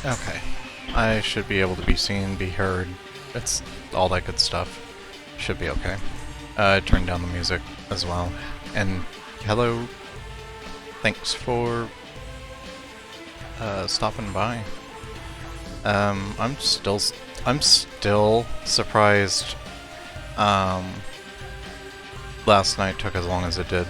Okay. I should be able to be seen, be heard. It's all that good stuff. Should be okay. Turn down the music as well. And hello. Thanks for stopping by. I'm still surprised last night took as long as it did.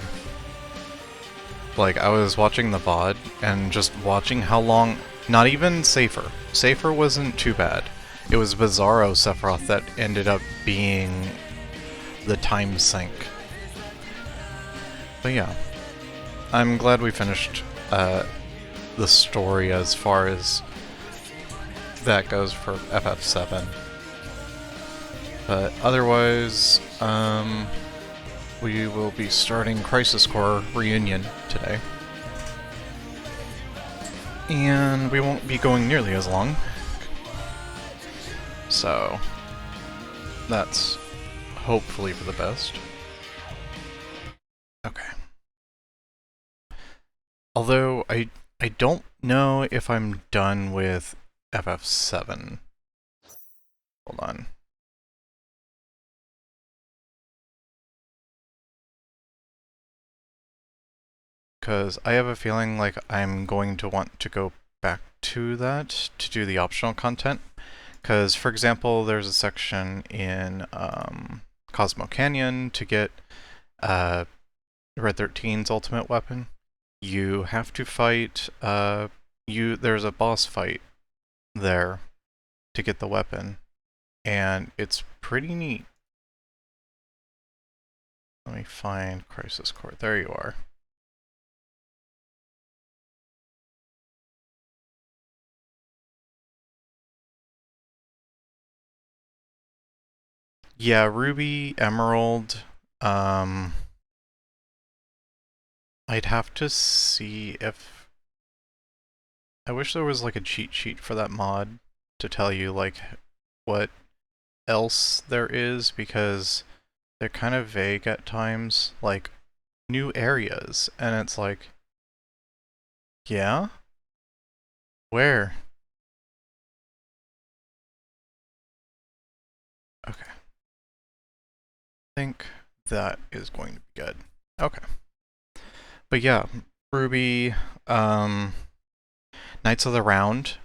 Like, I was watching the VOD and just watching how long. Not even Safer. Safer wasn't too bad. It was Bizarro Sephiroth that ended up being the time sink. But yeah, I'm glad we finished the story as far as that goes for FF7. But otherwise, we will be starting Crisis Core Reunion today. And we won't be going nearly as long. So, that's hopefully for the best. Okay. Although, I don't know if I'm done with FF7. Hold on. Because I have a feeling like I'm going to want to go back to that to do the optional content. Because, for example, there's a section in Cosmo Canyon to get Red 13's ultimate weapon. You have to fight, there's a boss fight there to get the weapon, and it's pretty neat. Let me find Crisis Core. There you are. Yeah, Ruby, Emerald, I'd have to see if... I wish there was like a cheat sheet for that mod to tell you like what else there is, because they're kind of vague at times, like new areas, and it's like, yeah? Where? Okay. I think that is going to be good. Okay. But yeah, Ruby, Knights of the Round,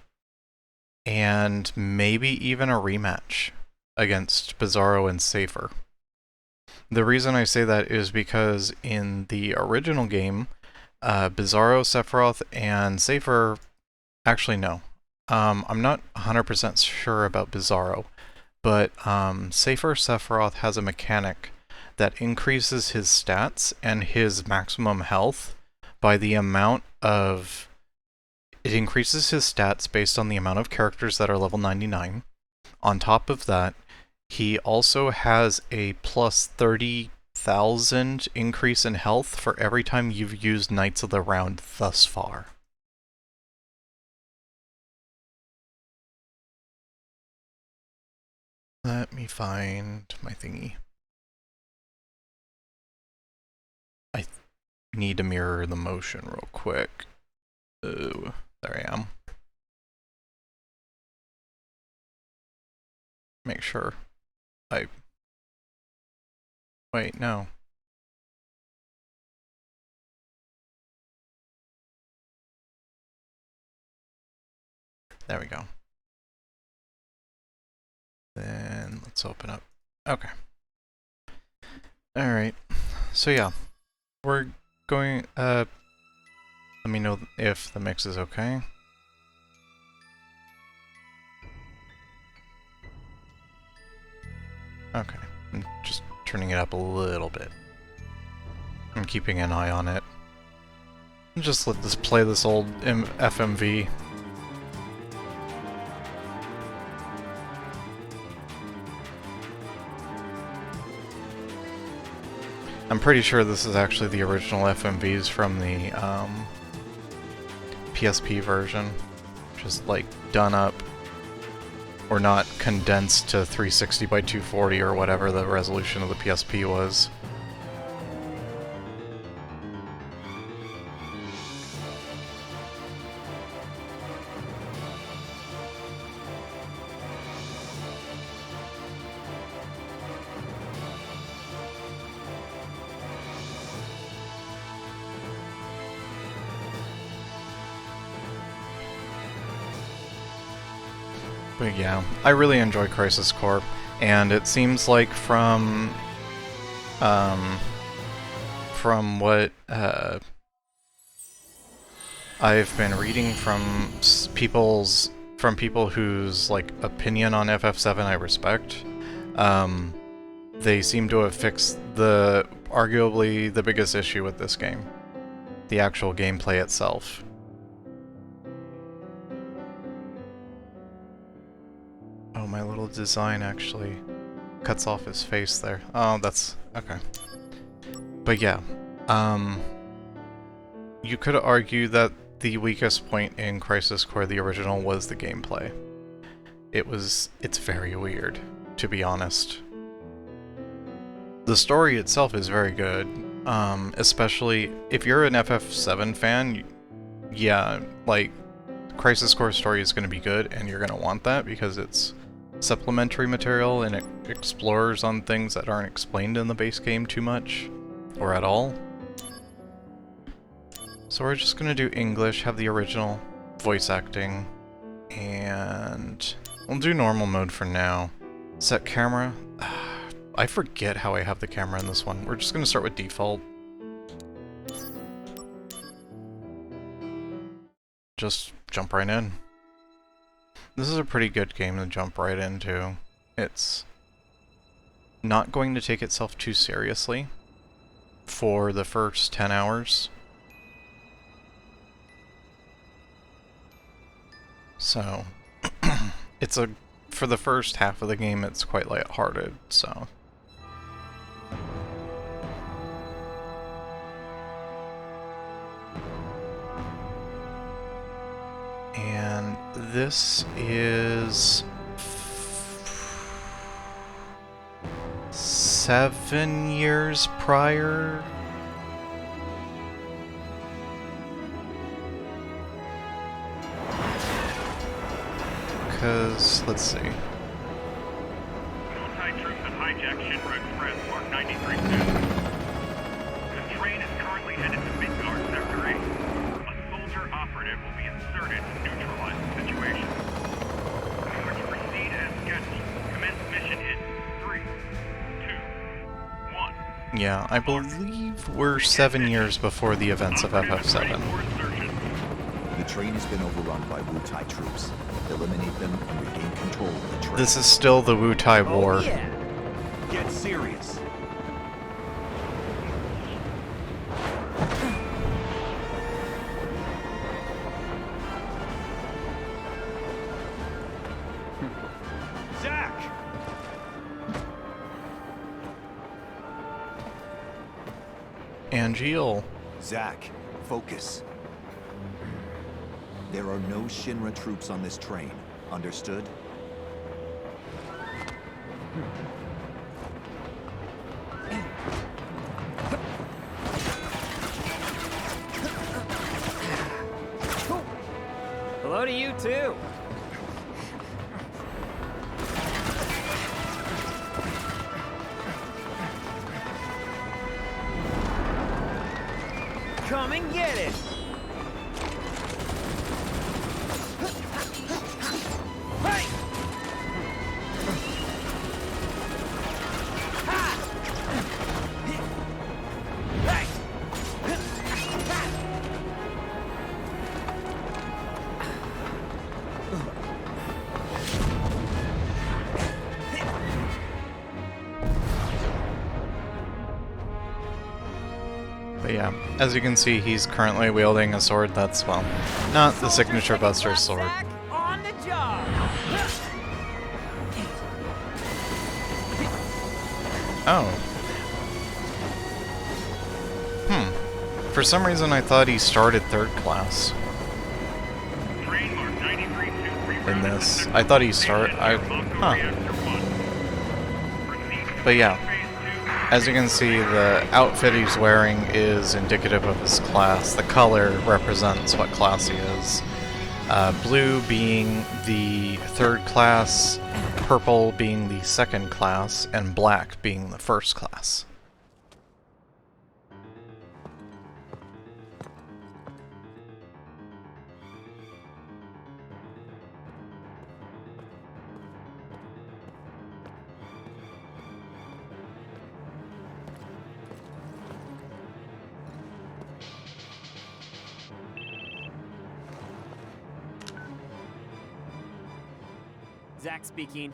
and maybe even a rematch against Bizarro and Safer. The reason I say that is because in the original game, Bizarro, Sephiroth, and Safer... Actually, no. I'm not 100% sure about Bizarro, but Safer Sephiroth has a mechanic that increases his stats and his maximum health by the amount of... It increases his stats based on the amount of characters that are level 99. On top of that, he also has a plus 30,000 increase in health for every time you've used Knights of the Round thus far. Let me find my thingy. I need to mirror the motion real quick. Oh, there I am. Make sure wait, no. There we go. Then let's open up. Okay. Alright. So yeah. We're going, let me know if the mix is okay. Okay. I'm just turning it up a little bit. I'm keeping an eye on it. Just let this play this old FMV. I'm pretty sure this is actually the original FMVs from the PSP version. Just like done up. Or not condensed to 360 by 240 or whatever the resolution of the PSP was. But yeah, I really enjoy Crisis Core, and it seems like from what I've been reading from people whose like opinion on FF7 I respect, they seem to have fixed arguably the biggest issue with this game, the actual gameplay itself. Oh, my little design actually cuts off his face there. Oh, that's okay. But yeah, you could argue that the weakest point in Crisis Core, the original, was the gameplay. It's very weird, to be honest. The story itself is very good, especially if you're an FF7 fan, yeah, like, Crisis Core story is going to be good, and you're going to want that because it's supplementary material and it explores on things that aren't explained in the base game too much, or at all. So we're just going to do English, have the original voice acting, and we'll do normal mode for now. Set camera. I forget how I have the camera in this one. We're just going to start with default. Just jump right in. This is a pretty good game to jump right into. It's not going to take itself too seriously for the first 10 hours. So, for the first half of the game, it's quite lighthearted, so. And this is 7 years prior. Because, let's see. Multi-troops have hijacked Shinra Express, Mark 93-2. The train is currently headed to Midgard Sector 8. A soldier operative will be inserted to neutralize the situation. In order to proceed as scheduled, commence mission in 3, 2, 1. Yeah, I believe we're 7 years before the events of FF7. The train has been overrun by Wu-Tai troops. Eliminate them and regain control of the train. This is still the Wu-Tai War. Oh, yeah. Get serious. Zach! Angeal. Zach, focus. There are no Shinra troops on this train. Understood? Hello to you, too. Come and get it! But yeah, as you can see, he's currently wielding a sword that's, well, not the signature Buster sword. On the job. Oh. For some reason I thought he started 3rd class in this. I thought he But yeah, as you can see, the outfit he's wearing is indicative of his class. The color represents what class he is. Blue being the 3rd class, purple being the 2nd class, and black being the 1st class. Zach speaking.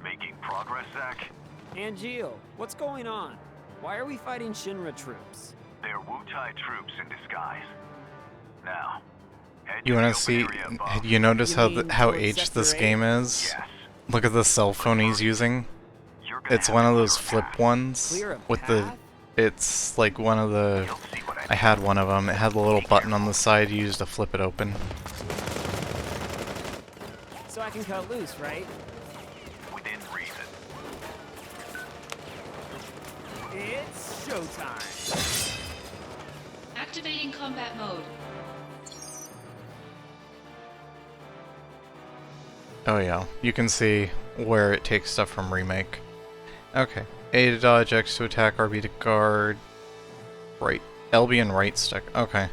Making progress, Zach? Angeal, what's going on? Why are we fighting Shinra troops? They're Wu-Tai troops in disguise. Now, head You to want the to see? open area above. You notice You how mean how towards aged Sector this 8? game is? Yes. Look at the cell phone he's using. You're gonna It's have one to of clear those a flip path. ones Clear a with the. path? It's like one of the. You'll see what I had one of them. It had the little button on the side you used to flip it open. So I can cut loose, right? within reason. It's showtime. Activating combat mode. Oh yeah, you can see where it takes stuff from Remake. Okay. A to dodge, X to attack, RB to guard, right, LB and right stick. Okay.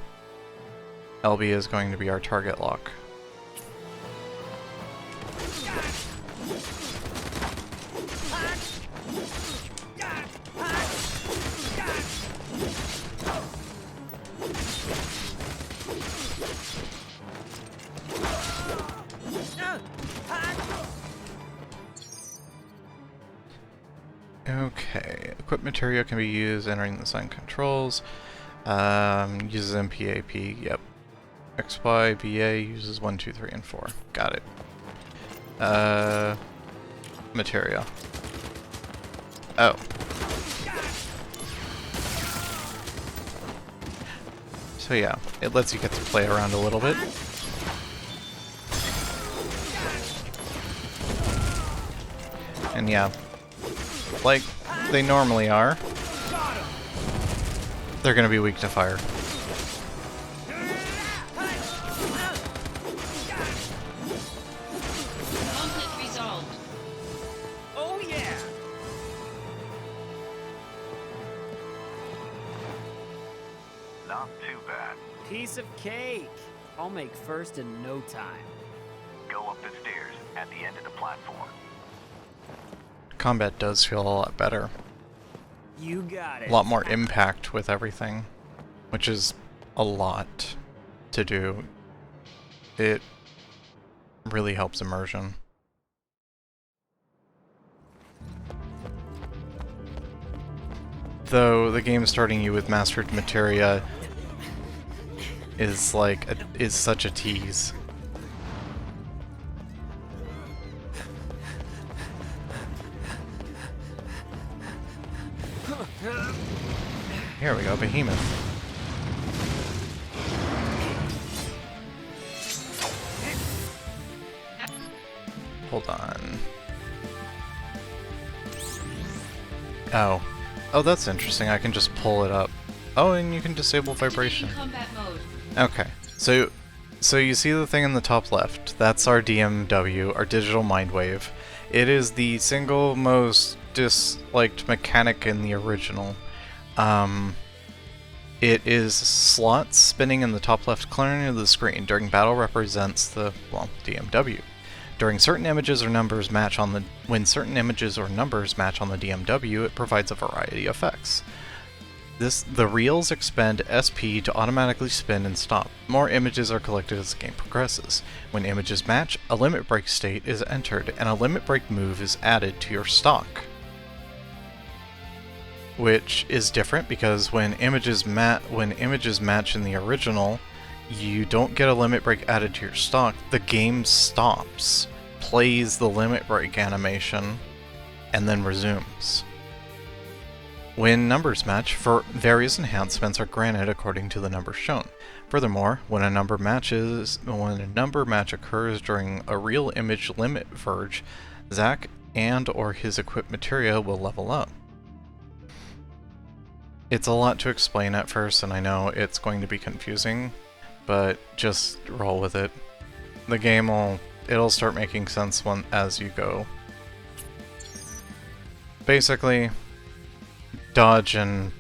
LB is going to be our target lock. Okay, equip material can be used entering the sign controls. Uses MPAP, yep. XY, BA uses 1, 2, 3, and 4. Got it. Material. Oh. So yeah, it lets you get to play around a little bit. And yeah, like they normally are, they're gonna be weak to fire. Conflict resolved. Oh yeah! Not too bad. Piece of cake. I'll make first in no time. Go up the stairs at the end of the platform. Combat does feel a lot better. You got it. A lot more impact with everything, which is a lot to do. It really helps immersion. Though the game starting you with mastered materia is like is such a tease. Here we go, Behemoth. Hold on. Oh. Oh, that's interesting. I can just pull it up. Oh, and you can disable vibration. Activating combat mode. Okay. So you see the thing in the top left. That's our DMW, our digital mind wave. It is the single most disliked mechanic in the original. It is slots spinning in the top left corner of the screen. During battle represents the, well, DMW. During certain images or numbers match on the when certain images or numbers match on the DMW, it provides a variety of effects. The reels expend SP to automatically spin and stop. More images are collected as the game progresses. When images match, a limit break state is entered, and a limit break move is added to your stock. Which is different because when images match in the original, you don't get a limit break added to your stock. The game stops, plays the limit break animation, and then resumes. When numbers match, various enhancements are granted according to the number shown. Furthermore, when a number match occurs during a real image limit verge, Zack and/or his equipped materia will level up. It's a lot to explain at first, and I know it's going to be confusing, but just roll with it. The game it'll start making sense as you go. Basically, dodge and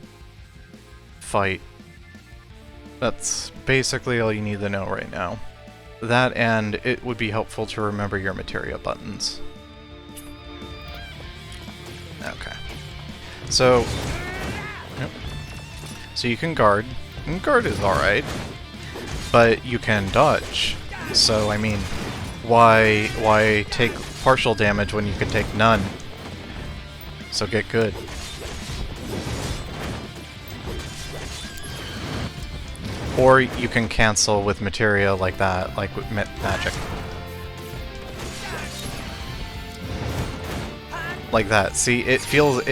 fight. That's basically all you need to know right now. That, and it would be helpful to remember your materia buttons. Okay. So, yep. So you can guard, and guard is alright, but you can dodge. So, I mean, why take partial damage when you can take none. So get good. Or you can cancel with materia like that, like with magic. Like that. See, it feels...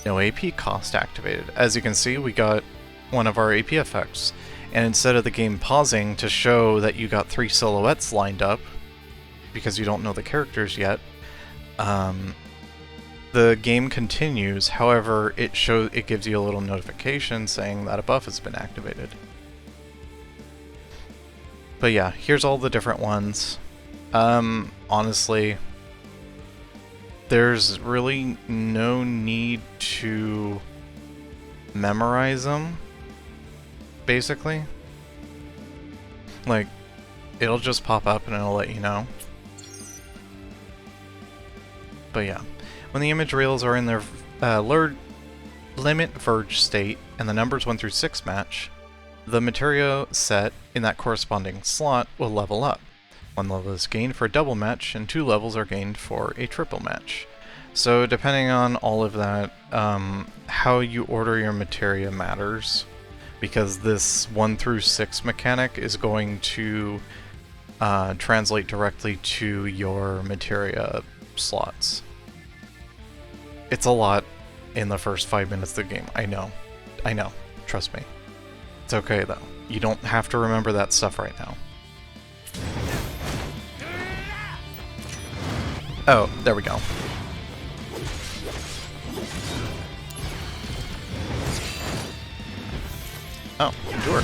No AP cost activated. As you can see, we got one of our AP effects. And instead of the game pausing to show that you got 3 silhouettes lined up, because you don't know the characters yet, the game continues. However, it gives you a little notification saying that a buff has been activated. But yeah, here's all the different ones. Honestly, there's really no need to memorize them, basically. Like, it'll just pop up and it'll let you know. But yeah, when the image rails are in their limit verge state and the numbers 1 through 6 match, the materia set in that corresponding slot will level up. 1 level is gained for a double match, and 2 levels are gained for a triple match. So depending on all of that, how you order your materia matters, because this 1 through 6 mechanic is going to translate directly to your materia slots. It's a lot in the first 5 minutes of the game. I know. Trust me. It's okay though. You don't have to remember that stuff right now. Oh, there we go. Oh, endure.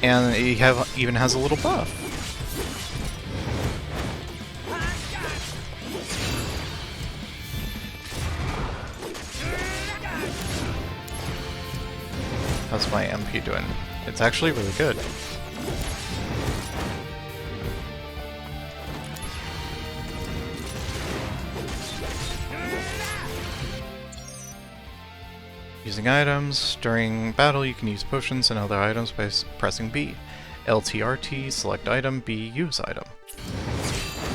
And he even has a little buff. How's my MP doing? It's actually really good. Using items. During battle, you can use potions and other items by pressing B. LTRT, select item, B, use item.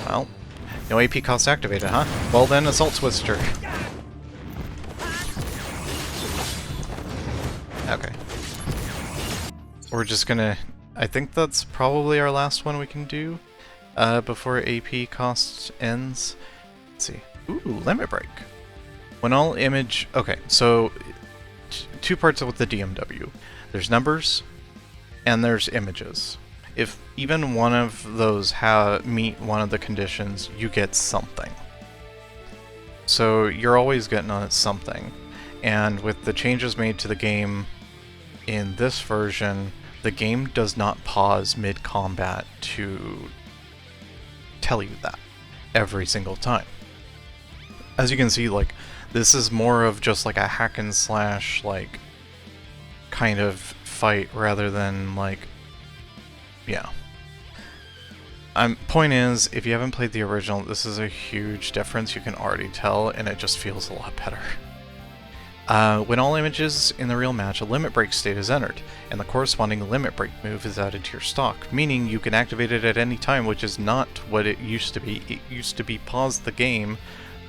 Well, no AP cost activated, huh? Well then, Assault Twister. Okay. We're just gonna... I think that's probably our last one we can do before AP cost ends. Let's see. Ooh, Limit Break. When all image... Okay, so... two parts with the DMW. There's numbers, and there's images. If even one of those meet one of the conditions, you get something. So you're always getting something. And with the changes made to the game in this version, the game does not pause mid-combat to tell you that every single time. As you can see, like, this is more of just like a hack and slash, like, kind of fight rather than, like, yeah. Point is, if you haven't played the original, this is a huge difference, you can already tell, and it just feels a lot better. When all images in the real match, a limit break state is entered, and the corresponding limit break move is added to your stock, meaning you can activate it at any time, which is not what it used to be. It used to be pause the game,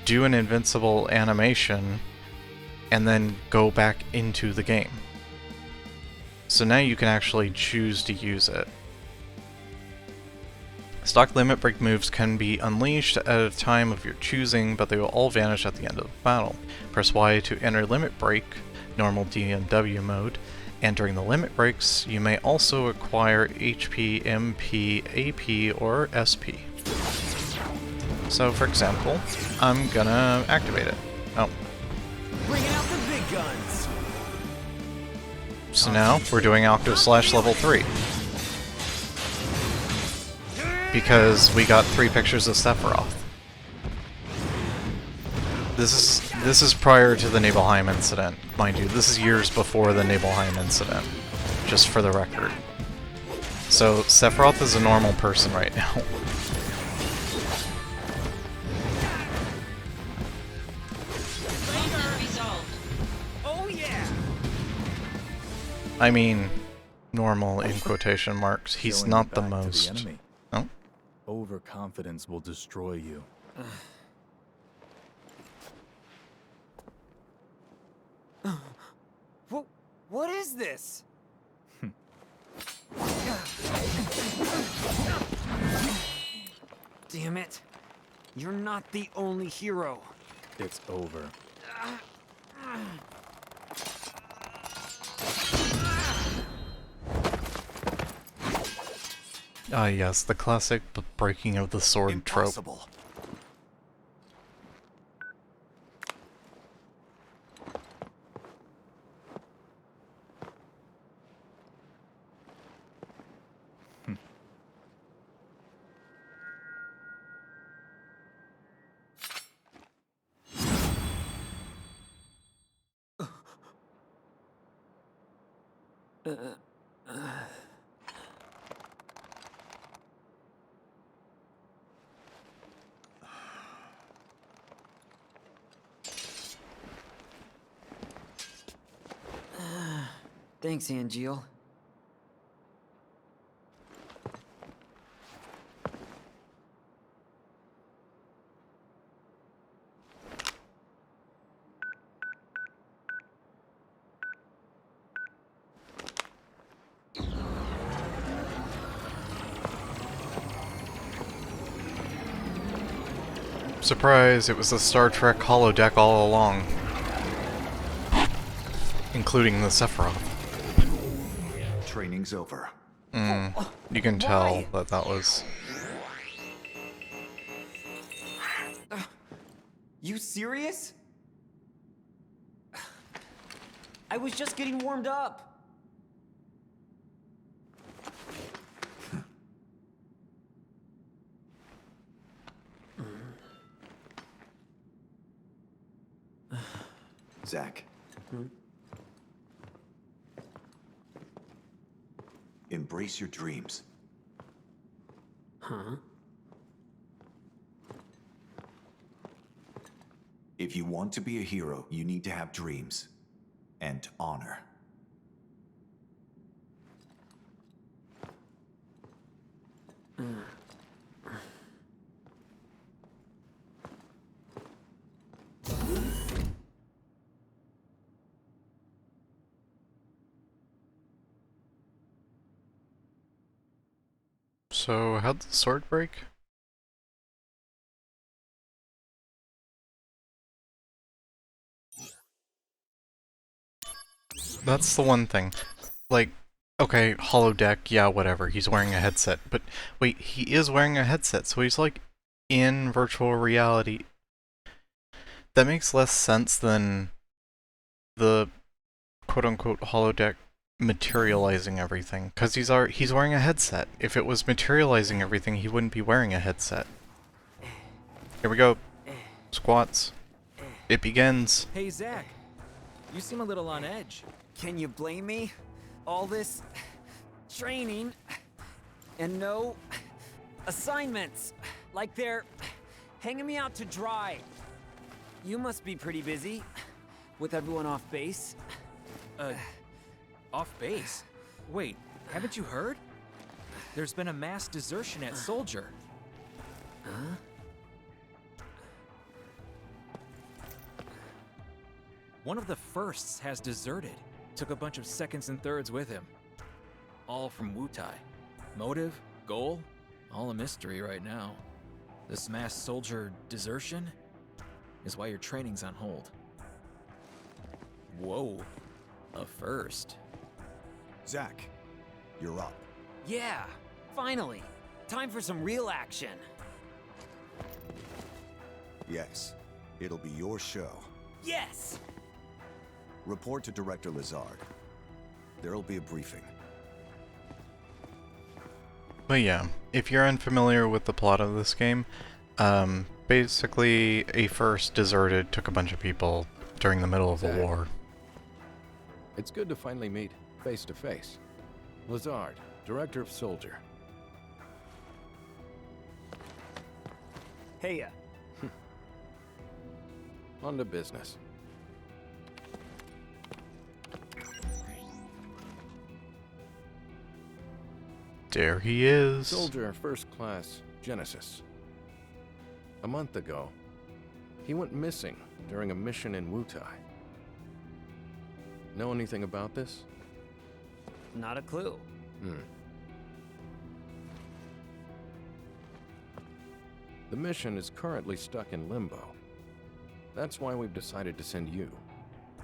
do an invincible animation, and then go back into the game. So now you can actually choose to use it. Stock limit break moves can be unleashed at a time of your choosing, but they will all vanish at the end of the battle. Press Y to enter limit break, normal DMW mode, and during the limit breaks, you may also acquire HP, MP, AP, or SP. So, for example, I'm gonna activate it. Oh. Bringing out the big guns. So now, we're doing Octo Slash level 3. Because we got 3 pictures of Sephiroth. This is prior to the Nibelheim incident, mind you. This is years before the Nibelheim incident, just for the record. So Sephiroth is a normal person right now. Conflict resolved. Oh yeah. I mean, normal in quotation marks. He's Showing not it the back to most. enemy. Oh? overconfidence will destroy you. What is this? Damn it. You're not the only hero. It's over. Ah, yes, the classic breaking of the sword trope. Impossible. Thanks, Angeal. Surprise, it was the Star Trek holodeck all along. Including the Sephiroth. Training's over. You can tell that that was... You serious? I was just getting warmed up. Zach. Embrace your dreams. Huh? If you want to be a hero, you need to have dreams. And honor. So, how'd the sword break? That's the one thing. Like, okay, holodeck, yeah, whatever, he's wearing a headset, but wait, he is wearing a headset, so he's like in virtual reality. That makes less sense than the quote-unquote holodeck materializing everything, because he's wearing a headset. If it was materializing everything, he wouldn't be wearing a headset. Here we go. Squats. It begins. Hey, Zach. You seem a little on edge. Can you blame me? All this training and no assignments. Like they're hanging me out to dry. You must be pretty busy with everyone off base. Off base? Wait, haven't you heard? There's been a mass desertion at Soldier. Huh? One of the firsts has deserted. Took a bunch of seconds and thirds with him. All from Wutai. Motive, goal, all a mystery right now. This mass soldier desertion is why your training's on hold. Whoa, a first. Zach, you're up. Yeah, finally. Time for some real action. Yes, it'll be your show. Yes! Report to Director Lazard. There'll be a briefing. But yeah, if you're unfamiliar with the plot of this game, basically a first deserted, took a bunch of people during the middle of a war. It's good to finally meet face to face. Lazard, Director of Soldier. Hey, On to business. There he is. Soldier, first class. Genesis. A month ago, he went missing during a mission in Wutai. Know anything about this? Not a clue. The mission is currently stuck in limbo. That's why we've decided to send you.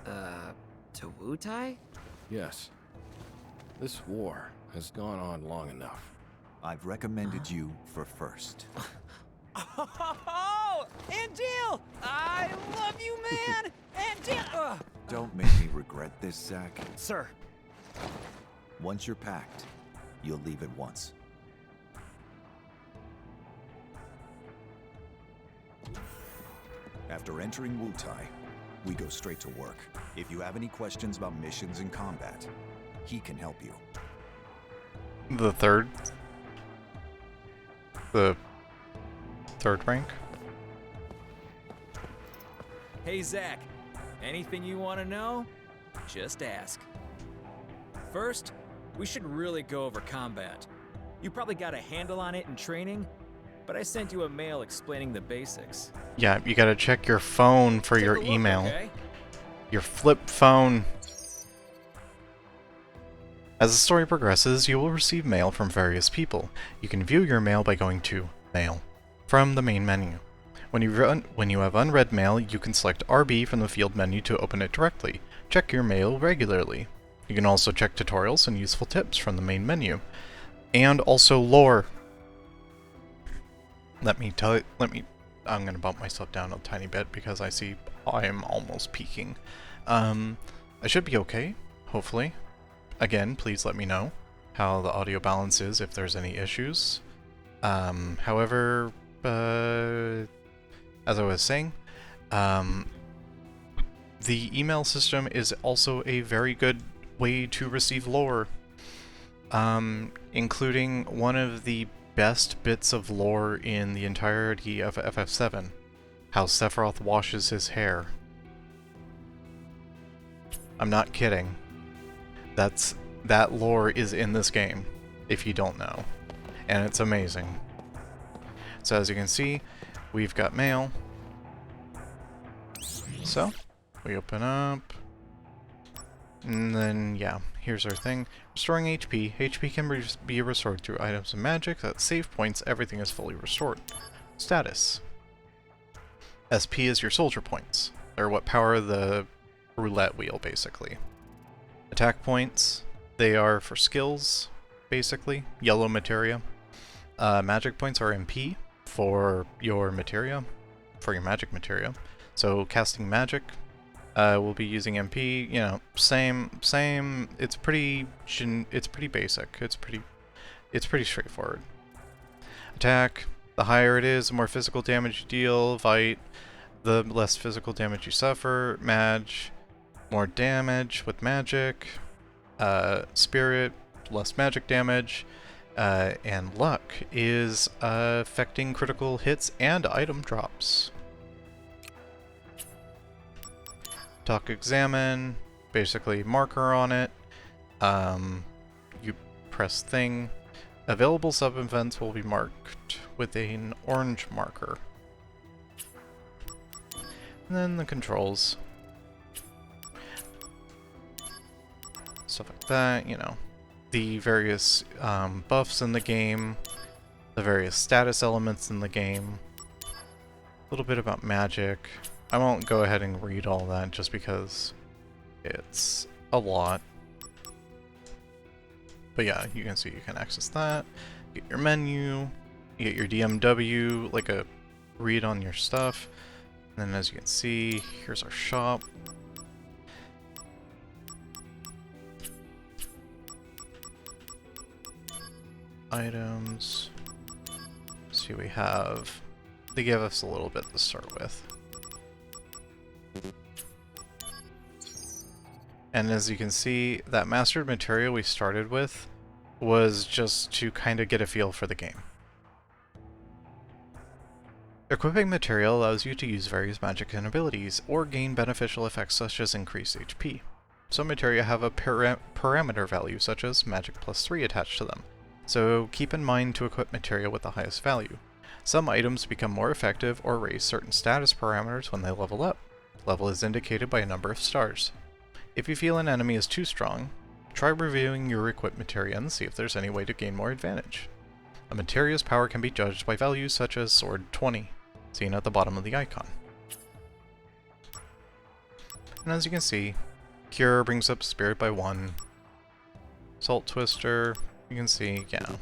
To Wutai? Yes. This war has gone on long enough. I've recommended you for first. Oh, Angeal! I love you, man! Angeal! Don't make me regret this, Zach. Sir. Once you're packed, you'll leave at once. After entering Wutai, we go straight to work. If you have any questions about missions and combat, he can help you. The third rank? Hey, Zach. Anything you want to know? Just ask. First, we should really go over combat. You probably got a handle on it in training, but I sent you a mail explaining the basics. Yeah, you gotta check your phone for Take your a look, email. okay? Your flip phone. As the story progresses, you will receive mail from various people. You can view your mail by going to Mail from the main menu. When you have unread mail, you can select RB from the field menu to open it directly. Check your mail regularly. You can also check tutorials and useful tips from the main menu. And also lore. I'm gonna bump myself down a tiny bit because I see I'm almost peaking. I should be okay, hopefully. Again, please let me know how the audio balance is if there's any issues. However, as I was saying, the email system is also a very good way to receive lore, including one of the best bits of lore in the entirety of FF7, how Sephiroth washes his hair. I'm not kidding. That lore is in this game, if you don't know, and it's amazing. So as you can see, we've got mail. So, we open up, and then, yeah, here's our thing. Restoring HP. HP can be restored through items and magic. At save points, everything is fully restored. Status. SP is your soldier points. They're what power the roulette wheel, basically. Attack points. They are for skills, basically. Yellow materia. Magic points are MP for your materia, for your magic materia. So casting magic, we'll be using MP. You know, same. It's pretty basic. It's pretty straightforward. Attack. The higher it is, the more physical damage you deal. Fight. The less physical damage you suffer. Mage. More damage with magic. Spirit. Less magic damage. And luck is affecting critical hits and item drops. Talk examine, basically marker on it. You press thing. Available sub-events will be marked with an orange marker. And then the controls. Stuff like that, you know. The various buffs in the game, the various status elements in the game, a little bit about magic. I won't go ahead and read all that just because it's a lot. But yeah, you can see you can access that, get your menu, you get your DMW, like a read on your stuff. And then as you can see, here's our shop. Items. See, we have, they give us a little bit to start with. And as you can see, that mastered material we started with was just to kind of get a feel for the game. Equipping material allows you to use various magic and abilities, or gain beneficial effects such as increased HP. Some materia have a parameter value such as magic +3 attached to them, so keep in mind to equip materia with the highest value. Some items become more effective or raise certain status parameters when they level up. Level is indicated by a number of stars. If you feel an enemy is too strong, try reviewing your equipped materia and see if there's any way to gain more advantage. A materia's power can be judged by values such as Sword 20, seen at the bottom of the icon. And as you can see, Cure brings up Spirit by 1. Salt Twister, you can see, yeah.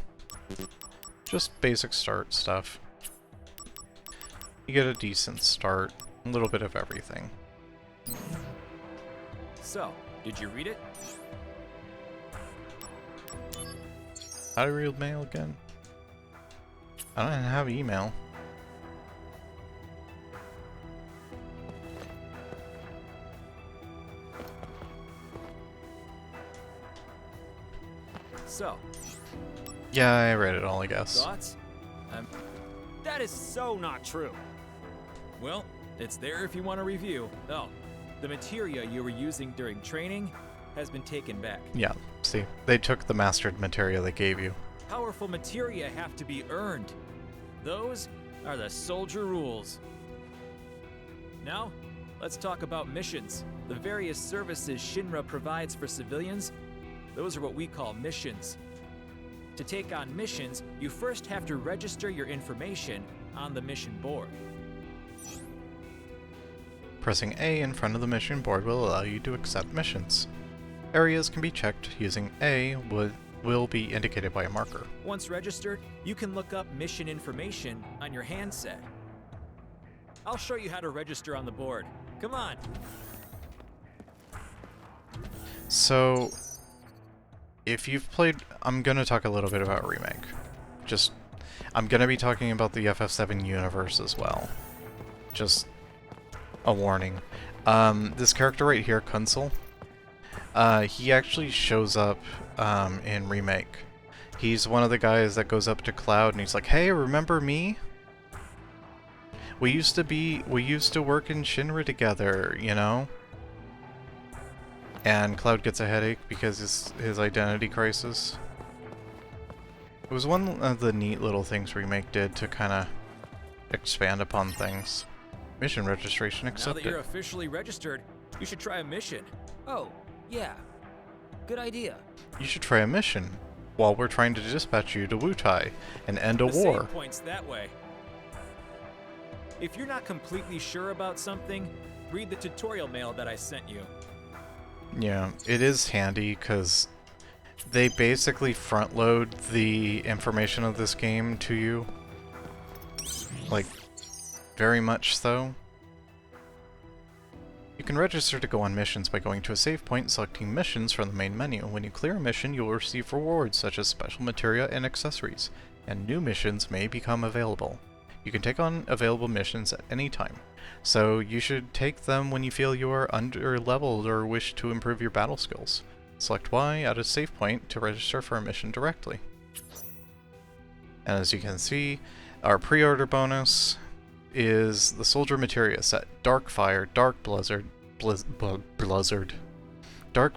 Just basic start stuff. You get a decent start, a little bit of everything. So, did you read it? How do I read mail again? I don't have email. So, Yeah, I read it all, I guess. thoughts? That is so not true. Well, it's there if you want to review. Oh, the materia you were using during training has been taken back. Yeah, see, they took the mastered materia they gave you. Powerful materia have to be earned. Those are the soldier rules. Now, let's talk about missions. The various services Shinra provides for civilians, those are what we call missions. To take on missions, you first have to register your information on the mission board. Pressing A in front of the mission board will allow you to accept missions. Areas can be checked using A will be indicated by a marker. Once registered, you can look up mission information on your handset. I'll show you how to register on the board. Come on. So, if you've played... I'm going to talk a little bit about Remake. I'm going to be talking about the FF7 universe as well. Just a warning. This character right here, Kunsel, he actually shows up in Remake. He's one of the guys that goes up to Cloud and he's like, "Hey, remember me? We used to work in Shinra together, you know?" And Cloud gets a headache because his identity crisis. It was one of the neat little things Remake did to kind of expand upon things. Mission registration Now that accepted. you're officially registered, you should try a mission. Oh, yeah. Good idea. You should try a mission while we're trying to dispatch you to Wutai and end a The war. save point's that way. If you're not completely sure about something, read the tutorial mail that I sent you. Yeah, it is handy because they basically front load the information of this game to you. Like, very much so. You can register to go on missions by going to a save point and selecting missions from the main menu. When you clear a mission, you will receive rewards such as special materia and accessories, and new missions may become available. You can take on available missions at any time, so you should take them when you feel you are under-leveled or wish to improve your battle skills. Select Y at a save point to register for a mission directly. And as you can see, our pre-order bonus is the Soldier Materia set. Dark Fire, Dark Blizzard, Dark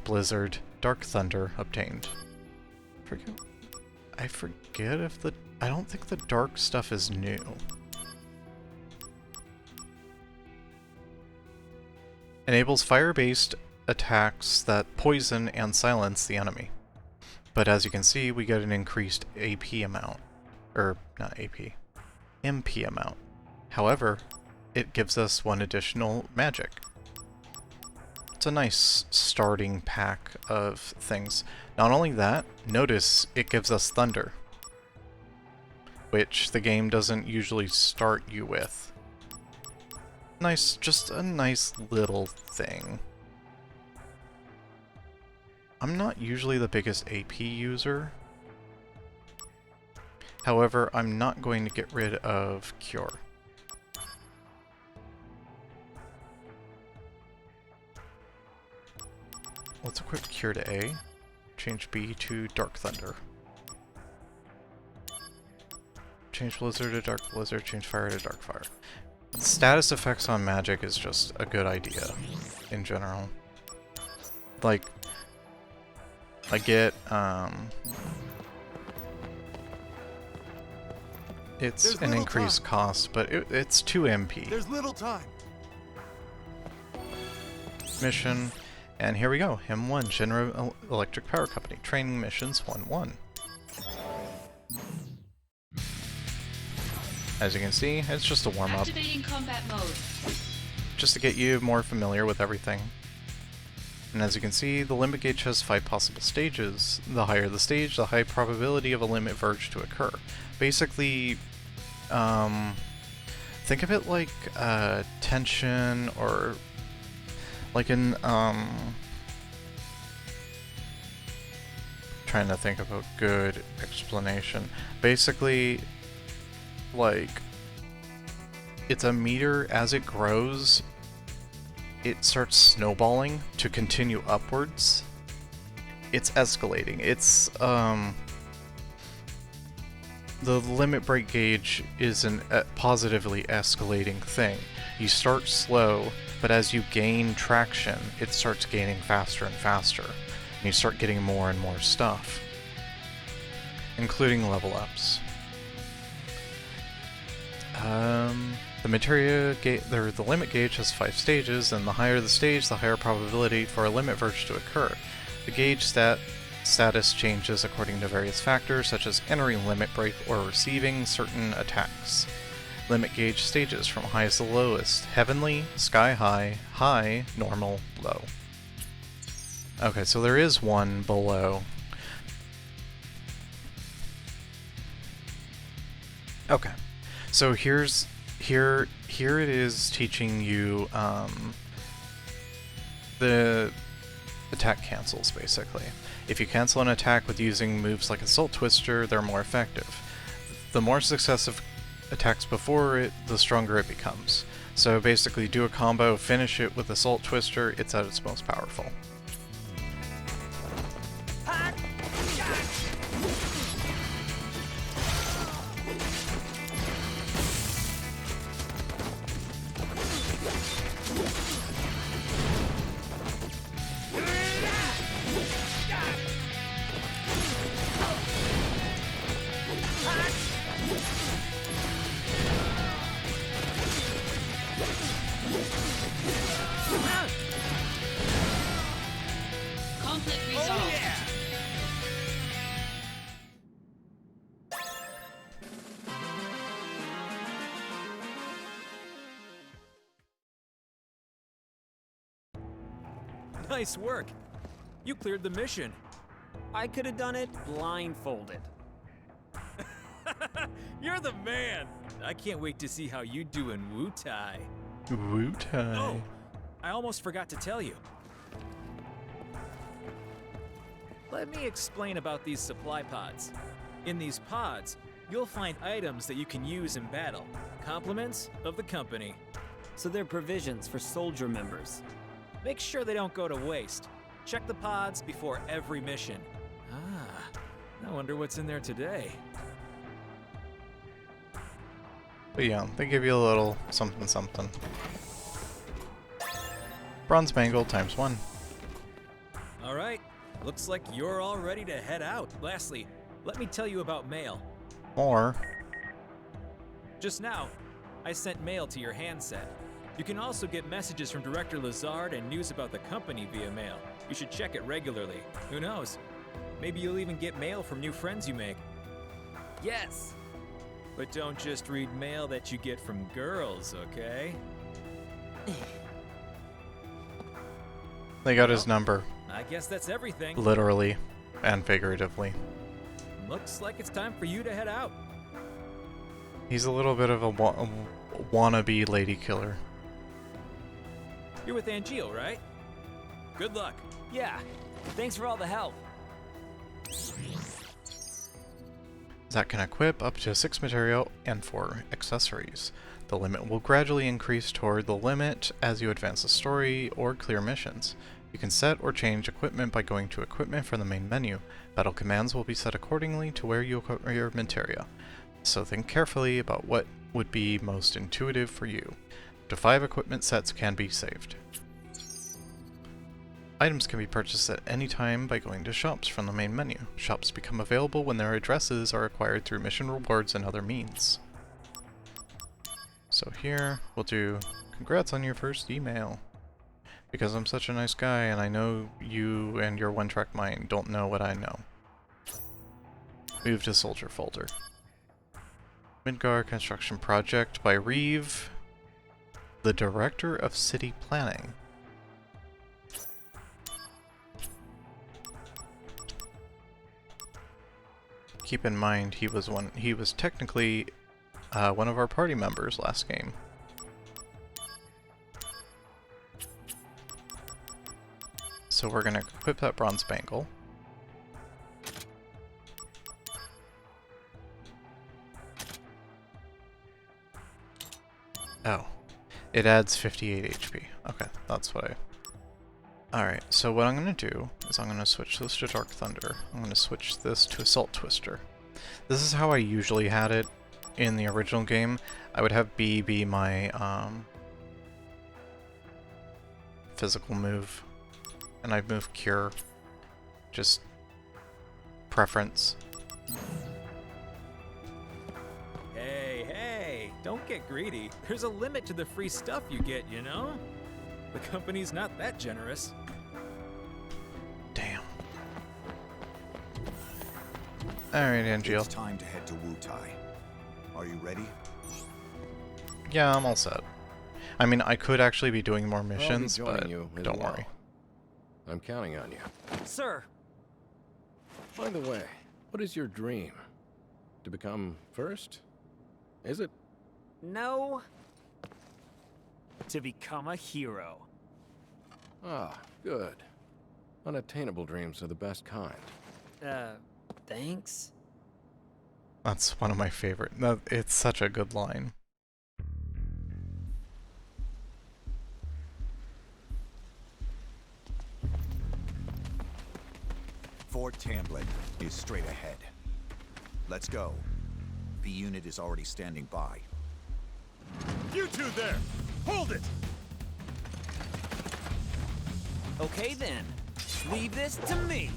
Blizzard, Dark Thunder obtained. I forget if I don't think the dark stuff is new. Enables fire-based attacks that poison and silence the enemy. But as you can see, we get an increased AP amount. Not AP. MP amount. However, it gives us one additional magic. It's a nice starting pack of things. Not only that, notice it gives us Thunder, which the game doesn't usually start you with. Just a nice little thing. I'm not usually the biggest AP user. However, I'm not going to get rid of Cure. Let's equip Cure to A. Change B to Dark Thunder. Change Blizzard to Dark Blizzard, change Fire to Dark Fire. Status effects on magic is just a good idea, in general. Like, I get, it's There's an little increased time. cost, but it's 2 MP. There's little time. Mission, and here we go. Him 1, General Electric Power Company. Training missions 1-1. As you can see, it's just a warm-up, Activating combat mode. just to get you more familiar with everything. And as you can see, the limit gauge has 5 possible stages. The higher the stage, the high probability of a limit verge to occur. Basically, think of it like tension, or like in, trying to think of a good explanation. Basically, like, it's a meter. As it grows, it starts snowballing to continue upwards. It's escalating. It's, the limit break gauge is an positively escalating thing. You start slow, but as you gain traction, it starts gaining faster and faster. And you start getting more and more stuff, including level ups. The limit gauge has 5 stages, and the higher the stage, the higher probability for a limit verge to occur. The gauge status changes according to various factors, such as entering limit break or receiving certain attacks. Limit gauge stages from highest to lowest: heavenly, sky high, high, normal, low. Okay, so there is one below. Okay, so here it is teaching you the attack cancels, basically. If you cancel an attack with using moves like Assault Twister, they're more effective. The more successive attacks before it, the stronger it becomes. So basically, do a combo, finish it with Assault Twister, it's at its most powerful. Conflict resolved. Nice work. You cleared the mission. I could have done it blindfolded. You're the man. I can't wait to see how you do in Wu-Tai. Wu-Tai. Oh, I almost forgot to tell you. Let me explain about these supply pods. In these pods, you'll find items that you can use in battle. Compliments of the company. So they're provisions for soldier members. Make sure they don't go to waste. Check the pods before every mission. Ah, I wonder what's in there today. But yeah, they give you a little something something. Bronze Bangle ×1. All right, looks like you're all ready to head out. Lastly, let me tell you about mail. More. Just now, I sent mail to your handset. You can also get messages from Director Lazard and news about the company via mail. You should check it regularly. Who knows? Maybe you'll even get mail from new friends you make. Yes! But don't just read mail that you get from girls, okay? They got his number, I guess that's everything. literally and figuratively. Looks like it's time for you to head out. He's a little bit of a wannabe lady killer. You're with Angeal, right? Good luck. Yeah, thanks for all the help. That can equip up to 6 material and 4 accessories. The limit will gradually increase toward the limit as you advance the story or clear missions. You can set or change equipment by going to Equipment from the main menu. Battle commands will be set accordingly to where you equip your materia, so think carefully about what would be most intuitive for you. Up to 5 equipment sets can be saved. Items can be purchased at any time by going to shops from the main menu. Shops become available when their addresses are acquired through mission rewards and other means. So here, we'll do congrats on your first email. Because I'm such a nice guy and I know you and your one-track mind don't know what I know. Move to soldier folder. Midgar Construction Project by Reeve, the Director of City Planning. Keep in mind he was technically one of our party members last game. So we're gonna equip that bronze bangle. Oh, it adds 58 HP. Okay, that's what I... Alright, so what I'm gonna do is I'm gonna switch this to Dark Thunder. I'm gonna switch this to Assault Twister. This is how I usually had it in the original game. I would have B be my physical move. And I'd move Cure. Just preference. Hey, hey, don't get greedy. There's a limit to the free stuff you get, you know? The company's not that generous. Damn. Alright, Angeal. It's time to head to Wutai. Are you ready? Yeah, I'm all set. I mean, I could actually be doing more I'll be missions, joining but you as don't well. worry. I'm counting on you. Sir, By the way, what is your dream? To become first? Is it? no. To become a hero. Ah, good. Unattainable dreams are the best kind. Thanks? That's one of my favorite. No, it's such a good line. Fort Tamblin is straight ahead. Let's go. The unit is already standing by. You two there! Hold it! Okay then. Leave this to me.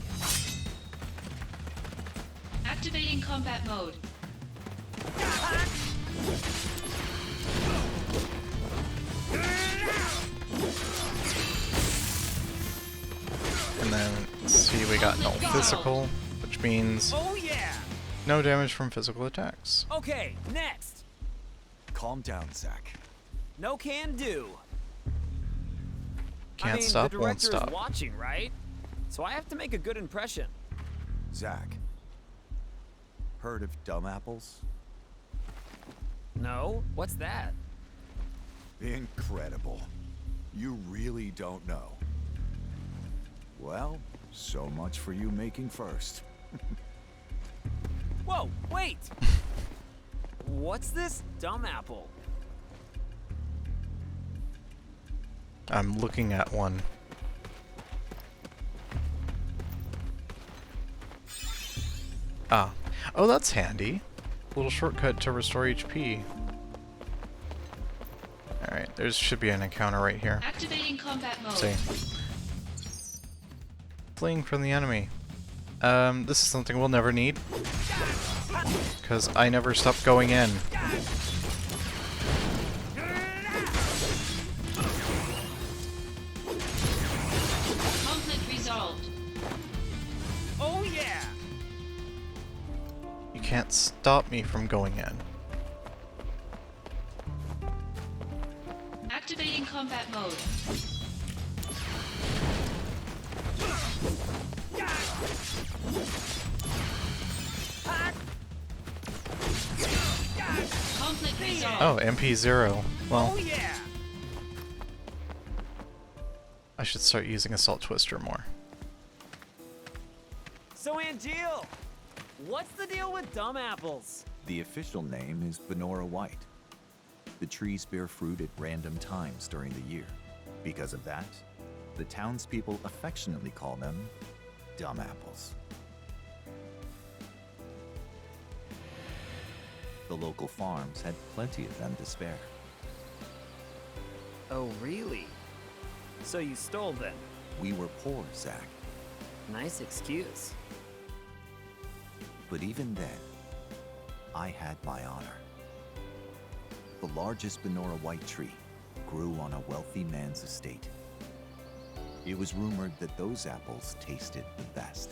Activating combat mode. And then, let's see, we got no physical, which means Oh yeah! no damage from physical attacks. Okay, next. Calm down, Zach. No can do. Can't I mean, stop, the won't director stop. is watching, right? So I have to make a good impression. Zach. Heard of dumb apples? No? What's that? Incredible. You really don't know. Well, so much for you making first. Whoa, wait! What's this dumb apple? I'm looking at one. Ah. Oh, that's handy. Little shortcut to restore HP. Alright, there should be an encounter right here. Activating combat mode. See. Fleeing from the enemy. This is something we'll never need. Because I never stop going in. Conflict resolved. Oh yeah! You can't stop me from going in. Activating combat mode. Conflict resolved. Oh, MP0. Well, Oh yeah! I should start using Assault Twister more. So Angeal, what's the deal with dumb apples? The official name is Benora White. The trees bear fruit at random times during the year. Because of that, the townspeople affectionately call them dumb apples. The local farms had plenty of them to spare. Oh really? So you stole them? We were poor, Zach. Nice excuse. But even then, I had my honor. the largest Benora white tree grew on a wealthy man's estate. It was rumored that those apples tasted the best.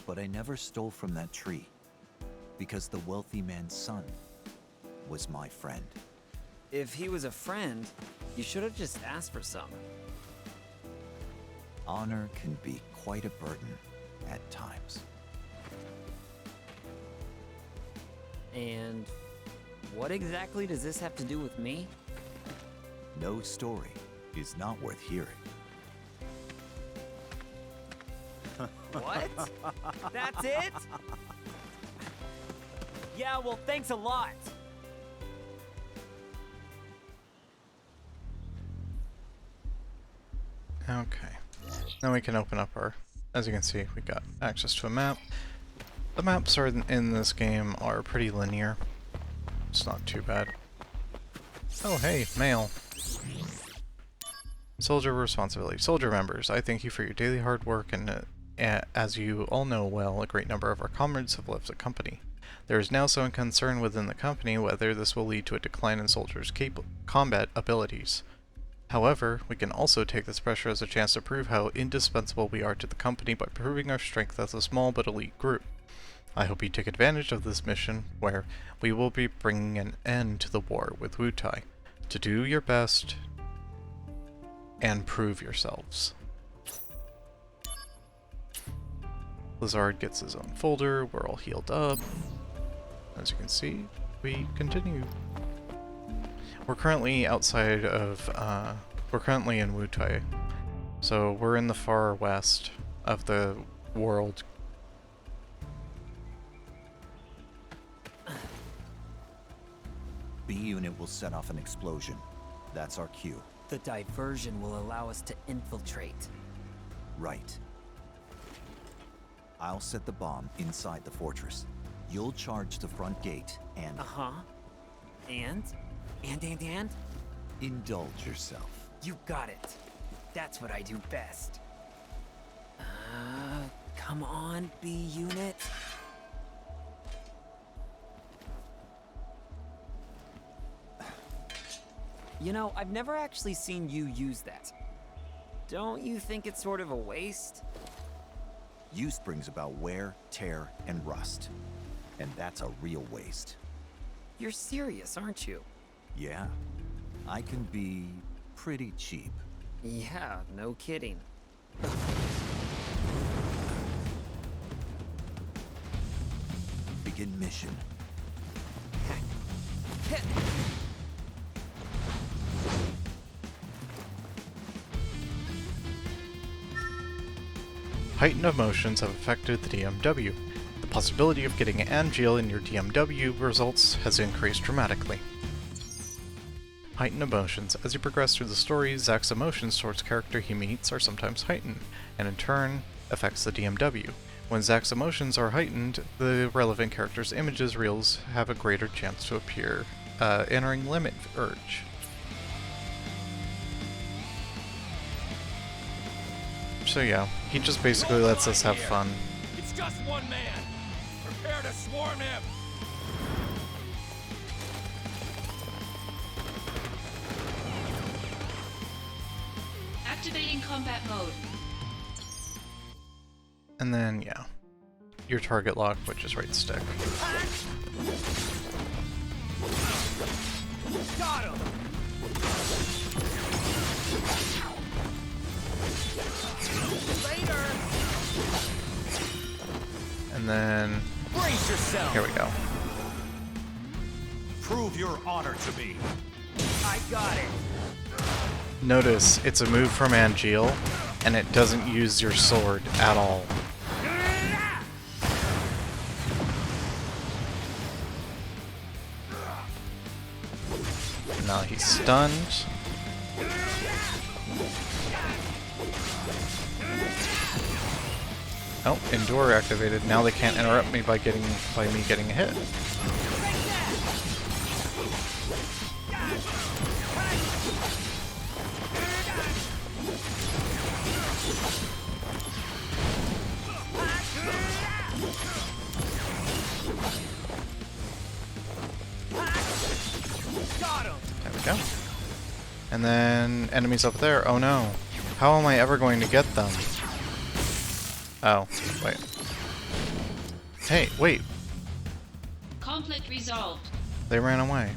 But I never stole from that tree, because the wealthy man's son was my friend. If he was a friend, you should have just asked for some. Honor can be quite a burden at times. And what exactly does this have to do with me? No story is not worth hearing. What? That's it? Yeah, well, thanks a lot. Okay. Now we can open up our, as you can see, we got access to a map. The maps are in this game are pretty linear. It's not too bad. Oh hey, mail. Soldier responsibility. Soldier members, I thank you for your daily hard work and as you all know well, a great number of our comrades have left the company. There is now some concern within the company whether this will lead to a decline in soldiers' combat abilities. However, we can also take this pressure as a chance to prove how indispensable we are to the company by proving our strength as a small but elite group. I hope you take advantage of this mission, where we will be bringing an end to the war with Wutai, to do your best and prove yourselves. Blizzard gets his own folder, we're all healed up. As you can see, we continue. We're currently outside of, we're currently in Wutai, so we're in the far west of the world. B unit will set off an explosion. That's our cue. The diversion will allow us to infiltrate. Right. I'll set the bomb inside the fortress. You'll charge the front gate and... Uh-huh. And? And? Indulge yourself. You got it. That's what I do best. Come on, B unit. You know, I've never actually seen you use that. Don't you think it's sort of a waste? Use brings about wear, tear, and rust. And that's a real waste. You're serious, aren't you? Yeah, I can be pretty cheap. Yeah, no kidding. Begin mission. Heightened emotions have affected the DMW. The possibility of getting Angeal in your DMW results has increased dramatically. Heightened emotions. As you progress through the story, Zack's emotions towards character he meets are sometimes heightened, and in turn affects the DMW. When Zack's emotions are heightened, the relevant character's images reels have a greater chance to appear, entering Limit Urge. So yeah, he just basically lets us have fun. It's just one man. Prepare to swarm him. Activating combat mode. And then, yeah, your target lock, which is right stick. Got him. Later. And then, Brace yourself. here we go. Prove your honor to me. I got it. Notice, it's a move from Angeal, and it doesn't use your sword at all. Now he's stunned. Oh, Endure activated. Now they can't interrupt me by me getting a hit. There we go. And then enemies up there. Oh no. How am I ever going to get them? Oh, wait. Hey, wait. Conflict resolved. They ran away.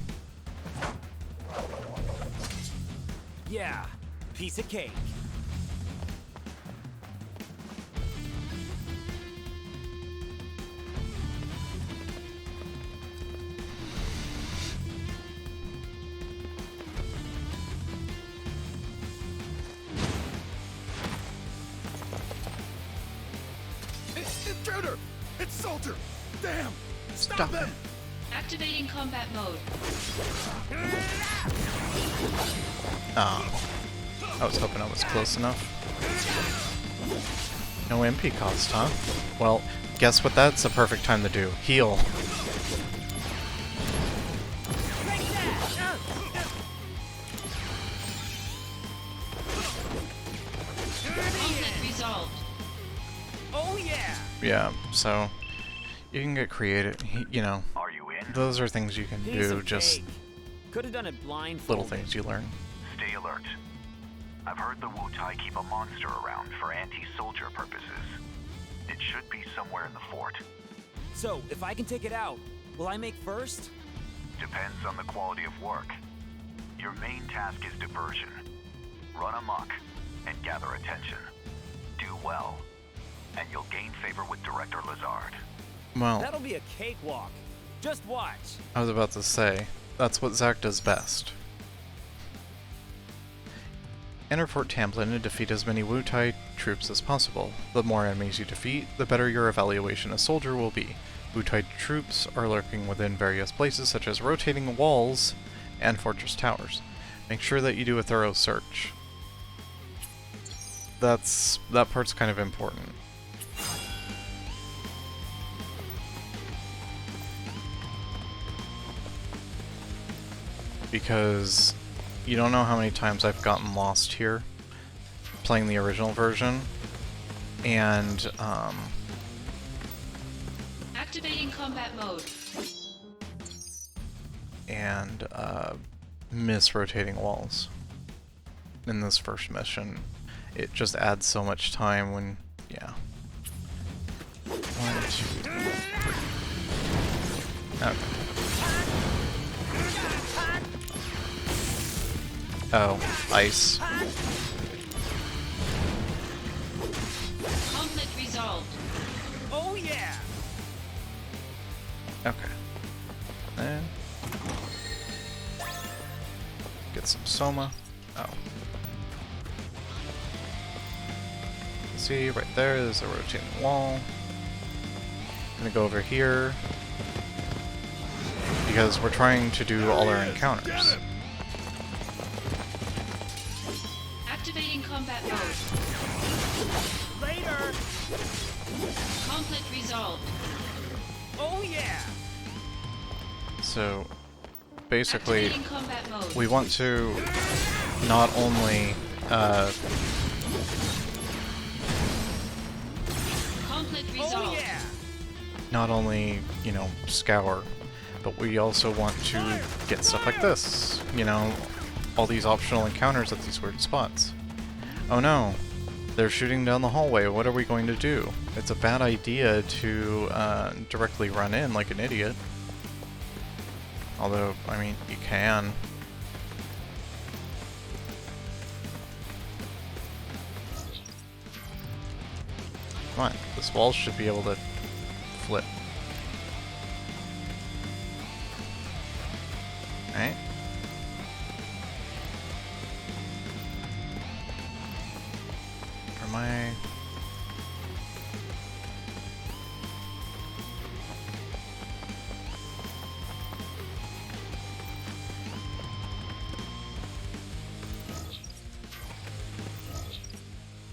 Yeah, piece of cake. Intruder! It's Soldier! Damn! Stop him! Activating combat mode. Oh. I was hoping I was close enough. No MP cost, huh? Well, guess what that's a perfect time to do? Heal. Conflict resolved. Oh yeah! Yeah, so you can get creative, you know. Are you in? Those are things you can Piece do, of just cake. Could have done it blindfolded. little things you learn. Stay alert. I've heard the Wutai keep a monster around for anti-soldier purposes. It should be somewhere in the fort. So, if I can take it out, will I make first? Depends on the quality of work. Your main task is diversion. Run amok and gather attention. Do well, and you'll gain favor with Director Lazard. Well, That'll be a cakewalk. Just watch. I was about to say, that's what Zack does best. Enter Fort Tamblin and defeat as many Wutai troops as possible. The more enemies you defeat, the better your evaluation as soldier will be. Wutai troops are lurking within various places such as rotating walls and fortress towers. Make sure that you do a thorough search. That part's kind of important. Because you don't know how many times I've gotten lost here playing the original version, and Activating combat mode. miss rotating walls. In this first mission, it just adds so much time when, yeah. 1, 2, 3. Okay. Oh, ice. Conflict resolved. Oh yeah! Okay. And get some Soma. Oh. See, right there's a rotating wall. I'm gonna go over here because we're trying to do all our encounters. Activating combat mode. Later! Conflict resolved. Oh yeah! So basically, Activating combat mode. we want to not only Conflict Oh resolved. yeah! not only, you know, scour, but we also want to get stuff like this. You know, all these optional encounters at these weird spots. Oh no, they're shooting down the hallway. What are we going to do? It's a bad idea to directly run in like an idiot. Although, I mean, you can. Come on, this wall should be able to flip. Right? Where am I?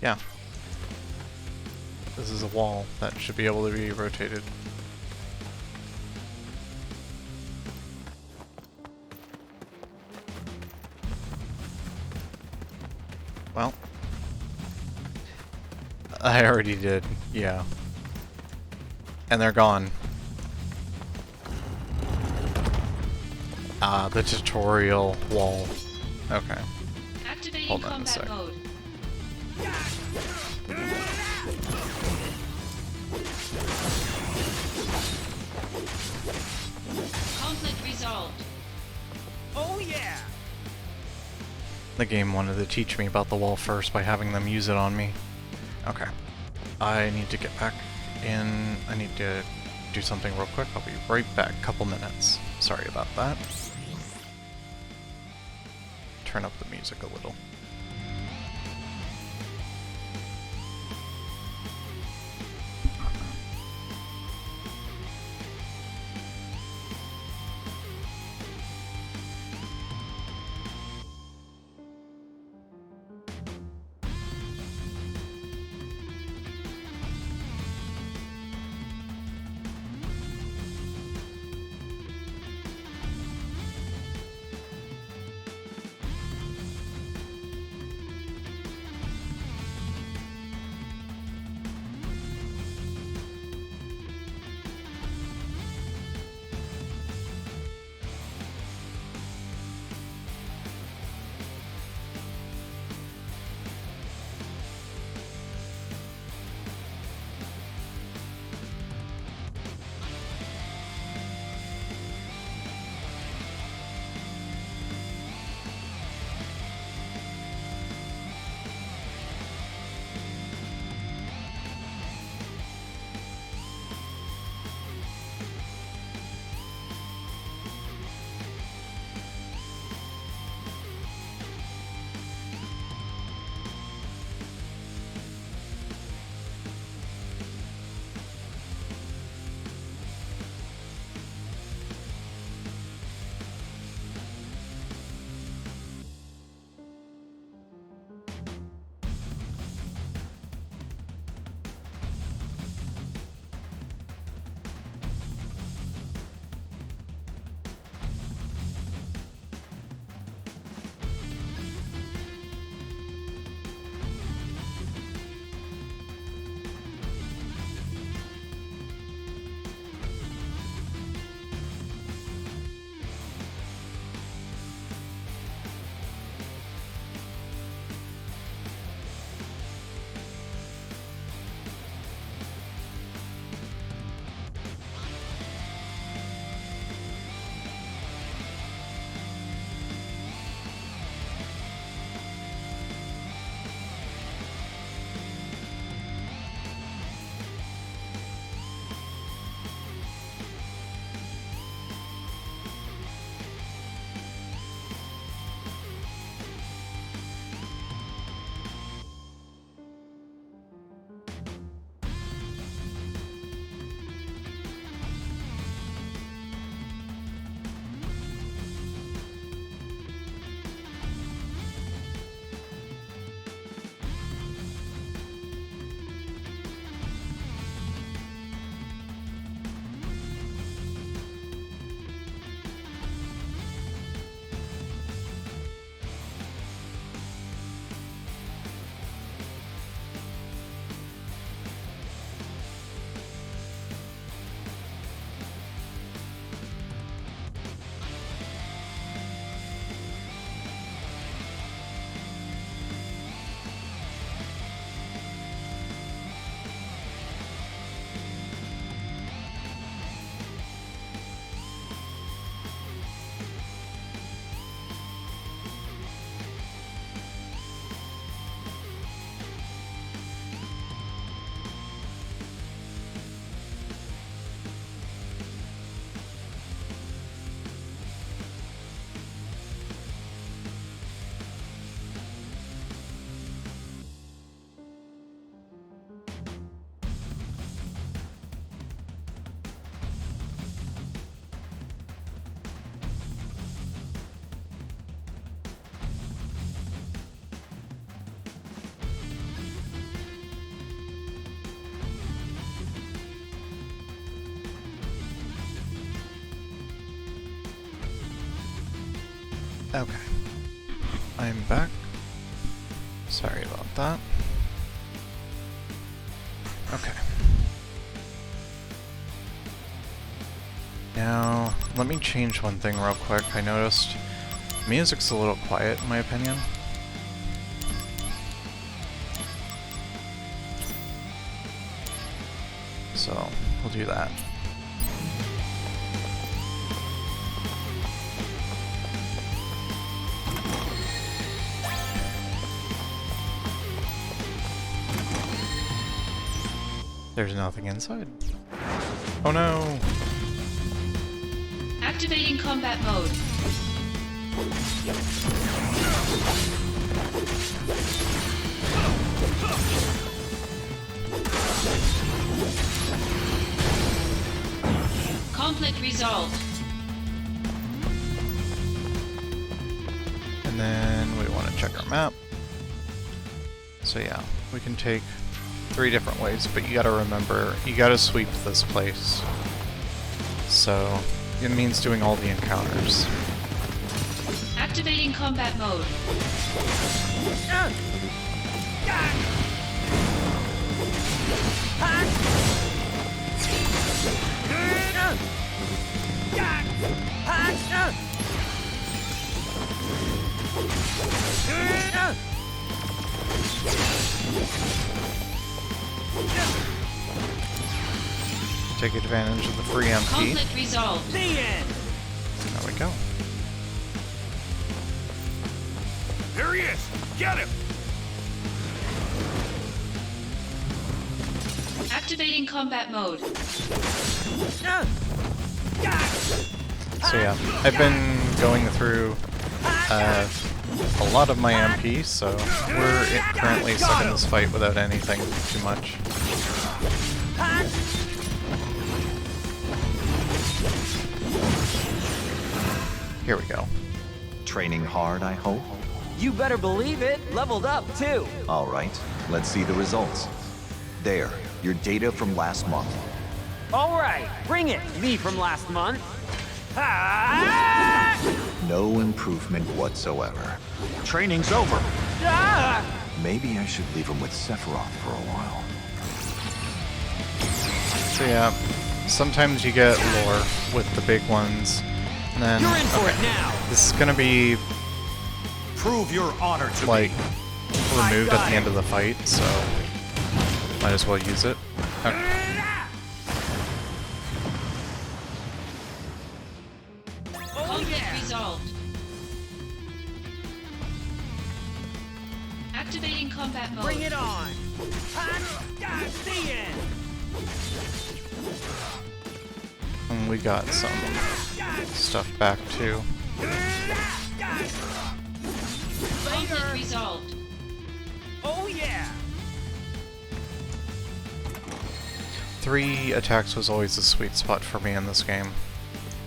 Yeah. This is a wall that should be able to be rotated. Well, I already did, yeah. And they're gone. Ah, the tutorial wall. Okay. Activating Hold on a combat sec. mode. Conflict resolved. Oh yeah! The game wanted to teach me about the wall first by having them use it on me. Okay. I need to get back in. I need to do something real quick. I'll be right back. Couple minutes. Sorry about that. Turn up the music a little. Okay. I'm back. Sorry about that. Okay. Now, let me change one thing real quick. I noticed music's a little quiet in my opinion. So, we'll do that. There's nothing inside. Oh no! Activating combat mode. Conflict resolved. And then we want to check our map. So yeah, we can take 3 different ways, but you gotta remember, you gotta sweep this place. So, it means doing all the encounters. Activating combat mode. Take advantage of the free MP. Conflict resolved. The end! There we go. There he is! Get him! Activating combat mode. So yeah, I've been going through a lot of my MP, so we're currently stuck in this fight without anything too much. Here we go. Training hard, I hope? You better believe it. Leveled up, too. All right, let's see the results. There, your data from last month. All right, bring it. Me from last month. Ah! No improvement whatsoever. Training's over. Ah! Maybe I should leave him with Sephiroth for a while. So yeah, sometimes you get lore with the big ones, and then You're in for it now. this is gonna be Prove your honor to like me. removed at the end of the fight, so might as well use it. Okay. Conflict resolved. Activating combat mode. Bring it on. The end. And we got some stuff back too. Conflict resolved. Oh yeah. 3 attacks was always a sweet spot for me in this game.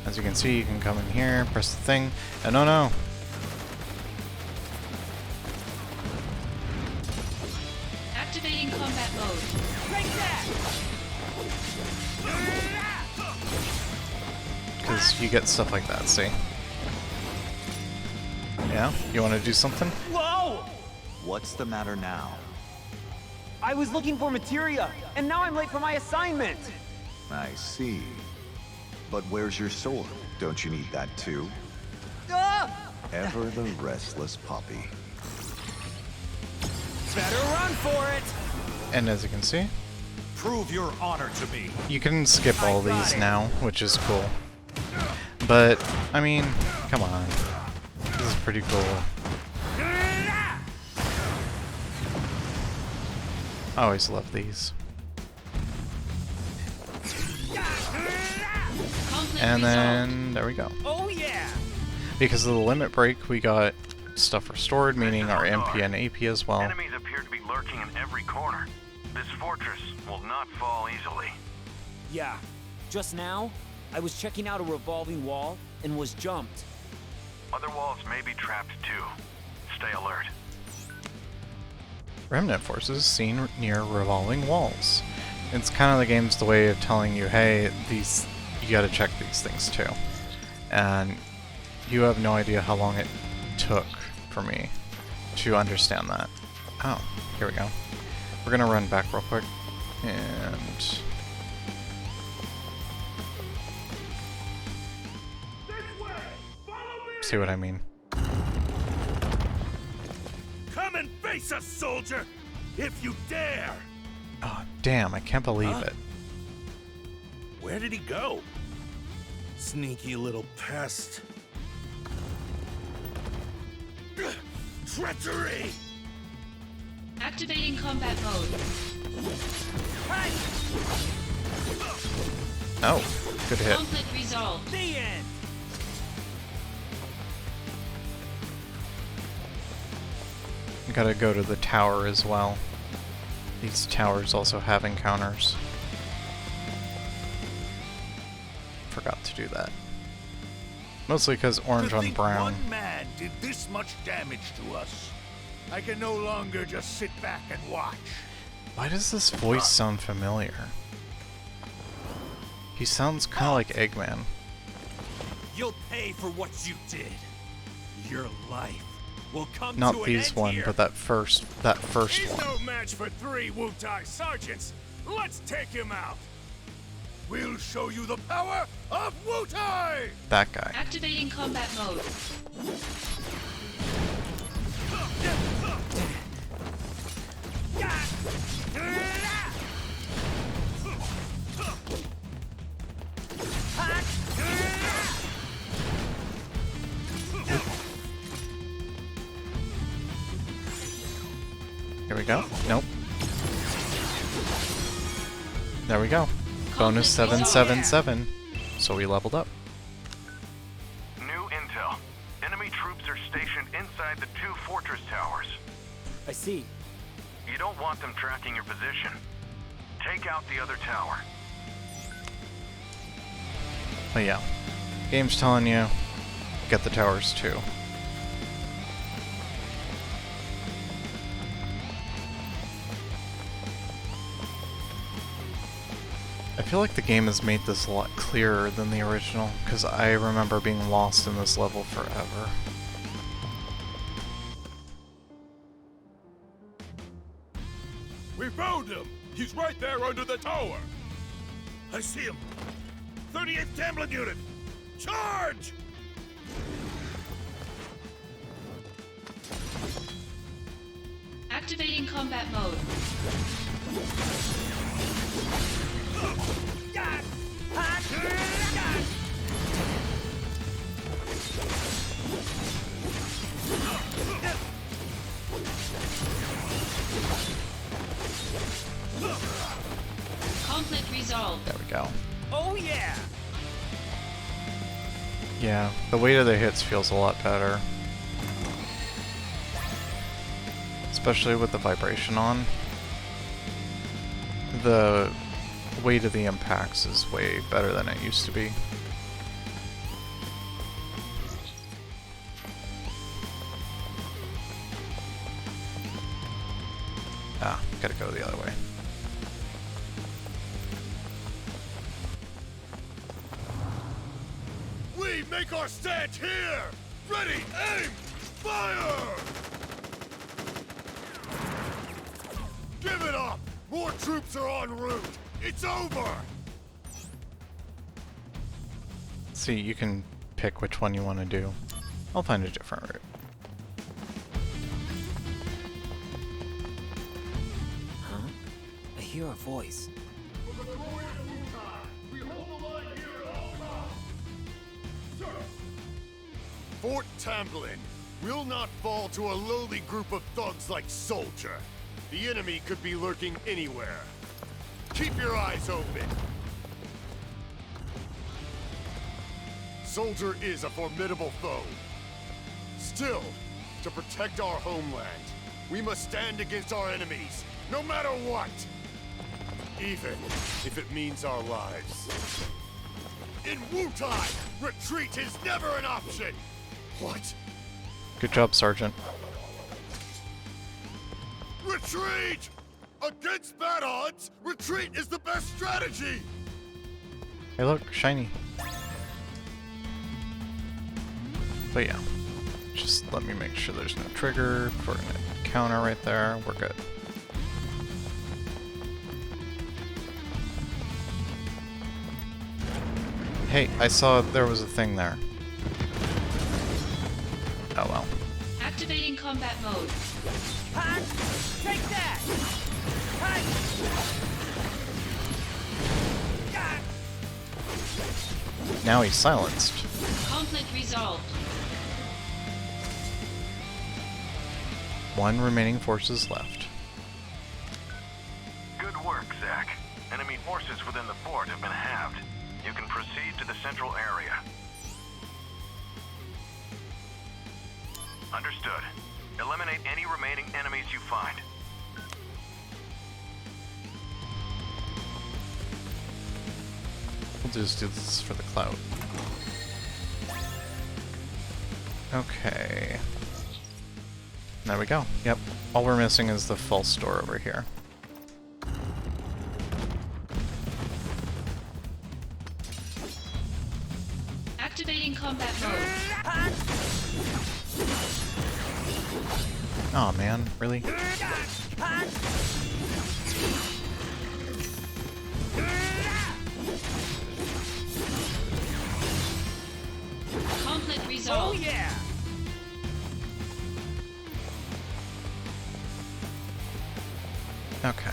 As you can see, you can come in here, press the thing, and oh no! Activating combat mode. Take that. Because you get stuff like that, see? Yeah? You want to do something? Whoa! What's the matter now? I was looking for materia, and now I'm late for my assignment. I see. But where's your sword? Don't you need that too? Ah! Ever the restless puppy. Better run for it. And as you can see, Prove your honor to me. you can skip all I got these it. now, which is cool. But, I mean, come on. This is pretty cool. I always love these. Conflict And resolved. then, there we go. Oh yeah. Because of the limit break, we got stuff restored, meaning our MP and AP as well. Enemies appear to be lurking in every corner. This fortress will not fall easily. Yeah. Just now, I was checking out a revolving wall and was jumped. Other walls may be trapped too. Stay alert. Remnant forces seen near revolving walls. It's kind of the game's the way of telling you, hey, these you gotta check these things too. And you have no idea how long it took for me to understand that. Oh, here we go. We're gonna run back real quick. And See what I mean? Come and face us, soldier! If you dare! Oh, damn, I can't believe it. Where did he go? Sneaky little pest. Treachery! Activating combat mode. Oh, good hit. Conflict resolved. The end. Gotta go to the tower as well. These towers also have encounters. Forgot to do that. Mostly because orange To on think brown. one man did this much damage to us. I can no longer just sit back and watch. Why does this voice sound familiar? He sounds kind of like Eggman. You'll pay for what you did. Your life will come Not to an these end one, here. but that first He's one. no match for 3 Wu-Tai sergeants. Let's take him out. We'll show you the power of Wu-Tai! That guy. Activating combat mode. Here we go. Nope. There we go. Bonus 777. So we leveled up. New intel. Enemy troops are stationed inside the 2 fortress towers. I see. You don't want them tracking your position. Take out the other tower. But yeah. Game's telling you, get the towers too. I feel like the game has made this a lot clearer than the original, because I remember being lost in this level forever. We found him! He's right there under the tower! I see him! 38th Tamlin unit! Charge! Activating combat mode. Conflict resolved. There we go. Oh yeah. Yeah, the weight of the hits feels a lot better. Especially with the vibration on. The weight of the impacts is way better than it used to be. Ah, gotta go the other way. We make our stand here! Ready, aim, fire! Give it up! More troops are en route! It's over! See, you can pick which one you want to do. I'll find a different route. Huh? I hear a voice. Fort Tamblin will not fall to a lowly group of thugs like Soldier. The enemy could be lurking anywhere. Keep your eyes open. Soldier is a formidable foe. Still, to protect our homeland, we must stand against our enemies, no matter what. Even if it means our lives. In Wu-Tai, retreat is never an option! What? Good job, Sergeant. Retreat! Against bad odds, retreat is the best strategy! Hey look, shiny. But yeah, just let me make sure there's no trigger for an encounter right there. We're good. Hey, I saw there was a thing there. Activating combat mode. Hot! Take that! Hot! God! Now he's silenced. Conflict resolved. One remaining force is left. Good work, Zach. Enemy forces within the fort have been halved. You can proceed to the central area. Understood. Eliminate any remaining enemies you find. We'll just do this for the clout. Okay. There we go. Yep. All we're missing is the false door over here. Activating combat mode. Oh man, really? Conflict Oh resolved. yeah! Okay.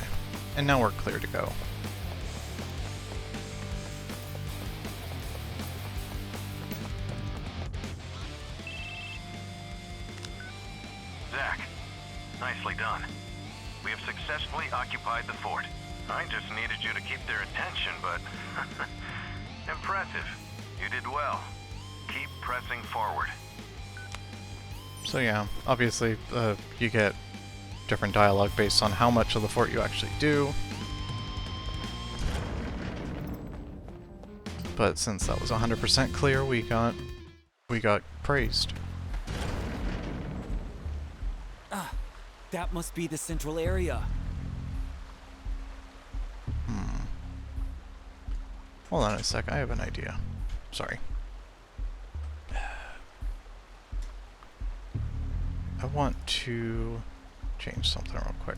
And now we're clear to go. Zach, nicely done. We have successfully occupied the fort. I just needed you to keep their attention, but... impressive. You did well. Keep pressing forward. So yeah, obviously you get different dialogue based on how much of the fort you actually do. But since that was 100% clear, we got praised. That must be the central area. Hold on a sec, I have an idea. Sorry. I want to change something real quick.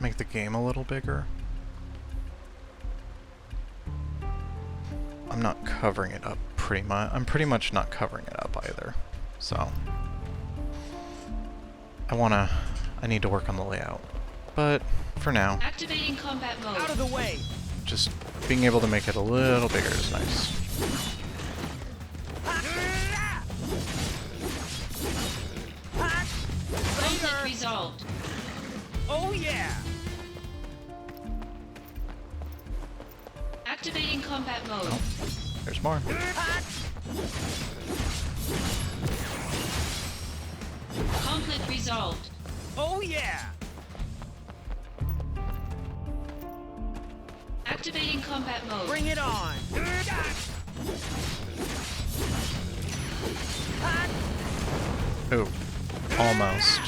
Make the game a little bigger. I'm not covering it up pretty much. I'm pretty much not covering it up either. So I need to work on the layout. But for now, Activating combat mode. Out of the way! just being able to make it a little bigger is nice. Conflict resolved. Oh yeah! Activating combat mode. Oh, there's more. Conflict resolved. Oh yeah! Activating combat mode. Bring it on! Ooh, almost.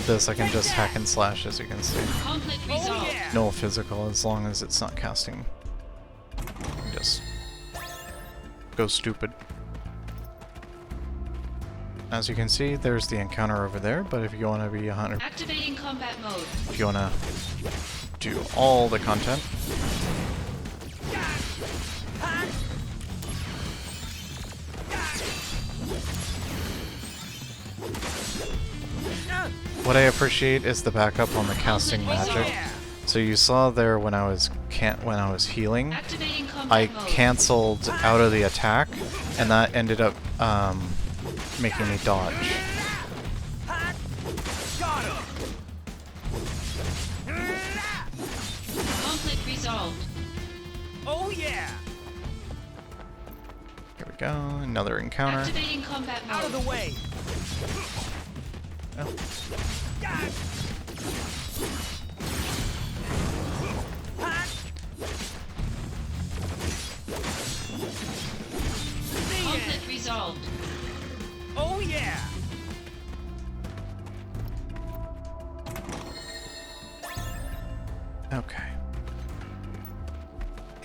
This I can just hack and slash, as you can see. Conflict Oh resolved. yeah! No physical, as long as it's not casting. Just go stupid. As you can see, there's the encounter over there, but if you want to be 100, Activating combat mode. if you want to do all the content, what I appreciate is the backup on the casting magic. So you saw there when I was healing, Activating combat I mode. canceled out of the attack, and that ended up making me dodge. Got him! Conflict resolved. Oh yeah! Here we go, another encounter. Activating combat Out of the mode. way! Oh, Conflict resolved. Oh yeah! okay.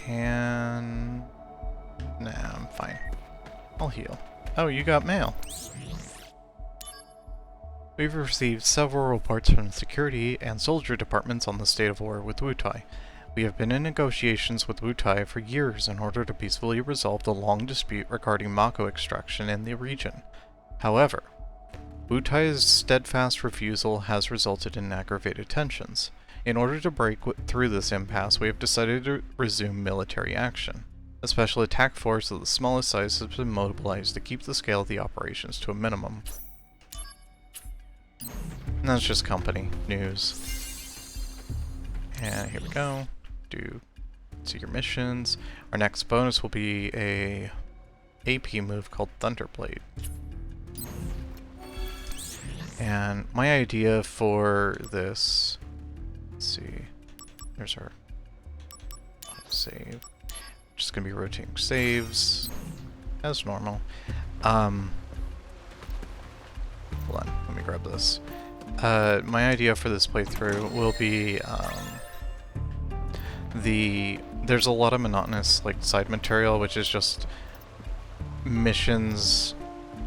And... Nah, I'm fine. I'll heal. Oh, you got mail. We've received several reports from the security and soldier departments on the state of war with Wutai. We have been in negotiations with Wutai for years in order to peacefully resolve the long dispute regarding Mako extraction in the region. However, Wutai's steadfast refusal has resulted in aggravated tensions. In order to break through this impasse, we have decided to resume military action. A special attack force of the smallest size has been mobilized to keep the scale of the operations to a minimum. And that's just company news. And here we go. Do secret missions. Our next bonus will be a AP move called Thunderblade. And my idea for this, let's see, there's our save. Just gonna be rotating saves as normal. Hold on, let me grab this. My idea for this playthrough will be there's a lot of monotonous like side material, which is just missions,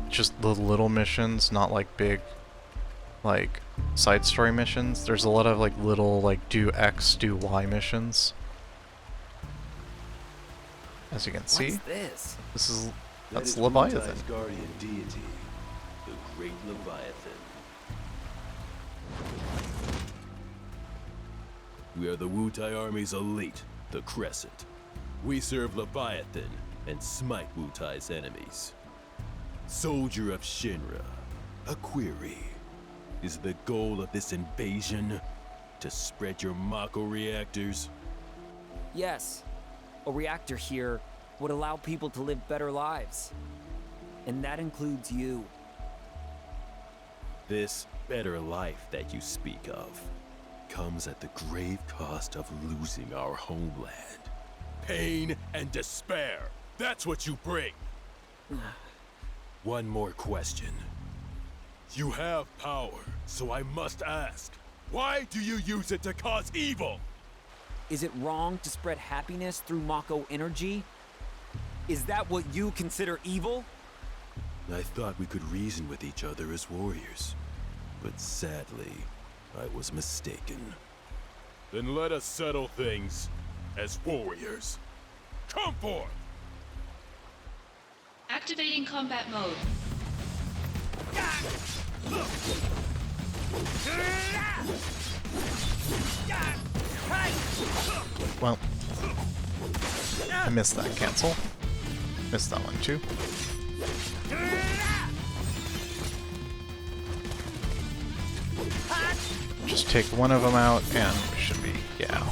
just the little missions, not like big like side story missions. There's a lot of like little like do X, do Y missions. As you can see, What's this? That's Leviathan. Wutai's guardian deity, the great Leviathan. We are the Wutai army's elite, the Crescent. We serve Leviathan and smite Wutai's enemies. Soldier of Shinra, a query. Is the goal of this invasion to spread your Mako reactors? Yes. A reactor here would allow people to live better lives. And that includes you. This better life that you speak of comes at the grave cost of losing our homeland. Pain and despair. That's what you bring. One more question. You have power, so I must ask, why do you use it to cause evil? Is it wrong to spread happiness through Mako energy? Is that what you consider evil? I thought we could reason with each other as warriors, but sadly, I was mistaken. Then let us settle things as warriors. Come forth! Activating combat mode. Well, I missed that cancel. Missed that one too. Just take one of them out and we should be, yeah.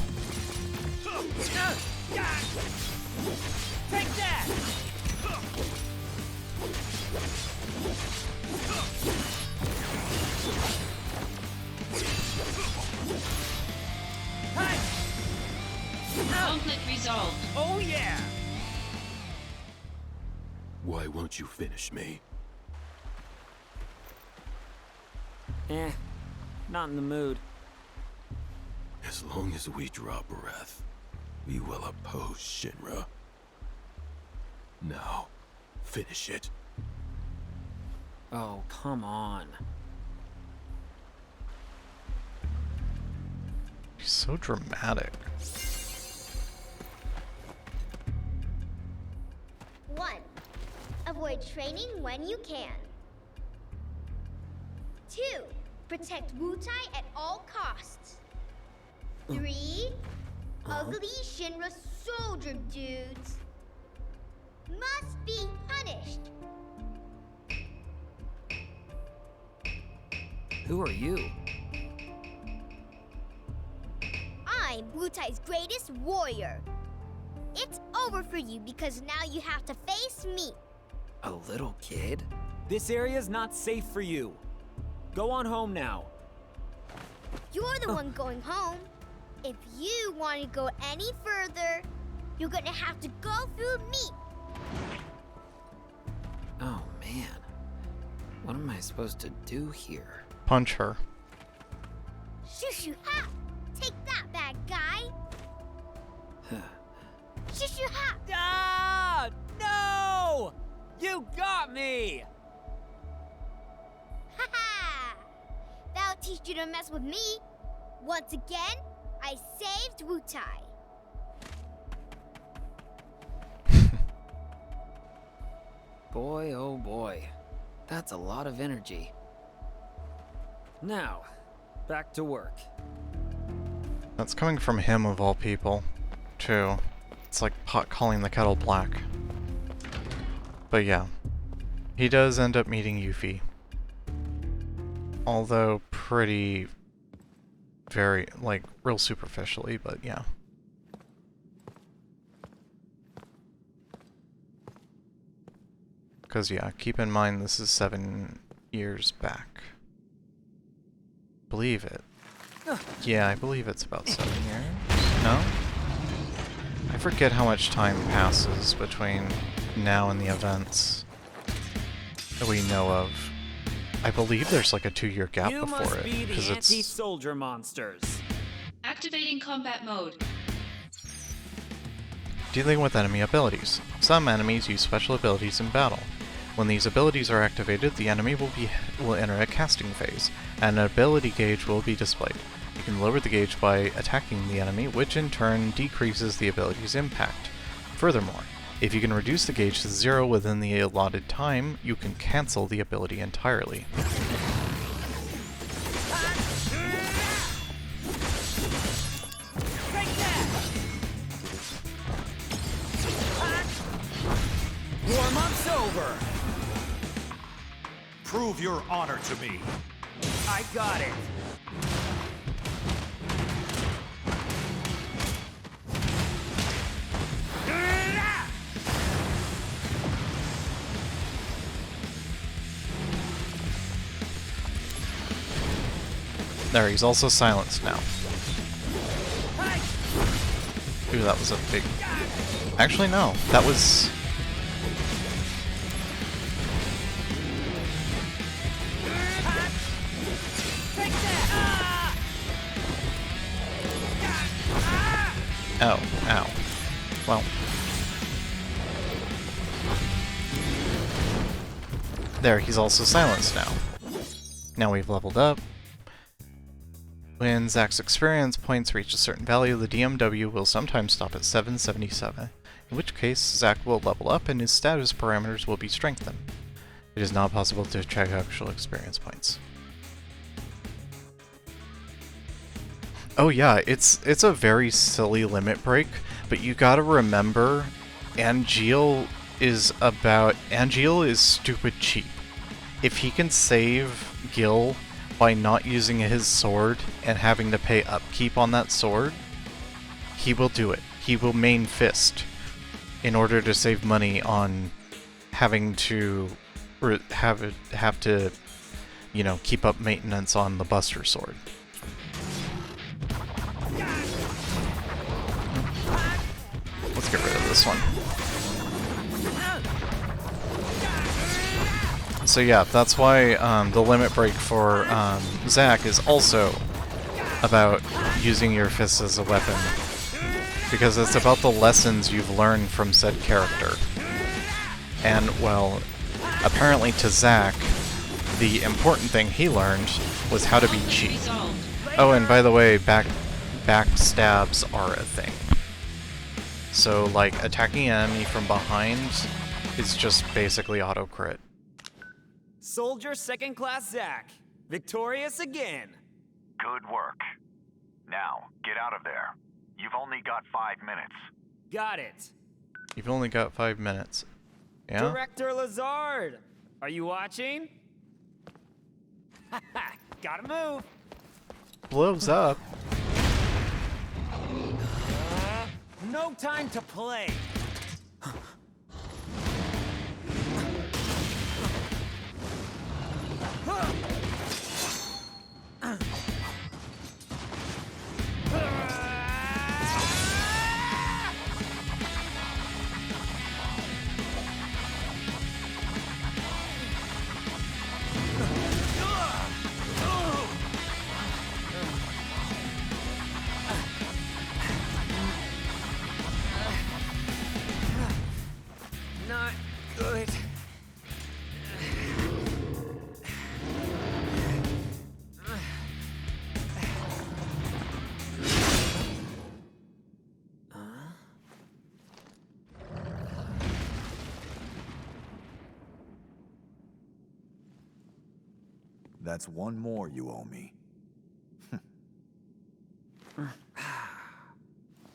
Take that! Conflict resolved. Oh yeah! Why won't you finish me? Not in the mood. As long as we draw breath, we will oppose Shinra. Now, finish it. Oh, come on. He's so dramatic. 1. Avoid training when you can. 2. Protect Wutai at all costs. 3. Ugly Shinra soldier dudes must be punished. Who are you? I'm Wutai's greatest warrior. It's over for you because now you have to face me. A little kid? This area's not safe for you. Go on home now. You're the one going home. If you want to go any further, you're gonna have to go through me. Oh man. What am I supposed to do here? Punch her. Shoo shoo ha! Take that, bad guy! Shoo You got me! Haha! That'll teach you to mess with me. Once again, I saved Wutai. Boy, oh boy. That's a lot of energy. Now, back to work. That's coming from him of all people, too. It's like pot calling the kettle black. But yeah, he does end up meeting Yuffie. Although very, like, real superficially, but yeah. Because, yeah, keep in mind this is 7 years back. Believe it. Yeah, I believe it's about 7 years. No? I forget how much time passes between now and the events that we know of. I believe there's like a 2-year gap You before must it. be the Because it's anti-soldier monsters. Activating combat mode. dealing with enemy abilities. Some enemies use special abilities in battle. When these abilities are activated, the enemy will enter a casting phase, and an ability gauge will be displayed. You can lower the gauge by attacking the enemy, which in turn decreases the ability's impact. Furthermore, if you can reduce the gauge to 0 within the allotted time, you can cancel the ability entirely. Warm-up's over. Prove your honor to me. I got it. There, he's also silenced now. Ooh, that was a big... Actually, no. That was... Oh, ow. Well. There, he's also silenced now. Now we've leveled up. When Zack's experience points reach a certain value, the DMW will sometimes stop at 777, in which case Zack will level up and his status parameters will be strengthened. It is not possible to check actual experience points. Oh yeah, it's a very silly limit break, but you gotta remember, Angeal is stupid cheap. If he can save Gil by not using his sword and having to pay upkeep on that sword, he will do it. He will main fist in order to save money on having to have to, you know, keep up maintenance on the Buster Sword. Let's get rid of this one. So yeah, that's why the limit break for Zack is also about using your fists as a weapon. Because it's about the lessons you've learned from said character. And, well, apparently to Zack, the important thing he learned was how to be cheap. Oh, and by the way, backstabs are a thing. So, like, attacking an enemy from behind is just basically auto-crit. Soldier second class Zack. Victorious again. Good work. Now, get out of there. You've only got 5 minutes. Got it. You've only got 5 minutes. Yeah? Director Lazard, are you watching? Gotta move. Blows up. No time to play. That's one more you owe me.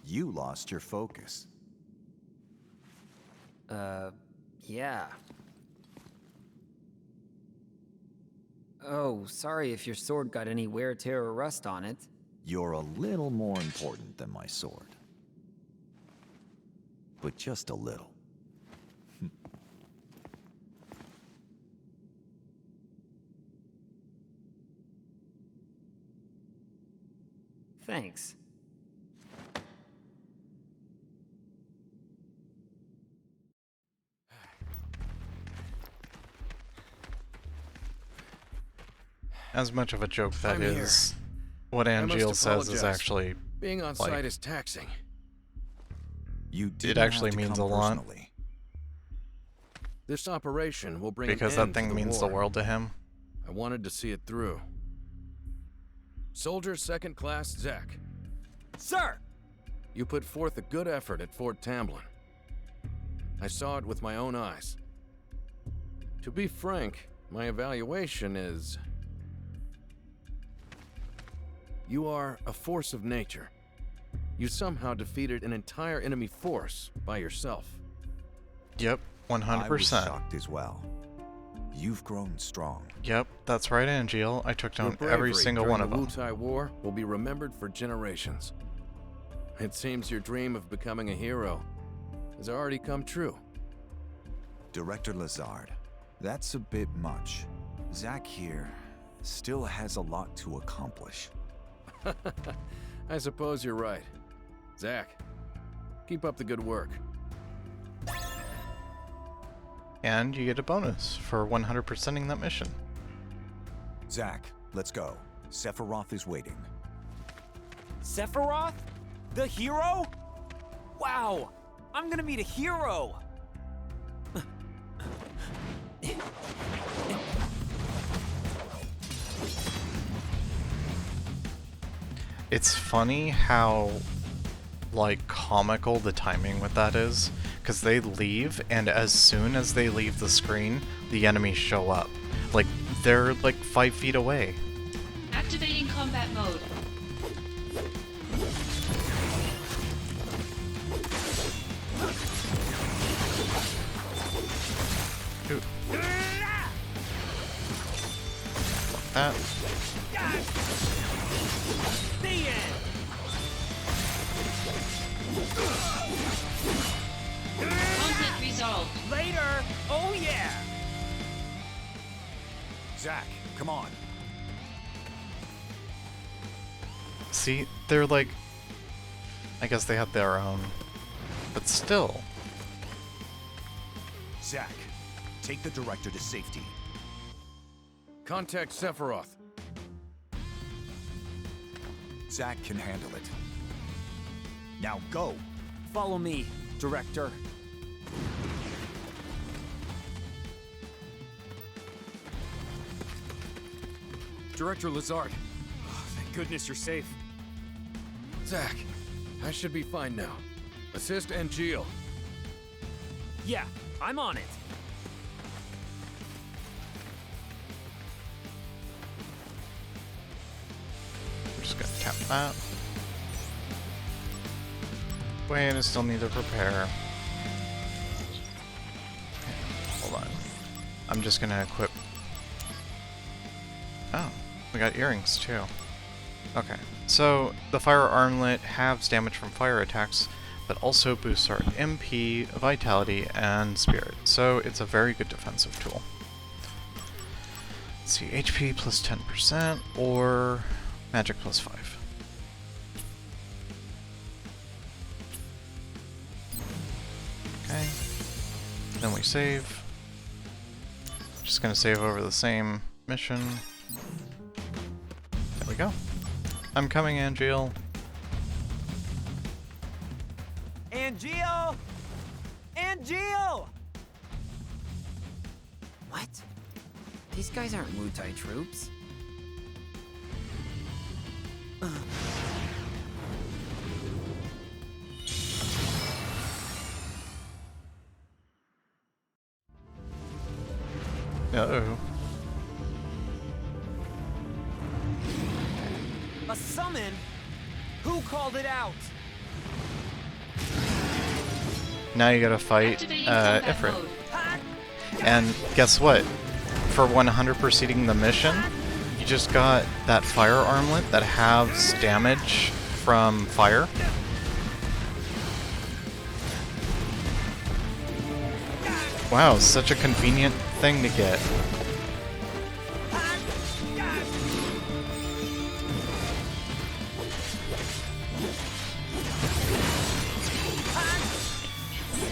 You lost your focus. Yeah. Oh, sorry if your sword got any wear, tear, or rust on it. You're a little more important than my sword. But just a little. Thanks. As much of a joke that I'm is, here. what I must Angeal says is apologize. actually, Being on like, site is taxing. You it didn't actually have to means come a lot. personally. This operation will bring Because an that end to thing the means war. the world to him. I wanted to see it through. Soldier Second Class Zach, Sir! you put forth a good effort at Fort Tamblin. I saw it with my own eyes. To be frank, my evaluation is... You are a force of nature. You somehow defeated an entire enemy force by yourself. Yep, 100%. I was shocked as well. You've grown strong. Yep, that's right, Angeal. I took Your down bravery every single one during of the them. Wutai War will be remembered for generations. It seems your dream of becoming a hero has already come true. Director Lazard, that's a bit much. Zach here still has a lot to accomplish. I suppose you're right. Zach, keep up the good work. And you get a bonus for 100%ing that mission. Zach, let's go. Sephiroth is waiting. Sephiroth? The hero? Wow! I'm gonna meet a hero! It's funny how, like, comical the timing with that is, because they leave, and as soon as they leave the screen, the enemies show up. Like, they're like 5 feet away. Activating combat mode. Ooh. That. The end! Conflict resolved. Later! Oh yeah! Zach, come on. See, they're like... I guess they have their own. But still. Zach, take the director to safety. Contact Sephiroth. Zach can handle it. Now go! Follow me, Director. Director Lazard. Oh, thank goodness you're safe. Zach, I should be fine now. Assist Angeal. Yeah, I'm on it. I'm just gonna tap that. Wait, I still need to prepare. Hold on. I'm just gonna equip... Oh, we got earrings too. Okay, so the fire armlet halves damage from fire attacks, but also boosts our MP, vitality, and spirit. So it's a very good defensive tool. Let's see, HP plus 10% or magic plus 5. Okay, then we save. Just gonna save over the same mission. There we go. I'm coming, Angeal. Angeal! Angeal! What? These guys aren't Wutai troops. Uh-oh. A summon? Who called it out? Now you gotta fight Activating combat Ifrit. mode. And guess what? For 100 proceeding the mission, you just got that fire armlet that halves damage from fire. Wow, such a convenient thing to get.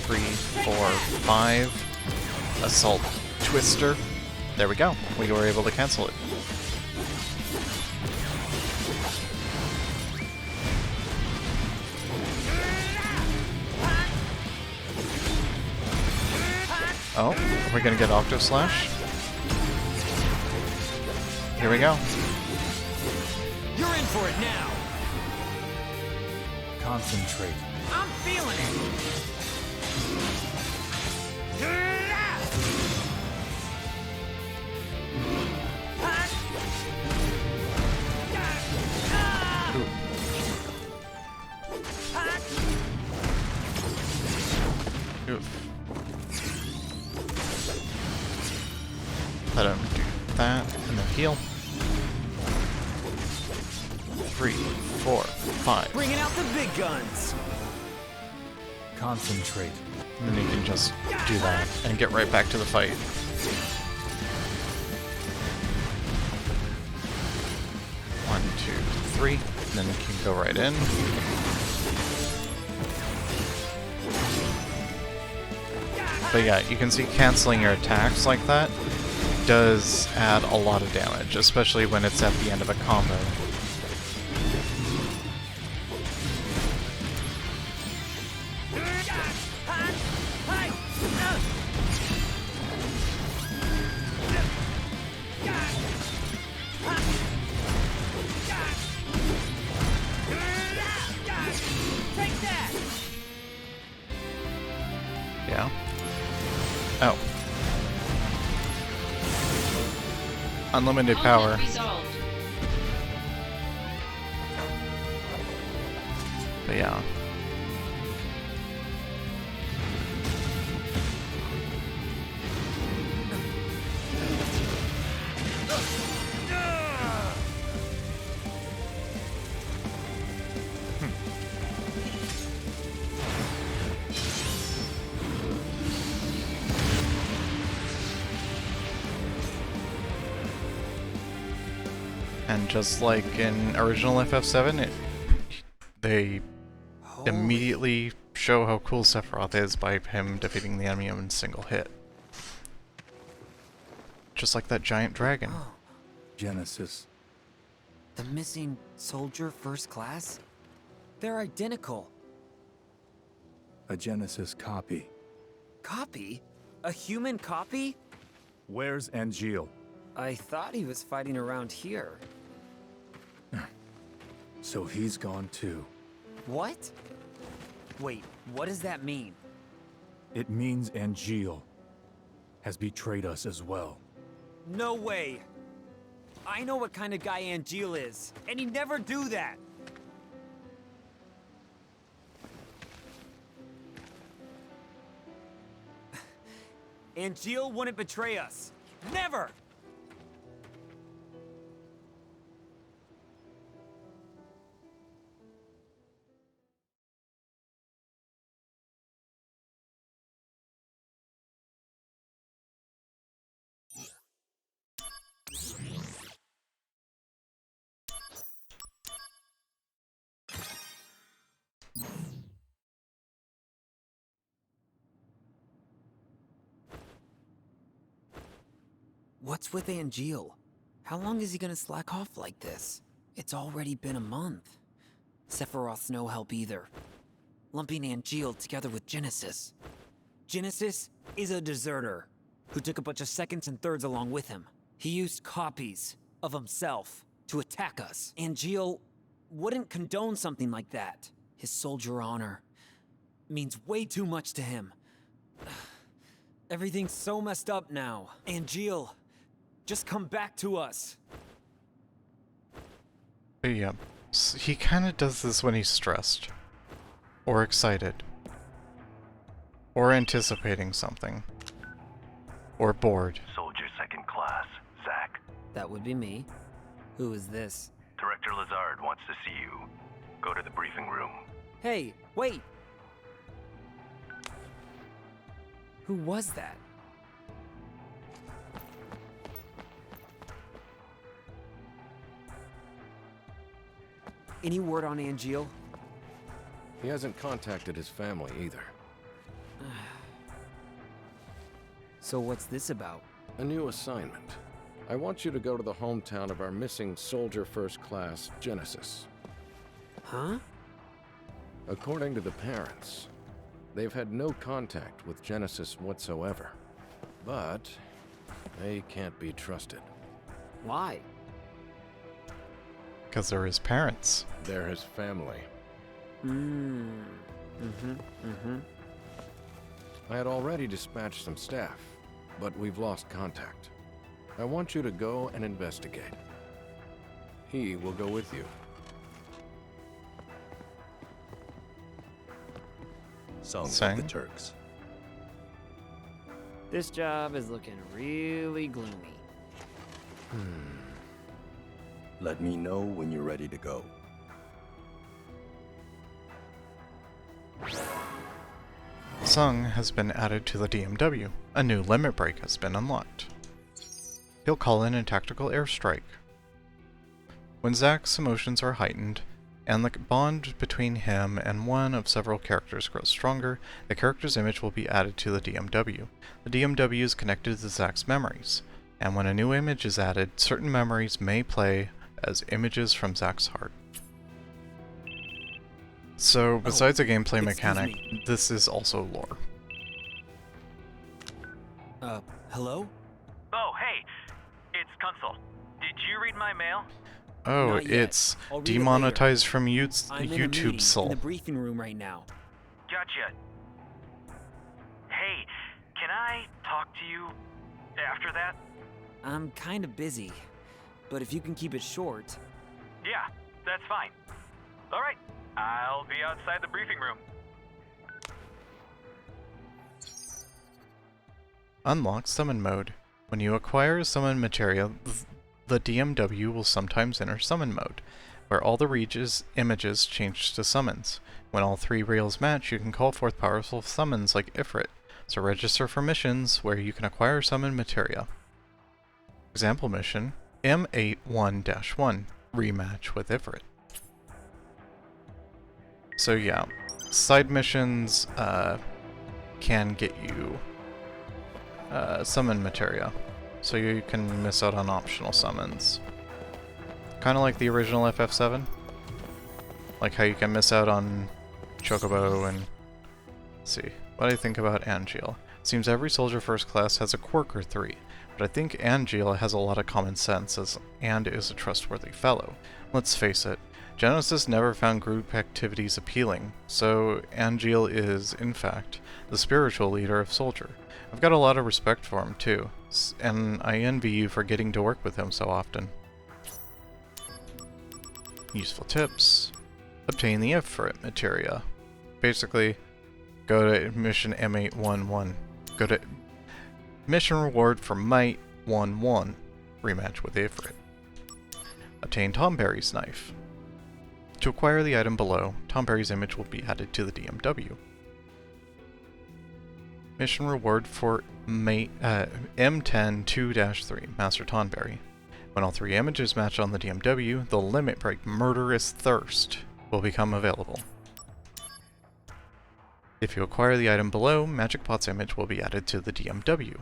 Three, 4, 5. Assault Twister. There we go. We were able to cancel it. Oh, we're gonna get Octo Slash. Here we go. You're in for it now. Concentrate. I'm feeling it. Oof. Let him do that, and then heal. 3, 4, 5. Bringing out the big guns. Concentrate. And then you can just do that and get right back to the fight. One, 2, 3. And then you can go right in. But yeah, you can see canceling your attacks like that does add a lot of damage, especially when it's at the end of a combo. Yeah. Oh. Unlimited power. Conflict resolved. But yeah. And just like in original FF7, they immediately show how cool Sephiroth is by him defeating the enemy in a single hit. Just like that giant dragon. Genesis. The missing soldier first class? They're identical. A Genesis copy. Copy? A human copy? Where's Angeal? I thought he was fighting around here. So he's gone too. What? Wait, what does that mean? It means Angeal has betrayed us as well. No way! I know what kind of guy Angeal is, and he'd never do that! Angeal wouldn't betray us. Never! What's with Angeal? How long is he gonna slack off like this? It's already been a month. Sephiroth's no help either. Lumping Angeal together with Genesis. Genesis is a deserter who took a bunch of seconds and thirds along with him. He used copies of himself to attack us. Angeal wouldn't condone something like that. His soldier honor means way too much to him. Everything's so messed up now. Angeal, just come back to us. But yeah, he kind of does this when he's stressed, or excited, or anticipating something, or bored. Soldier second class, Zach. That would be me. Who is this? Director Lazard wants to see you. Go to the briefing room. Hey, wait! Who was that? Any word on Angeal? He hasn't contacted his family either. So what's this about? A new assignment. I want you to go to the hometown of our missing soldier first class, Genesis. Huh? According to the parents, they've had no contact with Genesis whatsoever. But they can't be trusted. Why? Because they're his parents. They're his family. I had already dispatched some staff, but we've lost contact. I want you to go and investigate. He will go with you. Song of Sang? the Turks. This job is looking really gloomy. Let me know when you're ready to go. Sung has been added to the DMW. A new limit break has been unlocked. He'll call in a tactical airstrike. When Zach's emotions are heightened, and the bond between him and one of several characters grows stronger, the character's image will be added to the DMW. The DMW is connected to Zach's memories, and when a new image is added, certain memories may play as images from Zach's heart. So, besides a gameplay mechanic, this is also lore. Hello? Oh, hey! It's Kunzel. Did you read my mail? Oh, Not yet. it's I'll read it demonetized from I'm in a meeting YouTube in Soul. the briefing room right now. Gotcha. Hey, can I talk to you after that? I'm kind of busy, but if you can keep it short. Yeah, that's fine. Alright, I'll be outside the briefing room. Unlock Summon Mode. When you acquire a summon materia, the DMW will sometimes enter Summon Mode, where all the images change to summons. When all three reels match, you can call forth powerful summons like Ifrit, so register for missions where you can acquire summon materia. Example mission, M81-1, rematch with Ifrit. So yeah, side missions can get you summon materia, so you can miss out on optional summons. Kind of like the original FF7, like how you can miss out on Chocobo and... Let's see, what do I think about Angeal? Seems every soldier first class has a quirk or three, but I think Angeal has a lot of common sense and is a trustworthy fellow. Let's face it, Genesis never found group activities appealing, so Angeal is, in fact, the spiritual leader of Soldier. I've got a lot of respect for him too, and I envy you for getting to work with him so often. Useful tips. Obtain the Ifrit materia. Basically, go to mission M811. Go to mission reward for Might 1-1. Rematch with Ifrit. Obtain Tom Berry's knife. To acquire the item below, Tom Berry's image will be added to the DMW. Mission reward for M10-2-3, Master Tonberry. When all three images match on the DMW, the limit break Murderous Thirst will become available. If you acquire the item below, Magic Pot's image will be added to the DMW.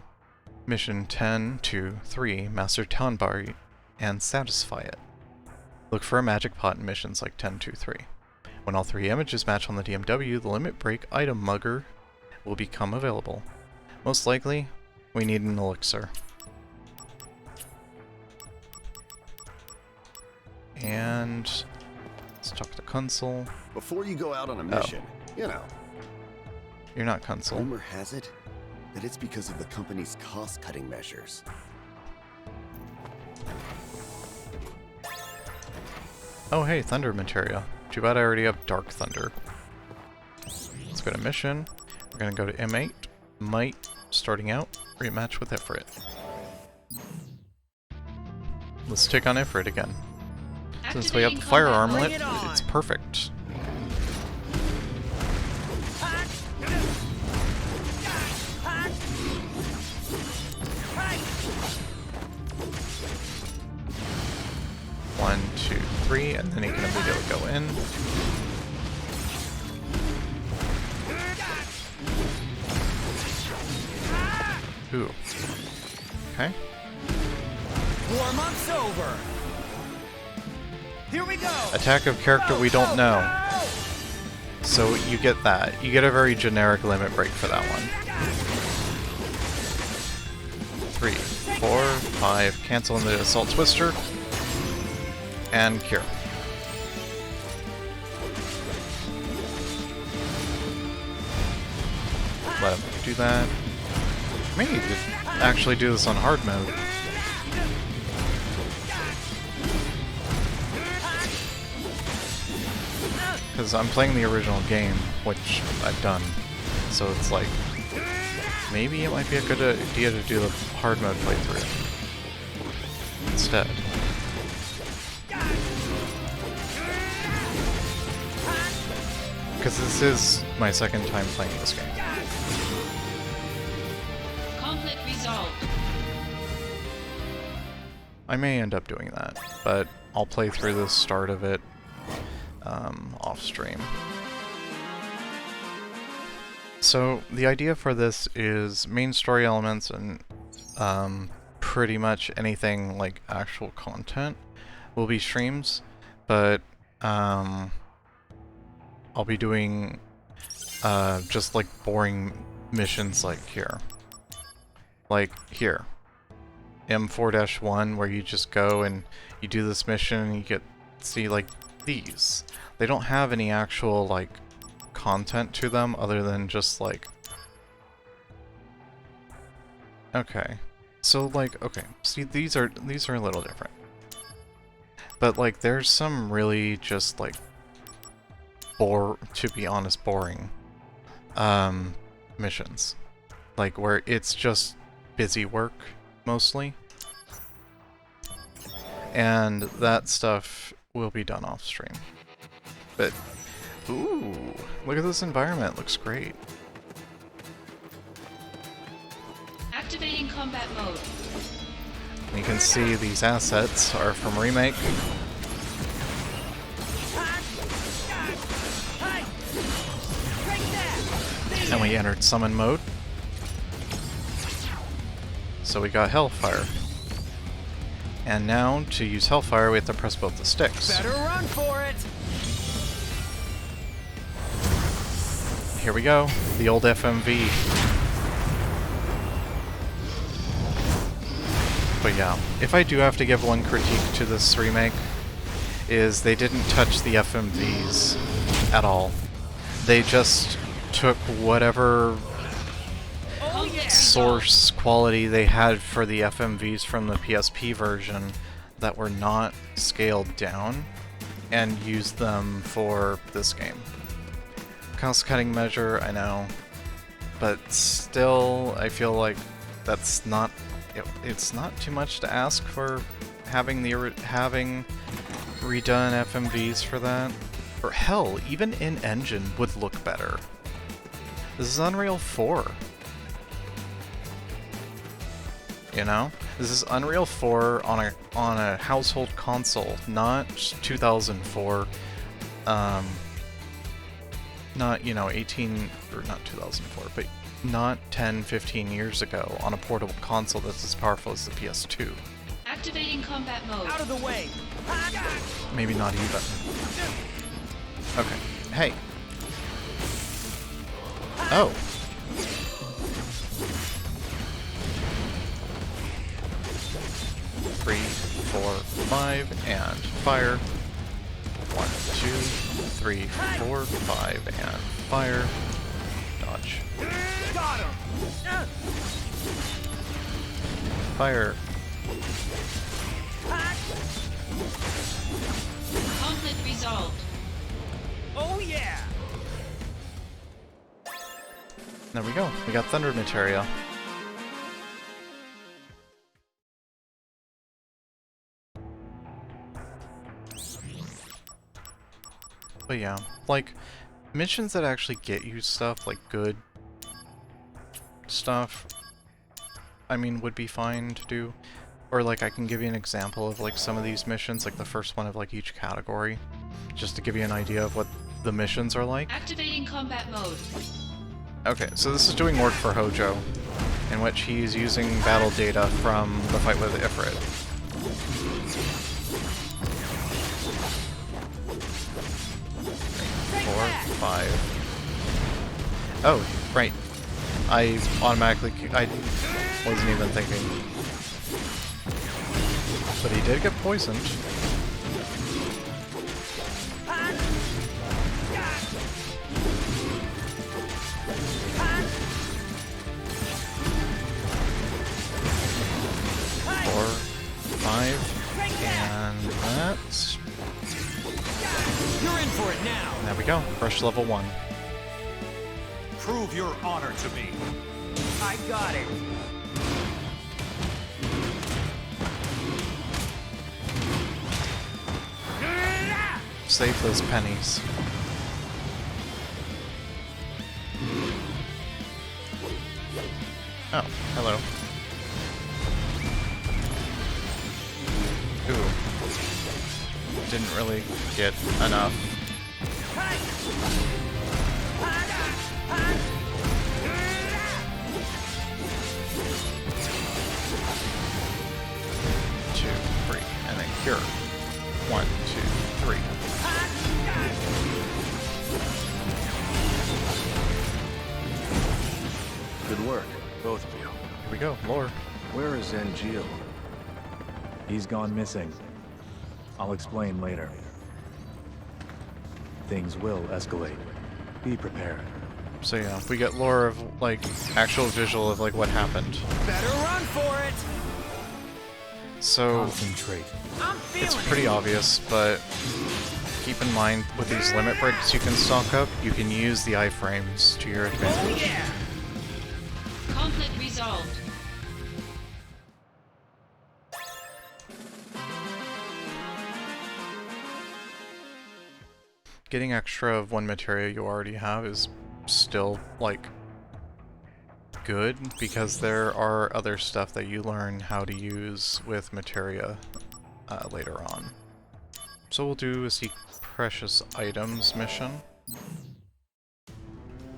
Mission 10-2-3, Master Tonberry, and satisfy it. Look for a Magic Pot in missions like 10-2-3. When all three images match on the DMW, the limit break item mugger will become available. Most likely, we need an elixir. And let's talk to Kunzel. Before you go out on a mission, you know. You're not Kunzel. Rumor has it that it's because of the company's cost-cutting measures. Oh hey, thunder materia. Too bad I already have dark thunder. Let's go to mission. We're gonna go to M8. Might, starting out, rematch with Ifrit. Let's take on Ifrit again. Since we have the fire armlet, it's perfect. One, two, three, and then he can immediately go in. Ooh. Okay. Warm-up's over. Here we go. Attack of character we don't know. So you get that. You get a very generic limit break for that one. 3, 4, 5. Cancel in the Assault Twister. And cure. Let him do that. Maybe you could actually do this on hard mode. Because I'm playing the original game, which I've done. So it's like, maybe it might be a good idea to do the hard mode playthrough instead. Because this is my second time playing this game. Conflict resolved. I may end up doing that, but I'll play through the start of it off stream. So the idea for this is main story elements and pretty much anything like actual content will be streams, but I'll be doing just like boring missions like here. Like here. M4-1 where you just go and you do this mission and you get see like these. They don't have any actual like content to them other than just like okay. So like okay, see these are a little different. But like there's some really just like to be honest boring missions. Like where it's just busy work mostly. And that stuff will be done off stream. But ooh, look at this environment, looks great. Activating combat mode. And you can see these assets are from Remake. And we entered summon mode. So we got Hellfire. And now, to use Hellfire, we have to press both the sticks. Better run for it. Here we go, the old FMV. But yeah, if I do have to give one critique to this remake, is they didn't touch the FMVs at all. They just took whatever source quality they had for the FMVs from the PSP version that were not scaled down and used them for this game. Cost cutting measure, I know, but still I feel like that's not it's not too much to ask for having redone FMVs for that. Or hell, even in-engine would look better. This is Unreal 4. You know? This is Unreal 4 on a household console, not 2004. Not, you know, 18 or not 2004, but not 10, 15 years ago on a portable console that's as powerful as the PS2. Activating combat mode. Out of the way. Maybe not even. Okay. Hey. Oh. Three, 4, 5, and fire. 1, 2, 3, 4, 5, and fire. Dodge. Got him. Fire. Conflict resolved. Oh yeah! There we go. We got thunder materia. But yeah, like, missions that actually get you stuff, like good stuff, I mean, would be fine to do. Or like, I can give you an example of like some of these missions, like the first one of like each category, just to give you an idea of what the missions are like. Activating combat mode. Okay, so this is doing work for Hojo, in which he's using battle data from the fight with Ifrit. 4, 5. Oh, right. I wasn't even thinking. But he did get poisoned. Four, 5, and that's... You're in for it now! There we go. Rush level 1. Prove your honor to me. I got it. Save those pennies. Oh, hello. Ooh. Didn't really get enough. 2, 3, and then cure. 1, 2, 3. Good work, both of you. Here we go, lore. Where is Angel? He's gone missing. I'll explain later. Things will escalate. Be prepared. So yeah, we get lore of, like, actual visual of, like, what happened. Better run for it! So, Concentrate. it's pretty obvious, but keep in mind, with these limit breaks you can stock up, you can use the iframes to your advantage. Oh yeah! Conflict resolved. Getting extra of one materia you already have is still, like, good, because there are other stuff that you learn how to use with materia later on. So we'll do a Seek Precious Items mission,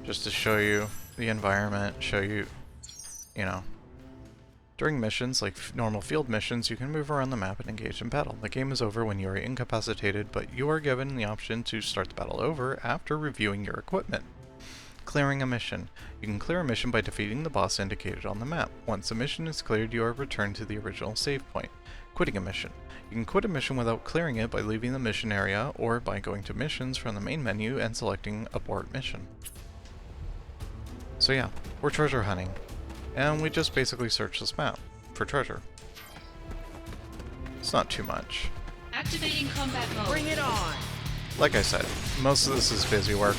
just to show you the environment, show you, you know. During missions, like normal field missions, you can move around the map and engage in battle. The game is over when you are incapacitated, but you are given the option to start the battle over after reviewing your equipment. Clearing a mission. You can clear a mission by defeating the boss indicated on the map. Once a mission is cleared, you are returned to the original save point. Quitting a mission. You can quit a mission without clearing it by leaving the mission area, or by going to missions from the main menu and selecting abort mission. So yeah, we're treasure hunting. And we just basically search this map for treasure. It's not too much. Activating combat mode. Bring it on! Like I said, most of this is busy work.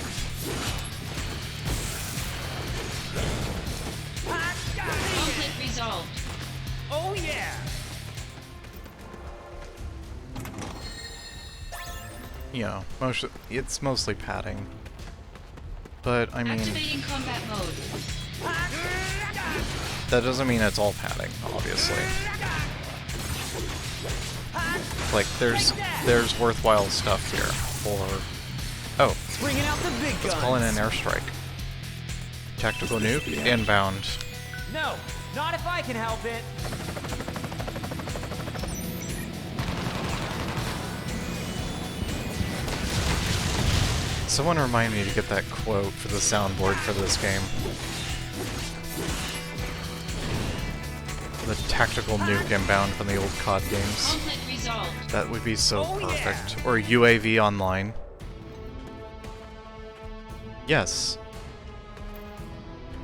Conflict resolved. Oh yeah! You know, it's mostly padding. But, I mean, Activating combat mode. that doesn't mean it's all padding, obviously. Like, there's worthwhile stuff here for... Oh, Bringing out the big guns! let's call in an airstrike. Tactical nuke, inbound. No, not if I can help it. Someone remind me to get that quote for the soundboard for this game. The tactical nuke inbound from the old COD games. Conflict resolved. That would be so Oh, yeah. perfect. Or UAV online. Yes.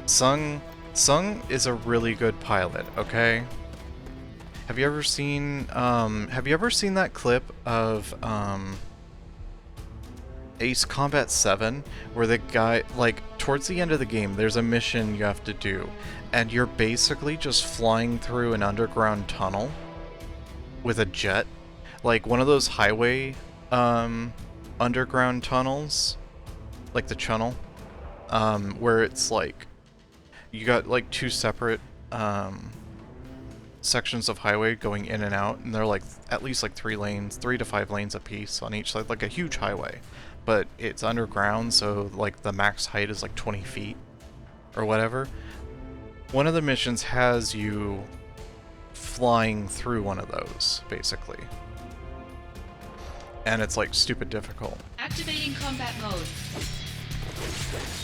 Sung is a really good pilot, okay? Have you ever seen that clip of Ace Combat 7, where the guy, like, towards the end of the game, there's a mission you have to do, and you're basically just flying through an underground tunnel with a jet. Like, one of those highway, underground tunnels, like the channel, where it's like, you got, like, two separate, sections of highway going in and out, and they're like at least like 3 to 5 lanes a piece on each side, like a huge highway, but it's underground, so like the max height is like 20 feet or whatever. One of the missions has you flying through one of those, basically, and it's like stupid difficult. Activating combat mode.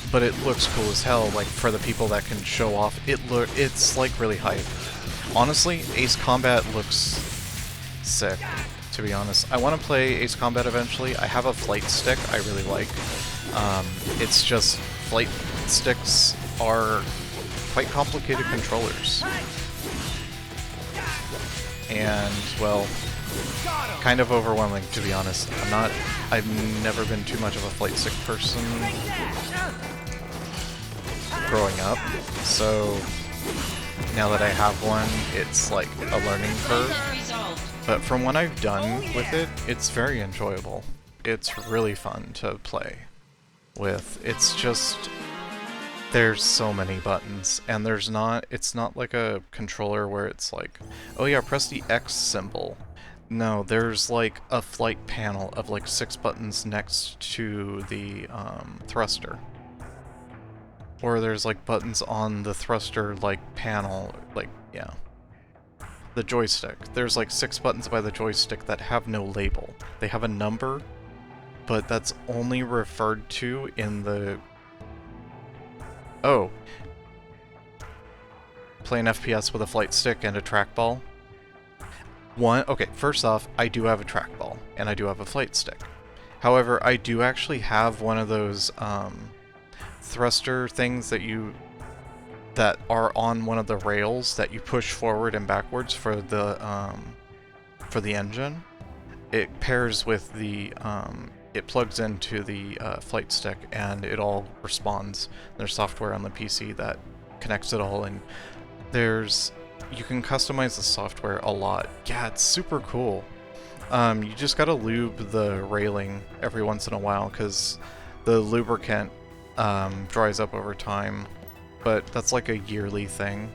But it looks cool as hell, like for the people that can show off. It's like really hype. Honestly, Ace Combat looks sick, to be honest. I want to play Ace Combat eventually. I have a flight stick I really like. It's just flight sticks are quite complicated controllers. And, well, kind of overwhelming, to be honest. I've never been too much of a flight stick person growing up, so now that I have one, it's like a learning curve. But from what I've done with it, it's very enjoyable. It's really fun to play with. It's just, there's so many buttons, and it's not like a controller where it's like, oh yeah, press the X symbol. No, there's like a flight panel of like 6 buttons next to the thruster. Or there's like buttons on the thruster like panel, like, yeah. The joystick. There's like 6 buttons by the joystick that have no label. They have a number, but that's only referred to in the... Oh. Play an FPS with a flight stick and a trackball. Okay, first off, I do have a trackball, and I do have a flight stick. However, I do actually have one of those, thruster things that are on one of the rails that you push forward and backwards for the engine. It pairs with the it plugs into the flight stick, and it all responds. There's software on the PC that connects it all, and you can customize the software a lot. Yeah, it's super cool. You just gotta lube the railing every once in a while because the lubricant dries up over time, but that's like a yearly thing.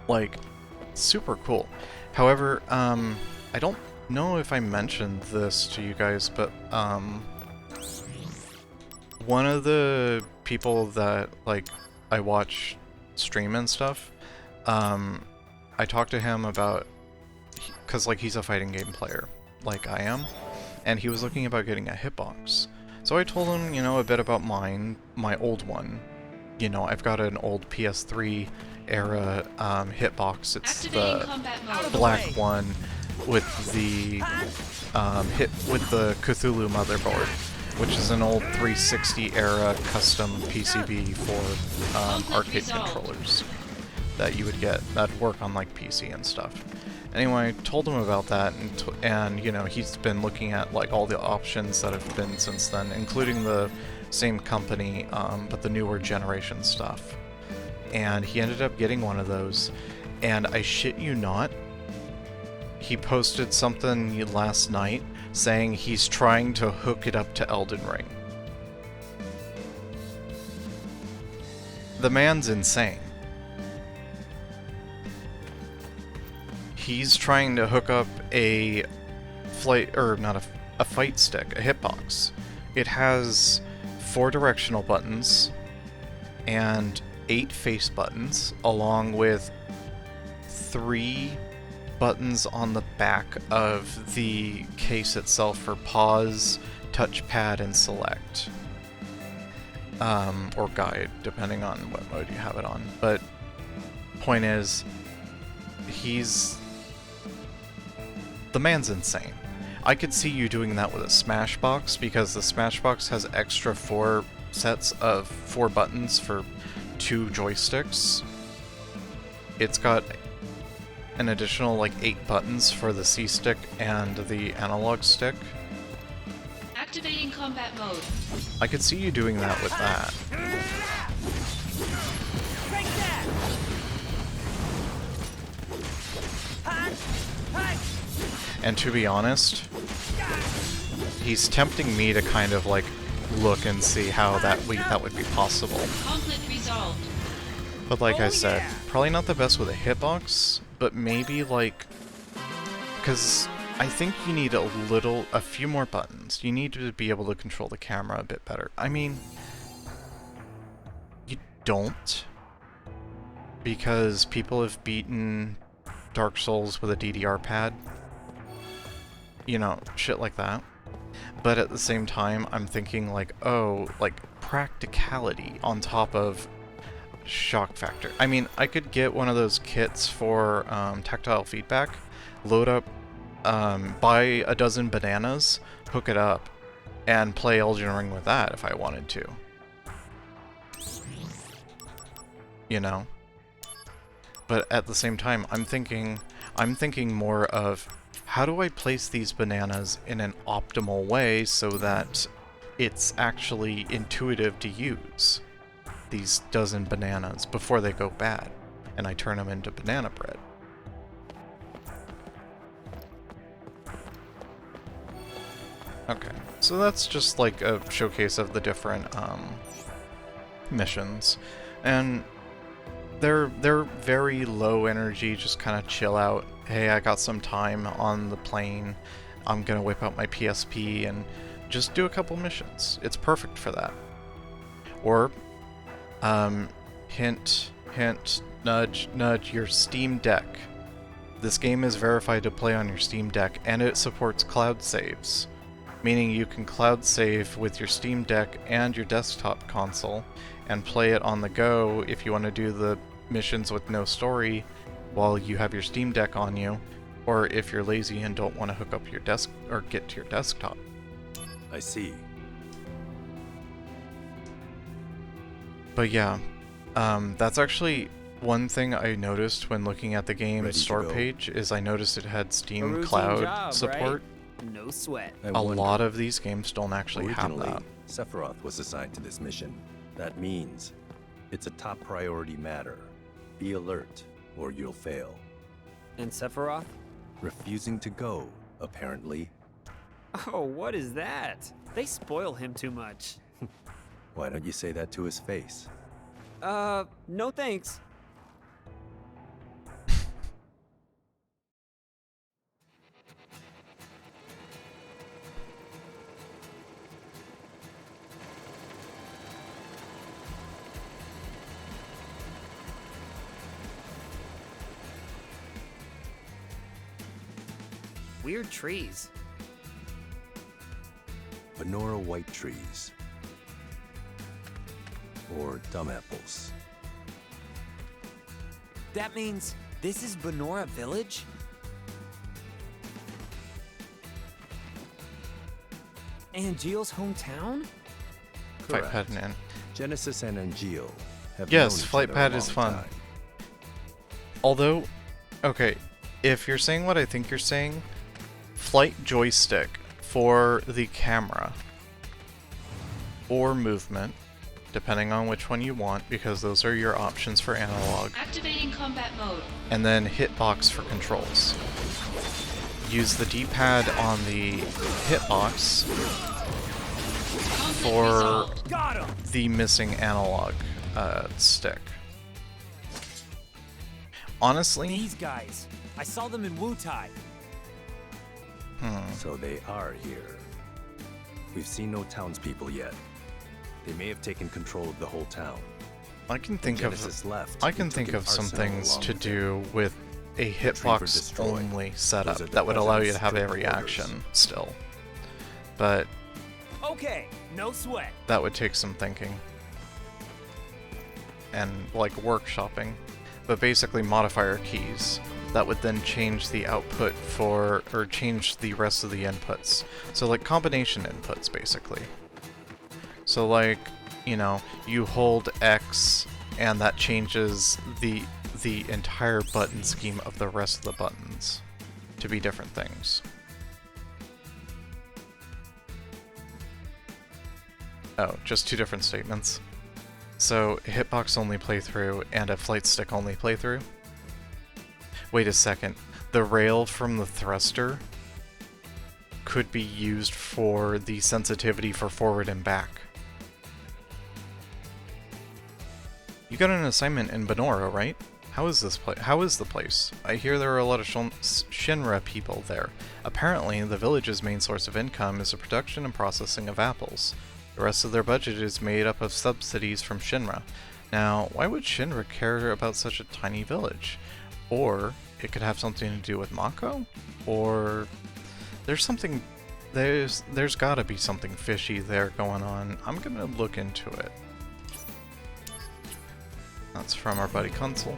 Like, super cool. However, I don't know if I mentioned this to you guys, but one of the people that like I watch stream and stuff, I talked to him about, because like he's a fighting game player like I am, and he was looking about getting a hitbox. So I told him, you know, a bit about my old one. You know, I've got an old PS3 era hitbox. It's the black one with the Cthulhu motherboard, which is an old 360 era custom PCB for arcade controllers that you would get that'd work on like PC and stuff. Anyway, I told him about that, and you know, he's been looking at like all the options that have been since then, including the same company, but the newer generation stuff. And he ended up getting one of those, and I shit you not, he posted something last night saying he's trying to hook it up to Elden Ring. The man's insane. He's trying to hook up a fight stick, a hitbox. It has 4 directional buttons and 8 face buttons, along with 3 buttons on the back of the case itself for pause, touchpad, and select. Or guide, depending on what mode you have it on. But point is, the man's insane. I could see you doing that with a Smashbox, because the Smashbox has extra 4 sets of 4 buttons for 2 joysticks. It's got an additional like 8 buttons for the C stick and the analog stick. Activating combat mode. I could see you doing that with that. Take that! And to be honest, he's tempting me to kind of like look and see how that would be possible. Conflict resolved. But like I said, probably not the best with a hitbox, but maybe like, because I think you need a few more buttons. You need to be able to control the camera a bit better. I mean, you don't, because people have beaten Dark Souls with a DDR pad. You know, shit like that. But at the same time, I'm thinking like, oh, like practicality on top of shock factor. I mean, I could get one of those kits for tactile feedback, load up, buy a dozen bananas, hook it up, and play Elden Ring with that if I wanted to. You know? But at the same time, I'm thinking more of, how do I place these bananas in an optimal way so that it's actually intuitive to use these dozen bananas before they go bad, and I turn them into banana bread. Okay, so that's just like a showcase of the different missions, and they're very low energy, just kind of chill out. Hey, I got some time on the plane, I'm gonna whip out my PSP and just do a couple missions. It's perfect for that. Or, hint, hint, nudge, nudge, your Steam Deck. This game is verified to play on your Steam Deck, and it supports cloud saves, meaning you can cloud save with your Steam Deck and your desktop console, and play it on the go if you want to do the missions with no story while you have your Steam Deck on you, or if you're lazy and don't want to hook up your desk or get to your desktop. I see. But yeah, that's actually one thing I noticed when looking at the game's store page, is I noticed it had Steam Cloud job, support. Right? No sweat. A lot of these games don't actually have that. Sephiroth was assigned to this mission. That means it's a top priority matter. Be alert, or you'll fail. And Sephiroth? Refusing to go, apparently. Oh, what is that? They spoil him too much. Why don't you say that to his face? No thanks. Weird trees. Benora white trees. Or dumb apples. That means this is Benora Village? Angeal's hometown? Flight pad and Genesis and Angeal have yes, known each flight other pad a is long fun. time. Although, okay, if you're saying what I think you're saying, flight joystick for the camera or movement, depending on which one you want, because those are your options for analog. Activating combat mode. And then hitbox for controls. Use the D-pad on the hitbox for the missing analog stick. Honestly, These guys. I saw them in Wutai. So they are here. We've seen no townspeople yet. They may have taken control of the whole town. I can think of left, I can think of some things to do with a hitbox only setup that would allow you to have every action still. But Okay, no sweat. that would take some thinking and like workshopping. But basically modifier keys that would then change the output for, or change the rest of the inputs. So like combination inputs basically. So like, you know, you hold X and that changes the entire button scheme of the rest of the buttons to be different things. Oh, just two different statements. So, a hitbox only playthrough and a flight stick only playthrough? Wait a second. The rail from the thruster could be used for the sensitivity for forward and back. You got an assignment in Benora, right? How is this place? How is the place? I hear there are a lot of Shinra people there. Apparently, the village's main source of income is the production and processing of apples. The rest of their budget is made up of subsidies from Shinra. Now, why would Shinra care about such a tiny village? Or it could have something to do with Mako? Or there's something, there's gotta be something fishy there going on. I'm gonna look into it. That's from our buddy Consul.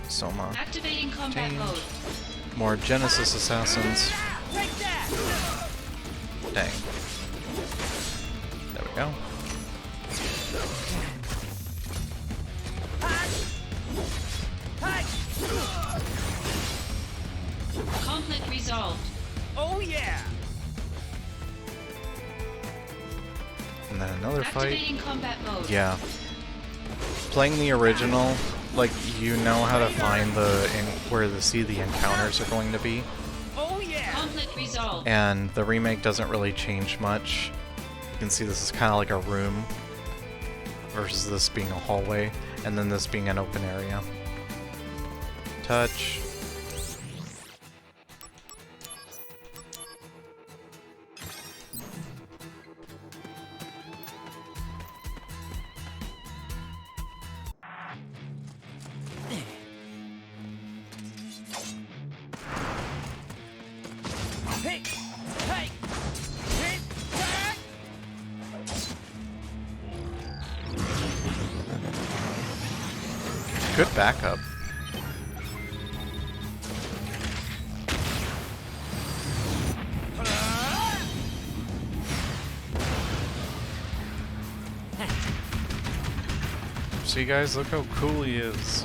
Soma. Activating combat Change. mode. More Genesis assassins. Dang. There we go. Conflict resolved. Oh yeah! And then another fight. Activating combat mode. Yeah. Playing the original, like, you know how to find where to see the encounters are going to be. Oh yeah! Conflict resolved. And the remake doesn't really change much. You can see this is kind of like a room versus this being a hallway, and then this being an open area. Touch. Hey! Hey! Hey! Good backup. See guys, look how cool he is.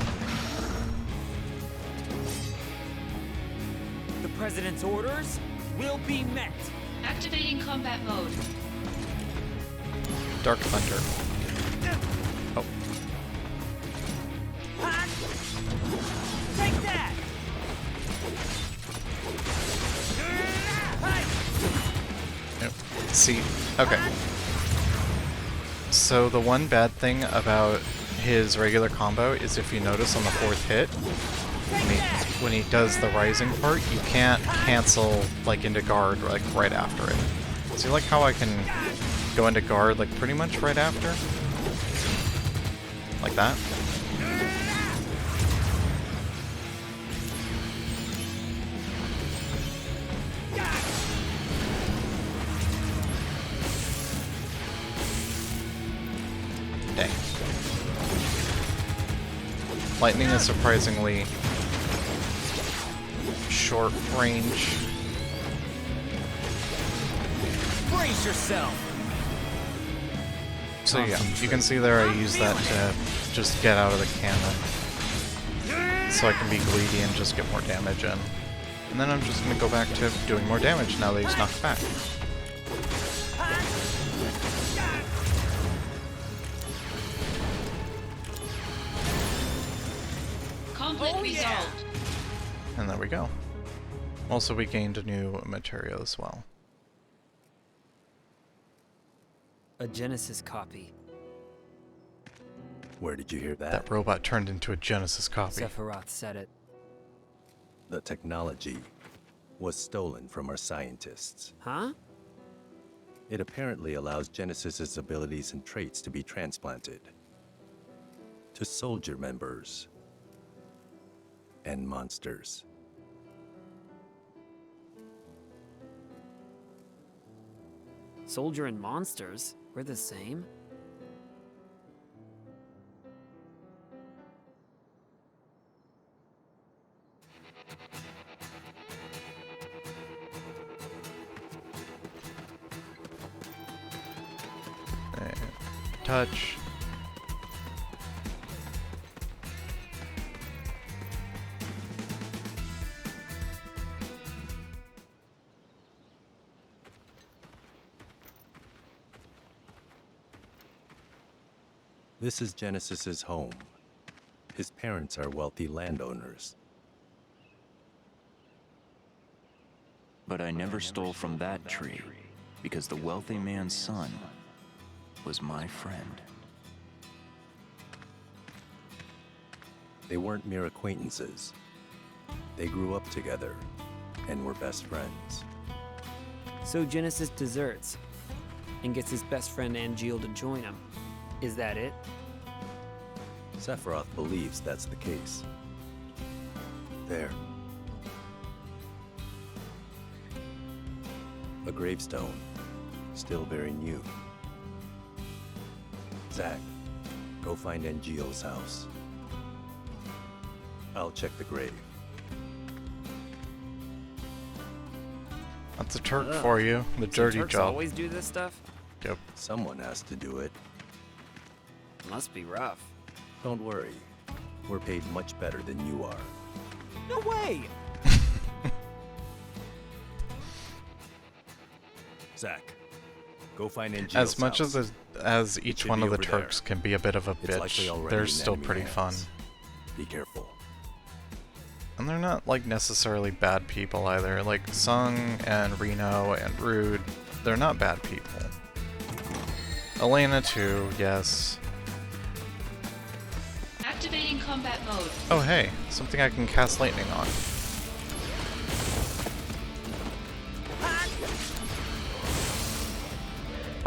The President's orders will be met. Activating combat mode. Dark Thunder. Oh. Take that! Nope. See, okay. So the one bad thing about his regular combo is if you notice on the fourth hit, when he does the rising part, you can't cancel like into guard like right after it. See like how I can go into guard like pretty much right after? Like that? Dang. Lightning is surprisingly short range. Brace yourself! So yeah, you can see there I use that to just get out of the cannon. So I can be greedy and just get more damage in. And then I'm just gonna go back to doing more damage now that he's knocked back. Conflict resolved. And there we go. Also, we gained a new material as well. A Genesis copy. Where did you hear that? That robot turned into a Genesis copy. Sephiroth said it. The technology was stolen from our scientists. Huh? It apparently allows Genesis's abilities and traits to be transplanted to soldier members and monsters. Soldier and monsters? We're the same? Touch. This is Genesis's home. His parents are wealthy landowners. But I never stole from that tree, because the wealthy man's son was my friend. They weren't mere acquaintances. They grew up together and were best friends. So Genesis deserts and gets his best friend Angeal to join him. Is that it? Sephiroth believes that's the case. There. A gravestone, still very new. Zack, go find Angeal's house. I'll check the grave. That's a Turk for you. The dirty Turks job. always do this stuff? Yep. Someone has to do it. Must be rough. Don't worry. We're paid much better than you are. No way! Zack, go find Angeal's As much house. as It each should one be of the over there. Turks can be a bit of a It's likely bitch, already they're in still enemy pretty fun. hands. Be careful. And they're not, like, necessarily bad people either. Like, Sung and Reno and Rude, they're not bad people. Elena too, yes. Activating combat mode. Oh hey, something I can cast lightning on.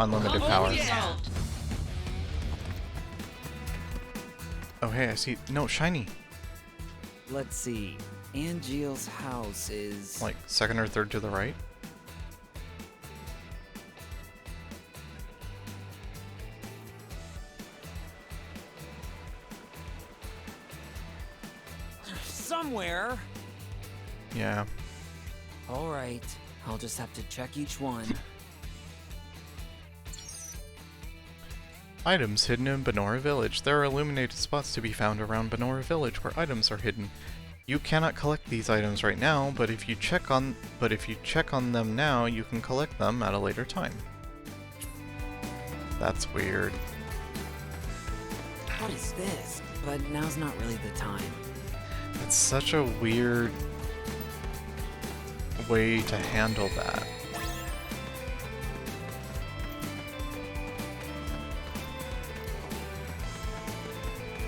Unlimited Conflict power. resolved. Oh hey, I see. No, shiny. Let's see. Angeal's house is... Like, second or third to the right? somewhere. Yeah. Alright, I'll just have to check each one. Items hidden in Benora Village. There are illuminated spots to be found around Benora Village where items are hidden. You cannot collect these items right now, but if you check on them now, you can collect them at a later time. That's weird. What is this? But now's not really the time. It's such a weird way to handle that.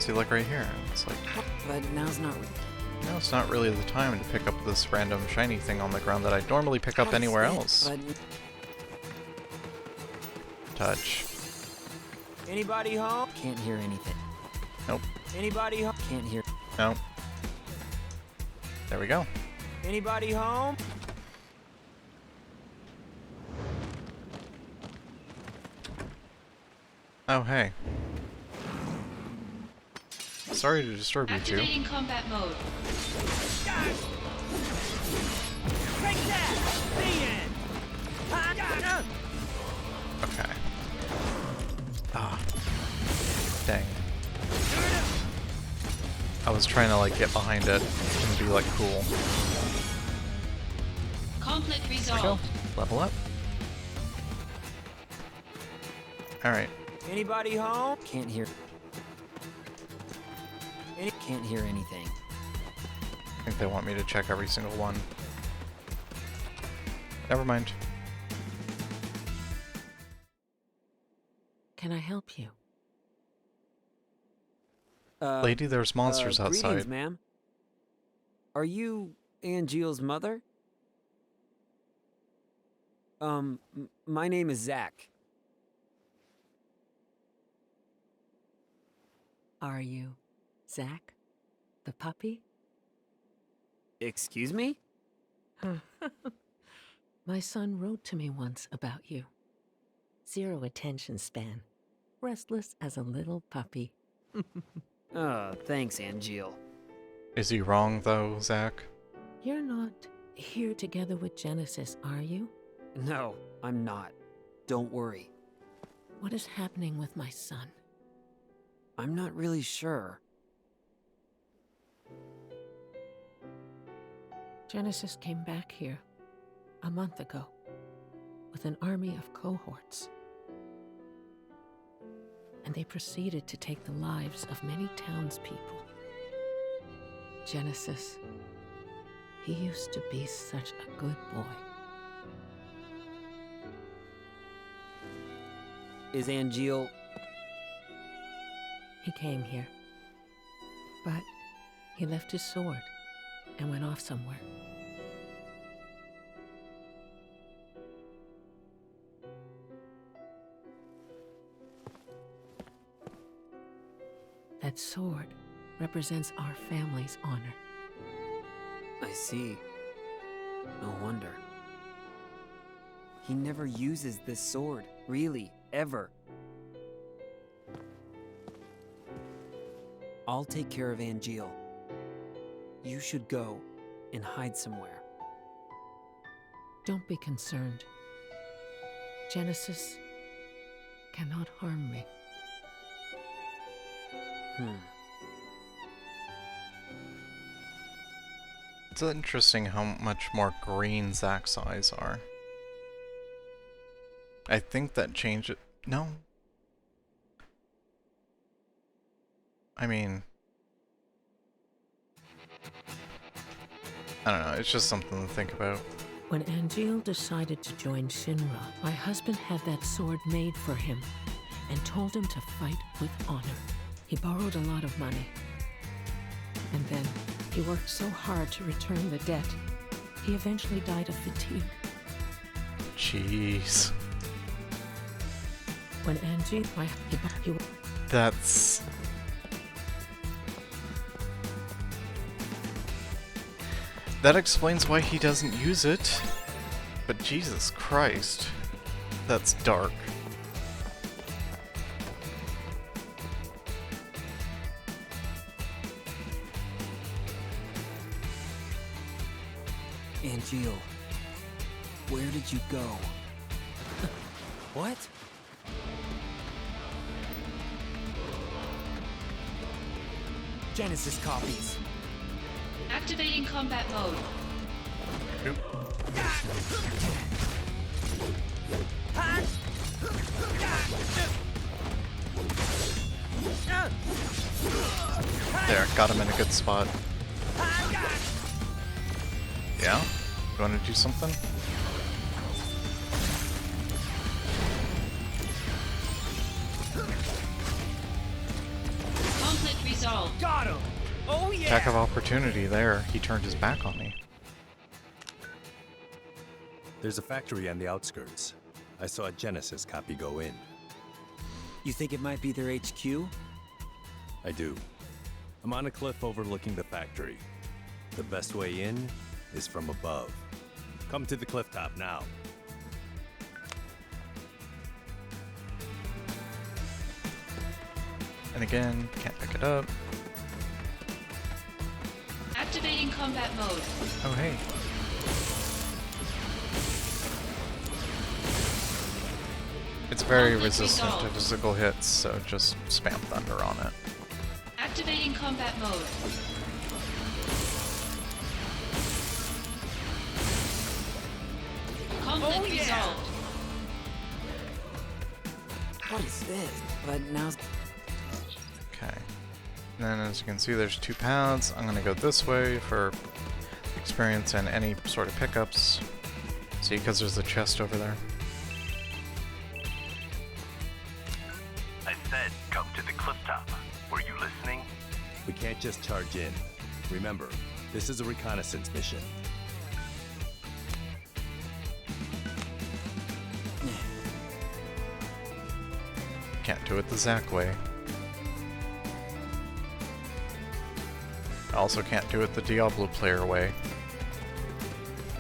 See, like right here, it's like... But now's not... No, it's not really the time to pick up this random shiny thing on the ground that I'd normally pick up anywhere else. Touch. Anybody home? Can't hear anything. Nope. Anybody home? Can't hear. No. There we go. Anybody home? Oh, hey. Sorry to disturb you two. Activating combat mode. Take that! Okay. Ah. Dang. I was trying to, like, get behind it and be, like, cool. Conflict There we go. resolved. Level up. Alright. Anybody home? Can't hear. Can't hear anything. I think they want me to check every single one. Never mind. Can I help you? Lady, there's monsters Greetings, outside. ma'am. Are you Angeal's mother? My name is Zack. Are you Zack, the puppy? Excuse me? My son wrote to me once about you. 0 attention span. Restless as a little puppy. Thanks, Angeal. Is he wrong, though, Zack? You're not here together with Genesis, are you? No, I'm not. Don't worry. What is happening with my son? I'm not really sure. Genesis came back here a month ago with an army of cohorts. and they proceeded to take the lives of many townspeople. Genesis, he used to be such a good boy. Is Angeal... He came here, but he left his sword and went off somewhere. That sword represents our family's honor. I see. No wonder. He never uses this sword, really, ever. I'll take care of Angeal. You should go and hide somewhere. Don't be concerned. Genesis cannot harm me. It's interesting how much more green Zack's eyes are. I think that changed it. No. I mean, I don't know, it's just something to think about. When Angeal decided to join Shinra, my husband had that sword made for him and told him to fight with honor. He borrowed a lot of money. And then he worked so hard to return the debt, he eventually died of fatigue. Jeez. When Angie, That's... That explains why he doesn't use it. But Jesus Christ. That's dark. Angeal, where did you go? What? Genesis copies. Activating combat mode. There, got him in a good spot. Yeah? You wanna do something? Conflict resolved. Got him! Oh yeah! Attack of opportunity there. He turned his back on me. There's a factory on the outskirts. I saw a Genesis copy go in. You think it might be their HQ? I do. I'm on a cliff overlooking the factory. The best way in is from above. Come to the cliff top now. And again, can't pick it up. Activating combat mode. Oh hey. It's very Conflict resistant to resolved. physical hits, so just spam thunder on it. Activating combat mode. Conflict resolved. What is this? But now's... Okay. And then as you can see, there's 2 paths. I'm gonna go this way for experience and any sort of pickups. See, because there's a chest over there. I said, come to the cliff top. Were you listening? We can't just charge in. Remember, this is a reconnaissance mission. Can't do it the Zack way. I also can't do it the Diablo player way,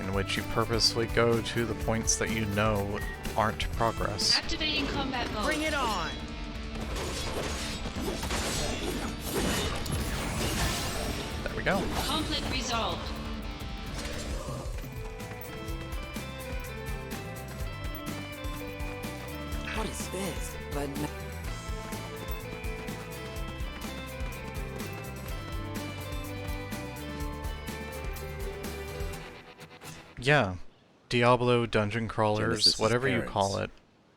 in which you purposely go to the points that you know aren't progress. Activating combat mode. Bring it on! There we go. Conflict resolved. What is this? But Yeah. Diablo, dungeon crawlers, Genesis' whatever you parents call it.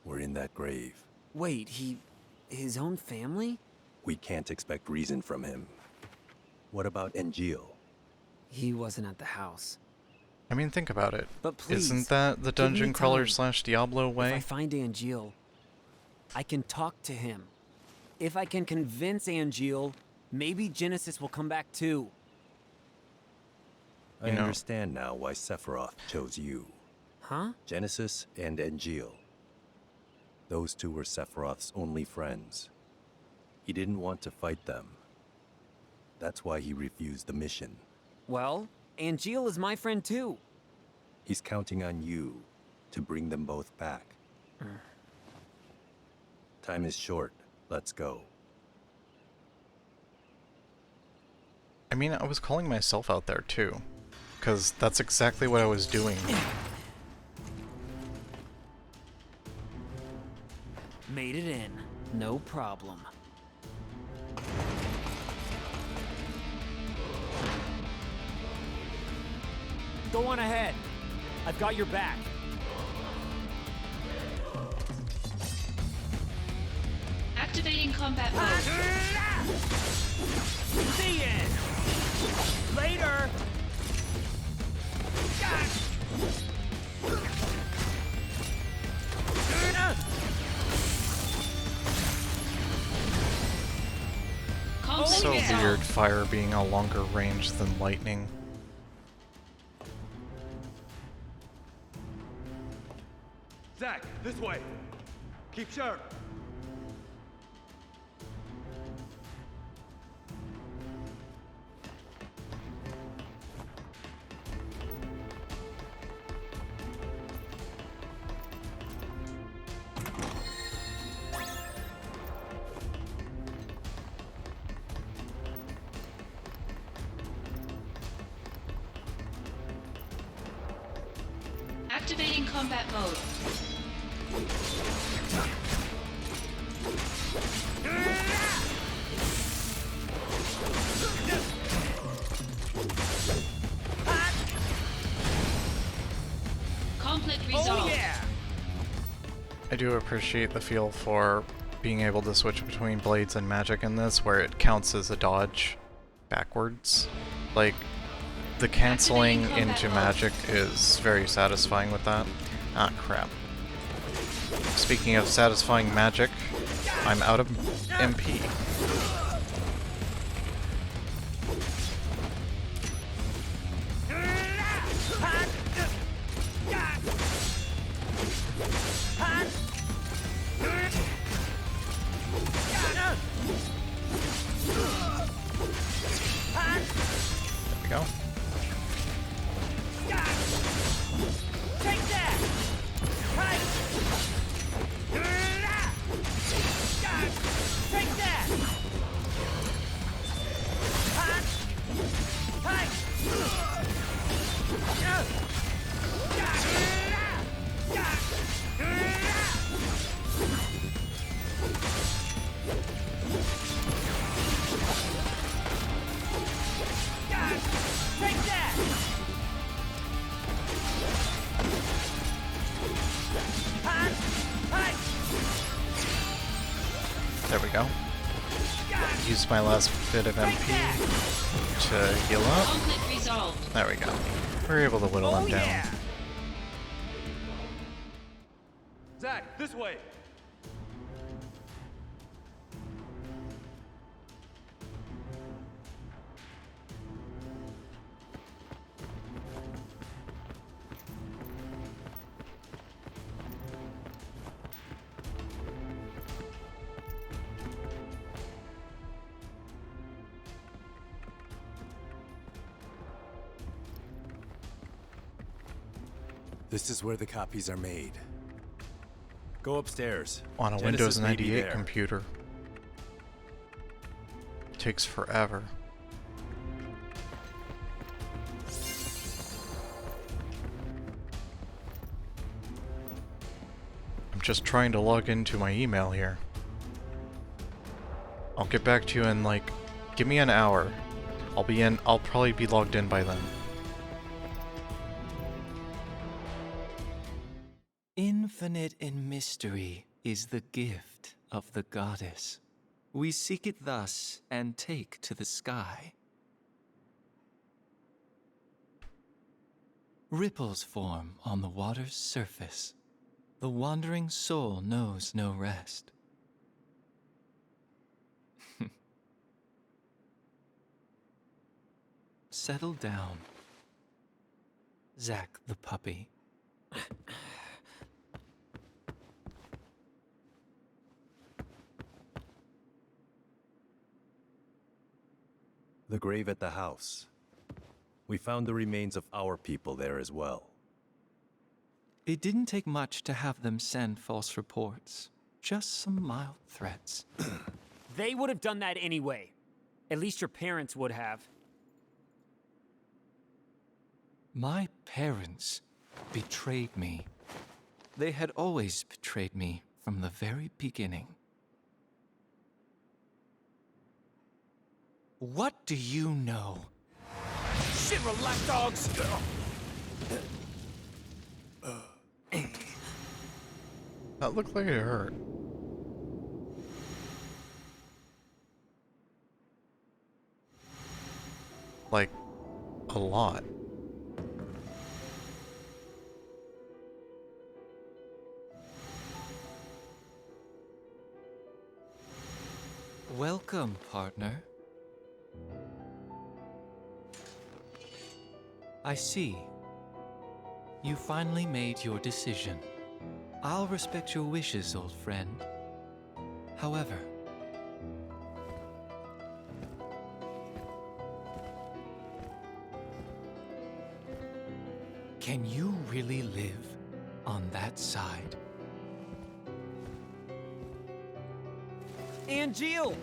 were in that grave. wait, he His own family? We can't expect reason from him. What about Engil? He wasn't at the house. I mean, think about it. But please, Isn't that the give me dungeon crawler time. / Diablo If way? I find Angeal, I can talk to him. If I can convince Angeal, maybe Genesis will come back too. I understand now why Sephiroth chose you. Huh? Genesis and Engil. Those two were Sephiroth's only friends. He didn't want to fight them. That's why he refused the mission. Well, Angeal is my friend too. He's counting on you to bring them both back. Time is short. Let's go. I mean, I was calling myself out there too, because that's exactly what I was doing. Made it in. No problem. Go on ahead. I've got your back. Activating combat mode. See ya! Later! Conflict So resolved. weird, fire being a longer range than lightning. Zach, this way. Keep sharp. Activating combat mode. Conflict resolved. I do appreciate the feel for being able to switch between blades and magic in this, where it counts as a dodge backwards. Like, the canceling into magic is very satisfying with that. Ah, crap. Speaking of satisfying magic, I'm out of MP. There we go. There we go. Use my last bit of MP to heal up. Conflict resolved. There we go. We're able to whittle him down. Zach, this way. This is where the copies are made. Go upstairs. On a Genesis Windows may be 98 there. computer. Takes forever. I'm just trying to log into my email here. I'll get back to you in like, give me an hour. I'll probably be logged in by then. Infinite in mystery is the gift of the goddess. We seek it thus and take to the sky. Ripples form on the water's surface. The wandering soul knows no rest. Settle down, Zack the puppy. The grave at the house. We found the remains of our people there as well. It didn't take much to have them send false reports. Just some mild threats. They would have done that anyway. At least your parents would have. My parents betrayed me. They had always betrayed me from the very beginning. What do you know? Shinra lapdogs! That looked like it hurt. Like, a lot. Welcome, partner. I see. You finally made your decision. I'll respect your wishes, old friend. However, can you really live on that side? Angeal!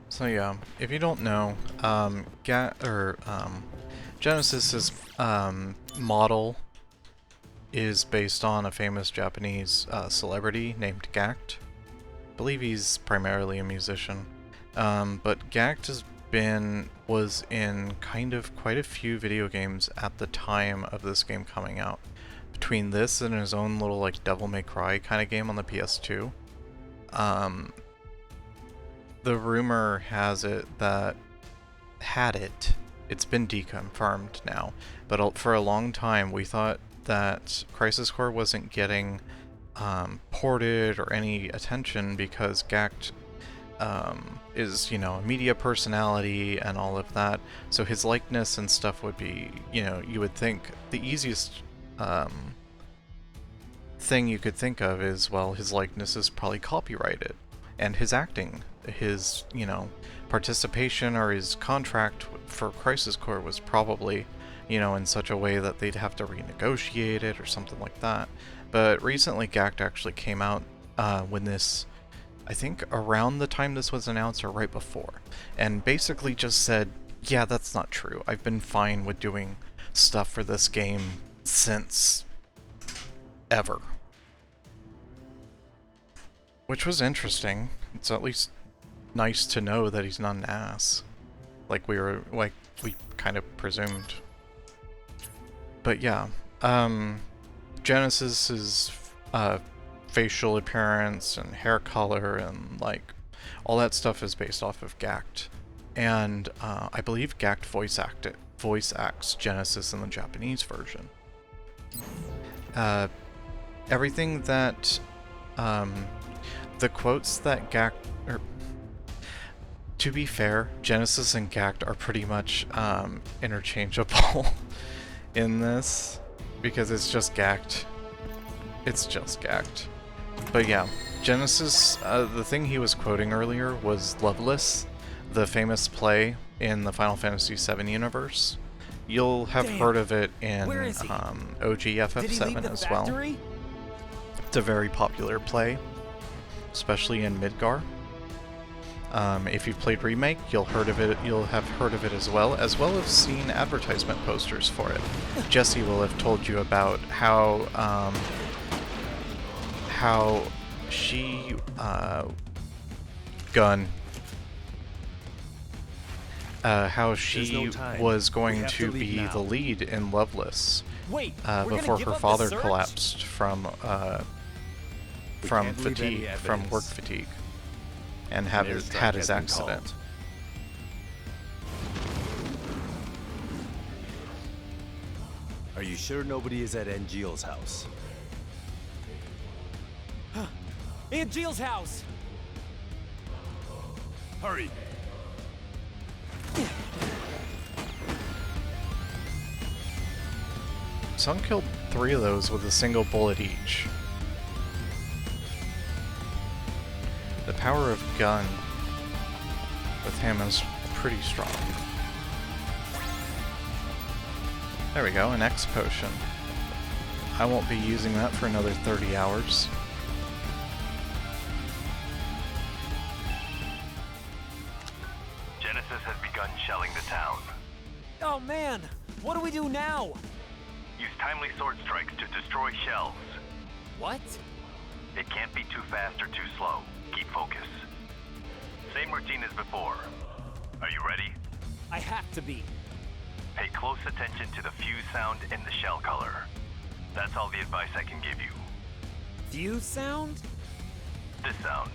So yeah, if you don't know, Genesis's model is based on a famous Japanese celebrity named Gact. I believe he's primarily a musician, but Gact was in kind of quite a few video games at the time of this game coming out. Between this and his own little like Devil May Cry kind of game on the PS2. The rumor has it that it's been deconfirmed now, but for a long time we thought that Crisis Core wasn't getting ported or any attention because Gact is, you know, a media personality and all of that, so his likeness and stuff would be, you know, you would think the easiest thing you could think of is, well, his likeness is probably copyrighted, and his acting, his, you know, participation or his contract for Crisis Core was probably, you know, in such a way that they'd have to renegotiate it or something like that. But recently Gact actually came out when this, I think around the time this was announced or right before, and basically just said, yeah, that's not true. I've been fine with doing stuff for this game since ever. Which was interesting. It's at least nice to know that he's not an ass. Like we kind of presumed. But yeah, Genesis's facial appearance and hair color and like all that stuff is based off of Gact. And I believe Gact voice acts Genesis in the Japanese version. Everything that the quotes that Gact, to be fair, Genesis and Gact are pretty much interchangeable in this, because it's just Gact. It's just Gact. But yeah, Genesis, the thing he was quoting earlier was Loveless, the famous play in the Final Fantasy VII universe. You'll have heard of it in OGFF7 as well. It's a very popular play, especially in Midgar. If you've played Remake, you'll have heard of it as well as seen advertisement posters for it. Jesse will have told you about how she how she was going to be the lead in Loveless before her father collapsed from fatigue, from work fatigue, and had his accident. Are you sure nobody is at Angeal's house? Aunt Jill's house! Hurry! Sun killed 3 of those with a single bullet each. The power of gun with him is pretty strong. There we go, an X potion. I won't be using that for another 30 hours. Genesis has begun shelling the town. Oh man! What do we do now? Use timely sword strikes to destroy shells. What? It can't be too fast or too slow. Keep focus. Same routine as before. Are you ready? I have to be. Pay close attention to the fuse sound and the shell color. That's all the advice I can give you. Fuse sound? This sound.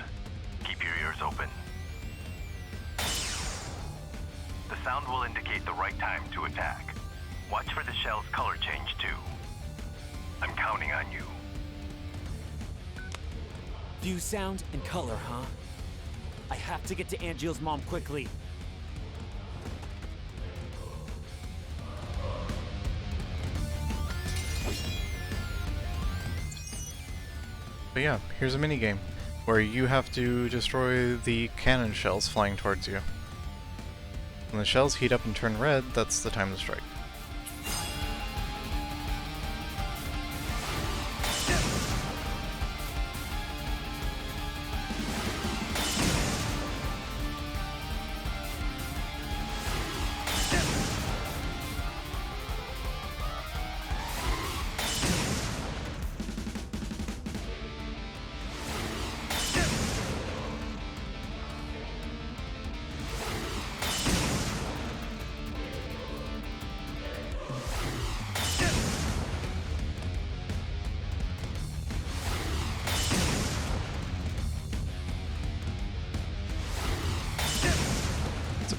Keep your ears open. The sound will indicate the right time to attack. Watch for the shell's color change too. I'm counting on you. Fuse sound and color, huh? I have to get to Angeal's mom quickly. But yeah, here's a minigame where you have to destroy the cannon shells flying towards you. When the shells heat up and turn red, that's the time to strike.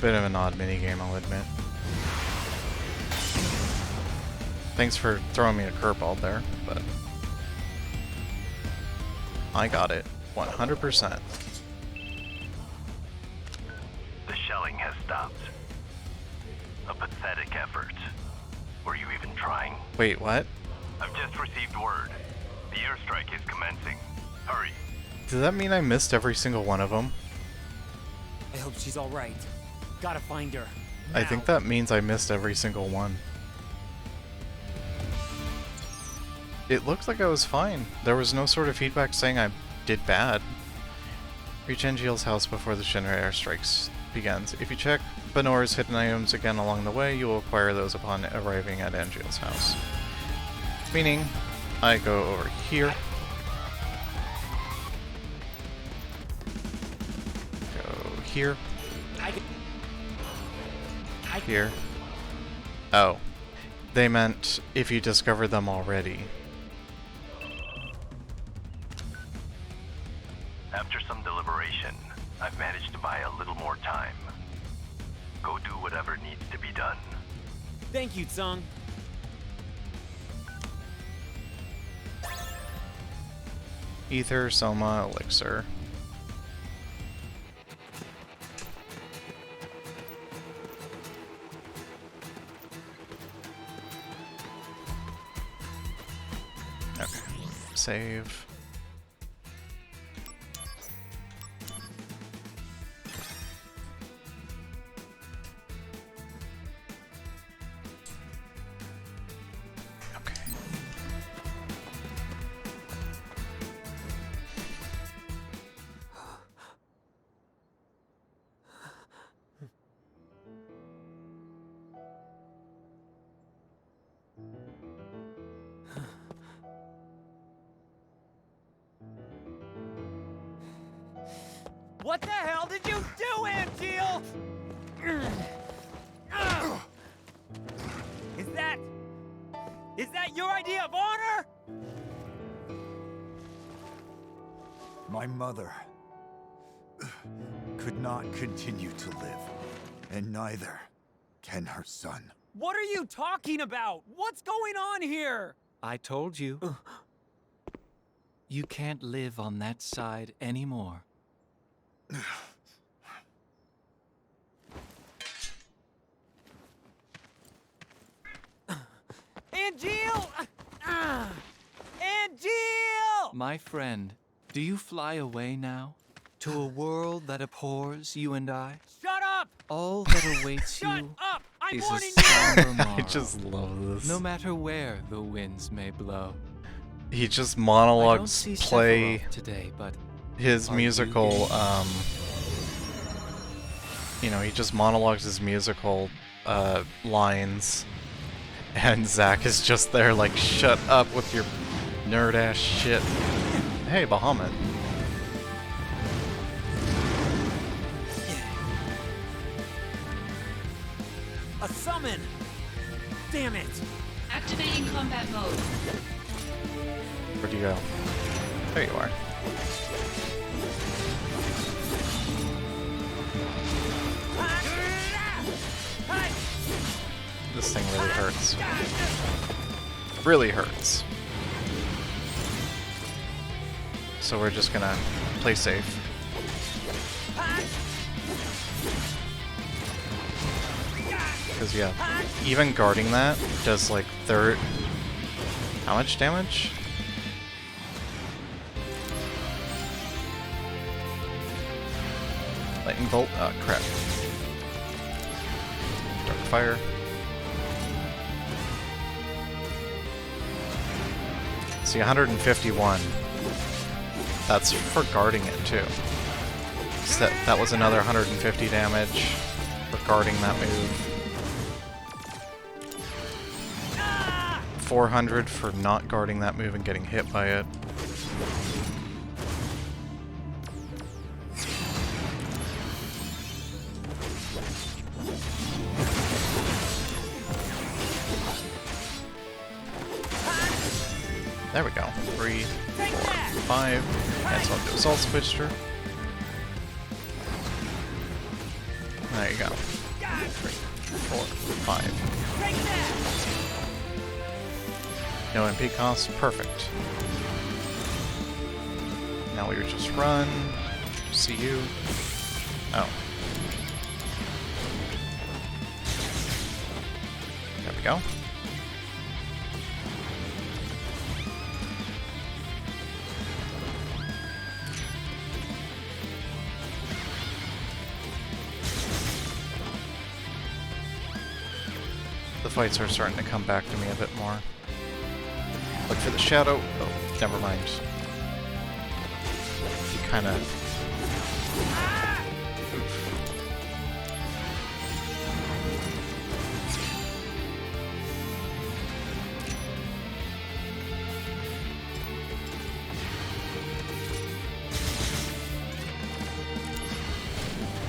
Bit of an odd minigame, I'll admit. Thanks for throwing me a curveball there, but I got it 100%. The shelling has stopped. A pathetic effort. Were you even trying? Wait, what? I've just received word. The airstrike is commencing. Hurry. Does that mean I missed every single one of them? I hope she's all right. Gotta find her. I think that means I missed every single one. It looks like I was fine. There was no sort of feedback saying I did bad. Reach Angeal's house before the Shinra airstrikes begins. If you check Benora's hidden items again along the way, you will acquire those upon arriving at Angeal's house. Meaning, I go over here. Go here. Here. Oh. They meant if you discover them already. After some deliberation, I've managed to buy a little more time. Go do whatever needs to be done. Thank you, Tsung. Ether, Soma, Elixir. Okay, save. What the hell did you do, Angeal? Is that your idea of honor? My mother could not continue to live, and neither can her son. What are you talking about? What's going on here? I told you. You can't live on that side anymore. Angeal! Angeal! My friend, do you fly away now? To a world that abhors you and I? Shut up! All that awaits Shut you up! I'm is warning a you! somber I morrow. just love this. No matter where the winds may blow. He just I don't monologues see play Sephiroth today, but his are you musical, game? you know, he just monologues his musical lines, and Zack is just there like, shut up with your nerd-ass shit. Hey, Bahamut. A summon! Damn it! Activating combat mode. Where'd you go? There you are. This thing really hurts. Really hurts. So we're just gonna play safe. Because yeah, even guarding that does like how much damage? Lightning bolt? Oh crap. Dark fire. See, 151. That's for guarding it too. So that was another 150 damage for guarding that move. 400 for not guarding that move and getting hit by it. There we go. 3, 4, 5. Cancel out the assault switcher. There you go. 3, 4, 5. No MP cost. Perfect. Now we just run. See you. Oh. There we go. The fights are starting to come back to me a bit more. Look for the shadow. Oh, never mind. You kind of...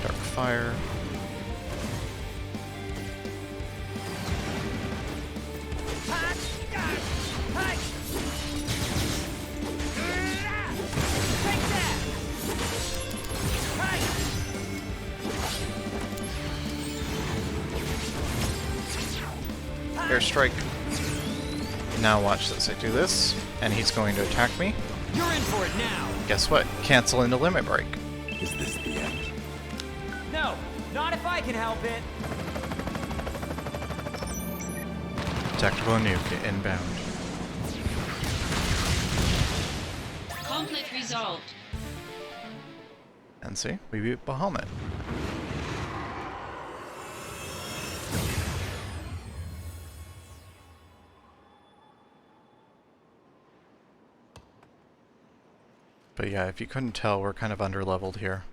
Dark fire. Airstrike. Now watch this. I do this, and he's going to attack me. You're in for it now! Guess what? Cancel into limit break. Is this the end? No, not if I can help it. Tactical nuke inbound. Conflict resolved. And see, we beat Bahamut. But yeah, if you couldn't tell, we're kind of underleveled here.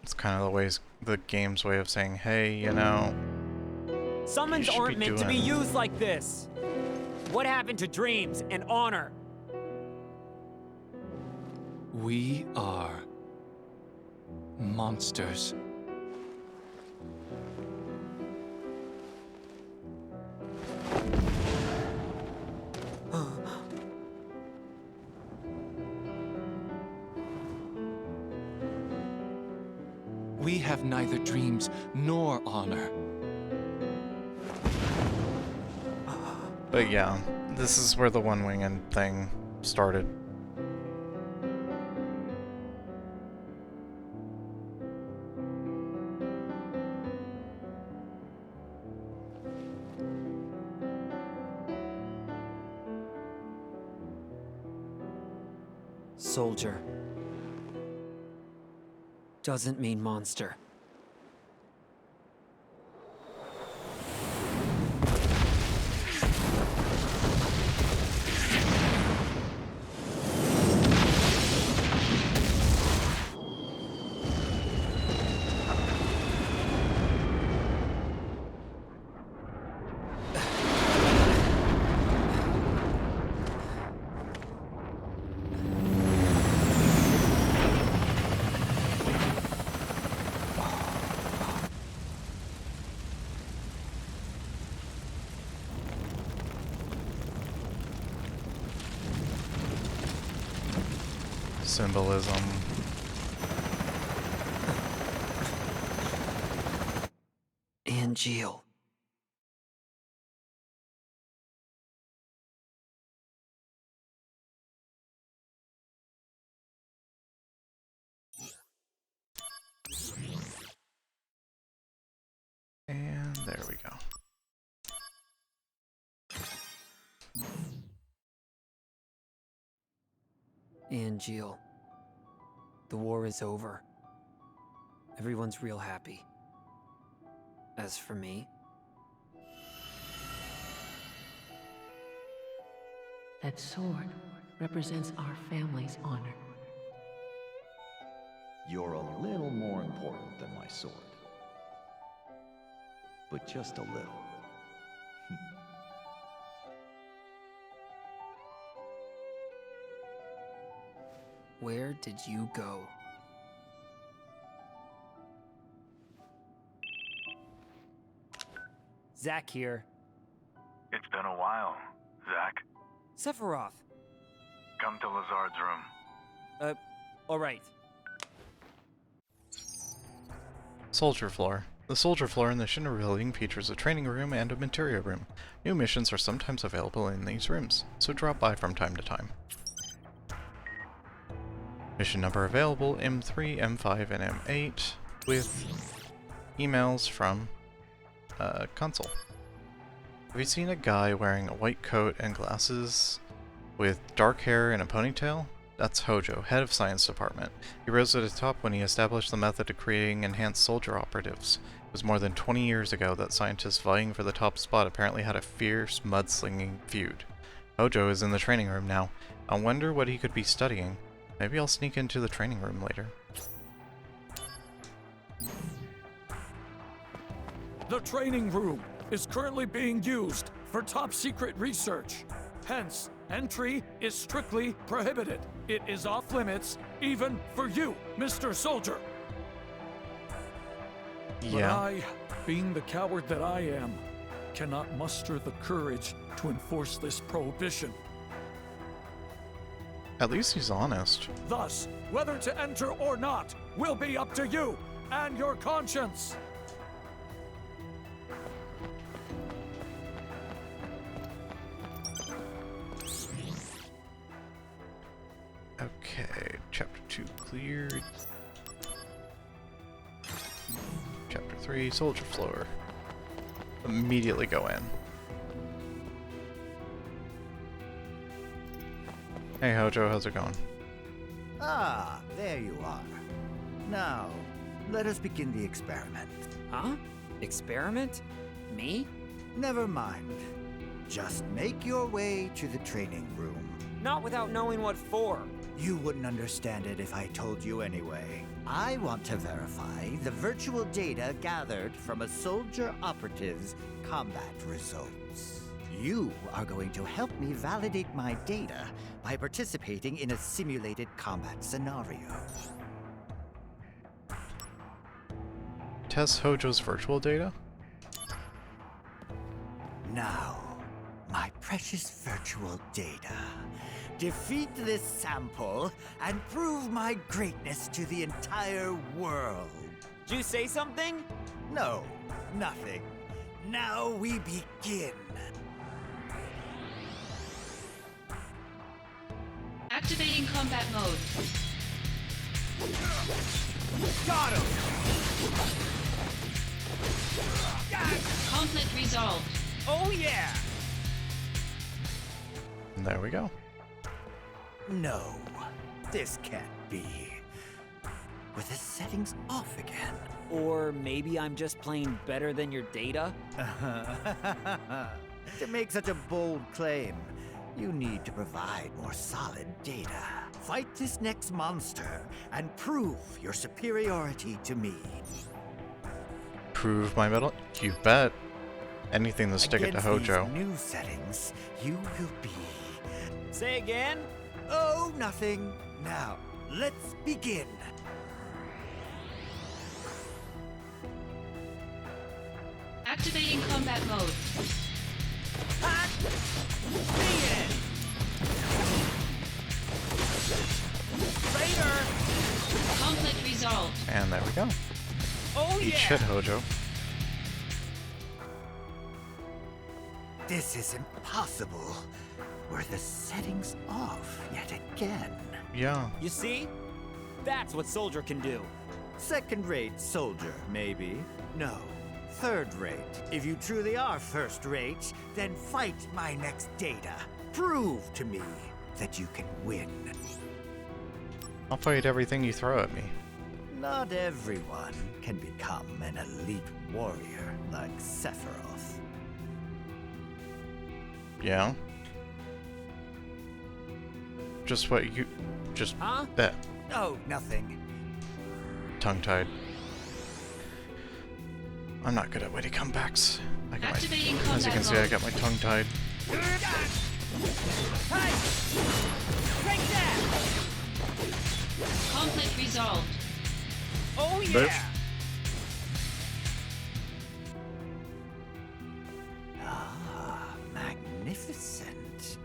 It's kind of the game's way of saying, hey, you know, Summons aren't meant to be used like this. What happened to dreams and honor? We are monsters. We have neither dreams nor honor. But yeah, this is where the one-winged thing started. Soldier doesn't mean monster. Symbolism. Angeal. And there we go. Angeal. The war is over. Everyone's real happy. As for me, That sword represents our family's honor. You're a little more important than my sword. But just a little. where did you go? Zach here. It's been a while, Zach. Sephiroth. Come to Lazard's room. Alright. Soldier floor. The soldier floor in the Shinra building features a training room and a materia room. New missions are sometimes available in these rooms, so drop by from time to time. Mission number available, M3, M5, and M8, with emails from console. Have you seen a guy wearing a white coat and glasses with dark hair and a ponytail? That's Hojo, head of science department. He rose to the top when he established the method of creating enhanced soldier operatives. It was more than 20 years ago that scientists vying for the top spot apparently had a fierce mudslinging feud. Hojo is in the training room now. I wonder what he could be studying. Maybe I'll sneak into the training room later. The training room is currently being used for top-secret research. Hence, entry is strictly prohibited. It is off limits, even for you, Mr. Soldier. Yeah. But I, being the coward that I am, cannot muster the courage to enforce this prohibition. At least he's honest. Thus, whether to enter or not will be up to you and your conscience. Okay, chapter 2 cleared. Chapter 3, soldier floor. Immediately go in. Hey Hojo, how's it going? Ah, there you are. Now, let us begin the experiment. Huh? Experiment? Me? Never mind. Just make your way to the training room. Not without knowing what for. You wouldn't understand it if I told you anyway. I want to verify the virtual data gathered from a soldier operative's combat results. You are going to help me validate my data by participating in a simulated combat scenario. test Hojo's virtual data? Now, my precious virtual data. Defeat this sample and prove my greatness to the entire world. Did you say something? No, nothing. Now we begin. Activating combat mode. Got him! Conflict resolved. Oh yeah! There we go. No, this can't be. With the settings off again. Or maybe I'm just playing better than your data? To make such a bold claim, you need to provide more solid data. Fight this next monster and prove your superiority to me. Prove my metal? You bet. Anything to stick it to Against Hojo. these new settings, you will be... Say again? Oh, nothing. Now, let's begin. Activating combat mode. Conflict resolved. And there we go. Oh Eat yeah! shit, Hojo. This is impossible. Were the settings off yet again? Yeah. You see? That's what Soldier can do. Second-rate soldier, maybe. No, third-rate. If you truly are first-rate, then fight my next data. Prove to me that you can win. I'll fight everything you throw at me. Not everyone can become an elite warrior like Sephiroth. Yeah. Just what you... Just Huh? that. Oh, nothing. Tongue-tied. I'm not good at witty comebacks. I got Activating my, as you combat can see, I mode. got my tongue tied. Hey! Take that! Conflict resolved. Oh yeah! Bitch. Ah, magnificent.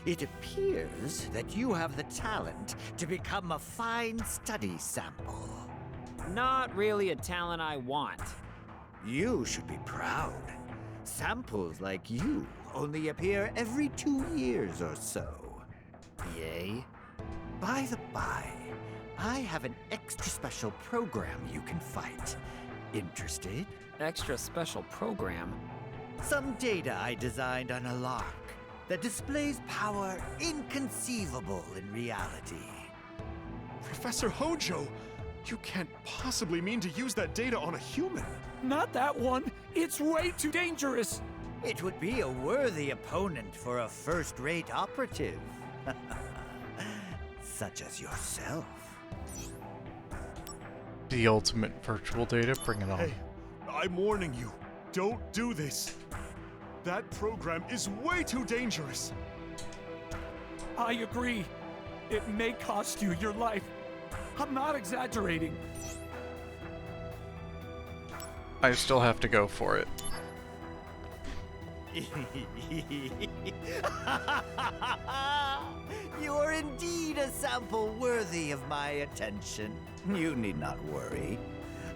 It appears that you have the talent to become a fine study sample. Not really a talent I want. You should be proud. Samples like you only appear every 2 years or so. Yay? By the by, I have an extra special program you can fight. Interested? Extra special program? Some data I designed on a lark that displays power inconceivable in reality. Professor Hojo, you can't possibly mean to use that data on a human. Not that one! It's way too dangerous! It would be a worthy opponent for a first-rate operative. Such as yourself. The ultimate virtual data, bring it on. Hey, I'm warning you. Don't do this. That program is way too dangerous. I agree. It may cost you your life. I'm not exaggerating. I still have to go for it. You are indeed a sample worthy of my attention. You need not worry.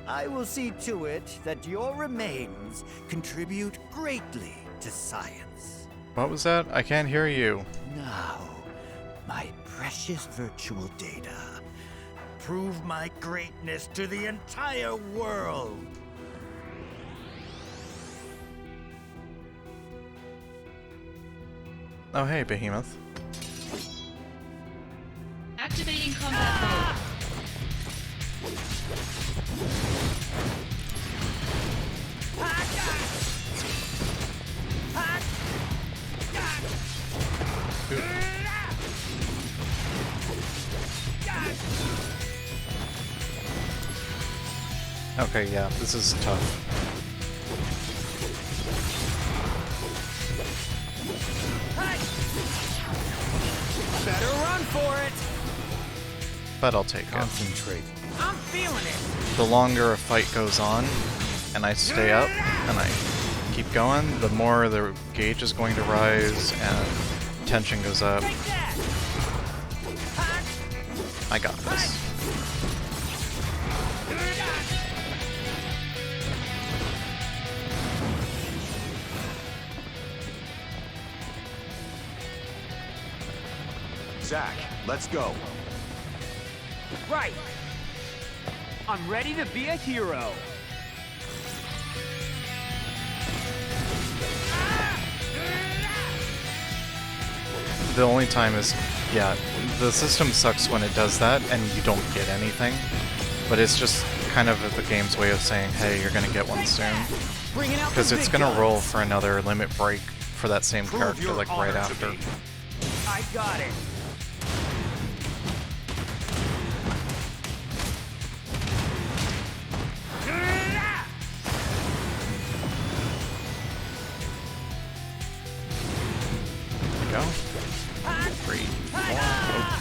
I will see to it that your remains contribute greatly to science. What was that? I can't hear you. Now, my precious virtual data. Prove my greatness to the entire world. Oh, hey, Behemoth. Activating combat mode. Okay, yeah, this is tough. Better run for it! But I'll take it. Concentrate. I'm feeling it! The longer a fight goes on, and I stay up, and I keep going, the more the gauge is going to rise, and tension goes up. I got this. Zach, let's go. Right. I'm ready to be a hero. The only time is, yeah, the system sucks when it does that and you don't get anything. But it's just kind of the game's way of saying, hey, you're gonna get one soon. Because it's gonna roll for another limit break for that same character, like right after. I got it. Go. 3, 4. Oh.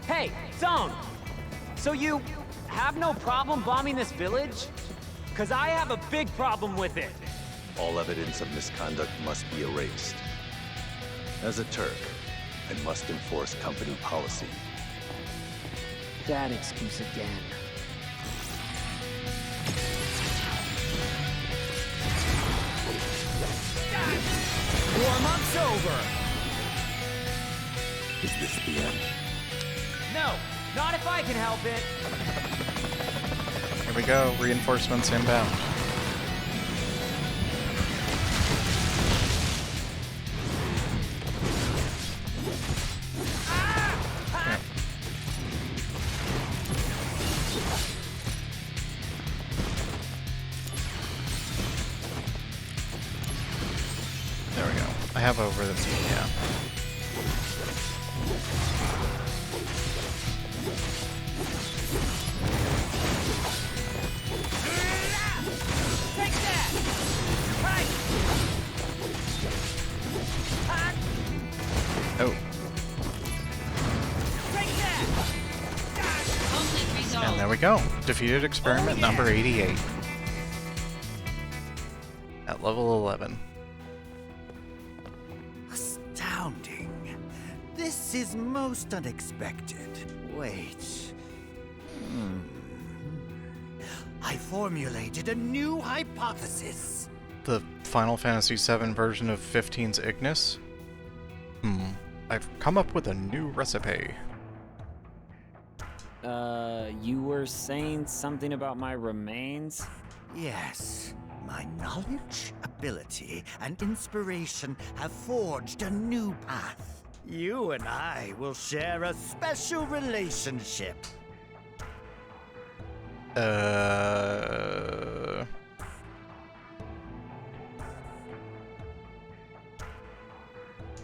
Hey, Zone! So you have no problem bombing this village? Cause I have a big problem with it. All evidence of misconduct must be erased. As a Turk, I must enforce company policy. That excuse again. Warm-up's over! Is this the end? No, not if I can help it. Here we go, reinforcements inbound. There we go. I have over the yeah. Take that! Right! Oh. Take that! Conflict resolved. And there we go. Defeated experiment number 88. At level 11. Astounding. This is most unexpected. Wait. I formulated a new hypothesis. The Final Fantasy VII version of 15's Ignis? I've come up with a new recipe. You were saying something about my remains? Yes. My knowledge, ability, and inspiration have forged a new path. You and I will share a special relationship.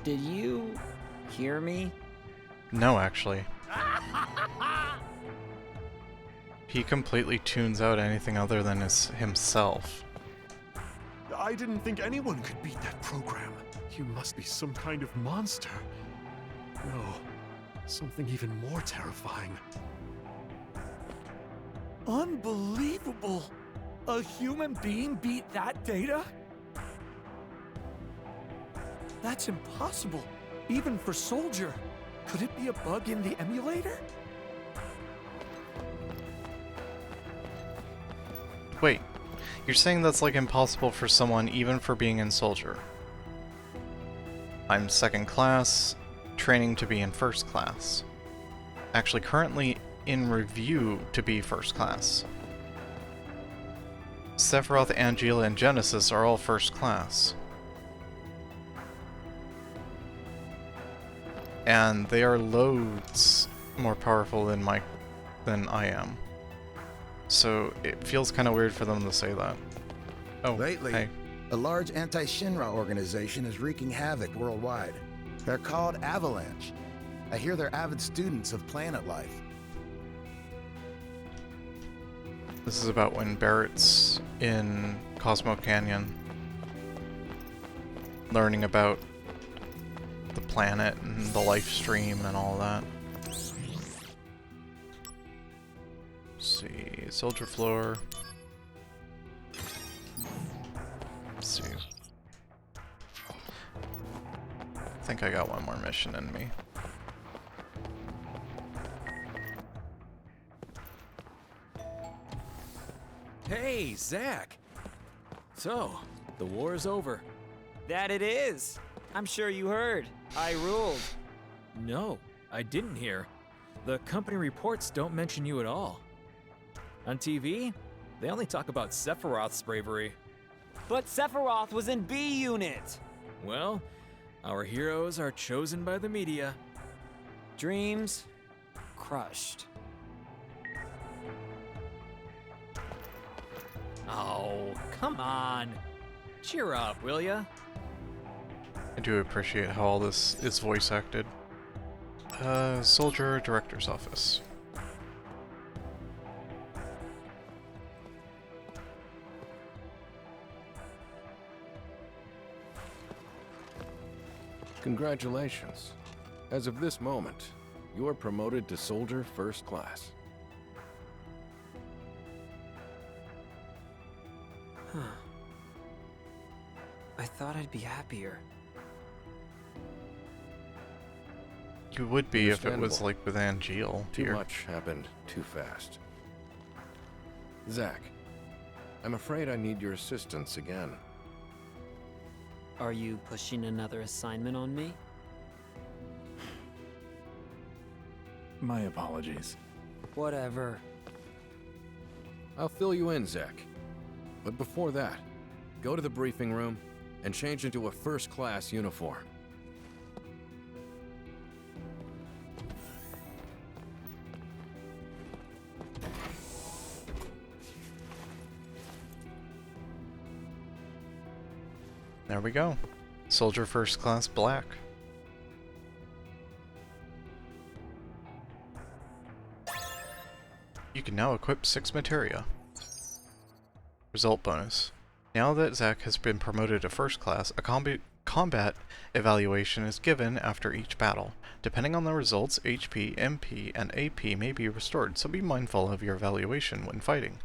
Did you hear me? No, actually. He completely tunes out anything other than himself. I didn't think anyone could beat that program. You must be some kind of monster. No, something even more terrifying. Unbelievable! A human being beat that data? That's impossible, even for Soldier. Could it be a bug in the emulator? Wait, you're saying that's like impossible for someone even for being in Soldier? I'm second class, training to be in first class. Actually, currently in review to be first class. Sephiroth, Angela, and Genesis are all first class. And they are loads more powerful than I am. So it feels kind of weird for them to say that. Oh, Lately, hey. a large anti-Shinra organization is wreaking havoc worldwide. They're called Avalanche. I hear they're avid students of planet life. This is about when Barrett's in Cosmo Canyon, learning about the planet and the life stream and all that. Let's see, soldier floor. Let's see. I think I got one more mission in me. Hey, Zach! So, the war is over. That it is. I'm sure you heard. I ruled. No, I didn't hear. The company reports don't mention you at all. On TV, they only talk about Sephiroth's bravery. But Sephiroth was in B Unit. Well, our heroes are chosen by the media. Dreams crushed. Oh, come on. Cheer up, will ya? I do appreciate how all this is voice acted. Soldier Director's Office. Congratulations. As of this moment, you are promoted to Soldier First Class. Huh. I thought I'd be happier. You would be if it was like with Angeal Too here. much happened too fast. Zach, I'm afraid I need your assistance again. Are you pushing another assignment on me? My apologies. Whatever. I'll fill you in, Zach. But before that, go to the briefing room and change into a first-class uniform. There we go. Soldier First Class Black. You can now equip 6 materia. Result bonus. Now that Zack has been promoted to First Class, a combat evaluation is given after each battle. Depending on the results, HP, MP, and AP may be restored, so be mindful of your evaluation when fighting.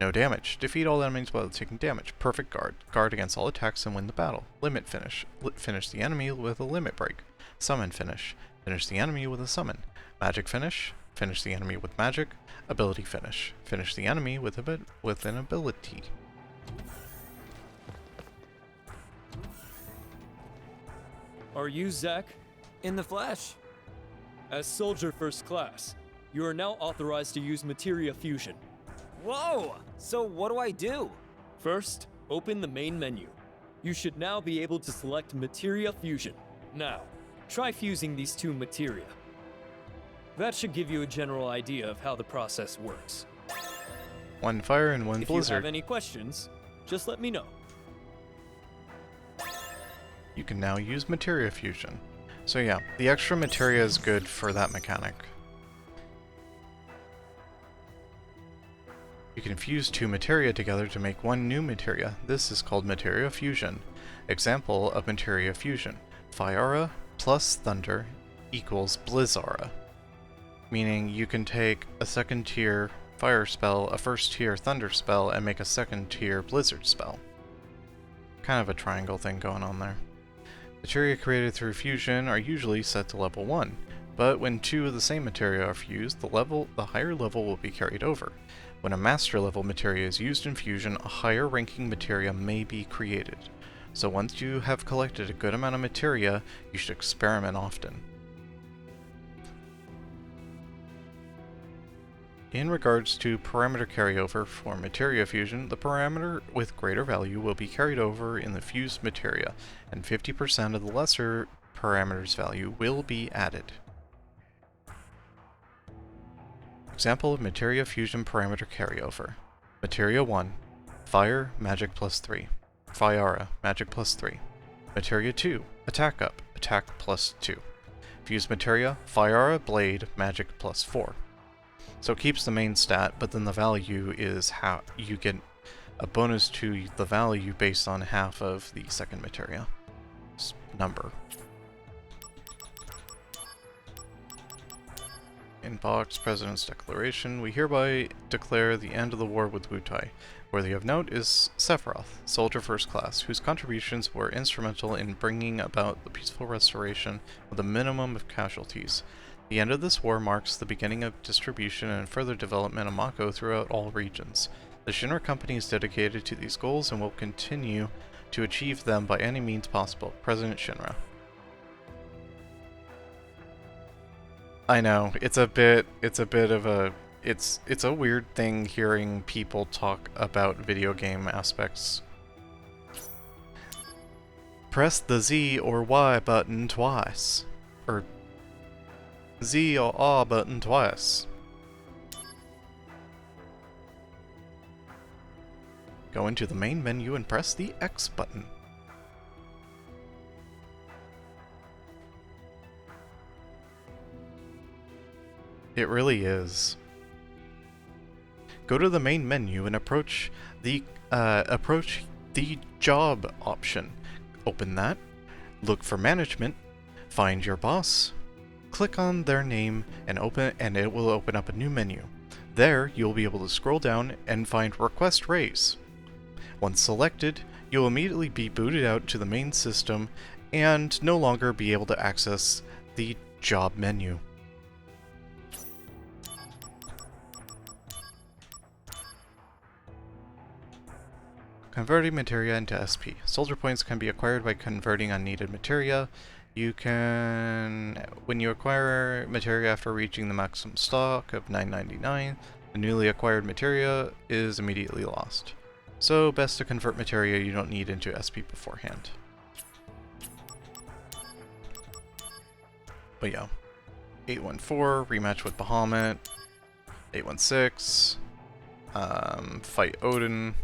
No damage. Defeat all enemies without taking damage. Perfect guard. Guard against all attacks and win the battle. Limit finish. Finish the enemy with a limit break. Summon finish. Finish the enemy with a summon. Magic finish. Finish the enemy with magic. Ability finish. Finish the enemy with an ability. Are you Zack? In the flesh. As Soldier First Class, you are now authorized to use Materia Fusion. Whoa! So what do I do? First, open the main menu. You should now be able to select Materia Fusion. Now, try fusing these two materia. That should give you a general idea of how the process works. One fire and one If blizzard. you have any questions, just let me know. You can now use materia fusion. So yeah, the extra materia is good for that mechanic. You can fuse 2 materia together to make 1 new materia. This is called materia fusion. Example of materia fusion. Fireaura plus thunder equals blizzara. Meaning you can take a second tier fire spell, a first tier thunder spell, and make a second tier blizzard spell. Kind of a triangle thing going on there. Materia created through fusion are usually set to level 1, but when 2 of the same materia are fused, the higher level will be carried over. When a master level materia is used in fusion, a higher ranking materia may be created. So once you have collected a good amount of materia, you should experiment often. In regards to parameter carryover for materia fusion, the parameter with greater value will be carried over in the fused materia, and 50% of the lesser parameter's value will be added. Example of materia fusion parameter carryover. Materia 1, Fire, Magic plus 3. Fireaura, Magic plus 3. Materia 2, Attack up, Attack plus 2. Fused materia, Fireaura, Blade, Magic plus 4. So it keeps the main stat, but then the value is how you get a bonus to the value based on half of the second materia number. Inbox, President's Declaration. We hereby declare the end of the war with Wutai. Worthy of note is Sephiroth, Soldier First Class, whose contributions were instrumental in bringing about the peaceful restoration with a minimum of casualties. The end of this war marks the beginning of distribution and further development of Mako throughout all regions. The Shinra Company is dedicated to these goals and will continue to achieve them by any means possible. President Shinra. I know, it's a bit of a, it's a weird thing hearing people talk about video game aspects. Press the Z or Y button twice. Or Z or R button twice. Go into the main menu and press the X button. It really is. Go to the main menu and approach the job option. Open that, look for management, find your boss, click on their name and it will open up a new menu. There you'll be able to scroll down and find request raise. Once selected, you'll immediately be booted out to the main system and no longer be able to access the job menu. Converting materia into SP. Soldier points can be acquired by converting unneeded materia. You can, when you acquire materia after reaching the maximum stock of 999, the newly acquired materia is immediately lost. So best to convert materia you don't need into SP beforehand. But yeah, 814, rematch with Bahamut, 816, fight Odin.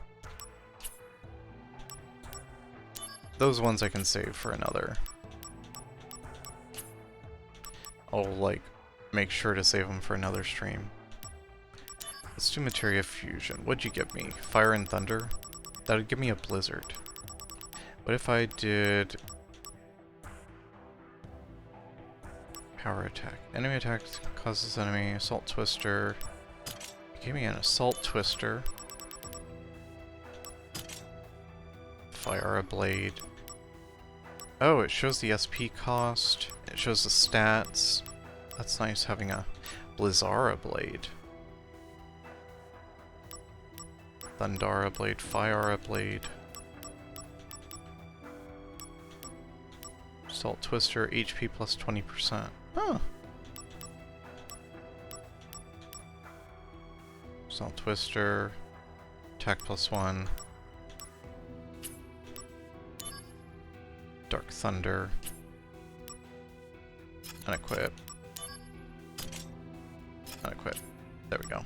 Those ones I can save for another. I'll, like, make sure to save them for another stream. Let's do Materia Fusion. What'd you give me? Fire and Thunder? That would give me a Blizzard. What if I did... Power Attack. Enemy attack causes enemy. Assault Twister. Give me an Assault Twister. Fire a Blade. Oh, it shows the SP cost. It shows the stats. That's nice having a Blizzara Blade. Thundara Blade, Fire Blade. Assault Twister, HP plus 20%. Huh. Assault Twister, attack plus 1. Dark Thunder. Unequip. Unequip. There we go.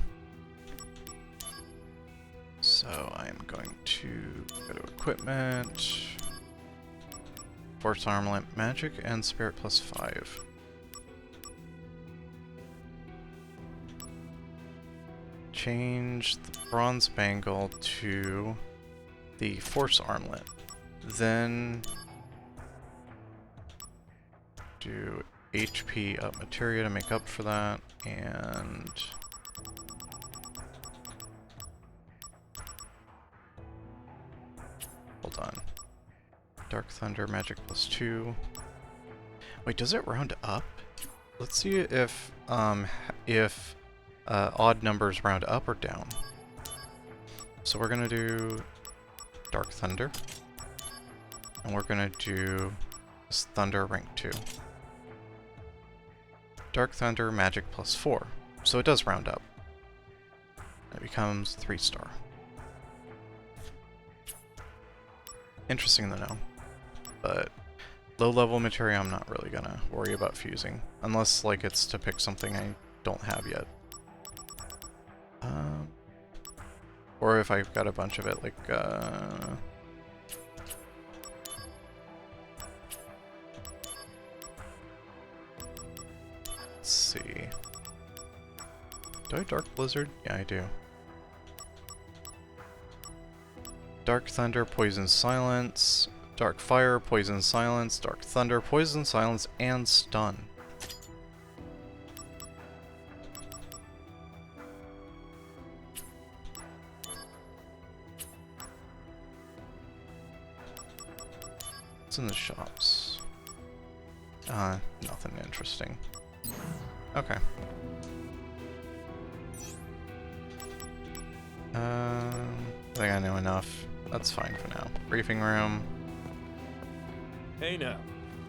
So I'm going to go to equipment. Force Armament, Magic, and Spirit plus 5. Change the Bronze Bangle to the Force Armlet. Then do HP up materia to make up for that, and hold on. Dark Thunder, Magic plus 2. Wait, does it round up? Let's see if odd numbers round up or down. So we're gonna do Dark Thunder, and we're gonna do this Thunder rank 2. Dark Thunder, Magic plus 4. So it does round up. It becomes 3-star. Interesting to know. But low-level materia I'm not really gonna worry about fusing. Unless, like, it's to pick something I don't have yet. Or if I've got a bunch of it, like, let's see. Do I have Dark Blizzard? Yeah, I do. Dark Thunder, Poison Silence. Dark Fire, Poison Silence. Dark Thunder, Poison Silence, and Stun. What's in the shops? Nothing interesting. Okay. I think I know enough. That's fine for now. Briefing room. Hey now,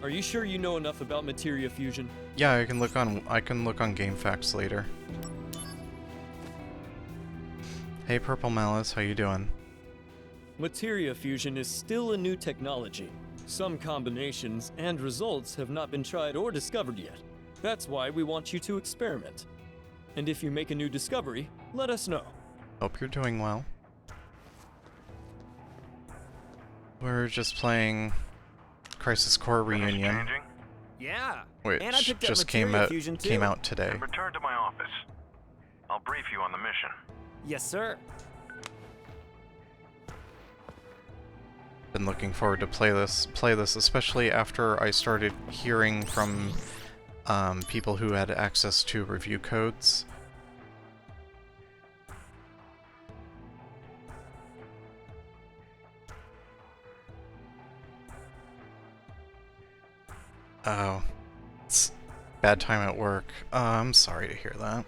are you sure you know enough about materia fusion? Yeah, I can look on GameFAQs later. Hey Purple Malice, how you doing? Materia fusion is still a new technology. Some combinations and results have not been tried or discovered yet. That's why we want you to experiment. And if you make a new discovery, let us know. Hope you're doing well. We're just playing Crisis Core Reunion. Yeah. Which and I picked up just materia fusion too. came out today. Then return to my office. I'll brief you on the mission. Yes, sir. Been looking forward to play this, especially after I started hearing from people who had access to review codes. Oh, it's bad time at work. I'm sorry to hear that.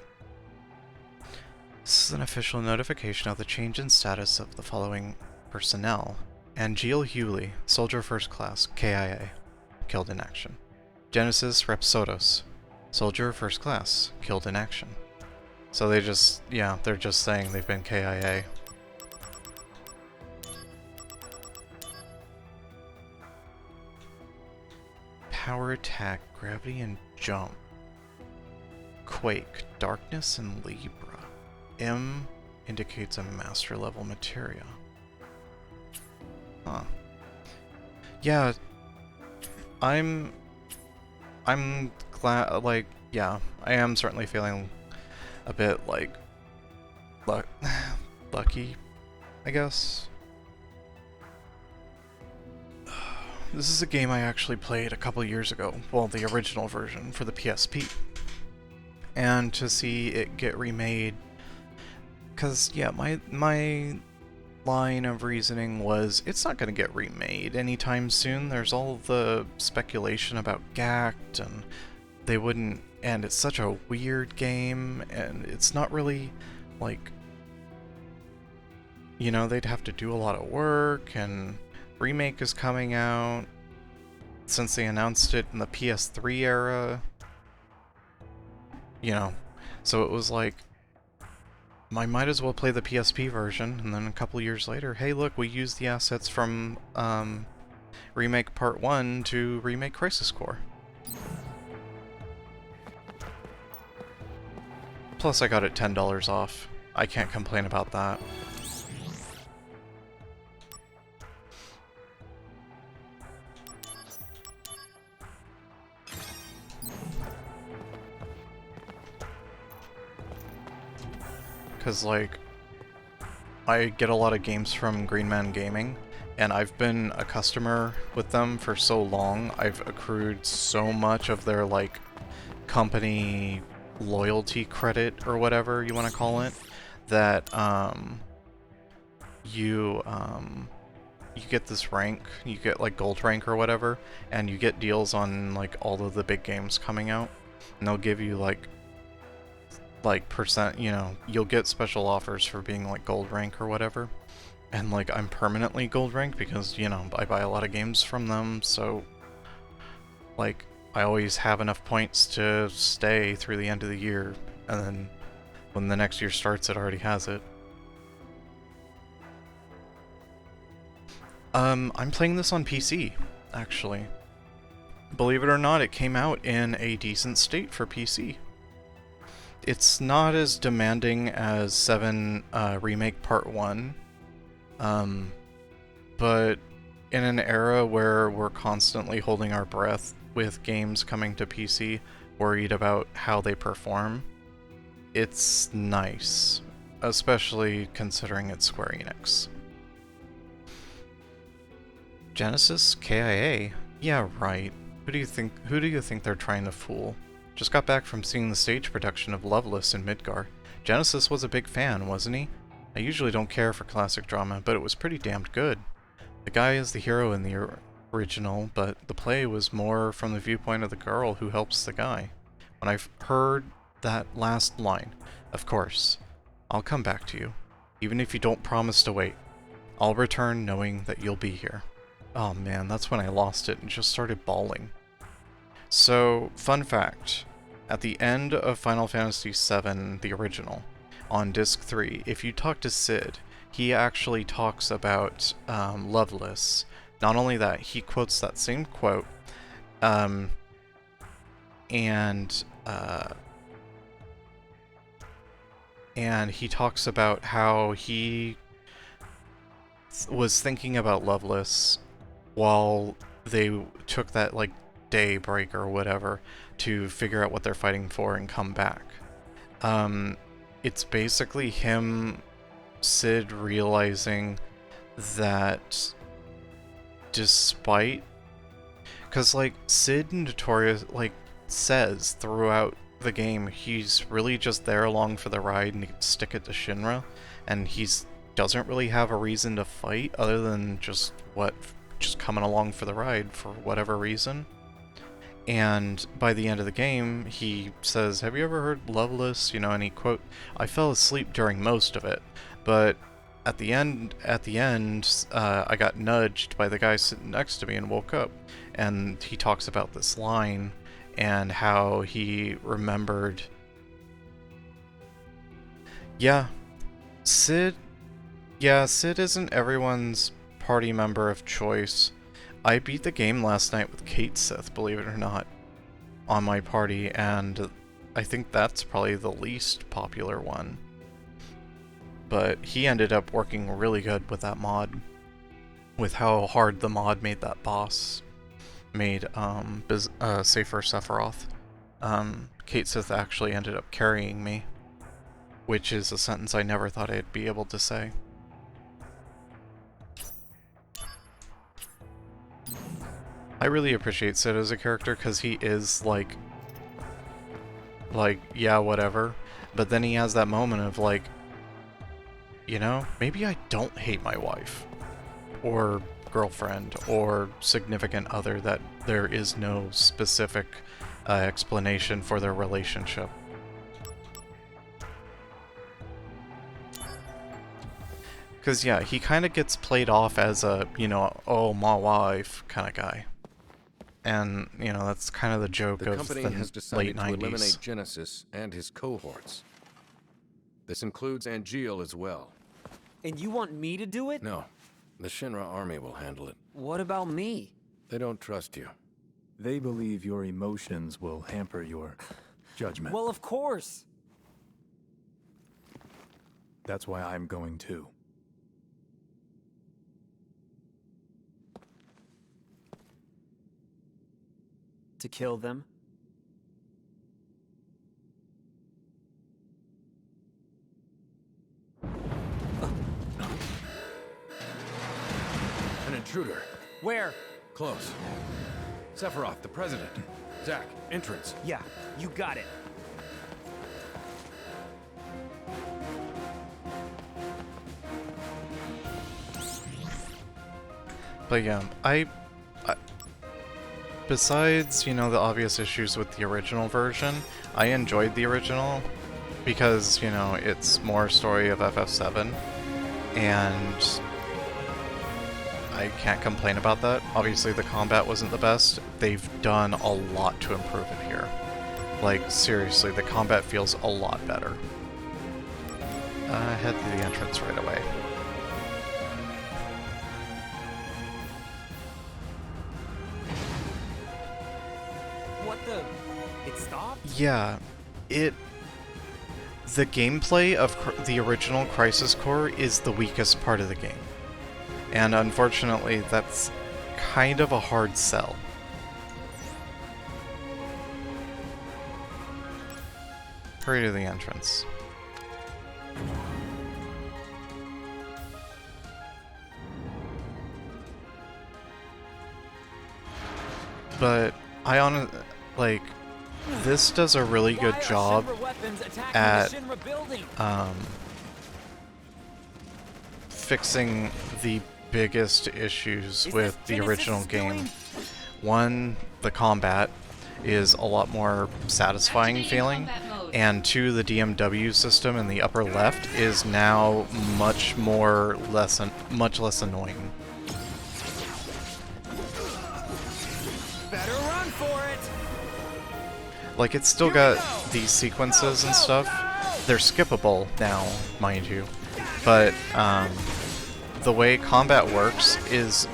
This is an official notification of the change in status of the following personnel. Angeal Hewley, Soldier First Class, KIA, killed in action. Genesis Repsodos, Soldier First Class, killed in action. So they just, yeah, they're just saying they've been KIA. Power Attack, Gravity and Jump. Quake, Darkness and Libra. M indicates a master level materia. Huh. Yeah, I'm glad, like, yeah, I am certainly feeling a bit, like, lucky, I guess. This is a game I actually played a couple years ago, well, the original version for the PSP. And to see it get remade, because, yeah, my line of reasoning was, it's not going to get remade anytime soon. There's all the speculation about GACT, and they wouldn't, and it's such a weird game, and it's not really, like, you know, they'd have to do a lot of work, and remake is coming out since they announced it in the PS3 era, you know, so it was like, I might as well play the PSP version, and then a couple years later, hey look, we used the assets from Remake Part 1 to remake Crisis Core. Plus I got it $10 off. I can't complain about that. Because, like, I get a lot of games from Green Man Gaming, and I've been a customer with them for so long, I've accrued so much of their, like, company loyalty credit, or whatever you want to call it, that, you get this rank, you get, like, gold rank or whatever, and you get deals on, like, all of the big games coming out, and they'll give you, like percent, you know, you'll get special offers for being like gold rank or whatever. And like I'm permanently gold rank because, you know, I buy a lot of games from them, so like I always have enough points to stay through the end of the year, and then when the next year starts it already has it. I'm playing this on PC, actually. Believe it or not, it came out in a decent state for PC. It's not as demanding as VII Remake Part 1, but in an era where we're constantly holding our breath with games coming to PC, worried about how they perform, it's nice, especially considering it's Square Enix. Genesis KIA? Yeah, right. Who do you think they're trying to fool? Just got back from seeing the stage production of Loveless in Midgar. Genesis was a big fan, wasn't he? I usually don't care for classic drama, but it was pretty damned good. The guy is the hero in the original, but the play was more from the viewpoint of the girl who helps the guy. When I've heard that last line, of course, I'll come back to you. Even if you don't promise to wait, I'll return knowing that you'll be here. Oh man, that's when I lost it and just started bawling. So, fun fact. At the end of Final Fantasy VII, the original, on Disc 3, if you talk to Cid, he actually talks about Loveless. Not only that, he quotes that same quote, and he talks about how he was thinking about Loveless while they took that, like, day break or whatever to figure out what they're fighting for and come back. It's basically him, Cid, realizing that despite... Because, like, Cid notorious, like, says throughout the game he's really just there along for the ride and stick it to Shinra, and he's doesn't really have a reason to fight other than just coming along for the ride for whatever reason. And by the end of the game, he says, "Have you ever heard Loveless?" You know, and he quote, "I fell asleep during most of it, but at the end, I got nudged by the guy sitting next to me and woke up." And he talks about this line and how he remembered. Yeah, Cid isn't everyone's party member of choice. I beat the game last night with Kate Sith, believe it or not, on my party, and I think that's probably the least popular one. But he ended up working really good with that mod, with how hard the mod made that boss, made Safer Sephiroth. Kate Sith actually ended up carrying me, which is a sentence I never thought I'd be able to say. I really appreciate Cid as a character because he is like, yeah, whatever. But then he has that moment of like, you know, maybe I don't hate my wife or girlfriend or significant other, that there is no specific explanation for their relationship. Because, yeah, he kind of gets played off as a, you know, oh, my wife kind of guy. And, you know, that's kind of the joke of the late 90s. The company has decided to eliminate Genesis and his cohorts. This includes Angeal as well. And you want me to do it? No. The Shinra army will handle it. What about me? They don't trust you. They believe your emotions will hamper your judgment. Well, of course. That's why I'm going too. To kill them? An intruder. Where? Close. Sephiroth, the president. Zack, entrance. Yeah, you got it. But yeah, besides, you know, the obvious issues with the original version, I enjoyed the original because, you know, it's more story of FF7, and I can't complain about that. Obviously, the combat wasn't the best. They've done a lot to improve it here. Like, seriously, the combat feels a lot better. Head to the entrance right away. What the? It stopped? Yeah, the gameplay of the original Crisis Core is the weakest part of the game. And unfortunately, that's kind of a hard sell. hurry to the entrance. But like, this does a really good job at fixing the biggest issues with the original game. One, the combat is a lot more satisfying feeling, and two, the DMW system in the upper left is now much less annoying. Better run for it. Like, it's still got these sequences and stuff. They're skippable now, mind you, but the way combat works is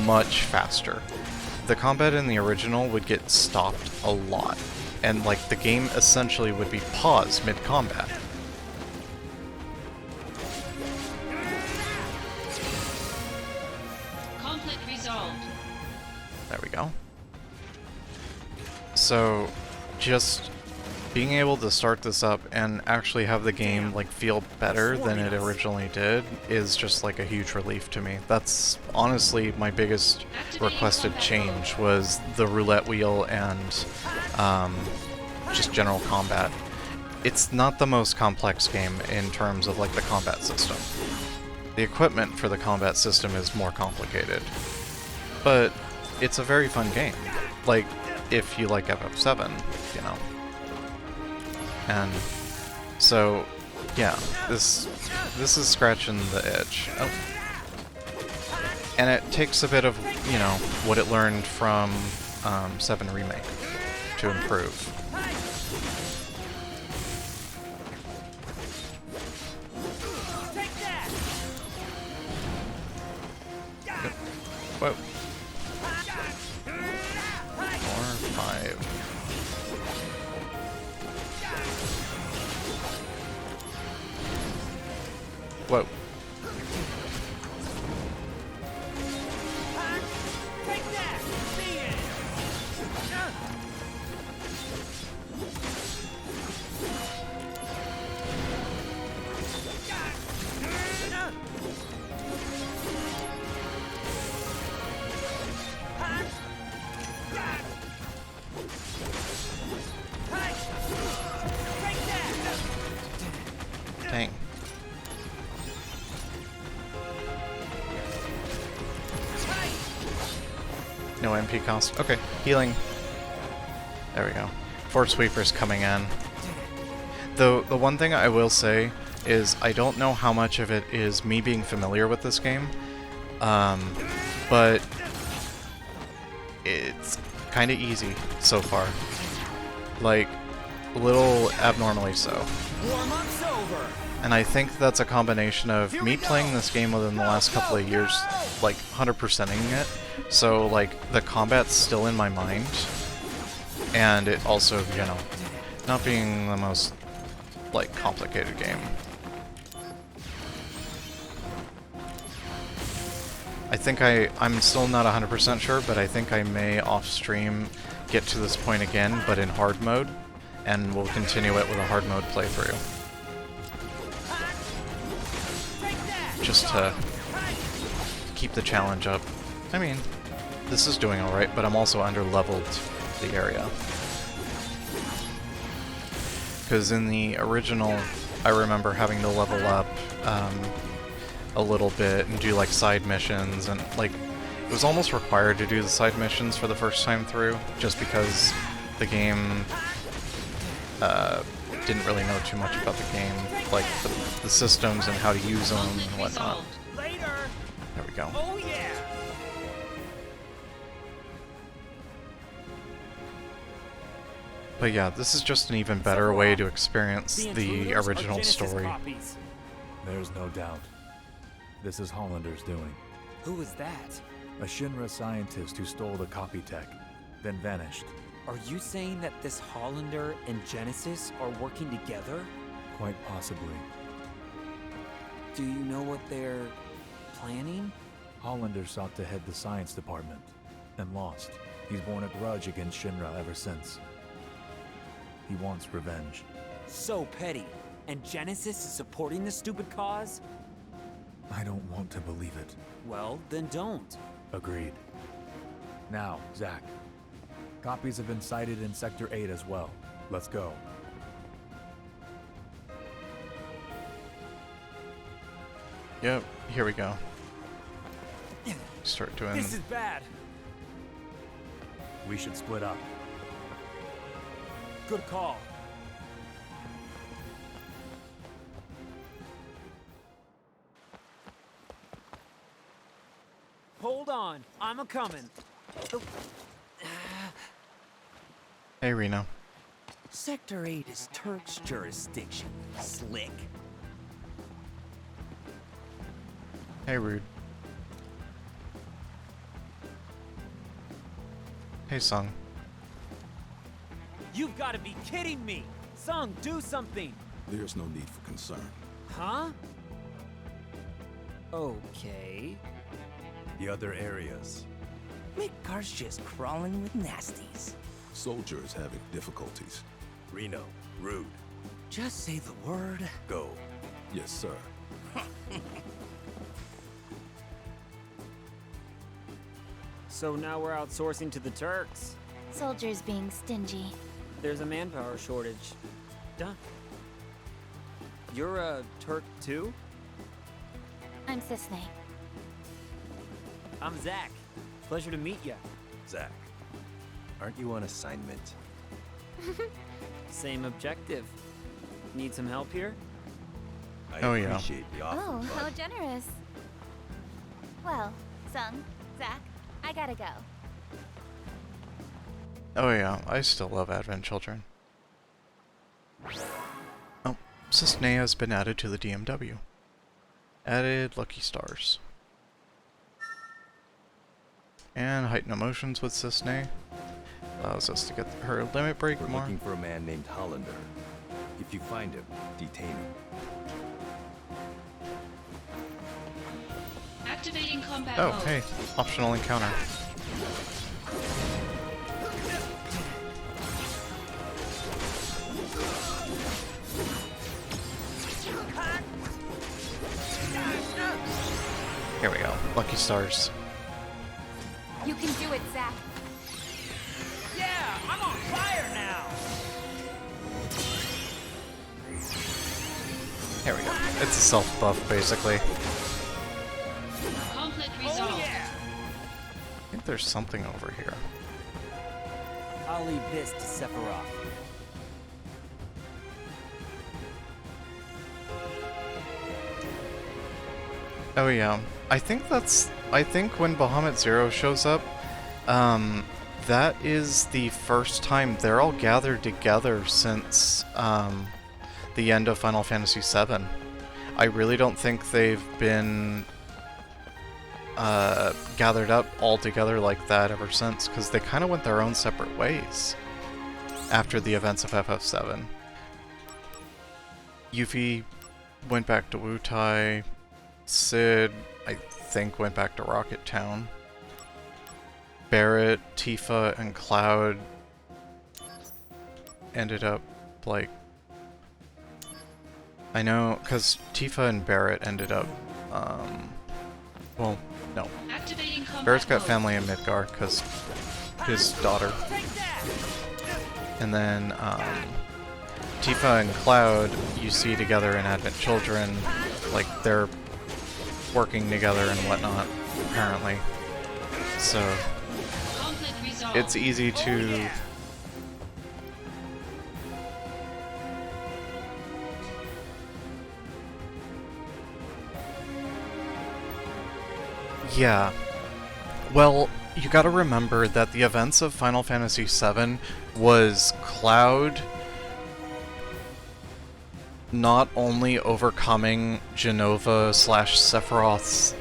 much faster. The combat in the original would get stopped a lot, and like the game essentially would be paused mid-combat. Conflict resolved. There we go. So, just being able to start this up and actually have the game like feel better than it originally did is just like a huge relief to me. That's honestly my biggest requested change, was the roulette wheel and just general combat. It's not the most complex game in terms of like the combat system. The equipment for the combat system is more complicated, but it's a very fun game. Like, if you like FF7, you know. And so, yeah, this is scratching the itch. Oh. And it takes a bit of, you know, what it learned from 7 Remake to improve. Yep. Whoa. 4, 5. Whoa. Dang. No MP cost. Okay, healing. There we go. Fort Sweeper's coming in. Though the one thing I will say is I don't know how much of it is me being familiar with this game, but it's kind of easy so far. Like, a little abnormally so. Warm-up's over. And I think that's a combination of me playing this game within the last couple of years, like 100%ing it, so like the combat's still in my mind, and it also, you know, not being the most like complicated game. I think I'm still not 100% sure, but I think I may off-stream get to this point again, but in hard mode, and we'll continue it with a hard mode playthrough. Just to keep the challenge up. I mean, this is doing alright, but I'm also under-leveled the area. Because in the original, I remember having to level up a little bit and do like side missions, and like it was almost required to do the side missions for the first time through, just because the game didn't really know too much about the game, like the systems and how to use them and whatnot. There we go. Oh yeah. But yeah, this is just an even better way to experience the original story. There's no doubt. This is Hollander's doing. Who was that? A Shinra scientist who stole the copy tech, then vanished. Are you saying that this Hollander and Genesis are working together? Quite possibly. Do you know what they're planning? Hollander sought to head the science department, and lost. He's borne a grudge against Shinra ever since. He wants revenge. So petty. And Genesis is supporting this stupid cause? I don't want to believe it. Well, then don't. Agreed. Now, Zach. Copies have been sighted in Sector 8 as well. Let's go. Yep, here we go. Start doing... This is bad. We should split up. Good call. Hold on, I'm a-coming. Hey, Reno. Sector 8 is Turk's jurisdiction, slick. Hey, Rude. Hey, Sung. You've got to be kidding me! Sung, do something! There's no need for concern. Huh? Okay. The other areas. Midgar's just crawling with nasties. Soldiers having difficulties. Reno, Rude. Just say the word. Go. Yes, sir. So now we're outsourcing to the Turks. Soldiers being stingy. There's a manpower shortage. Duh. You're a Turk too? I'm Sisney. I'm Zach. Pleasure to meet ya. Zach, aren't you on assignment? Same objective. Need some help here? I yeah. appreciate the offer. Oh, but how generous. Well, Sung, Zach, I gotta go. Oh yeah, I still love Advent Children. Oh, Cisne has been added to the DMW. Added lucky stars. And heighten emotions with Cisne. Allows us to get her limit break We're more. looking for a man named Hollander. If you find him, detain him. Activating combat Oh, mode. hey, optional encounter. Here we go. Lucky stars. You can do it, Zach. Yeah, I'm on fire now! Here we go. It's a self buff, basically. Conflict resolved. Oh yeah! I think there's something over here. I'll leave this to Sephiroth. Oh yeah. I think when Bahamut Zero shows up, that is the first time they're all gathered together since the end of Final Fantasy VII. I really don't think they've been gathered up all together like that ever since, because they kind of went their own separate ways after the events of FF7. Yuffie went back to Wutai. Cid, I think, went back to Rocket Town. Barrett, Tifa, and Cloud ended up, like... I know, because Tifa and Barrett ended up, well, no. Activating combat Barrett's got mode. family in Midgar, because his daughter. And then, Tifa and Cloud, you see together in Advent Children, like, they're working together and whatnot, apparently. So, Conflict resolved. it's easy to... Yeah. Well, you gotta remember that the events of Final Fantasy VII was Cloud not only overcoming Jenova / Sephiroth's,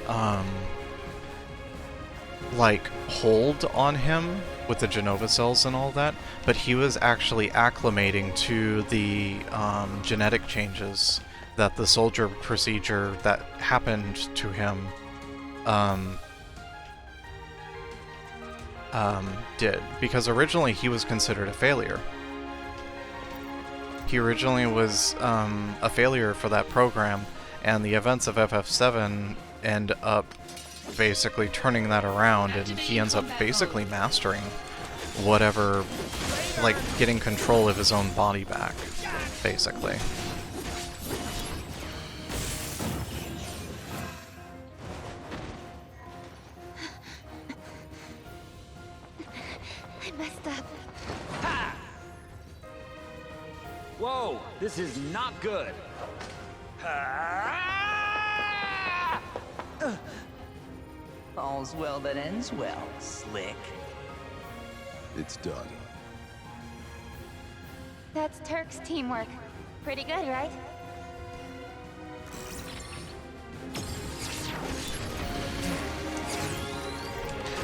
like, hold on him with the Jenova cells and all that, but he was actually acclimating to the, genetic changes that the soldier procedure that happened to him, did. Because originally he was considered a failure. He originally was a failure for that program, and the events of FF7 end up basically turning that around, and he ends up basically mastering whatever, like getting control of his own body back, basically. I messed up. Whoa, this is not good. All's well that ends well, Slick. It's done. That's Turk's teamwork. Pretty good, right?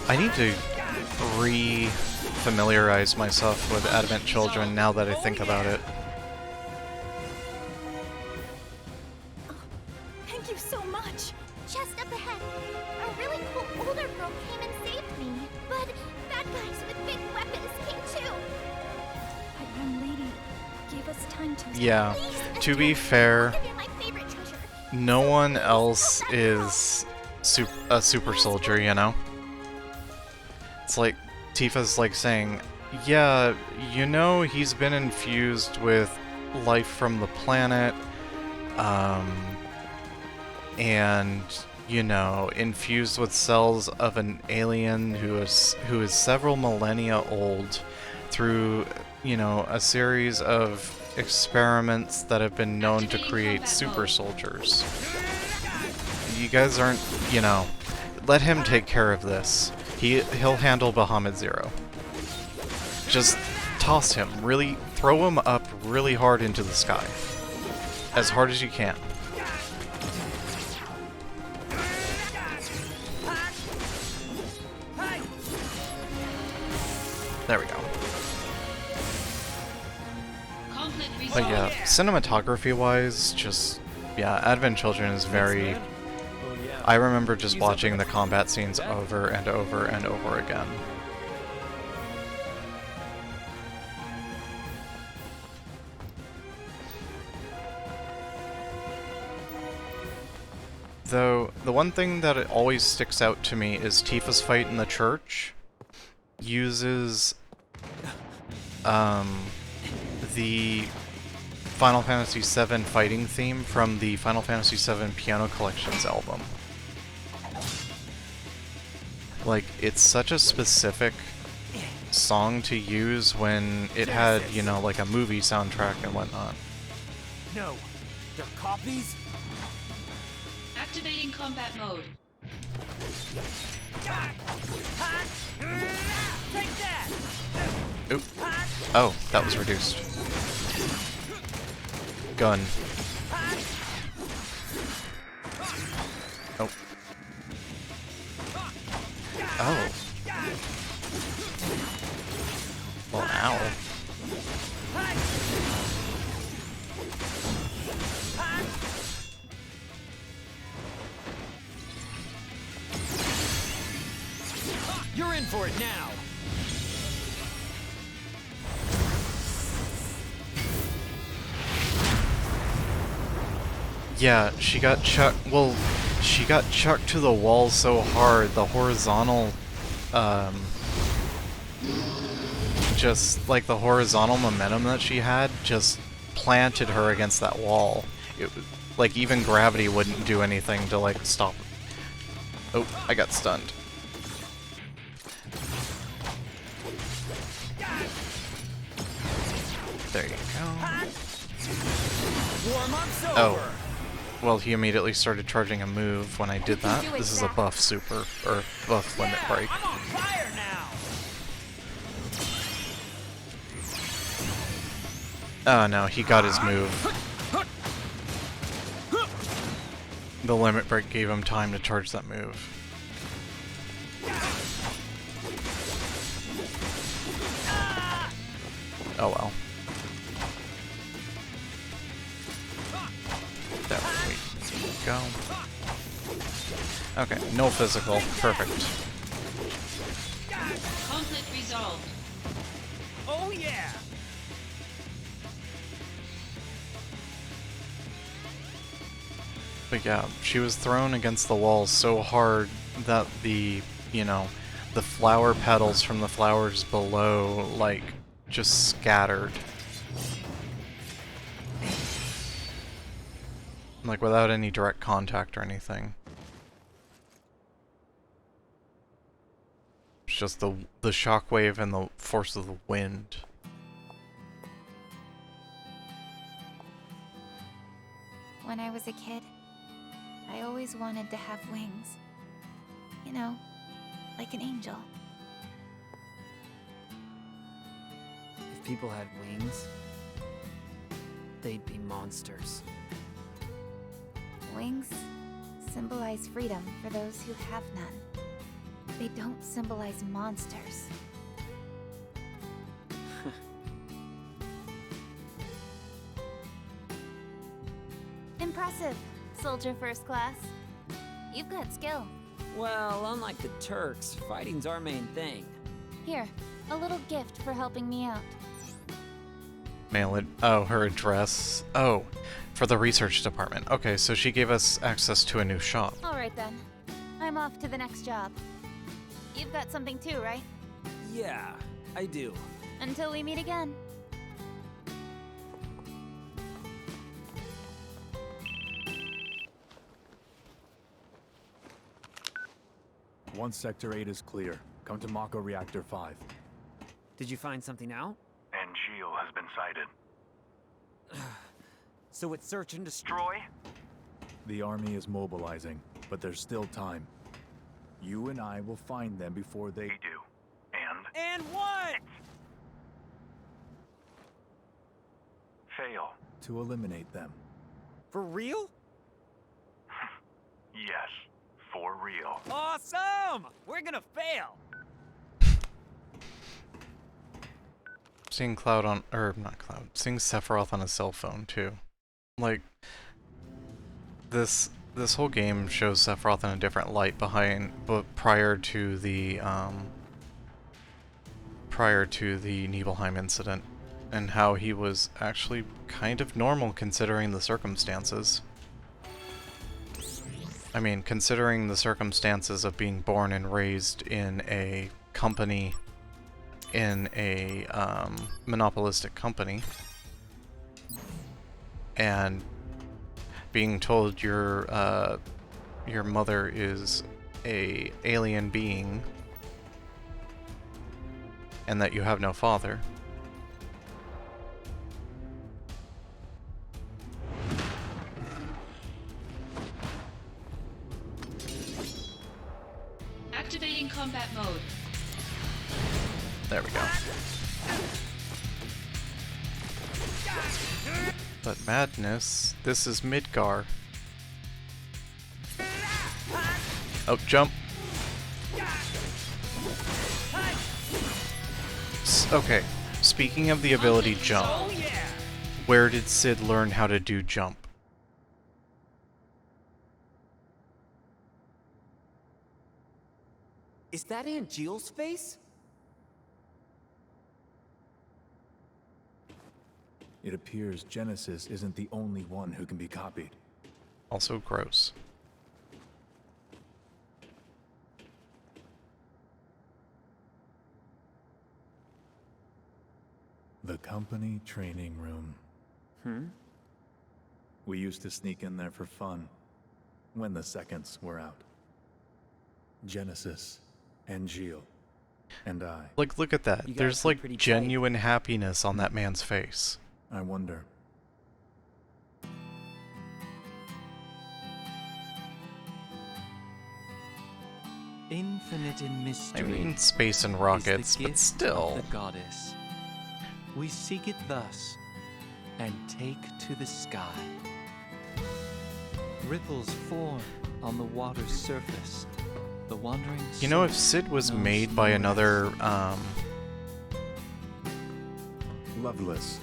I need to re-familiarize myself with Advent Children now that I think about it. Thank you so much. Just up ahead, a really cool older girl came and saved me. But bad guys with big weapons came too. A young lady gave us time to... Yeah, to be fair, no one else is a super soldier, you know? It's like, Tifa's like saying, yeah, you know he's been infused with life from the planet, and, you know, infused with cells of an alien who is several millennia old through, you know, a series of experiments that have been known to create super soldiers. You guys aren't, you know, let him take care of this. He'll handle Bahamut Zero. Just toss him, really, throw him up really hard into the sky. As hard as you can. There we go. But yeah, cinematography-wise, just, yeah, Advent Children is very... I remember just watching the combat scenes over and over and over again. Though, the one thing that it always sticks out to me is Tifa's fight in the church uses the Final Fantasy VII fighting theme from the Final Fantasy VII Piano Collections album. Like, it's such a specific song to use when it had, you know, like a movie soundtrack and whatnot. No, they're copies? Activating combat mode. Take that! Oop. Oh, that was reduced. Gun. Oh. Oh. Well, ow. You're in for it now! Yeah, she got chucked. Well, she got chucked to the wall so hard, the horizontal, just like the horizontal momentum that she had just planted her against that wall. It, like, even gravity wouldn't do anything to, like, stop. Oh, I got stunned. There you go. Warm-up's over. Oh. Well, he immediately started charging a move when I did that. This is a buff super, or buff limit break. I'm on fire now. Oh no, he got his move. The limit break gave him time to charge that move. Oh well. There we go. Okay, no physical. Perfect. Conflict resolved. Oh yeah! But yeah, she was thrown against the wall so hard that the flower petals from the flowers below, like, just scattered. Like, without any direct contact or anything. It's just the shockwave and the force of the wind. When I was a kid, I always wanted to have wings. You know, like an angel. If people had wings, they'd be monsters. Wings symbolize freedom for those who have none. They don't symbolize monsters. Impressive, soldier first class. You've got skill. Well, unlike the Turks, fighting's our main thing. Here, a little gift for helping me out. Mail it. Oh, her address. Oh, for the research department. Okay, so she gave us access to a new shop. Alright then. I'm off to the next job. You've got something too, right? Yeah, I do. Until we meet again. Once Sector 8 is clear, come to Mako Reactor 5. Did you find something out? Angel has been sighted. So it's search and destroy? The army is mobilizing, but there's still time. You and I will find them before they do. And? And what? Fail. To eliminate them. For real? Yes, for real. Awesome! We're gonna fail! Seeing Cloud on, or not Cloud, seeing Sephiroth on a cell phone too. Like, this whole game shows Sephiroth in a different light but prior to the Nibelheim incident, and how he was actually kind of normal considering the circumstances. I mean, considering the circumstances of being born and raised in a company, in a monopolistic company, and being told your mother is a alien being and that you have no father. Activating combat mode. There we go. But madness, this is Midgar. Oh, jump. Okay, speaking of the ability jump, where did Sid learn how to do jump? Is that Aunt Jill's face? It appears Genesis isn't the only one who can be copied. Also gross. The company training room. We used to sneak in there for fun, when the seconds were out. Genesis, Angel, and I. Like, look at that. There's like genuine happiness on that man's face. I wonder. Infinite in mystery. I mean, space and rockets, but still. The goddess. We seek it thus, and take to the sky. Ripples form on the water's surface. The wandering You know, if Sid was made by another, Loveless,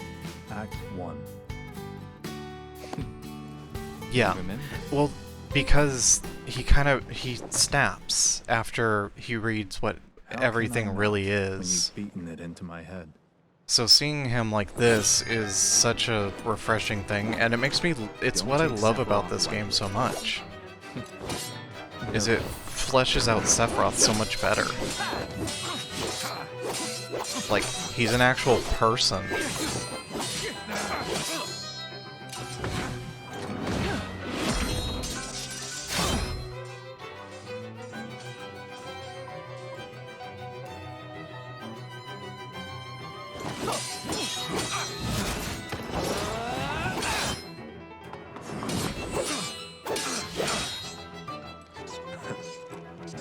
Act 1. Yeah. Well, because he snaps after he reads what How can everything I really not is. when you've beaten it into my head. So seeing him like this is such a refreshing thing, and it makes me, it's what I love about this game so much. Is it fleshes out Sephiroth so much better. Like, he's an actual person.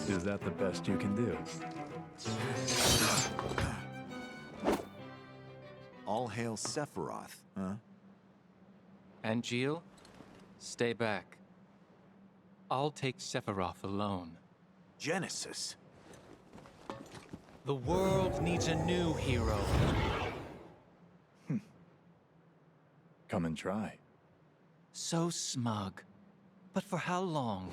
Is that the best you can do? All hail Sephiroth, huh? Angeal, stay back. I'll take Sephiroth alone. Genesis. The world needs a new hero. Come and try. So smug. But for how long?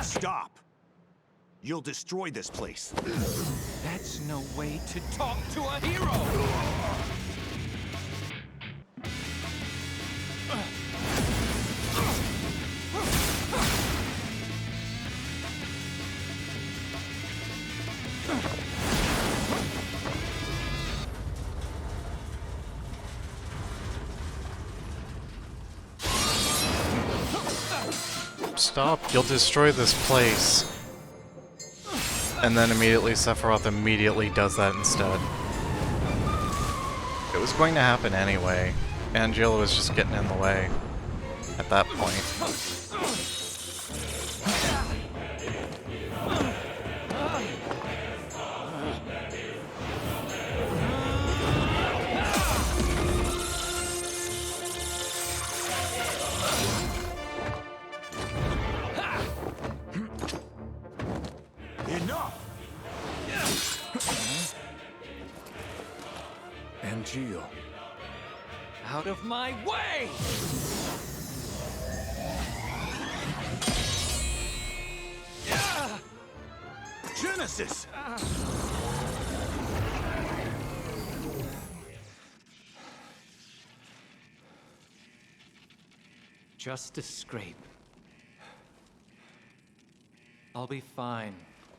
Stop! You'll destroy this place. That's no way to talk to a hero! Stop, you'll destroy this place. And then immediately Sephiroth immediately does that instead. It was going to happen anyway. Angela was just getting in the way at that point. Angeal. Out of my way! Genesis! Just a scrape. I'll be fine.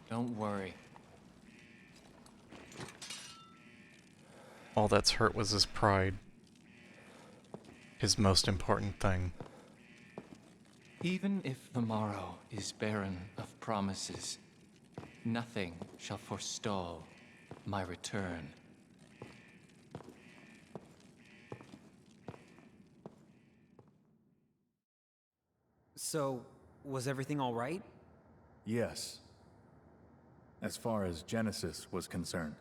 Don't worry. All that's hurt was his pride. His most important thing. Even if the morrow is barren of promises, nothing shall forestall my return. So, was everything all right? Yes. As far as Genesis was concerned.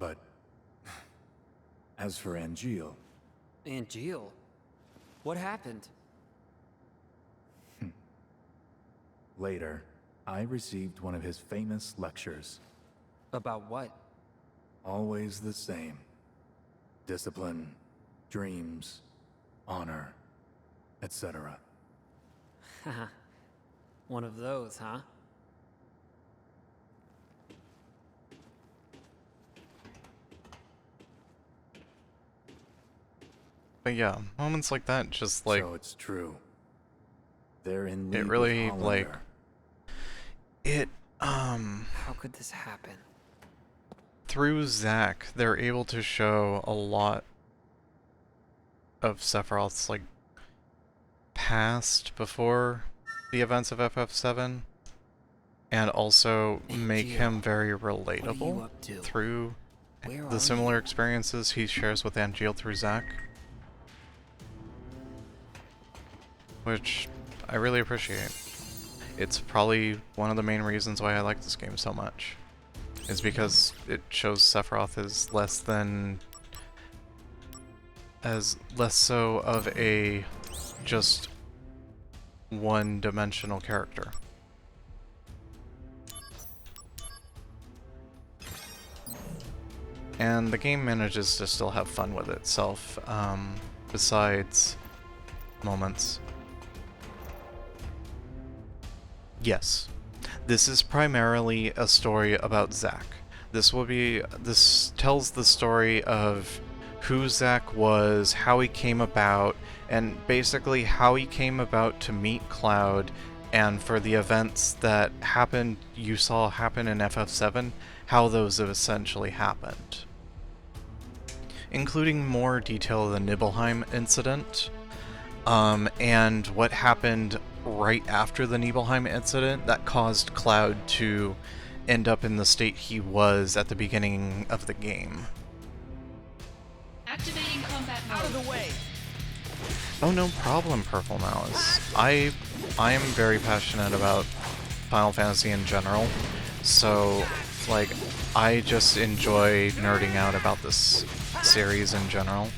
But as for Angeal... Angeal? What happened? Later, I received one of his famous lectures. About what? Always the same. Discipline, dreams, honor, etc. Haha. One of those, huh? But yeah, moments like that just like... So it's true. They're in need it really, of like... Hollander. How could this happen? Through Zack, they're able to show a lot of Sephiroth's, like, past before the events of FF7. and also make Gio, him very what are you relatable up to? through Where the are similar experiences he shares with Angeal through Zack, which I really appreciate. It's probably one of the main reasons why I like this game so much, is because it shows Sephiroth as less so of a just one-dimensional character. And the game manages to still have fun with itself, besides moments. Yes, this is primarily a story about Zack. This tells the story of who Zack was, how he came about, and basically how he came about to meet Cloud, and for the events that you saw happen in FF7, how those have essentially happened. Including more detail of the Nibelheim incident, and what happened right after the Nibelheim incident that caused Cloud to end up in the state he was at the beginning of the game. Activating combat mode. Out of the way! Oh, no problem, Purple Mouse. I am very passionate about Final Fantasy in general, so, like, I just enjoy nerding out about this series in general.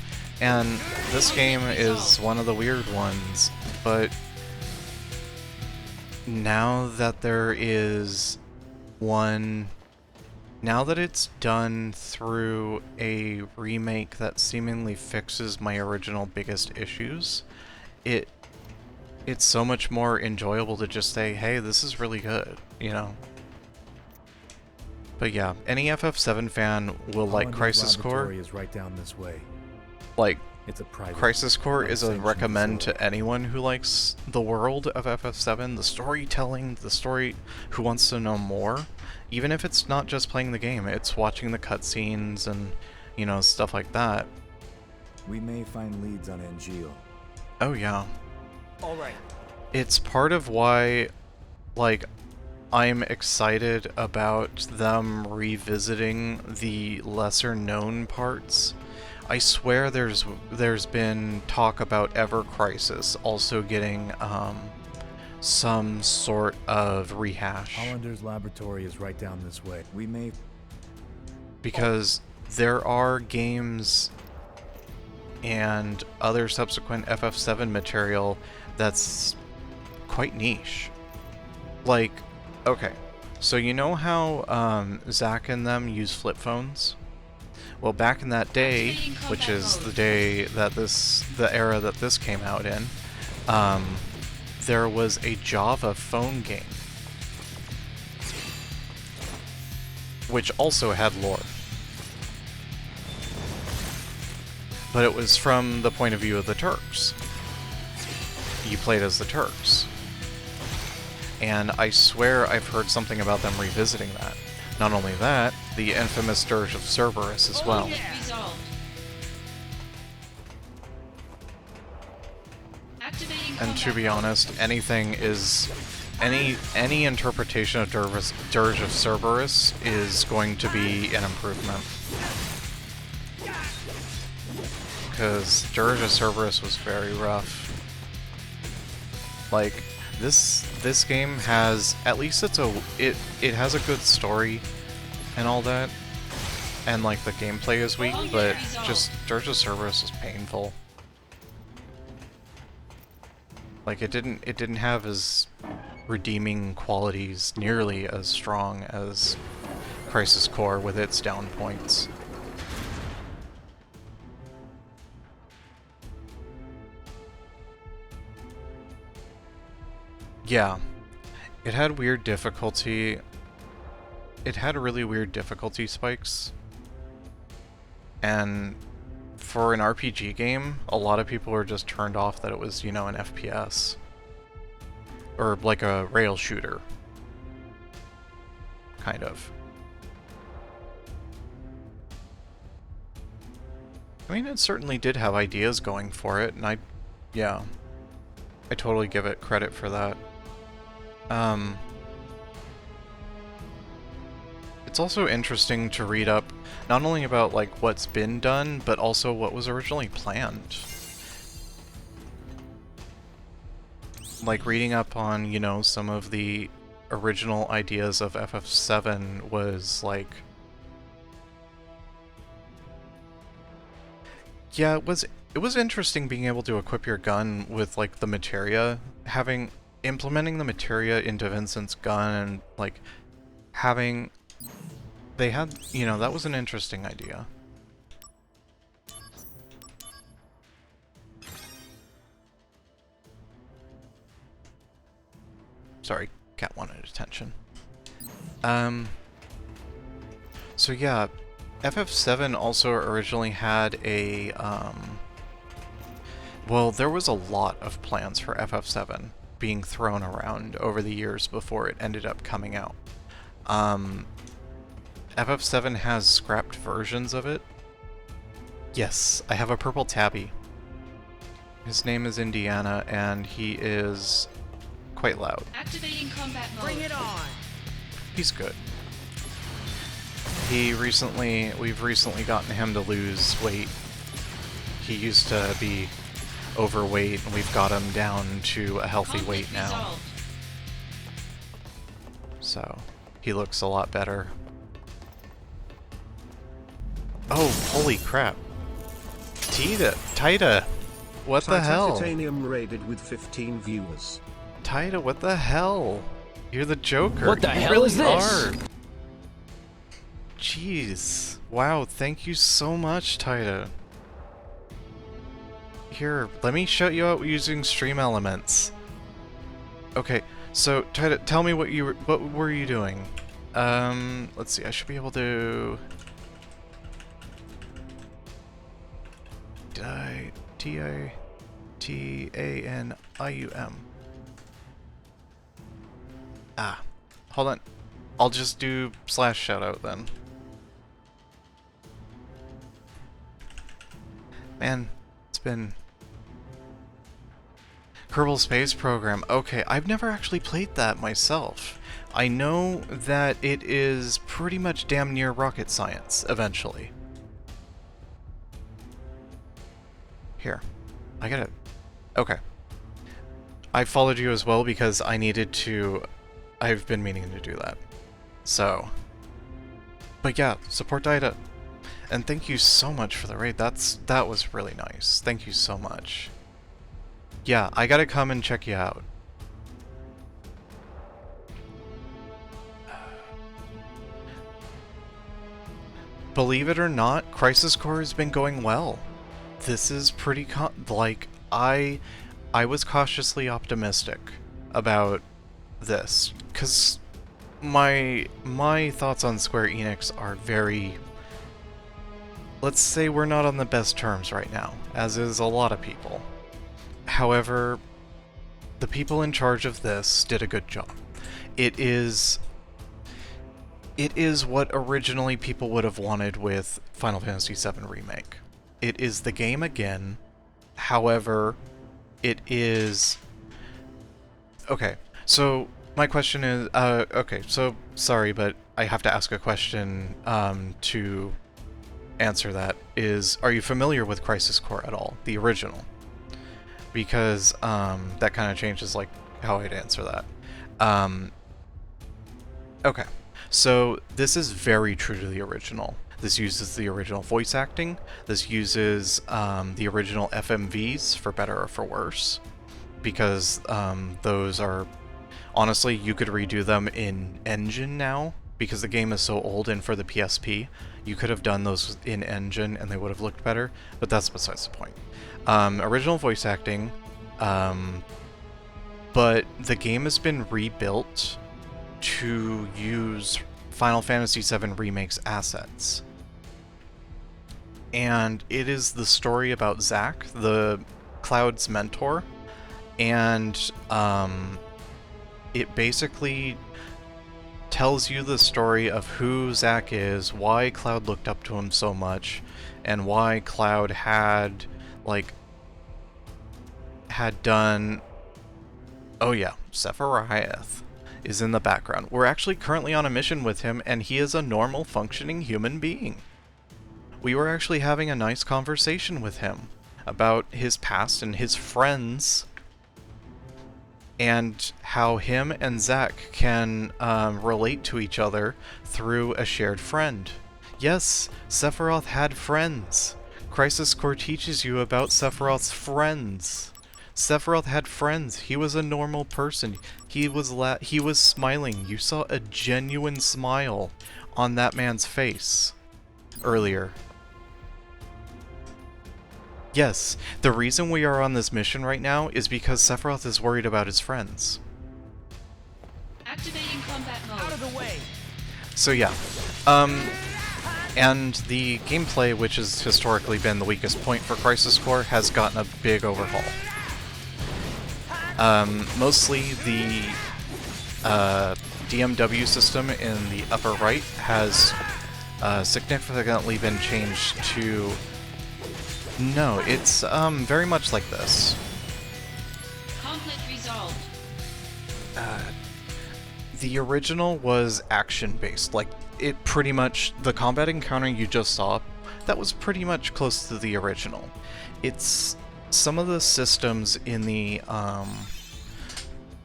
And this game is one of the weird ones, but now that now that it's done through a remake that seemingly fixes my original biggest issues, it's so much more enjoyable to just say, hey, this is really good, you know? But yeah, any FF7 fan will like Crisis Core. Is right down this way. Like, it's a private, Crisis Core is a recommend facility. to anyone who likes the world of FF7, the storytelling, who wants to know more. Even if it's not just playing the game, it's watching the cutscenes and, you know, stuff like that. We may find leads on Angeal. Oh yeah. Alright. It's part of why, like, I'm excited about them revisiting the lesser known parts. I swear there's been talk about Ever Crisis also getting some sort of rehash. Hollander's laboratory is right down this way. We may... Because there are games and other subsequent FF7 material that's quite niche. Like, okay, so you know how Zack and them use flip phones? Well, back in that day, which is the day that the era that this came out in, there was a Java phone game, which also had lore. But it was from the point of view of the Turks. You played as the Turks. And I swear I've heard something about them revisiting that. Not only that, the infamous Dirge of Cerberus as well. And to be honest, any interpretation of Dirge of Cerberus is going to be an improvement. Because Dirge of Cerberus was very rough. Like, this game has, at least it has a good story and all that, and like the gameplay is weak, but just Dirge of Cerberus was painful. Like, it didn't have as redeeming qualities nearly as strong as Crisis Core with its down points. Yeah, it had weird difficulty. It had really weird difficulty spikes. And for an RPG game, a lot of people were just turned off that it was, you know, an FPS. Or like a rail shooter. Kind of. I mean, it certainly did have ideas going for it, and I totally give it credit for that. It's also interesting to read up not only about like what's been done, but also what was originally planned. Like reading up on, you know, some of the original ideas of FF7 was like, yeah, it was interesting being able to equip your gun with like the materia, implementing the materia into Vincent's gun, and like they had, you know, that was an interesting idea. Sorry, cat wanted attention. So yeah, FF7 also originally had a, well, there was a lot of plans for FF7 being thrown around over the years before it ended up coming out. FF7 has scrapped versions of it. Yes, I have a purple tabby. His name is Indiana, and he is quite loud. Activating combat mode. Bring it on! He's good. We've recently gotten him to lose weight. He used to be overweight, and we've got him down to a healthy weight now. So, he looks a lot better. Oh, holy crap. Taita! What the hell? Titanium raided with 15 viewers. Taita, what the hell? You're the Joker. What the You hell really is this? are. Jeez. Wow, thank you so much, Taita. Here, let me shout you out using stream elements. Okay, so Taita, tell me what were you doing? Let's see, I should be able to... T-I-T-A-N-I-U-M. Ah, hold on. I'll just do / shoutout then. Man, it's been... Kerbal Space Program. Okay, I've never actually played that myself. I know that it is pretty much damn near rocket science, eventually. Here. I gotta... Okay. I followed you as well because I needed to... I've been meaning to do that. So... But yeah, support Daida. And thank you so much for the raid. That was really nice. Thank you so much. Yeah, I gotta come and check you out. Believe it or not, Crisis Core has been going well. This is pretty I was cautiously optimistic about this, because my thoughts on Square Enix are very... Let's say we're not on the best terms right now, as is a lot of people. However, the people in charge of this did a good job. It is what originally people would have wanted with Final Fantasy VII Remake. It is the game again, however, it is... Okay, so my question is... okay, so sorry, but I have to ask a question to answer that. Are you familiar with Crisis Core at all? The original? Because that kind of changes like how I'd answer that. Okay, so this is very true to the original. This uses the original voice acting. This uses the original FMVs, for better or for worse, because those are... Honestly, you could redo them in Engine now, because the game is so old, and for the PSP, you could have done those in Engine and they would have looked better, but that's besides the point. Original voice acting, but the game has been rebuilt to use Final Fantasy VII Remake's assets. And it is the story about Zack, the Cloud's mentor, and it basically tells you the story of who Zack is, why Cloud looked up to him so much, and why Cloud had done... Oh yeah, Sephiroth. is in the background. We're actually currently on a mission with him, and he is a normal, functioning human being. We were actually having a nice conversation with him about his past and his friends, and how him and Zack can relate to each other through a shared friend. Yes, Sephiroth had friends. Crisis Core teaches you about Sephiroth's friends. Sephiroth had friends. He was a normal person. He was smiling. You saw a genuine smile on that man's face earlier. Yes, the reason we are on this mission right now is because Sephiroth is worried about his friends. Activating combat mode. Out of the way. So yeah, and the gameplay, which has historically been the weakest point for Crisis Core, has gotten a big overhaul. Mostly the DMW system in the upper right has significantly been changed to... No, it's very much like this. Conflict resolved. The original was action-based. Like, it pretty much... The combat encounter you just saw, that was pretty much close to the original. It's... Some of the systems in the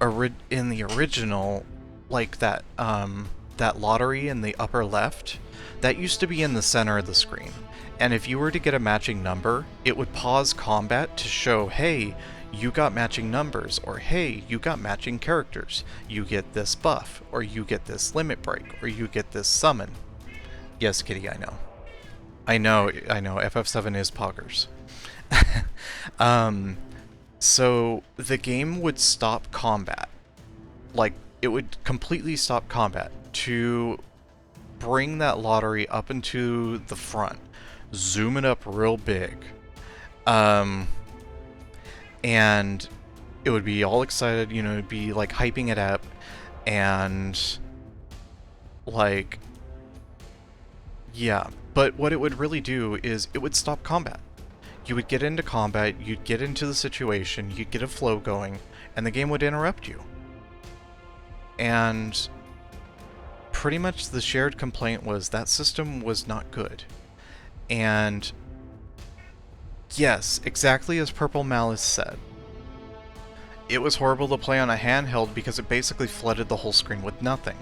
original, like that that lottery in the upper left, that used to be in the center of the screen. And if you were to get a matching number, it would pause combat to show, hey, you got matching numbers, or hey, you got matching characters. You get this buff, or you get this limit break, or you get this summon. Yes, Kitty, I know. I know, FF7 is poggers. So the game would stop combat. Like, it would completely stop combat to bring that lottery up into the front, zoom it up real big, and it would be all excited, you know, it'd be like hyping it up, and like, yeah, but what it would really do is it would stop combat. You would get into combat, you'd get into the situation, you'd get a flow going, and the game would interrupt you. And pretty much the shared complaint was that system was not good. And yes, exactly as Purple Malice said, it was horrible to play on a handheld because it basically flooded the whole screen with nothing.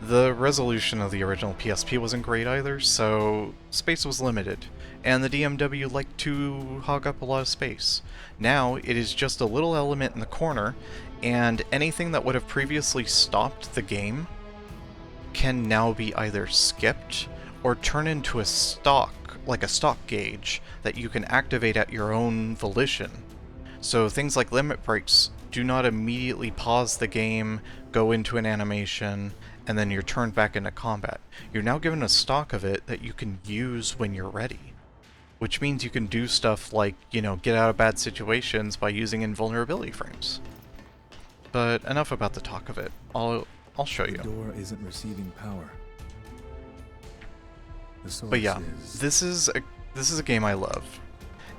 The resolution of the original PSP wasn't great either, so space was limited, and the DMW liked to hog up a lot of space. Now, it is just a little element in the corner, and anything that would have previously stopped the game can now be either skipped or turn into a stock, like a stock gauge, that you can activate at your own volition. So things like limit breaks do not immediately pause the game, go into an animation, and then you're turned back into combat. You're now given a stock of it that you can use when you're ready. Which means you can do stuff like, you know, get out of bad situations by using invulnerability frames. But enough about the talk of it. I'll show you. The door isn't receiving power. But yeah, this is a game I love.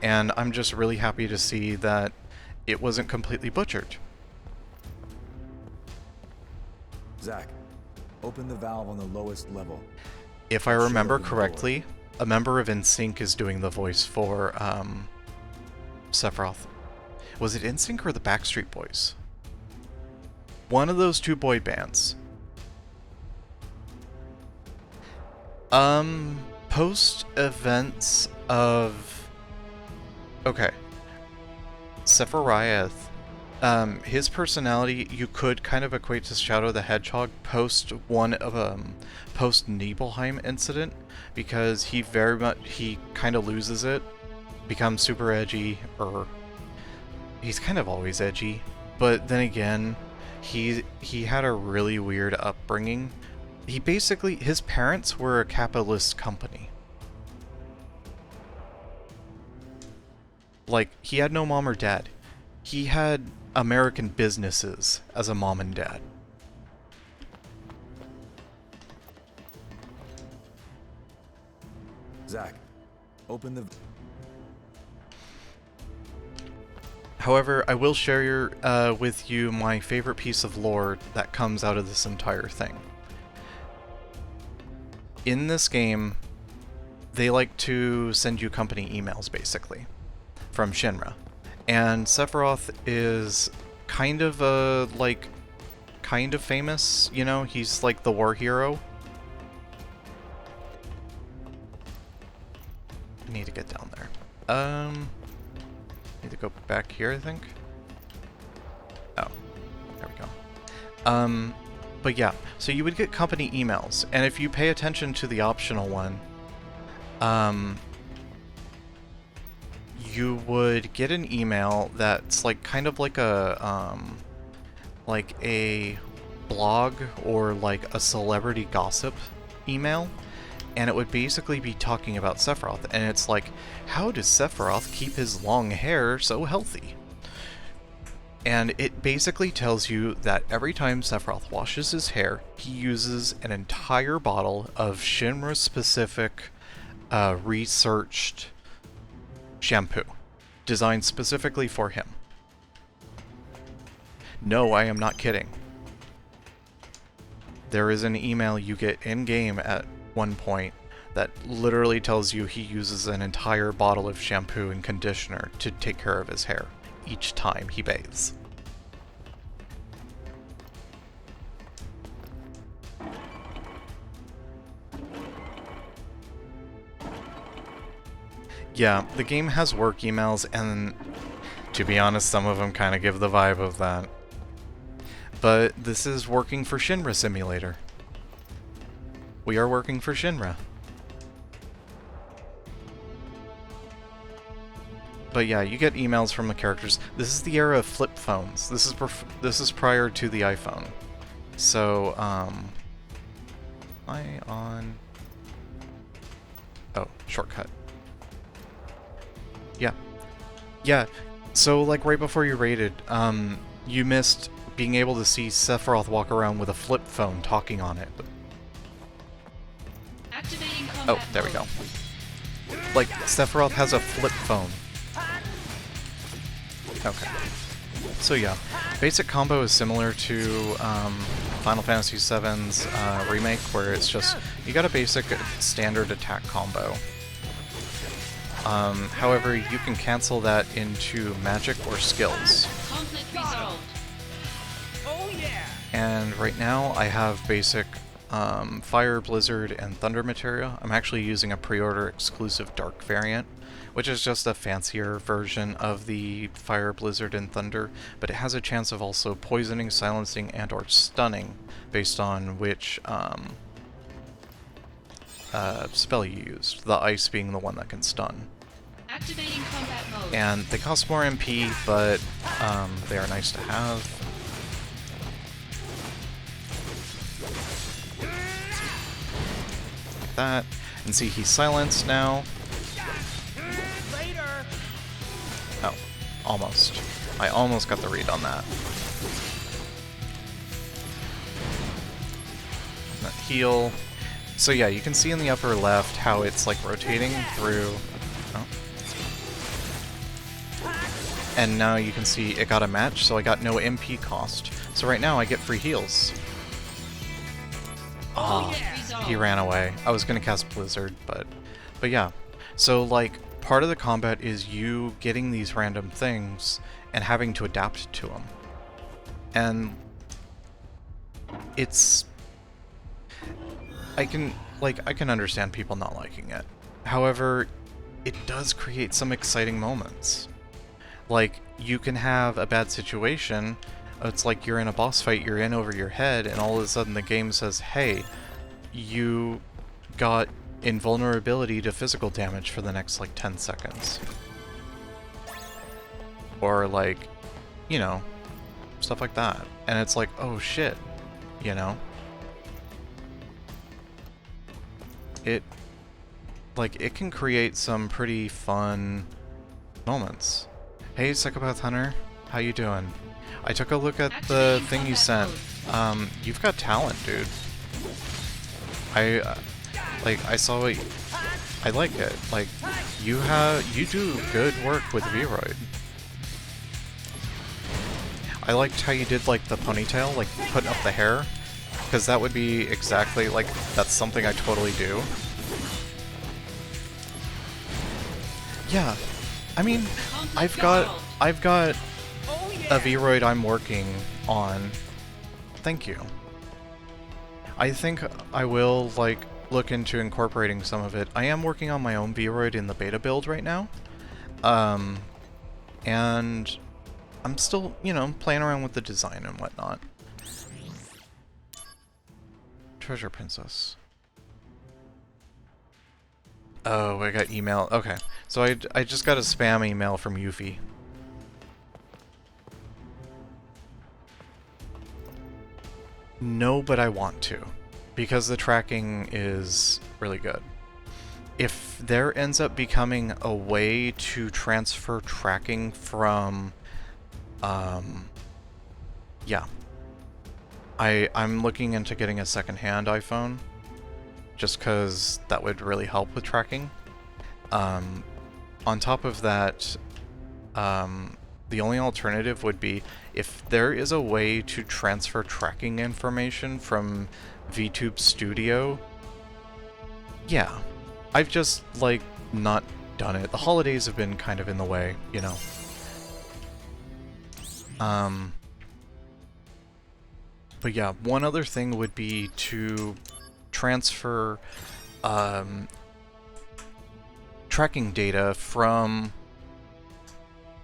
And I'm just really happy to see that it wasn't completely butchered. Zack, open the valve on the lowest level. If I remember correctly, a member of NSYNC is doing the voice for Sephiroth. Was it NSYNC or the Backstreet Boys? One of those two boy bands. Post events of... Okay. Sephiroth, his personality you could kind of equate to Shadow the Hedgehog post Nibelheim incident, because he kind of loses it, becomes super edgy, or he's kind of always edgy, but then again, he had a really weird upbringing. His parents were a capitalist company. Like, he had no mom or dad. He had American businesses as a mom and dad. Zack, open the... However, I will share with you my favorite piece of lore that comes out of this entire thing. In this game, they like to send you company emails, basically, from Shinra. And Sephiroth is kind of famous, you know? He's like the war hero. I need to get down there. Need to go back here, I think. Oh, there we go. But yeah, so you would get company emails, and if you pay attention to the optional one, you would get an email that's like kind of like a blog or like a celebrity gossip email, and it would basically be talking about Sephiroth, and it's like, how does Sephiroth keep his long hair so healthy? And it basically tells you that every time Sephiroth washes his hair, he uses an entire bottle of Shinra-specific, researched shampoo, designed specifically for him. No, I am not kidding. There is an email you get in-game at one point that literally tells you he uses an entire bottle of shampoo and conditioner to take care of his hair each time he bathes. Yeah, the game has work emails, and to be honest, some of them kind of give the vibe of that. But this is working for Shinra Simulator. We are working for Shinra. But yeah, you get emails from the characters. This is the era of flip phones. This is prior to the iPhone. So, am I on? Oh, shortcut. Yeah. Yeah. So, like, right before you raided, you missed being able to see Sephiroth walk around with a flip phone talking on it. Oh, there we go. Like, Sephiroth has a flip phone. Okay. So yeah, basic combo is similar to Final Fantasy VII's remake, where it's just, you got a basic standard attack combo. However, you can cancel that into magic or skills. Conflict resolved. Oh yeah! And right now I have basic Fire, Blizzard, and Thunder materia. I'm actually using a pre-order exclusive Dark variant, which is just a fancier version of the Fire, Blizzard, and Thunder, but it has a chance of also poisoning, silencing, and or stunning based on which spell you used, the ice being the one that can stun. Activating combat mode. And they cost more MP, but they are nice to have. Like that. And see, he's silenced now. Oh, almost. I almost got the read on that. That heal. So yeah, you can see in the upper left how it's like rotating through. Oh. And now you can see it got a match, so I got no MP cost. So right now I get free heals. Oh, he ran away. I was gonna cast Blizzard, but yeah. So like, part of the combat is you getting these random things and having to adapt to them. And it's... I can understand people not liking it. However, it does create some exciting moments. Like, you can have a bad situation, it's like you're in a boss fight, you're in over your head, and all of a sudden the game says, hey, you got invulnerability to physical damage for the next, like, 10 seconds. Or, like, you know, stuff like that. And it's like, oh shit, you know? It can create some pretty fun moments. Hey, Psychopath Hunter, how you doing? I took a look at the thing you sent. You've got talent, dude. I saw it. I like it. Like, you do good work with V-Roid. I liked how you did like the ponytail, like putting up the hair, because that would be exactly like, that's something I totally do. Yeah, I mean, I've got a Vroid I'm working on. Thank you. I think I will like look into incorporating some of it. I am working on my own Vroid in the beta build right now. And I'm still, you know, playing around with the design and whatnot. Treasure Princess. Oh, I got email. Okay. So I just got a spam email from Yuffie. No, but I want to. Because the tracking is really good. If there ends up becoming a way to transfer tracking from... yeah. I'm looking into getting a second-hand iPhone. Just because that would really help with tracking. On top of that, the only alternative would be if there is a way to transfer tracking information from VTube Studio. Yeah, I've just, like, not done it. The holidays have been kind of in the way, you know. But yeah, one other thing would be to transfer tracking data from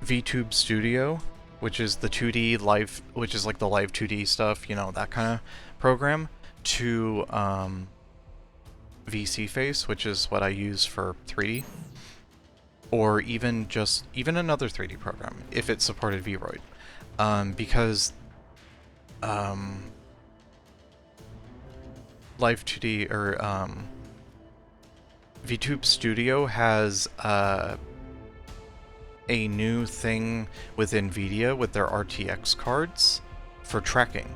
VTube Studio, which is the 2D live, which is like the live 2D stuff, you know, that kind of program, to VC Face, which is what I use for 3D, or even another 3D program if it supported Vroid, because Live 2D or VTube Studio has a new thing with NVIDIA with their RTX cards for tracking.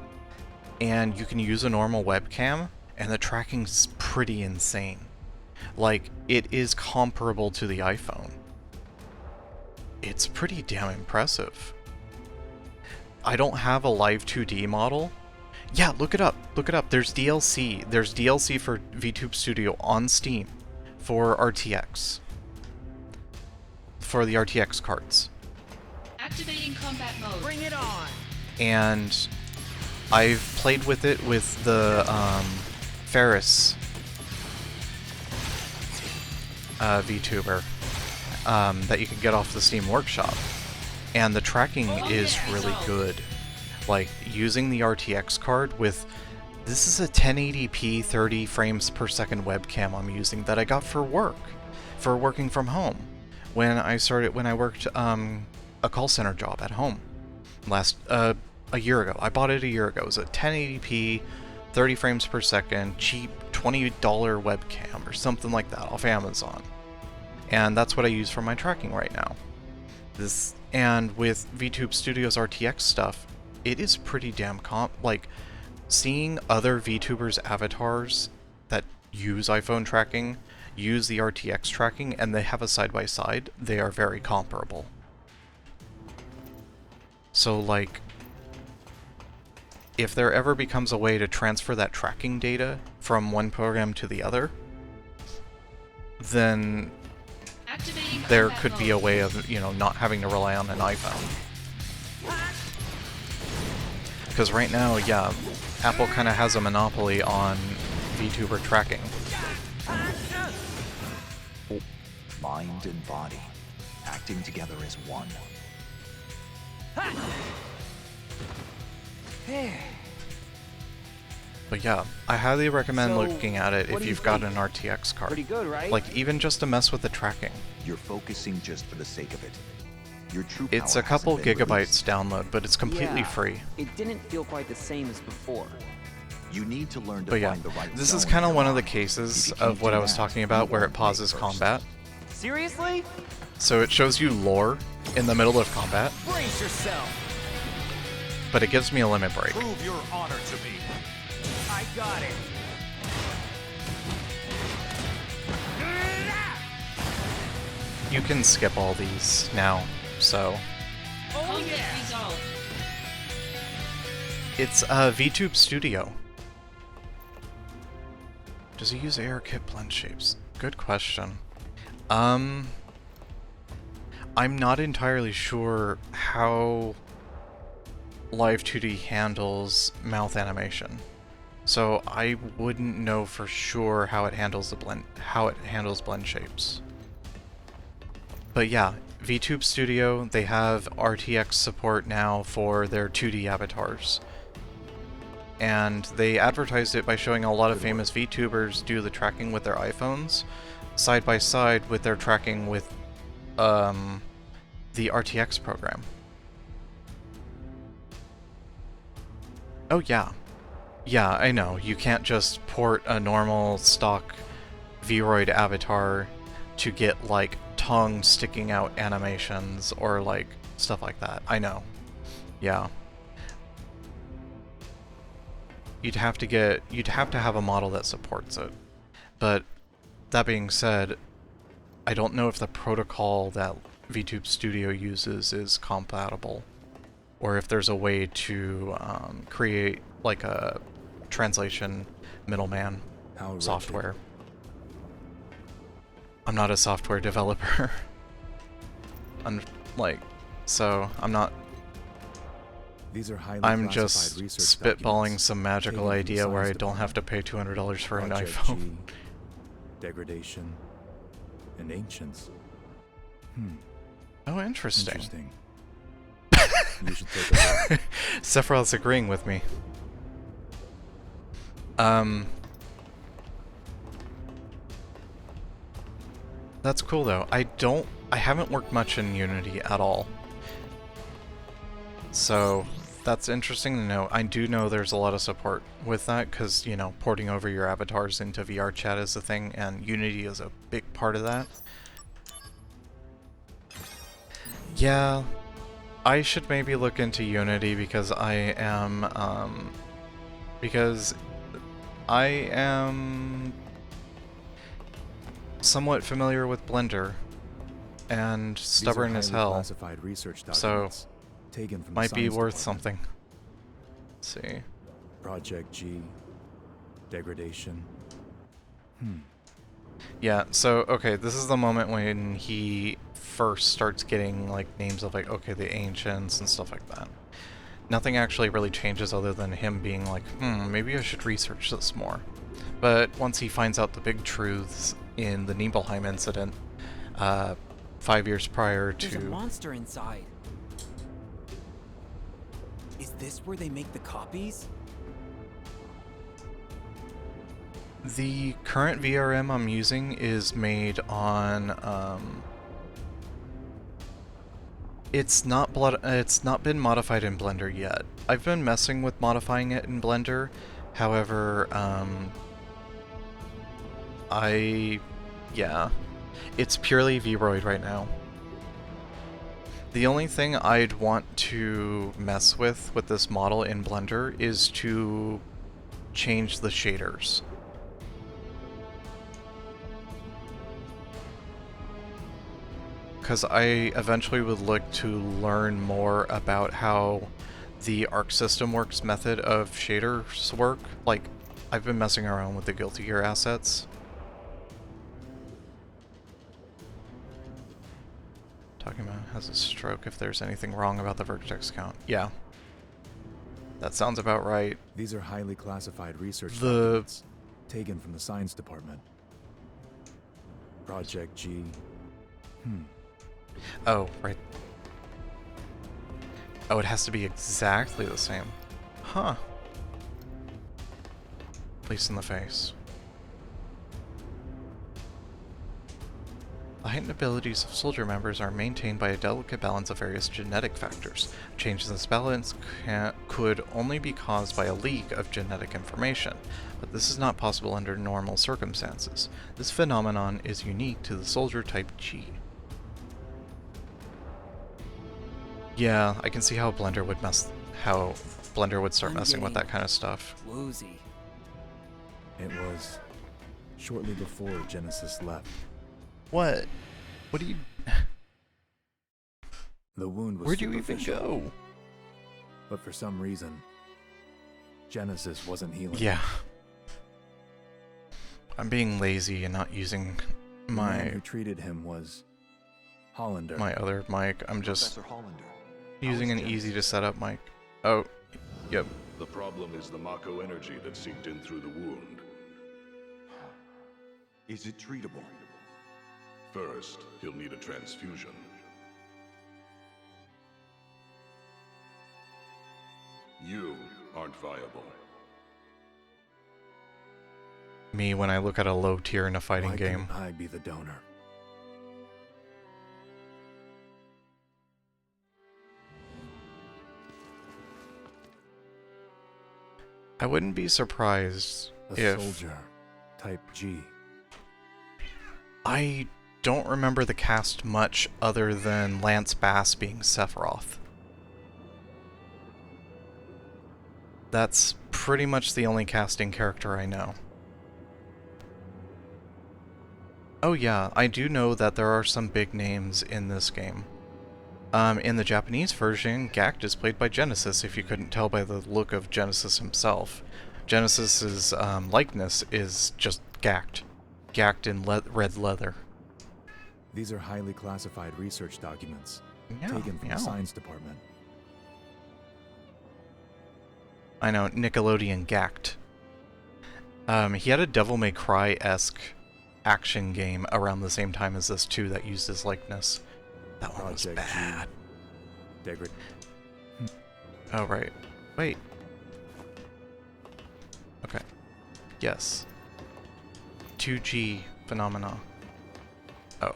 And you can use a normal webcam, and the tracking's pretty insane. Like, it is comparable to the iPhone. It's pretty damn impressive. I don't have a Live 2D model. Yeah, look it up. Look it up. There's DLC. There's DLC for VTube Studio on Steam for RTX. For the RTX cards. Activating combat mode. Bring it on. And I've played with it with the Ferris VTuber that you can get off the Steam Workshop. And the tracking is really good. Like, using the RTX card with... This is a 1080p 30 frames per second webcam I'm using that I got for work. For working from home. When I worked a call center job at home. A year ago. I bought it a year ago. It was a 1080p 30 frames per second cheap $20 webcam or something like that off Amazon. And that's what I use for my tracking right now. And with VTube Studio's RTX stuff, it is pretty damn like, seeing other VTubers' avatars that use iPhone tracking, use the RTX tracking, and they have a side-by-side, they are very comparable. So, like, if there ever becomes a way to transfer that tracking data from one program to the other, then there could be a way of, you know, not having to rely on an iPhone. Because right now, yeah, Apple kind of has a monopoly on VTuber tracking. Mind and body, acting together as one. But yeah, I highly recommend So, looking at it what if do you you've got think? an RTX card. Pretty good, right? Like, even just to mess with the tracking. You're focusing just for the sake of it. Your true It's power a couple hasn't been gigabytes download, but it's completely Yeah, free. It didn't feel quite the same as before. You need to learn to But yeah, find the right this is zone kind in of your one of the mind. cases If you can't of what do I was that, talking you about where it won't play pauses first. combat. Seriously? So it shows you lore in the middle of combat, Brace yourself. but it gives me a limit break. Prove your honor to me. I got it. You can skip all these now, so... Conflict resolved. It's VTube Studio. Does he use ARKit blend shapes? Good question. I'm not entirely sure how Live 2D handles mouth animation. So I wouldn't know for sure how it handles blend shapes. But yeah, VTube Studio, they have RTX support now for their 2D avatars. And they advertised it by showing a lot of famous VTubers do the tracking with their iPhones, side by side with their tracking with the RTX program. Oh yeah. Yeah, I know. You can't just port a normal stock Vroid avatar to get, like, tongue sticking out animations or, like, stuff like that. I know. Yeah. You'd have to have a model that supports it. But that being said, I don't know if the protocol that VTube Studio uses is compatible, or if there's a way to create like a translation middleman software. I'm not a software developer. I'm not. These are highly I'm classified just research spitballing documents some magical taken from the idea where I science don't have to pay $200 for an Project iPhone. G, degradation, and ancients. Oh, interesting. Interesting. You should take a look. Sephiroth's agreeing with me. That's cool though. I haven't worked much in Unity at all. So that's interesting to know. I do know there's a lot of support with that because, you know, porting over your avatars into VR chat is a thing, and Unity is a big part of that. Yeah, I should maybe look into Unity because I am somewhat familiar with Blender and stubborn as hell. Classified research So documents taken from the might be science worth department. something. Let's see. Project G, degradation. Yeah, so, okay, this is the moment when he first starts getting, like, names of, like, okay, the Ancients and stuff like that. Nothing actually really changes other than him being like, maybe I should research this more. But once he finds out the big truths in the Nibelheim incident, 5 years prior There's a to... monster inside. Is this where they make the copies? The current VRM I'm using is made on, it's not been modified in Blender yet. I've been messing with modifying it in Blender, however, yeah, it's purely Vroid right now. The only thing I'd want to mess with this model in Blender is to change the shaders. Because I eventually would look to learn more about how the Arc System Works method of shaders work. Like, I've been messing around with the Guilty Gear assets. Talking about has a stroke if there's anything wrong about the vertex count. Yeah. That sounds about right. These are highly classified research documents taken from the science department. Project G. Oh, right. Oh, it has to be exactly the same. Huh. At least in the face. The heightened abilities of soldier members are maintained by a delicate balance of various genetic factors. Changes in this balance could only be caused by a leak of genetic information, but this is not possible under normal circumstances. This phenomenon is unique to the soldier type G. Yeah, I can see how Blender would start messing with that kind of stuff. Woozy. It was shortly before Genesis left. What? What do you... The wound was Where'd you even superficial. go? But for some reason, Genesis wasn't healing. Yeah. I'm being lazy and not using The man who treated him was Hollander. my other mic. I'm just Professor Hollander. using an easy to set up mic. Oh, yep. The problem is the Mako energy that seeped in through the wound. Is it treatable? First, he'll need a transfusion. You aren't viable. Me when I look at a low tier in a fighting Why game. couldn't I be the donor? I wouldn't be surprised A if soldier, type G. I don't remember the cast much other than Lance Bass being Sephiroth. That's pretty much the only casting character I know. Oh yeah, I do know that there are some big names in this game. In the Japanese version, Gact is played by Genesis, if you couldn't tell by the look of Genesis himself. Genesis's likeness is just Gact. Gact in red leather. These are highly classified research documents Yeah, taken from yeah. the science department. I know, Nickelodeon Gact. He had a Devil May Cry-esque action game around the same time as this too that used his likeness. That one was bad. Oh, right. Wait. Okay. Yes. 2G phenomena. Oh.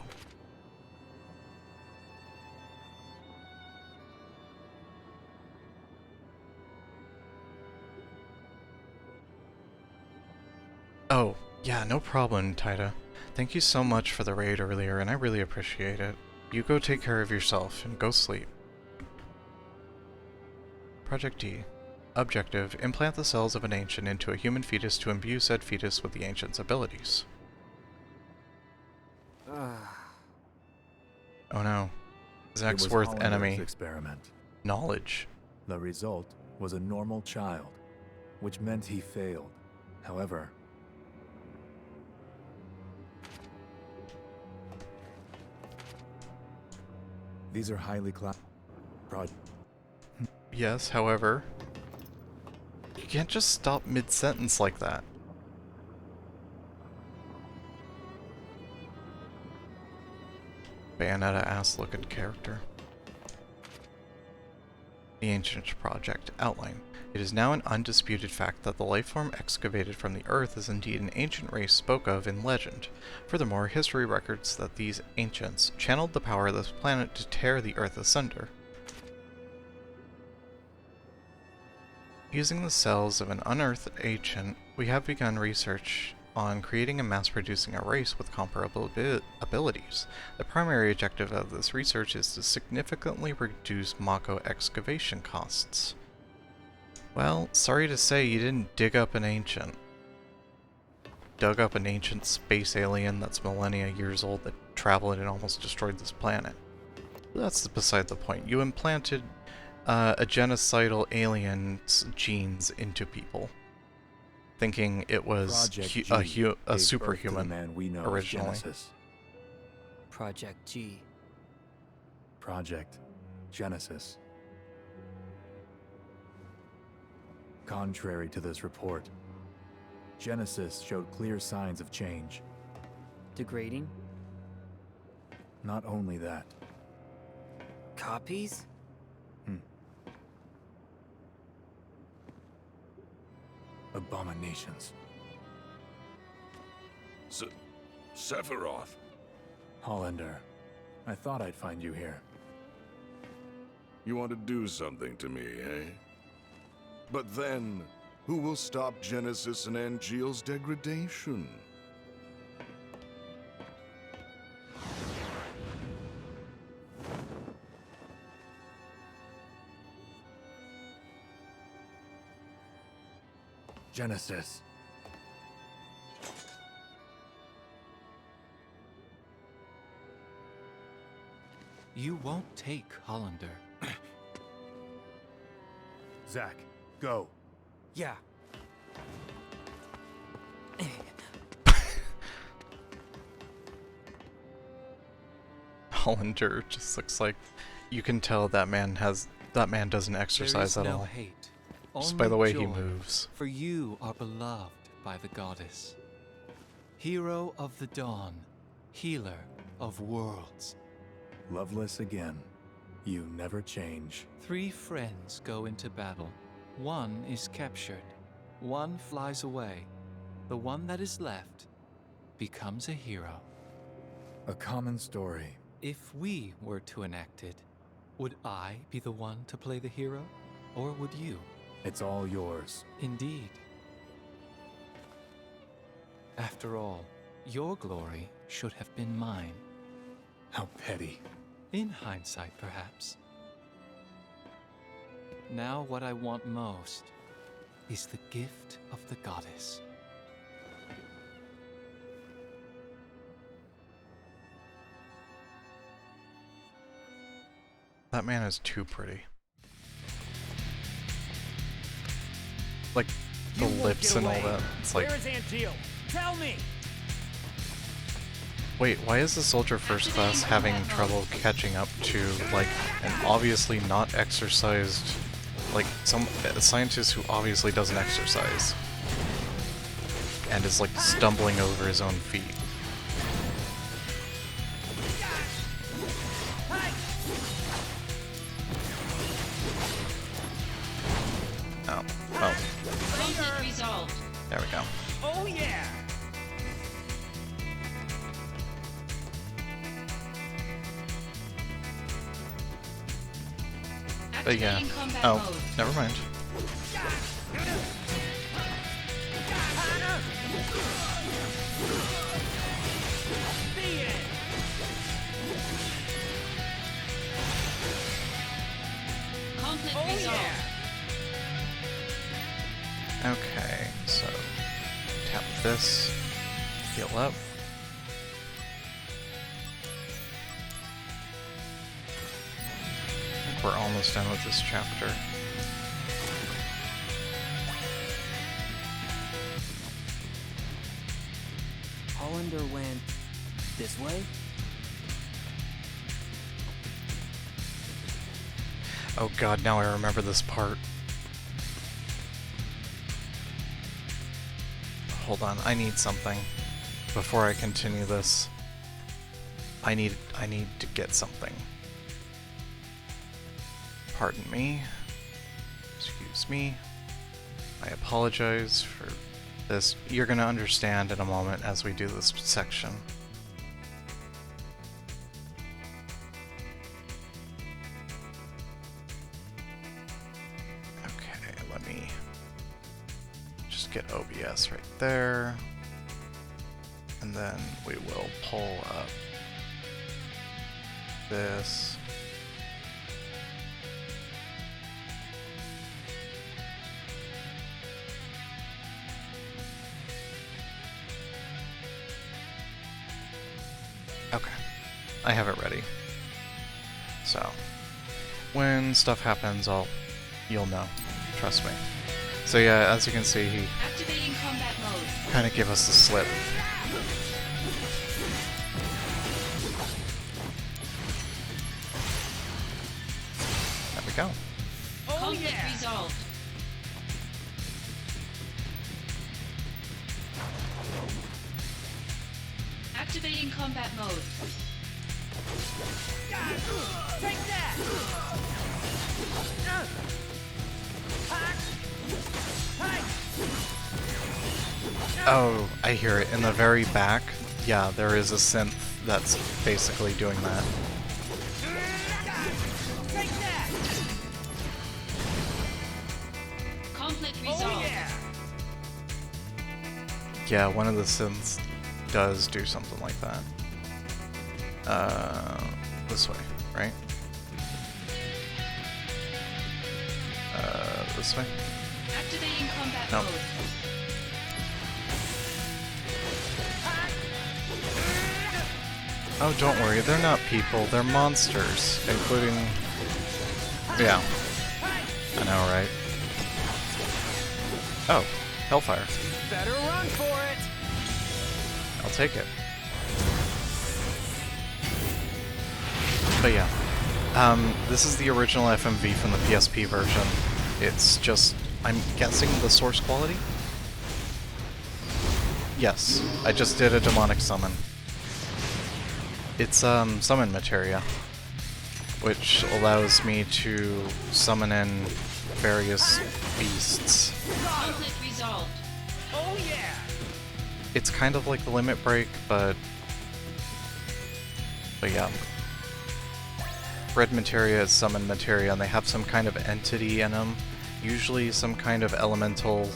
Oh, yeah, no problem, Taida. Thank you so much for the raid earlier, and I really appreciate it. You go take care of yourself, and go sleep. Project D. Objective, implant the cells of an ancient into a human fetus to imbue said fetus with the ancient's abilities. Oh no. Zach's worth Hollander's enemy. Experiment. Knowledge. The result was a normal child, which meant he failed. However, these are highly Yes, however, you can't just stop mid-sentence like that. Bayonetta ass-looking character. The Ancient Project Outline. It is now an undisputed fact that the lifeform excavated from the Earth is indeed an ancient race spoke of in legend. Furthermore, history records that these ancients channeled the power of this planet to tear the Earth asunder. Using the cells of an unearthed ancient, we have begun research on creating and mass-producing a race with comparable abilities. The primary objective of this research is to significantly reduce Mako excavation costs. Well, sorry to say you didn't dig up an ancient. Dug up an ancient space alien that's millennia years old that traveled and almost destroyed this planet. That's beside the point. You implanted a genocidal alien's genes into people, thinking it was a superhuman man we know originally. as Genesis. Project G. Project Genesis. Contrary to this report, Genesis showed clear signs of change. Degrading? Not only that. Copies? Abominations. Sephiroth. Hollander, I thought I'd find you here. You want to do something to me, eh? But then, who will stop Genesis and Angeal's degradation? Genesis. You won't take Hollander. Zach, go. Yeah. Hollander just looks like you can tell that man doesn't exercise there is at no all. hate, Just only by the way he joy, moves. For you are beloved by the goddess. Hero of the dawn, healer of worlds. Loveless again. You never change. 3 friends go into battle. 1 is captured. 1 flies away. The one that is left becomes a hero. A common story. If we were to enact it, would I be the one to play the hero? Or would you? It's all yours. Indeed. After all, your glory should have been mine. How petty. In hindsight, perhaps. Now what I want most is the gift of the goddess. That man is too pretty. Like, the lips and all that. It's like, Where is Angeal? Tell me! wait, why is the soldier first class having trouble catching up to, like, an obviously not exercised, like, a scientist who obviously doesn't exercise? And is, like, stumbling over his own feet. Oh. Oh. Conflict resolved. There we go. Oh yeah! But yeah. Activating combat Oh, mode. never mind. Conflict Oh resolved. Okay, so tap this, heal up. I think we're almost done with this chapter. Hollander went this way? Oh god, now I remember this part. Hold on, I need something. Before I continue this, I need to get something. Pardon me. Excuse me. I apologize for this. You're gonna understand in a moment as we do this section. Okay, let me just get OBS right there. And then we will pull up this. Okay, I have it ready. So, when stuff happens, you'll know. Trust me. So yeah, as you can see, he Activating combat mode. kind of gave us the slip. There we go. Conflict resolved. Activating combat mode. Take that! Oh, I hear it. In the very back, yeah, there is a synth that's basically doing that. Take that! Conflict Oh resolved. yeah! Yeah, one of the synths does do something like that. This way, right? This way? Activating combat No. mode. Oh, don't worry, they're not people, they're monsters, including... Yeah. I know, right? Oh, Hellfire. Better run for it. I'll take it. But yeah, this is the original FMV from the PSP version. It's just, I'm guessing the source quality? Yes, I just did a demonic summon. It's summon materia, which allows me to summon in various beasts. Conflict resolved. Oh yeah. It's kind of like the limit break, but yeah. Red materia is summon materia, and they have some kind of entity in them. Usually some kind of elemental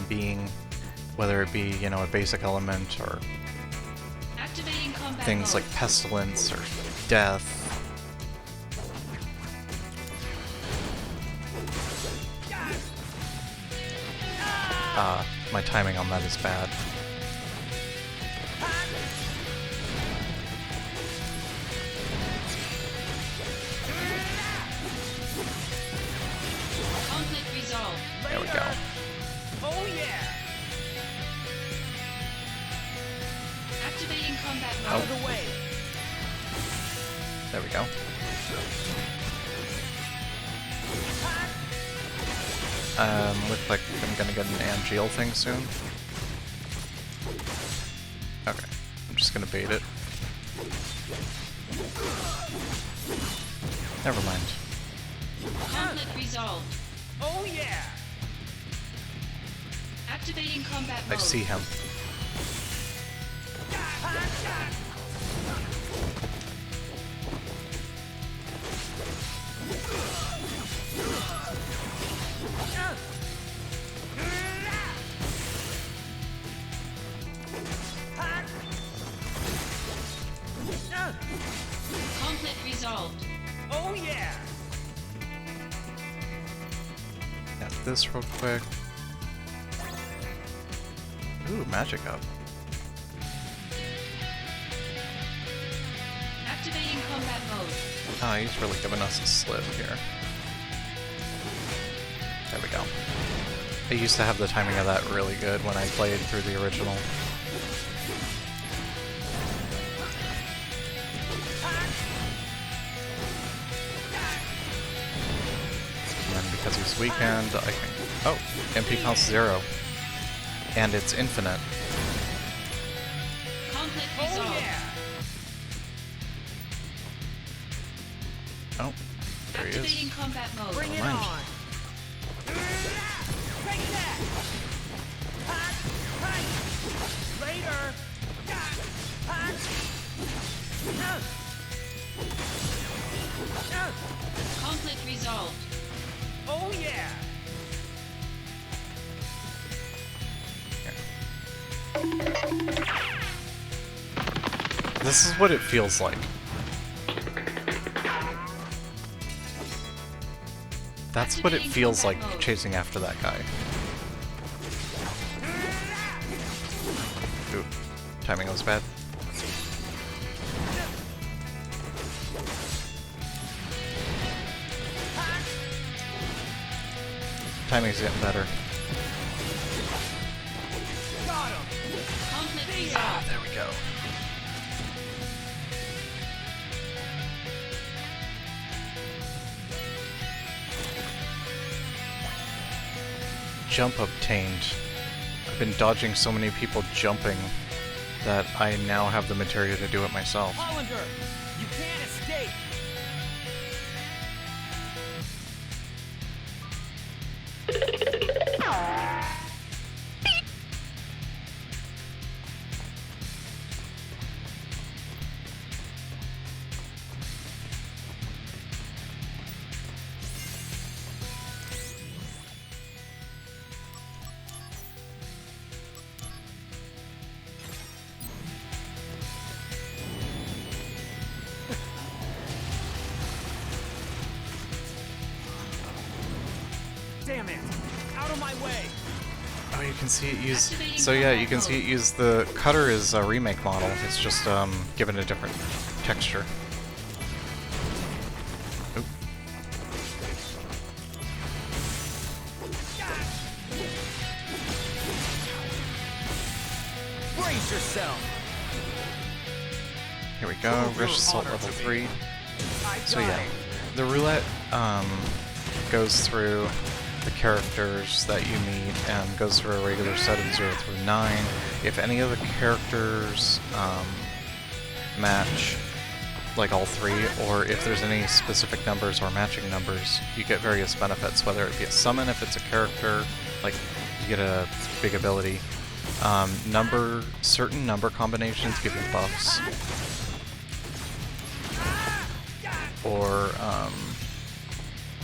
being, whether it be, you know, a basic element or Activating combat things mode. like pestilence or death. My timing on that is bad. Conflict resolved. There we go. Oh yeah. Activating combat mode. Out of the way. There we go. Looks like I'm gonna get an Angeal thing soon. Okay, I'm just gonna bait it. Never mind. Conflict resolved. Oh yeah. Activating combat mode. I see him. Conflict resolved. Oh yeah. Got this real quick. Ooh, magic up. Activating combat mode. Ah, he's really giving us a slip here. There we go. I used to have the timing of that really good when I played through the original. And then because he's weakened, I can... Oh, MP counts 0. And it's infinite. Conflict Oh resolved. yeah. Oh, there he Activating is. combat mode. Bring it Mind. on. Take that. Later. Conflict resolved. Oh yeah. This is what it feels like. That's what it feels like chasing after that guy. Ooh, timing was bad. Timing's getting better. Got him. Conflict resolved. There we go. Jump obtained. I've been dodging so many people jumping that I now have the materia to do it myself. Hollander, you can't escape. Damn it! Out of my way! Oh, you can see it use... So yeah, you can see it use the... Cutter is a remake model. It's just given a different texture. Oop. Brace yourself. Here we go, Rich Assault level 3. So yeah, the roulette goes through the characters that you meet and goes through a regular set of 0 through 9. If any of the characters match like all 3, or if there's any specific numbers or matching numbers, you get various benefits, whether it be a summon if it's a character, like you get a big ability. Certain number combinations give you buffs. Or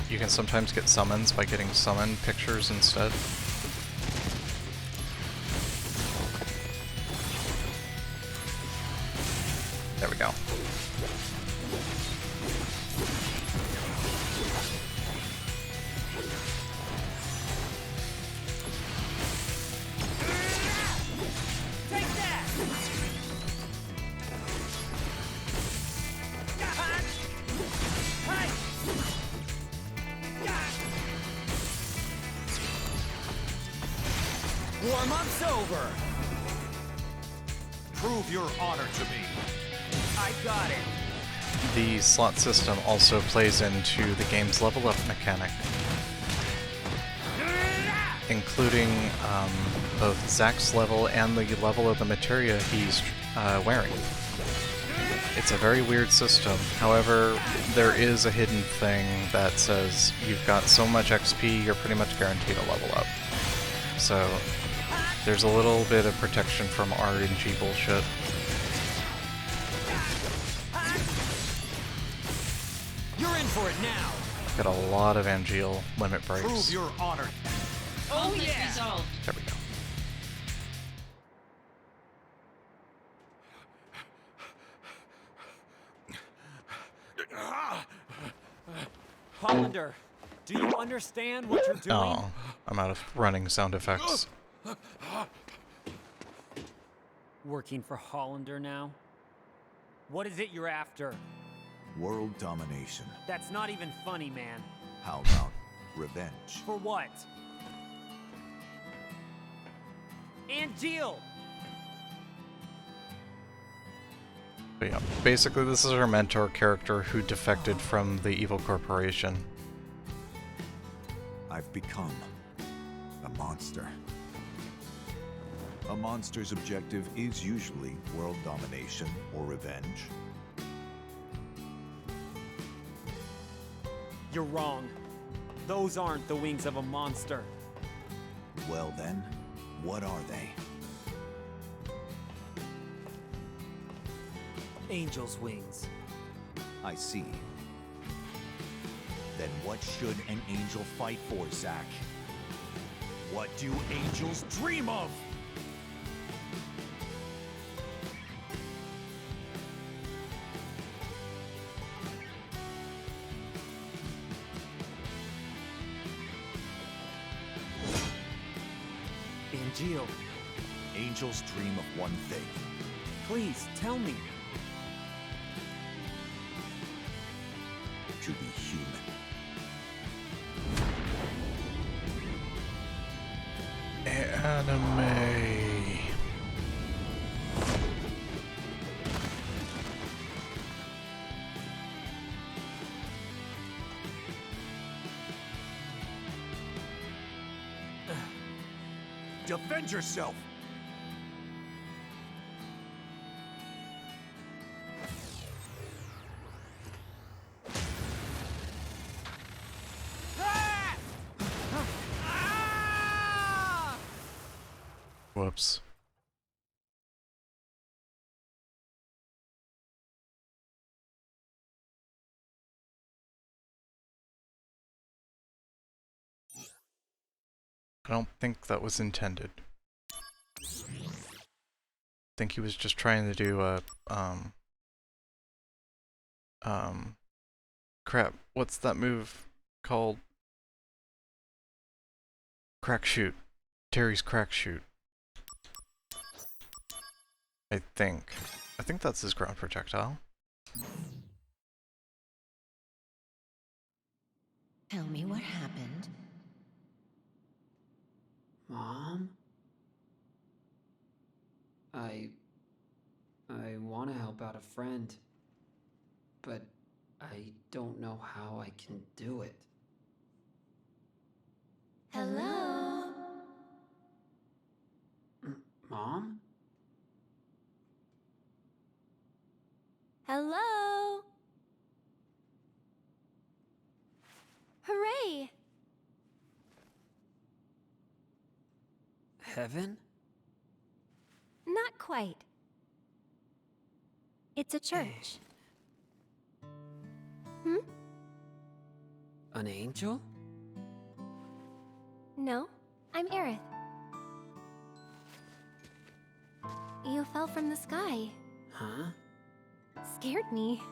you can sometimes get summons by getting summon pictures instead. There we go. Warm-up's over. Prove your honor to me. I got it. The slot system also plays into the game's level up mechanic, including both Zack's level and the level of the materia he's wearing. It's a very weird system. However, there is a hidden thing that says you've got so much XP, you're pretty much guaranteed a level up. So there's a little bit of protection from RNG bullshit. You're in for it now. Got a lot of Angeal limit breaks. Prove your honor. Oh yeah. Resolved. There we go. Hollander, do you understand what you're doing? Oh, I'm out of running sound effects. Working for Hollander now? What is it you're after? World domination. That's not even funny, man. How about revenge? For what? Angeal! But yeah, basically this is our mentor character who defected from the evil corporation. I've become a monster. A monster's objective is usually world domination or revenge. You're wrong. Those aren't the wings of a monster. Well then, what are they? Angel's wings. I see. Then what should an angel fight for, Zack? What do angels dream of? Angeal. Angels dream of one thing. Please, tell me. To be human. Anime. Defend yourself! Whoops. I don't think that was intended. I think he was just trying to do a, crap, what's that move called? Crack shoot. Terry's crack shoot. I think that's his ground projectile. Tell me what happened. Mom? I want to help out a friend, but I don't know how I can do it. Hello? Mom? Hello? Hooray! Heaven? Not quite. It's a church. Hmm? An angel? No, I'm Aerith. You fell from the sky. Huh? Scared me.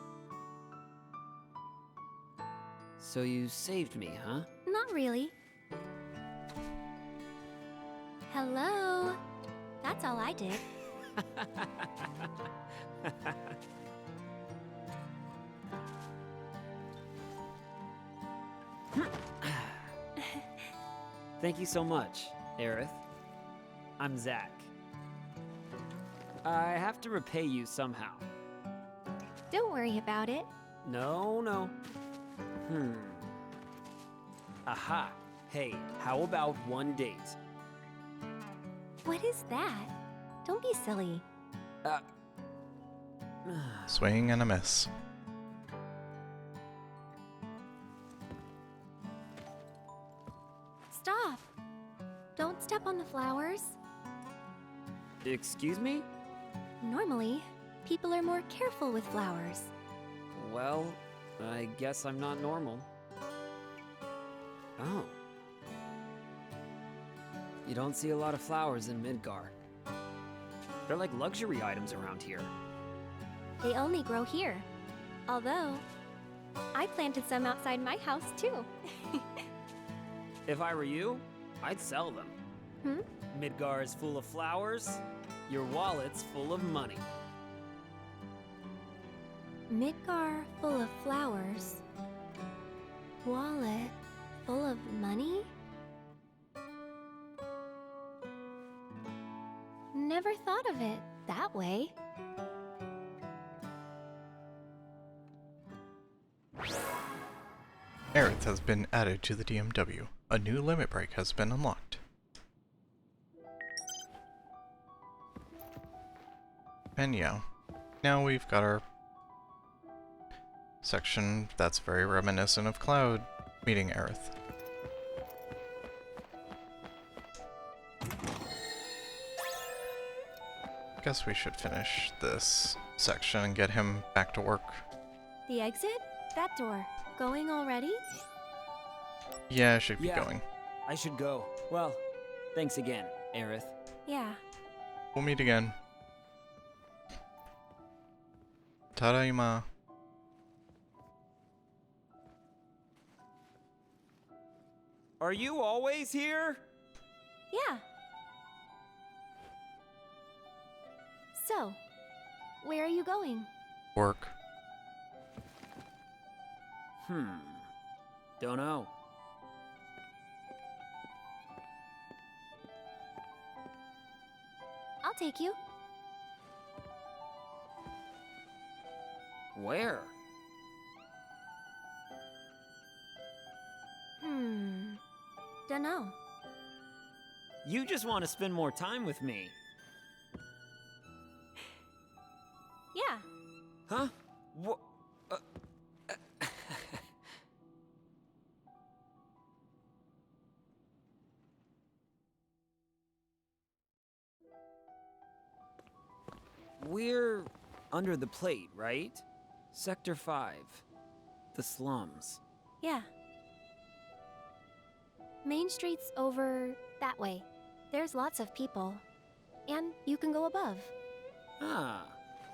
So you saved me, huh? Not really. Hello? That's all I did. Thank you so much, Aerith. I'm Zach. I have to repay you somehow. Don't worry about it. No. Aha. Hey, how about one date? What is that? Don't be silly. Swing and a miss. Stop! Don't step on the flowers. Excuse me? Normally, people are more careful with flowers. Well, I guess I'm not normal. Oh. You don't see a lot of flowers in Midgar. They're like luxury items around here. They only grow here. Although, I planted some outside my house too. If I were you, I'd sell them. Midgar is full of flowers, your wallet's full of money. Midgar full of flowers. Wallet full of money? Never thought of it that way. Aerith has been added to the DMW. A new limit break has been unlocked. And yeah, now we've got our section that's very reminiscent of Cloud meeting Aerith. Guess we should finish this section and get him back to work. The exit? That door. Going already? Yeah, I should be going. I should go. Well, thanks again, Aerith. Yeah. We'll meet again. Tadaima. Are you always here? Yeah. So, where are you going? Work. Don't know. I'll take you. Where? Dunno. You just want to spend more time with me. Yeah. Huh? What? We're under the plate, right? Sector 5. The slums. Yeah. Main Street's over that way. There's lots of people. And you can go above. Ah.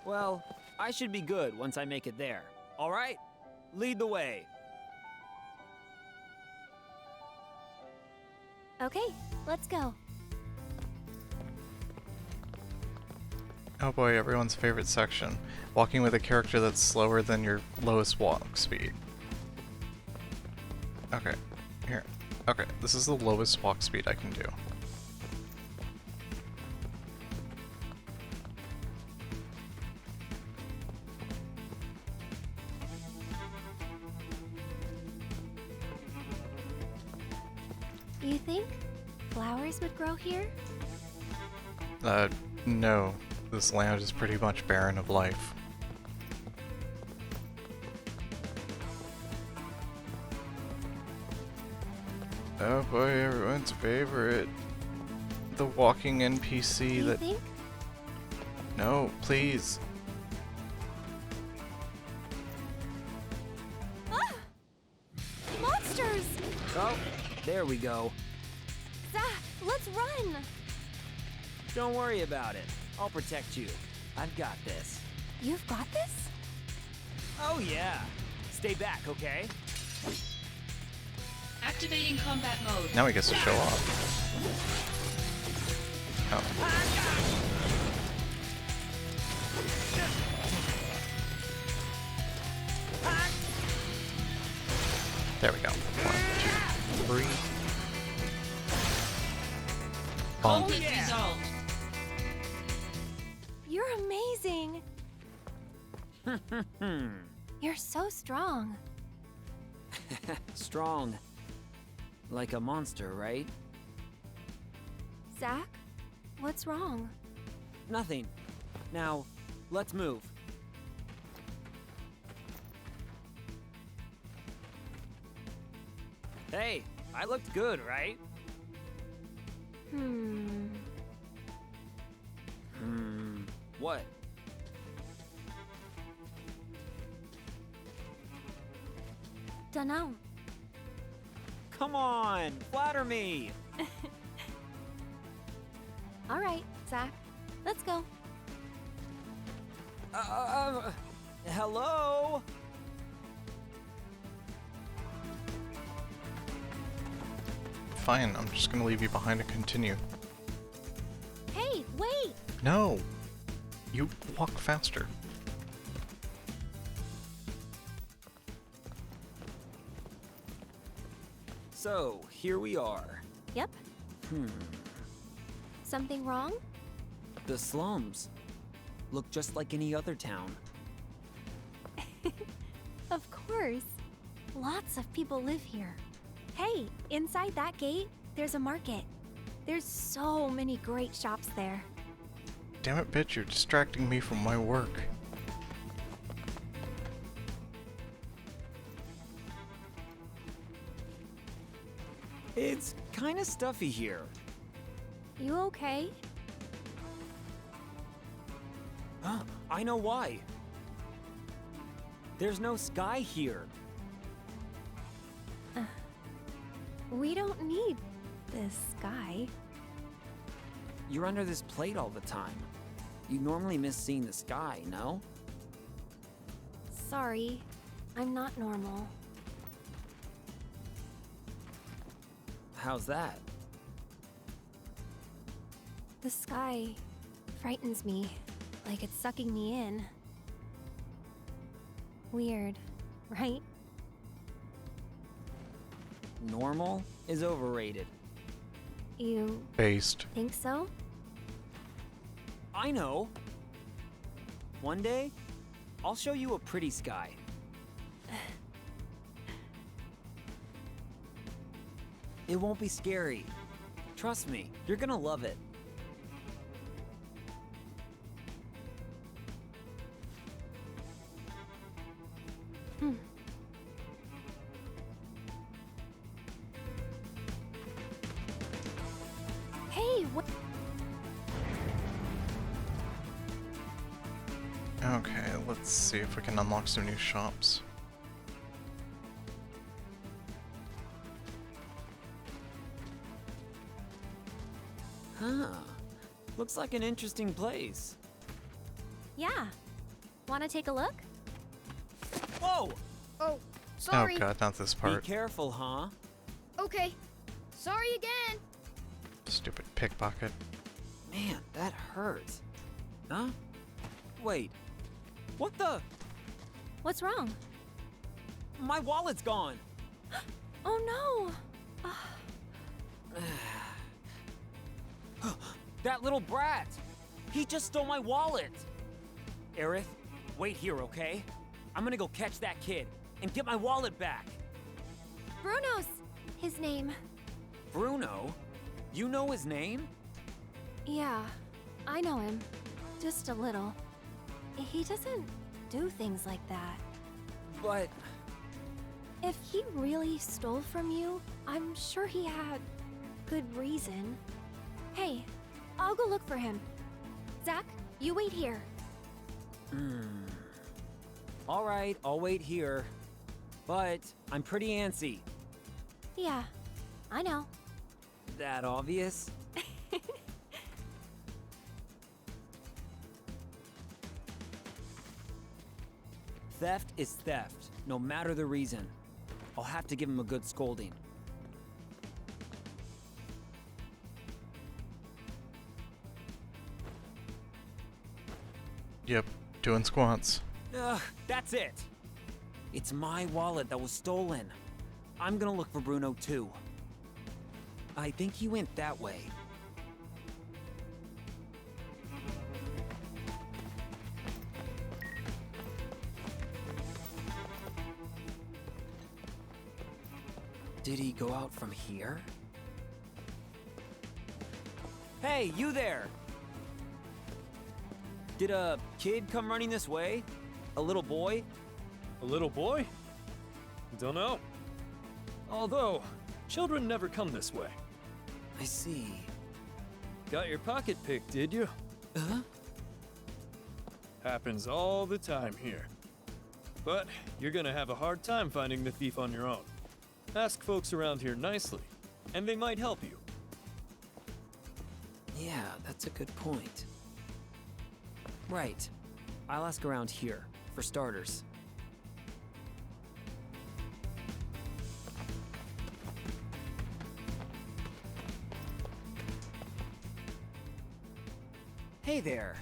Well, I should be good once I make it there. All right? Lead the way. Okay, let's go. Oh boy, everyone's favorite section. Walking with a character that's slower than your lowest walk speed. Okay, here. Okay, this is the lowest walk speed I can do. You think flowers would grow here? No. This land is pretty much barren of life. Oh boy, everyone's favorite. The walking NPC You that... think? No, please. Ah! Monsters! Oh, there we go. Zach, let's run! Don't worry about it. I'll protect you. I've got this. You've got this? Oh yeah. Stay back, okay? Activating combat mode. Now he gets to show off. Oh. There we go. 1, 2, 3. Conflict resolved. You're amazing! You're so strong. Strong. Like a monster, right? Zach, what's wrong? Nothing. Now, let's move. Hey, I looked good, right? What? Dunno. Come on, flatter me! All right, Zach, let's go. Hello? Fine, I'm just gonna leave you behind and continue. Hey, wait! No! You walk faster. So, here we are. Yep. Something wrong? The slums. Look just like any other town. Of course. Lots of people live here. Hey, inside that gate, there's a market. There's so many great shops there. Damn it, bitch, you're distracting me from my work. It's kinda stuffy here. You okay? Huh, I know why. There's no sky here. We don't need this sky. You're under this plate all the time. You normally miss seeing the sky, no? Sorry, I'm not normal. How's that? The sky frightens me, like it's sucking me in. Weird, right? Normal is overrated. You Based. think so? I know. One day, I'll show you a pretty sky. It won't be scary. Trust me, you're gonna love it. Hey, what? Okay, let's see if we can unlock some new shops. Huh. Looks like an interesting place. Yeah. Wanna take a look? Whoa! Oh, Oh god, not this part. Be careful, huh? Okay. Sorry again. Stupid pickpocket. Man, that hurt. Huh? Wait. What the? What's wrong? My wallet's gone. Oh no. That little brat! He just stole my wallet! Aerith, wait here, okay? I'm gonna go catch that kid and get my wallet back. Bruno's his name. Bruno? You know his name? Yeah, I know him. Just a little. He doesn't do things like that. But... If he really stole from you, I'm sure he had good reason. Hey, I'll go look for him. Zach, you wait here. Alright, I'll wait here. But I'm pretty antsy. Yeah, I know. That obvious? Theft is theft, no matter the reason. I'll have to give him a good scolding. Yep, doing squats. Ugh, that's it! It's my wallet that was stolen. I'm gonna look for Bruno too. I think he went that way. Did he go out from here? Hey, you there! Did a kid come running this way? A little boy? A little boy? Don't know. Although, children never come this way. I see. Got your pocket picked, did you? Huh? Happens all the time here. But you're gonna have a hard time finding the thief on your own. Ask folks around here nicely, and they might help you. Yeah, that's a good point. Right. I'll ask around here, for starters. Hey there.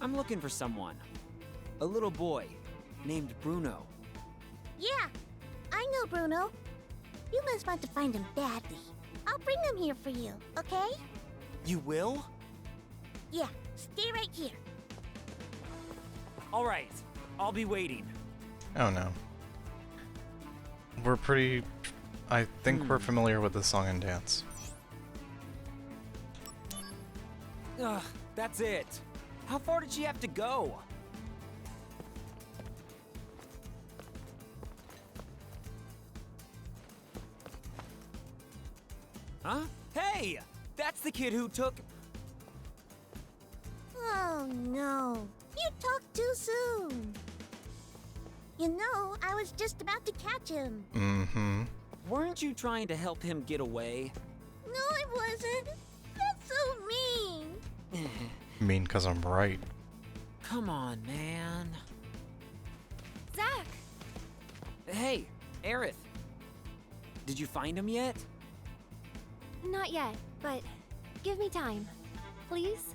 I'm looking for someone. A little boy named Bruno. Yeah, I know Bruno. You must want to find him badly. I'll bring him here for you, okay? You will? Yeah, stay right here. All right. I'll be waiting. Oh no. I think we're familiar with this song and dance. Ugh, that's it. How far did she have to go? Huh? Hey! That's the kid who took... Oh no, you talked too soon. You know, I was just about to catch him. Mm-hmm. Weren't you trying to help him get away? No, I wasn't. That's so mean. Mean 'cause I'm right. Come on, man. Zach! Hey, Aerith. Did you find him yet? Not yet, but give me time. Please?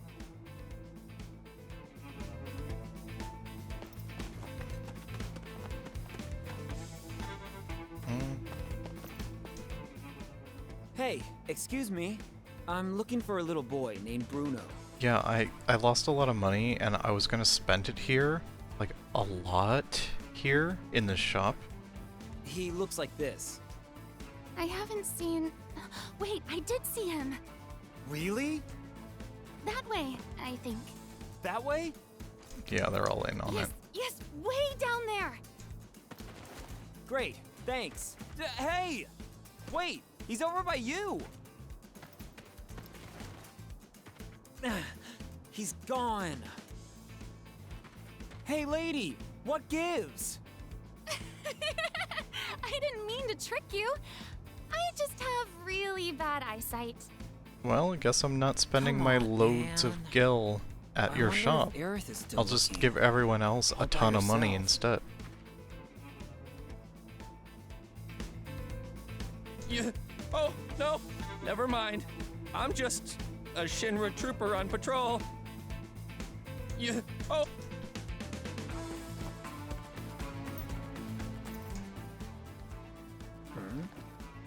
Hey, excuse me. I'm looking for a little boy named Bruno. Yeah, I lost a lot of money and I was gonna spend it here. Like, a lot here in the shop. He looks like this. I haven't seen... Wait, I did see him. Really? That way, I think. That way? Yeah, they're all in on it. Yes, way down there. Great, thanks. Hey! Wait, he's over by you! He's gone. Hey, lady, what gives? I didn't mean to trick you. I just have really bad eyesight. Well, I guess I'm not spending Come my on, loads man. of gil at your wonder if shop. Aerith is still I'll just looking. give everyone else All a by ton of money herself. instead. You... Oh, no. Never mind. I'm just a Shinra trooper on patrol. You... Oh...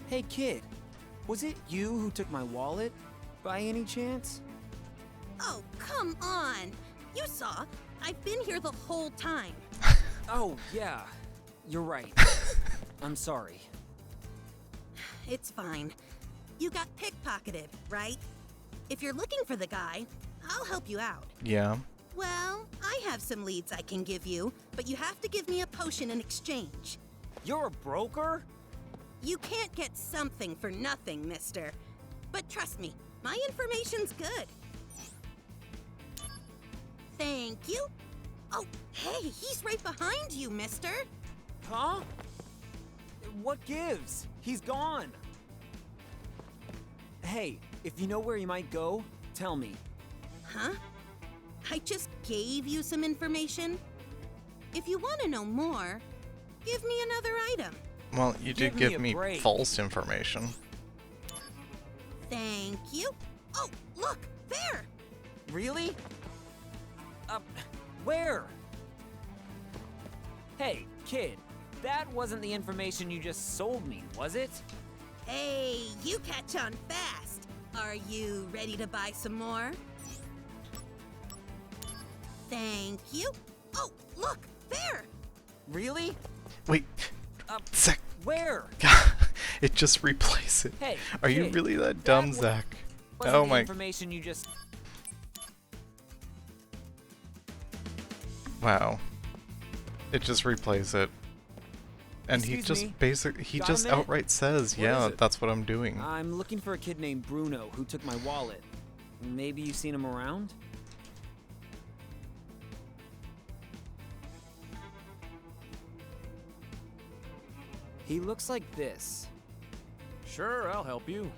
Hey, kid. Was it you who took my wallet, by any chance? Oh, come on. You saw. I've been here the whole time. Oh, yeah. You're right. I'm sorry. It's fine. You got pickpocketed, right? If you're looking for the guy, I'll help you out. Yeah. Well, I have some leads I can give you, but you have to give me a potion in exchange. You're a broker? You can't get something for nothing, mister. But trust me, my information's good. Thank you. Oh, hey, he's right behind you, mister. Huh? What gives? He's gone. Hey, if you know where he might go, tell me. Huh? I just gave you some information. If you want to know more, give me another item. Well, you did give me false information. Thank you. Oh, look, there! Really? Where? Hey, kid, that wasn't the information you just sold me, was it? Hey, you catch on fast. Are you ready to buy some more? Thank you. Oh, look, there! Really? Wait, Zach. Where? It just replays it. Hey, are you kid, really that dumb, Zach? Wasn't Oh the my. information you just... Wow. It just replays it. And he Excuse just me? basically, he Got a just minute? outright says, What yeah, is it? that's what I'm doing. I'm looking for a kid named Bruno who took my wallet. Maybe you've seen him around? He looks like this. Sure, I'll help you.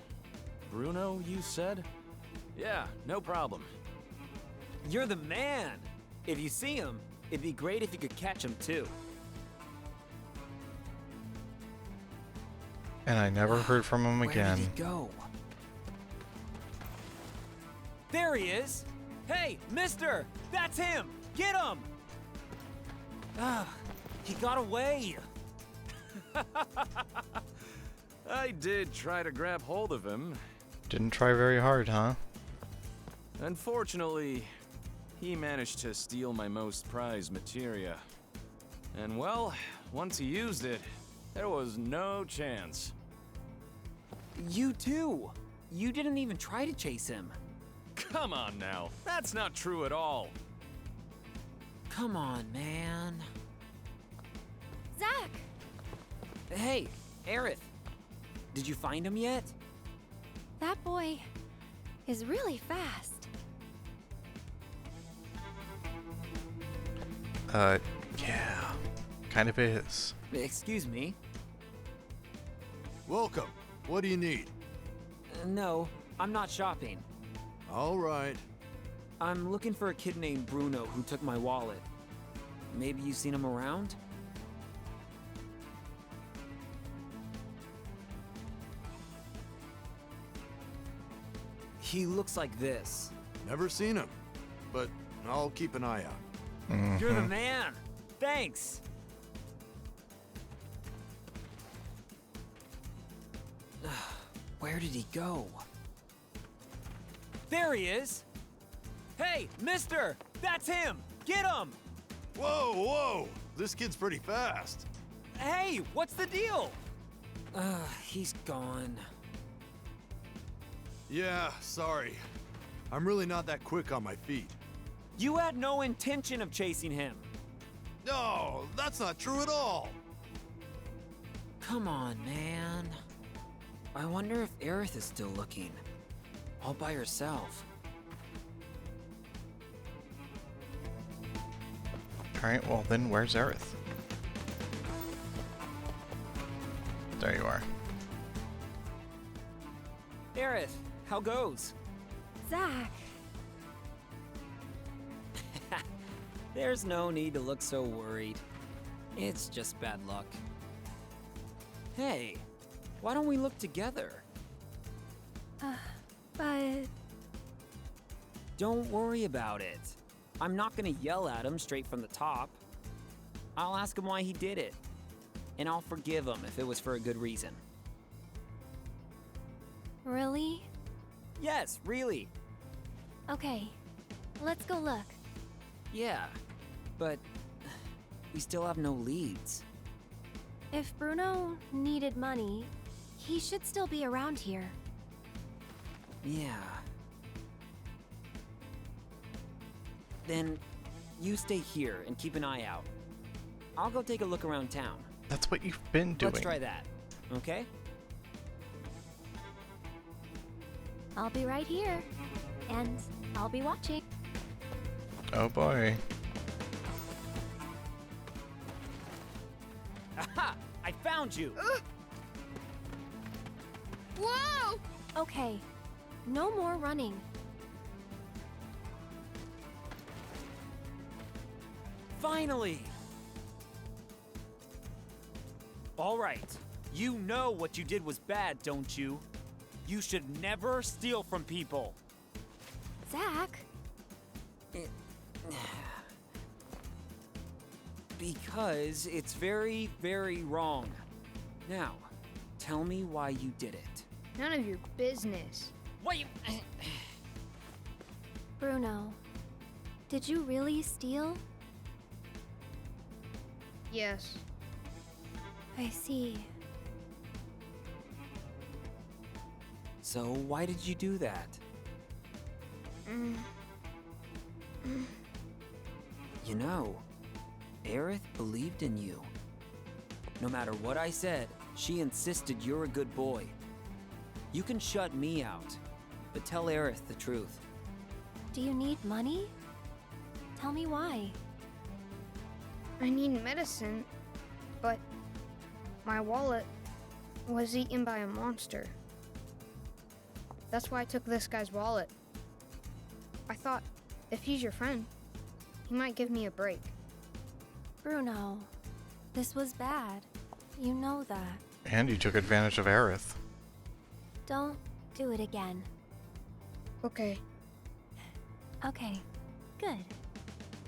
Bruno, you said? Yeah, no problem. You're the man! If you see him, it'd be great if you could catch him too. And I never heard from him again. Where did he go? There he is! Hey, mister! That's him! Get him! Ah, he got away! I did try to grab hold of him. Didn't try very hard, huh? Unfortunately, he managed to steal my most prized materia. And well, once he used it, there was no chance. You too! You didn't even try to chase him. Come on now, that's not true at all. Come on, man. Zach! Hey, Aerith. Did you find him yet? That boy is really fast. Yeah. Kind of is. Excuse me? Welcome. What do you need? No, I'm not shopping. All right. I'm looking for a kid named Bruno who took my wallet. Maybe you've seen him around? He looks like this. Never seen him, but I'll keep an eye out. Mm-hmm. You're the man! Thanks! Where did he go? There he is! Hey, mister! That's him! Get him! Whoa, whoa! This kid's pretty fast. Hey, what's the deal? He's gone. Yeah, sorry. I'm really not that quick on my feet. You had no intention of chasing him. No, that's not true at all. Come on, man. I wonder if Aerith is still looking. All by herself. Alright, well then where's Aerith? There you are. Aerith, how goes? Zach! There's no need to look so worried. It's just bad luck. Hey, why don't we look together? But... Don't worry about it. I'm not gonna yell at him straight from the top. I'll ask him why he did it. And I'll forgive him if it was for a good reason. Really? Yes, really. Okay, let's go look. Yeah, but we still have no leads. If Bruno needed money, he should still be around here. Yeah. Then you stay here and keep an eye out. I'll go take a look around town. That's what you've been doing. Let's try that, okay? I'll be right here. And I'll be watching. Oh boy. Aha! I found you! Whoa! Okay, no more running. Finally! All right, you know what you did was bad, don't you? You should never steal from people. Zach? Because it's very, very wrong. Now, tell me why you did it. None of your business. Wait! Bruno, did you really steal? Yes. I see. So why did you do that? You know, Aerith believed in you. No matter what I said, she insisted you're a good boy. You can shut me out, but tell Aerith the truth. Do you need money? Tell me why. I need medicine, but my wallet was eaten by a monster. That's why I took this guy's wallet. I thought, if he's your friend, he might give me a break. Bruno, this was bad. You know that. And you took advantage of Aerith. Don't do it again. Okay. Okay, good.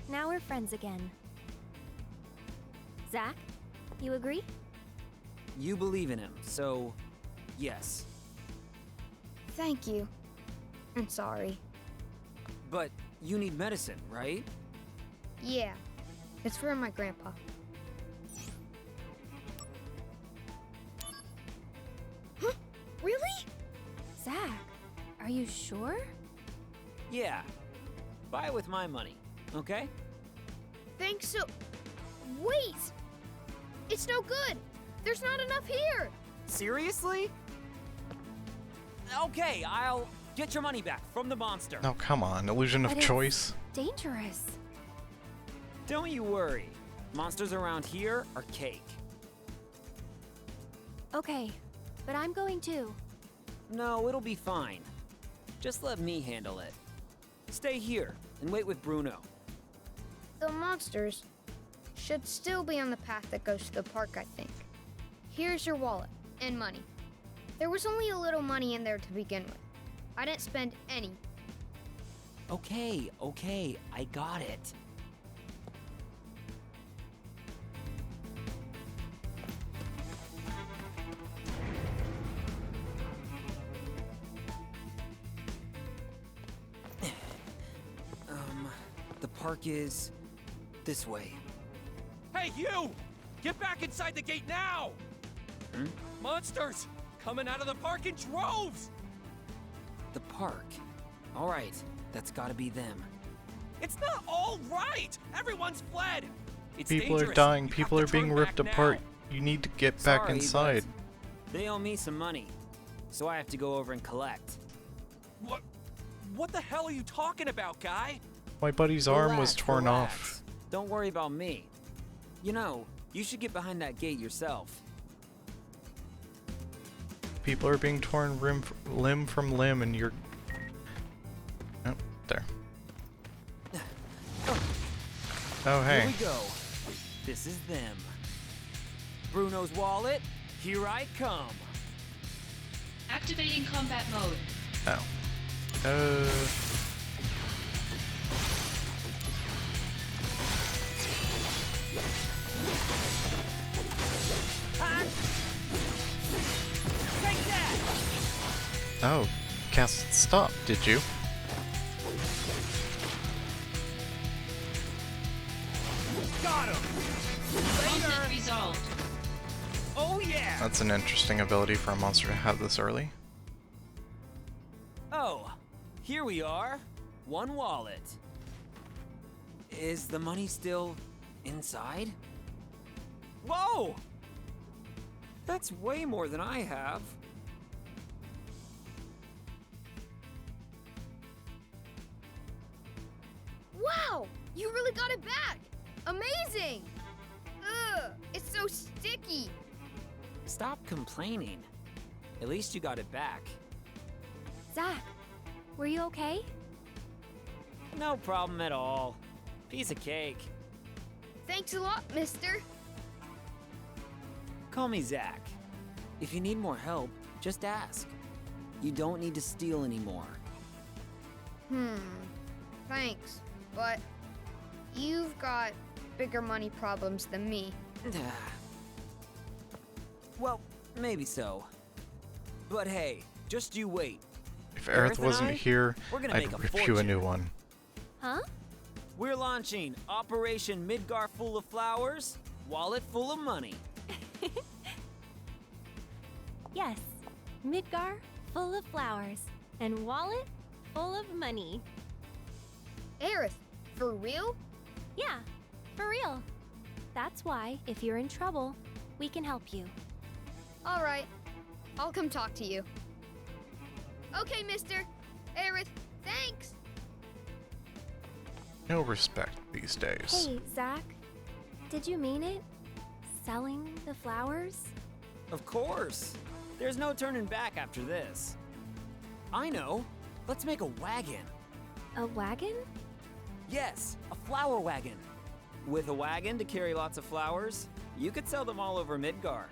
Now we're friends again. Zach, you agree? You believe in him, so yes. Thank you. I'm sorry. But you need medicine, right? Yeah, it's for my grandpa. Huh? Really? Zach, are you sure? Yeah. Buy it with my money, okay? Thanks so... Wait! It's no good! There's not enough here! Seriously? Okay, I'll get your money back from the monster. No, come on. Illusion of But it's choice. dangerous. Don't you worry. Monsters around here are cake. Okay, but I'm going too. No, it'll be fine. Just let me handle it. Stay here and wait with Bruno. The monsters should still be on the path that goes to the park, I think. Here's your wallet and money. There was only a little money in there to begin with. I didn't spend any. Okay, I got it. The park is this way. Hey, you! Get back inside the gate now! Monsters! Coming out of the park in droves! The park. All right, that's gotta be them. It's not all right! Everyone's fled! It's People dangerous. are dying. You have People to are being turn ripped back apart. now. You need to get back Sorry, inside. but they owe me some money, so I have to go over and collect. What the hell are you talking about, guy? My buddy's arm was Relax, torn relax. off. Don't worry about me. You know, you should get behind that gate yourself. People are being torn limb from limb, and you're... Oh, there. Oh, hey. Here we go. This is them. Bruno's wallet, here I come. Activating combat mode. Oh. Take that! Oh. Cast stop, did you? Got him! Conflict resolved. Oh yeah! That's an interesting ability for a monster to have this early. Oh, Here we are. One wallet. Is the money still inside? Whoa! That's way more than I have. Wow! You really got it back! Amazing! Ugh, it's so sticky. Stop complaining. At least you got it back. Zach, were you okay? No problem at all. Piece of cake. Thanks a lot, mister. Call me Zach. If you need more help, just ask. You don't need to steal anymore. Thanks, but you've got bigger money problems than me. Well, maybe so. But hey, just you wait. If Aerith wasn't here, we're gonna I'd make a rip you a fortune. new one. Huh? We're launching Operation Midgar Full of Flowers, Wallet Full of Money. Yes. Midgar full of flowers and wallet full of money. Aerith, for real? Yeah, for real. That's why, if you're in trouble, we can help you. All right, I'll come talk to you. Okay, mister. Aerith, thanks. No respect these days. Hey, Zach. Did you mean it? Selling the flowers? Of course. There's no turning back after this. I know. Let's make a wagon. A wagon? Yes, a flower wagon. With a wagon to carry lots of flowers, you could sell them all over Midgar.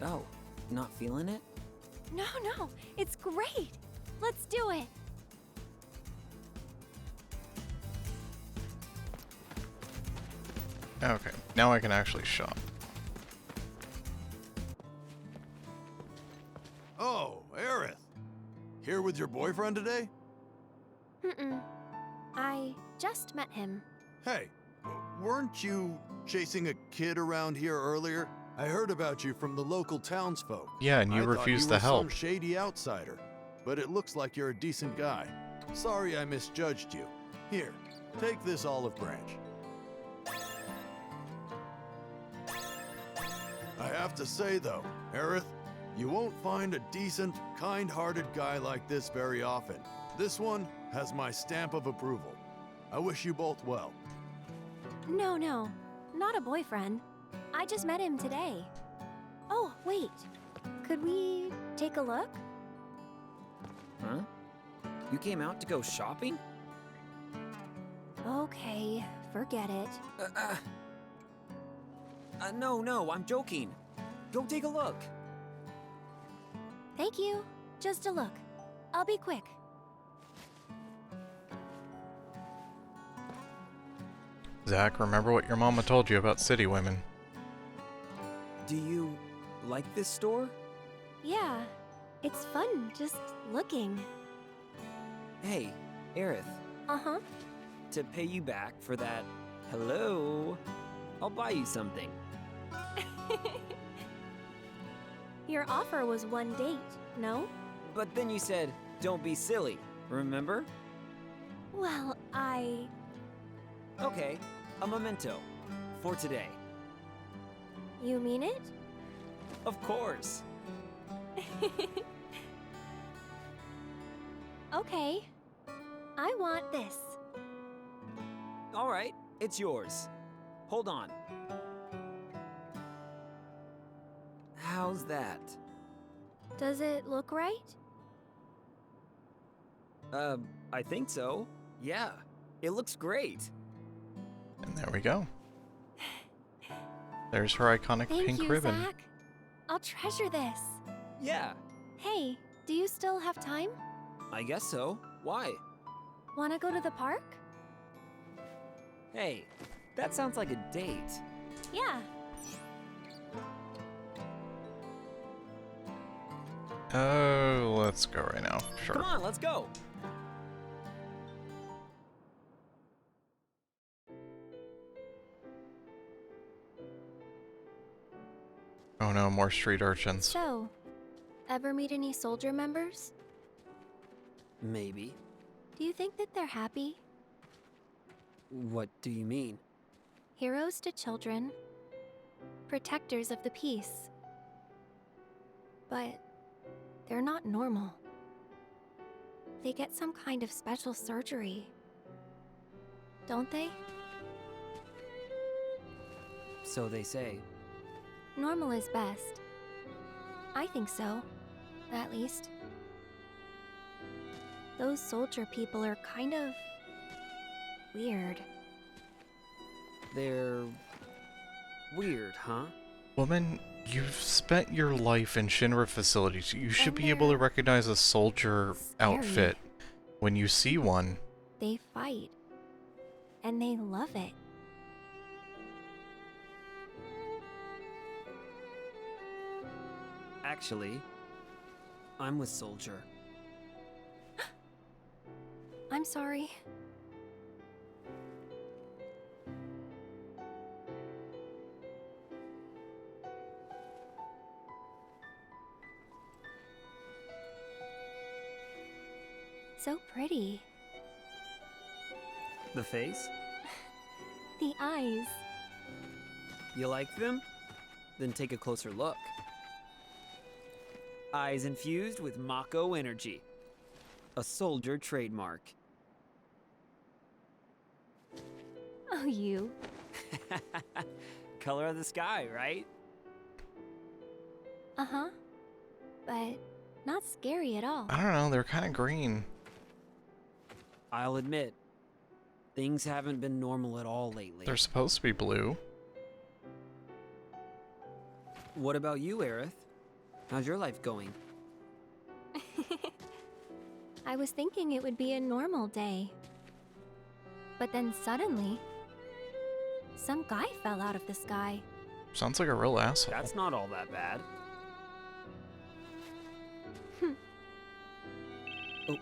Oh, not feeling it? No, it's great. Let's do it. Okay, now I can actually shop. Oh, Aerith. Here with your boyfriend today? I just met him. Hey, weren't you chasing a kid around here earlier? I heard about you from the local townsfolk. Yeah, and you I thought refused you were the help. some shady outsider, but it looks like you're a decent guy. Sorry I misjudged you. Here, take this olive branch. I have to say though, Aerith, you won't find a decent, kind-hearted guy like this very often. This one has my stamp of approval. I wish you both well. No, not a boyfriend. I just met him today. Oh, wait. Could we take a look? Huh? You came out to go shopping? Okay, forget it. No, I'm joking. Go take a look. Thank you. Just a look. I'll be quick. Zach, remember what your mama told you about city women. Do you like this store? Yeah, it's fun just looking. Hey, Aerith. Uh-huh. To pay you back for that hello, I'll buy you something. Your offer was one date, no? But then you said, don't be silly, remember? Well, Okay, a memento. For today. You mean it? Of course. Okay. I want this. All right, it's yours. Hold on. How's that? Does it look right? I think so. Yeah, it looks great. And there we go. There's her iconic Thank pink you, ribbon. Zach. I'll treasure this. Yeah, Hey, do you still have time? I guess so. Why? Wanna go to the park? Hey, that sounds like a date. Yeah. Oh, let's go right now. Sure. Come on, let's go. Oh no, more street urchins. So, ever meet any soldier members? Maybe. Do you think that they're happy? What do you mean? Heroes to children, protectors of the peace. But they're not normal. They get some kind of special surgery, don't they? So they say. Normal is best. I think so, at least. Those soldier people are kind of weird. They're weird, huh? Woman, you've spent your life in Shinra facilities. You should be able to recognize a soldier outfit when you see one. They fight. And they love it. Actually, I'm with Soldier. I'm sorry. So pretty. The face? The eyes. You like them? Then take a closer look. Eyes infused with Mako energy. A soldier trademark. Oh, you. Color of the sky, right? Uh-huh. But not scary at all. I don't know, they're kind of green. I'll admit, things haven't been normal at all lately. They're supposed to be blue. What about you, Aerith? How's your life going? I was thinking it would be a normal day. But then suddenly, some guy fell out of the sky. Sounds like a real asshole. That's not all that bad. Oh.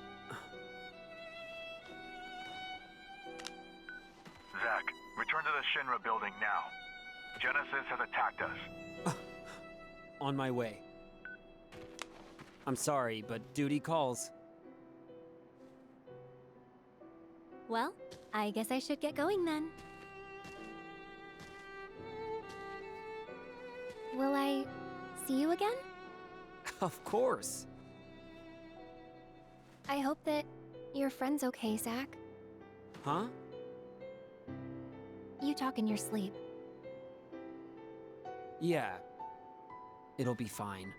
Zack, return to the Shinra building now. Genesis has attacked us. On my way. I'm sorry, but duty calls. Well, I guess I should get going then. Will I see you again? Of course. I hope that your friend's okay, Zack. Huh? You talk in your sleep. Yeah. It'll be fine.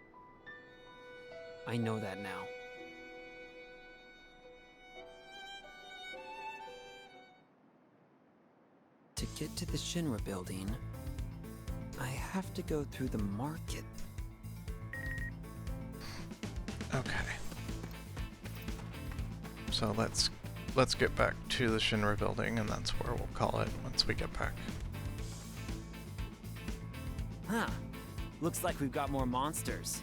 I know that now. To get to the Shinra building, I have to go through the market. Okay. So let's get back to the Shinra building, and that's where we'll call it once we get back. Huh. Looks like we've got more monsters.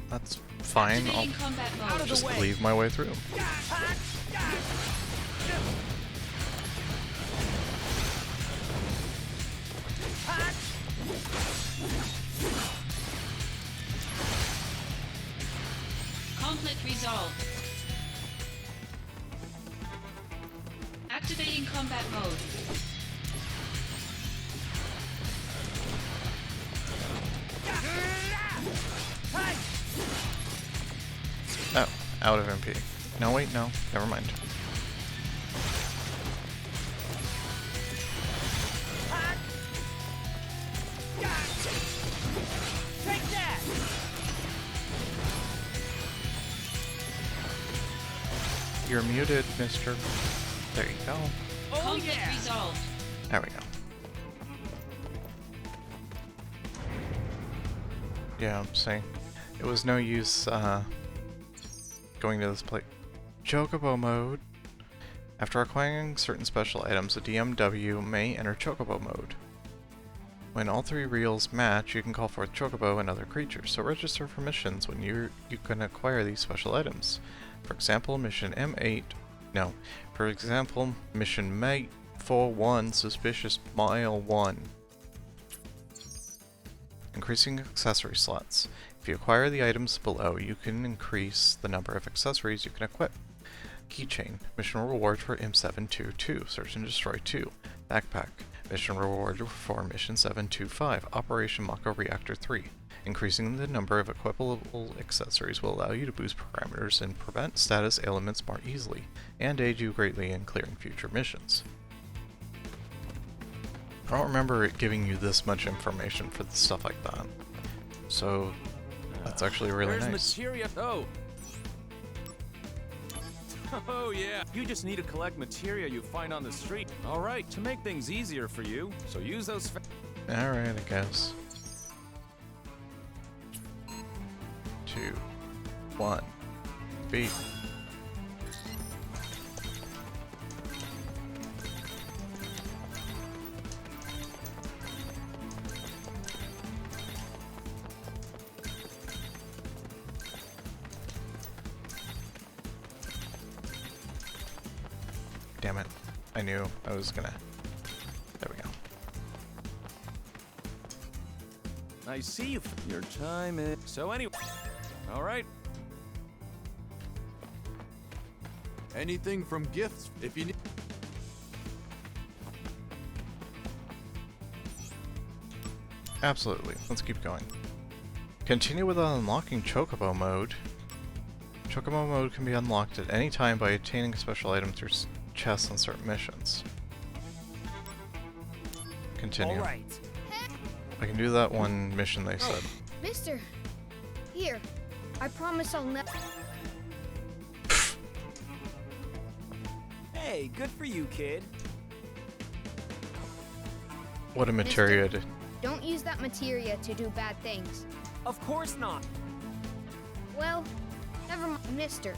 That's fine. I'll just cleave my way through. Conflict resolved. Activating combat mode. Oh, out of MP. No, wait, no. Never mind. Take that! You're muted, mister. There you go. Conflict resolved. There we go. Yeah, I'm saying it was no use going to this place. Chocobo mode. After acquiring certain special items, the DMW may enter Chocobo mode. When all three reels match, you can call forth Chocobo and other creatures, so register for missions when you can acquire these special items. For example, mission M8, no, for example, mission Mate 41, Suspicious Mile 1. Increasing accessory slots. If If you acquire the items below, you can increase the number of accessories you can equip. Keychain. Mission reward for M722. Search and destroy 2. Backpack. Mission reward for Mission 725. Operation Mako Reactor 3. Increasing the number of equipable accessories will allow you to boost parameters and prevent status ailments more easily, and aid you greatly in clearing future missions. I don't remember it giving you this much information for stuff like that. So, that's actually really There's nice. materia. Oh. Oh yeah, you just need to collect materia you find on the street. All right, to make things easier for you, so use those. Alright, I guess. 2, 1, B. Damn it. I knew I was gonna... There we go. I see you. Your time is... So anyway... All right. Anything from gifts if you need. Absolutely. Let's keep going. Continue with unlocking Chocobo mode. Chocobo mode can be unlocked at any time by obtaining a special item through chests on certain missions. Continue. All right. I can do that one mission they said. Mister, here. I promise I'll never. Hey, good for you, kid. What a materia. Don't use that materia to do bad things. Of course not. Well, never mind, Mister.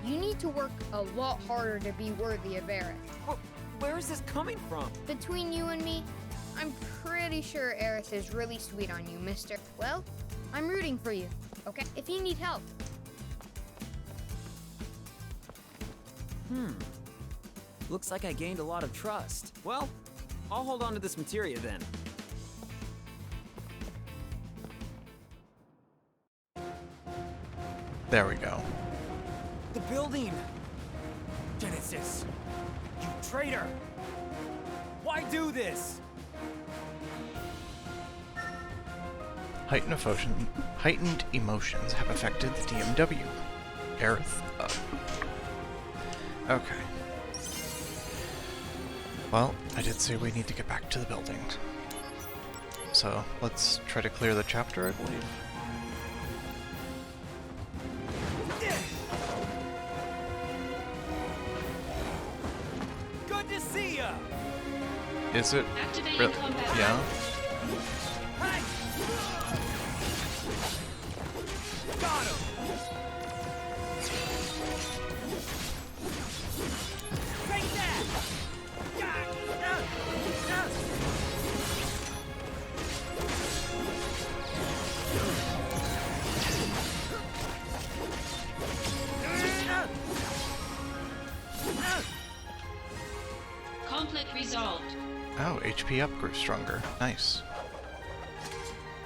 You need to work a lot harder to be worthy of Aerith. Where is this coming from? Between you and me, I'm pretty sure Aerith is really sweet on you, Mister. Well, I'm rooting for you, okay? If you need help. Looks like I gained a lot of trust. Well, I'll hold on to this materia then. There we go. The building! Genesis! You traitor! Why do this? Heightened emotions have affected the DMW. Aerith. Okay. Well, I did say we need to get back to the building. So, let's try to clear the chapter, I believe. Good to see ya! Is it? Activating combat. Yeah? Got him! Take that! Conflict resolved. Oh, HP up grew stronger. Nice.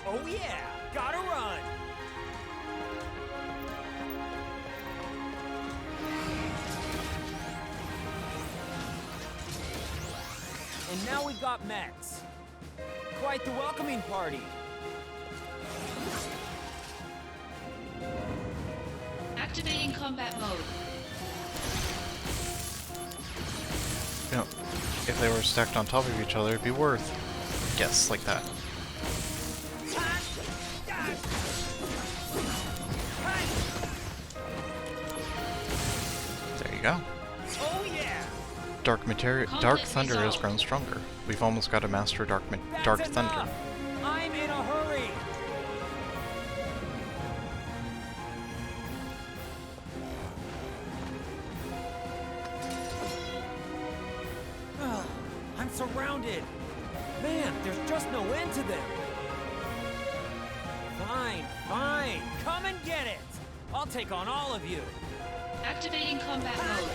Oh yeah! Gotta run! And now we've got mechs. Quite the welcoming party. Activating combat mode. You know, if they were stacked on top of each other, it'd be worth. Yes, like that. There you go. Oh yeah! Dark Thunder has grown stronger. We've almost got to master Dark Thunder. I'm in a hurry! I'm surrounded! Man, there's just no end to them! Fine, fine! Come and get it! I'll take on all of you! Activating combat mode.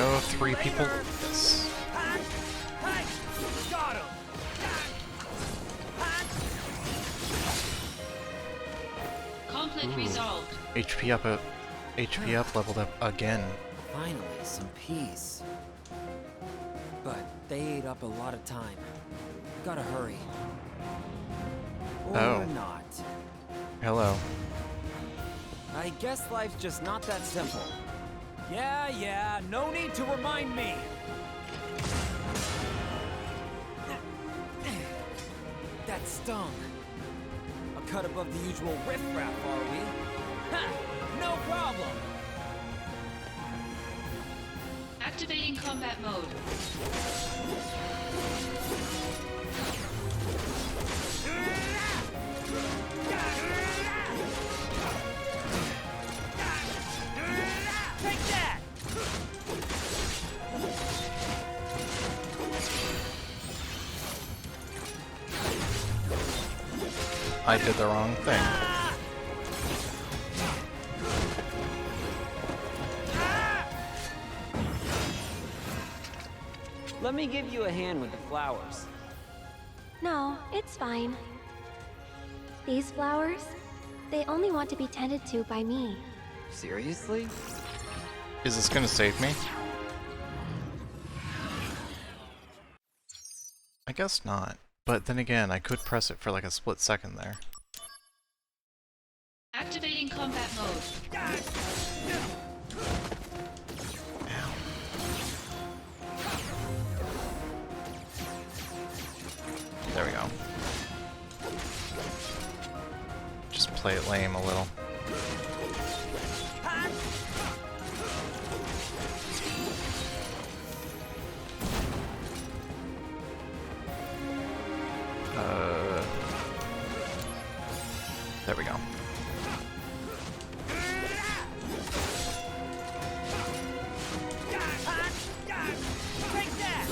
go, 3 people. Yes. Got him. Conflict resolved. HP up, HP up, leveled up again. Finally, some peace. But they ate up a lot of time. Gotta hurry. Or Oh. not. Hello. I guess life's just not that simple. Yeah, no need to remind me. That stung. A cut above the usual riffraff, are we? Ha! No problem! Activating combat mode. Take that! I did the wrong thing. Let me give you a hand with the flowers. No, it's fine. These flowers, they only want to be tended to by me. Seriously? Is this gonna save me? I guess not. But then again, I could press it for like a split second there. Activating combat mode. There we go. Just play it lame a little. There we go. Take that!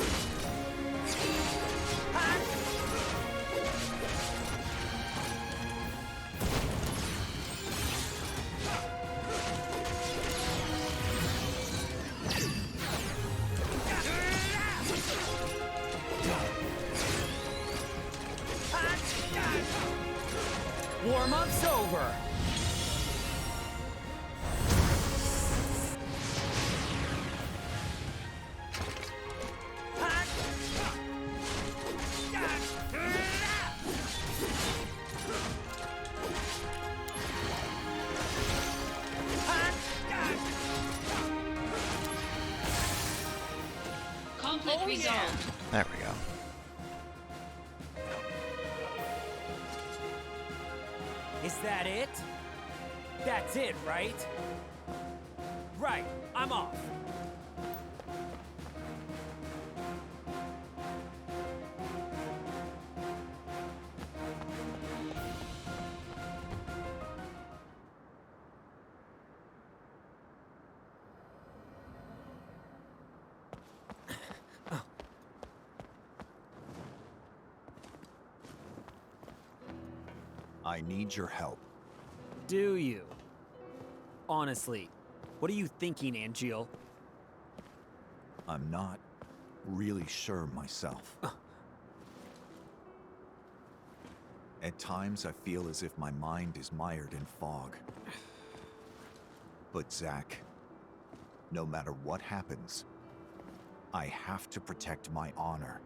Warm-up's over. Conflict resolved. There we go. Is that it? That's it, right? Right, I'm off. I need your help. Do you? Honestly, what are you thinking, Angeal? I'm not really sure myself. At times, I feel as if my mind is mired in fog. But Zack, no matter what happens, I have to protect my honor.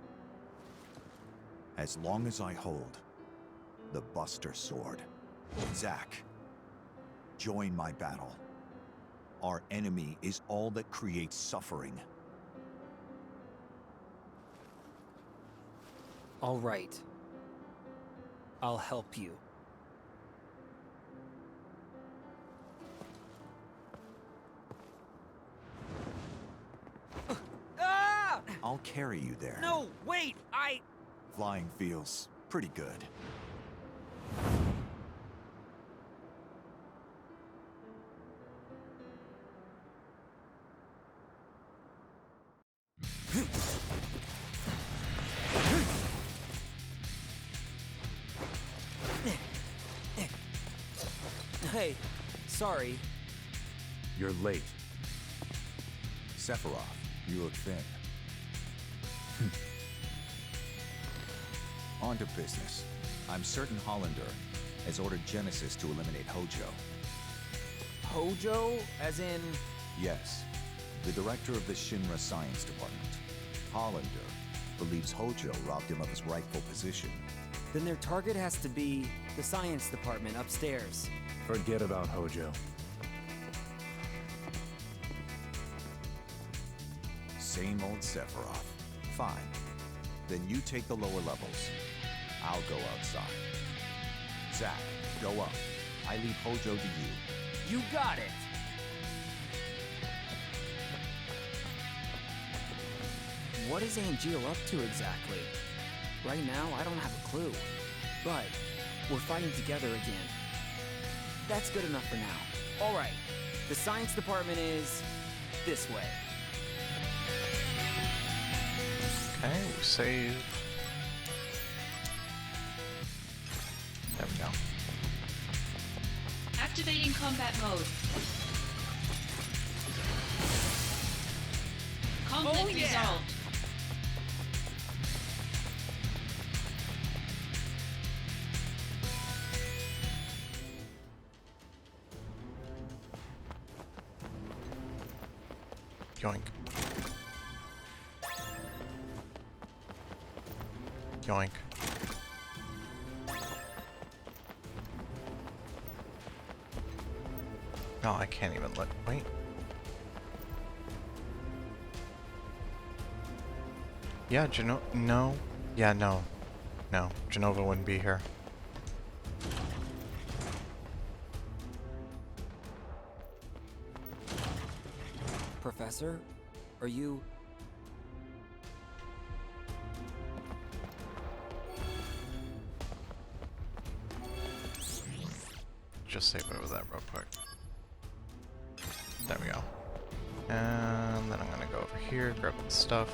As long as I hold the Buster Sword. Zack, join my battle. Our enemy is all that creates suffering. All right. I'll help you. I'll carry you there. No, wait, Flying feels pretty good. Hey, sorry. You're late. Sephiroth, You look thin. On to business. I'm certain Hollander has ordered Genesis to eliminate Hojo. Hojo? As in... Yes, the director of the Shinra Science Department. Hollander believes Hojo robbed him of his rightful position. Then their target has to be the science department upstairs. Forget about Hojo. Same old Sephiroth. Fine. Then you take the lower levels. I'll go outside. Zack, go up. I leave Hojo to you. You got it! What is Angeal up to exactly? Right now, I don't have a clue. But we're fighting together again. That's good enough for now. All right, the science department is this way. Okay, we save. There we go. Activating combat mode. Conflict resolved. Yoink. Yoink. No, I can't even look. Wait. Yeah, no. Yeah, no. No, Genova wouldn't be here. Professor, are you... Just save over that real quick. There we go. And then I'm gonna go over here, grab the stuff.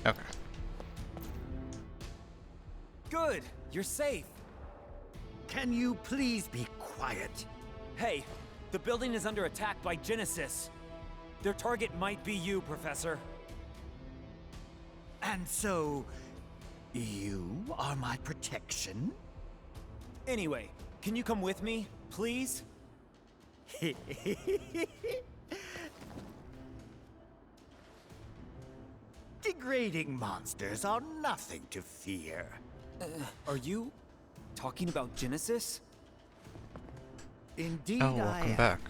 Okay. Good! You're safe! Can you please be quiet? Hey, the building is under attack by Genesis. Their target might be you, Professor. And so, you are my protection? Anyway, can you come with me, please? Degrading monsters are nothing to fear. Are you talking about Genesis? Indeed, Oh, welcome I am. back.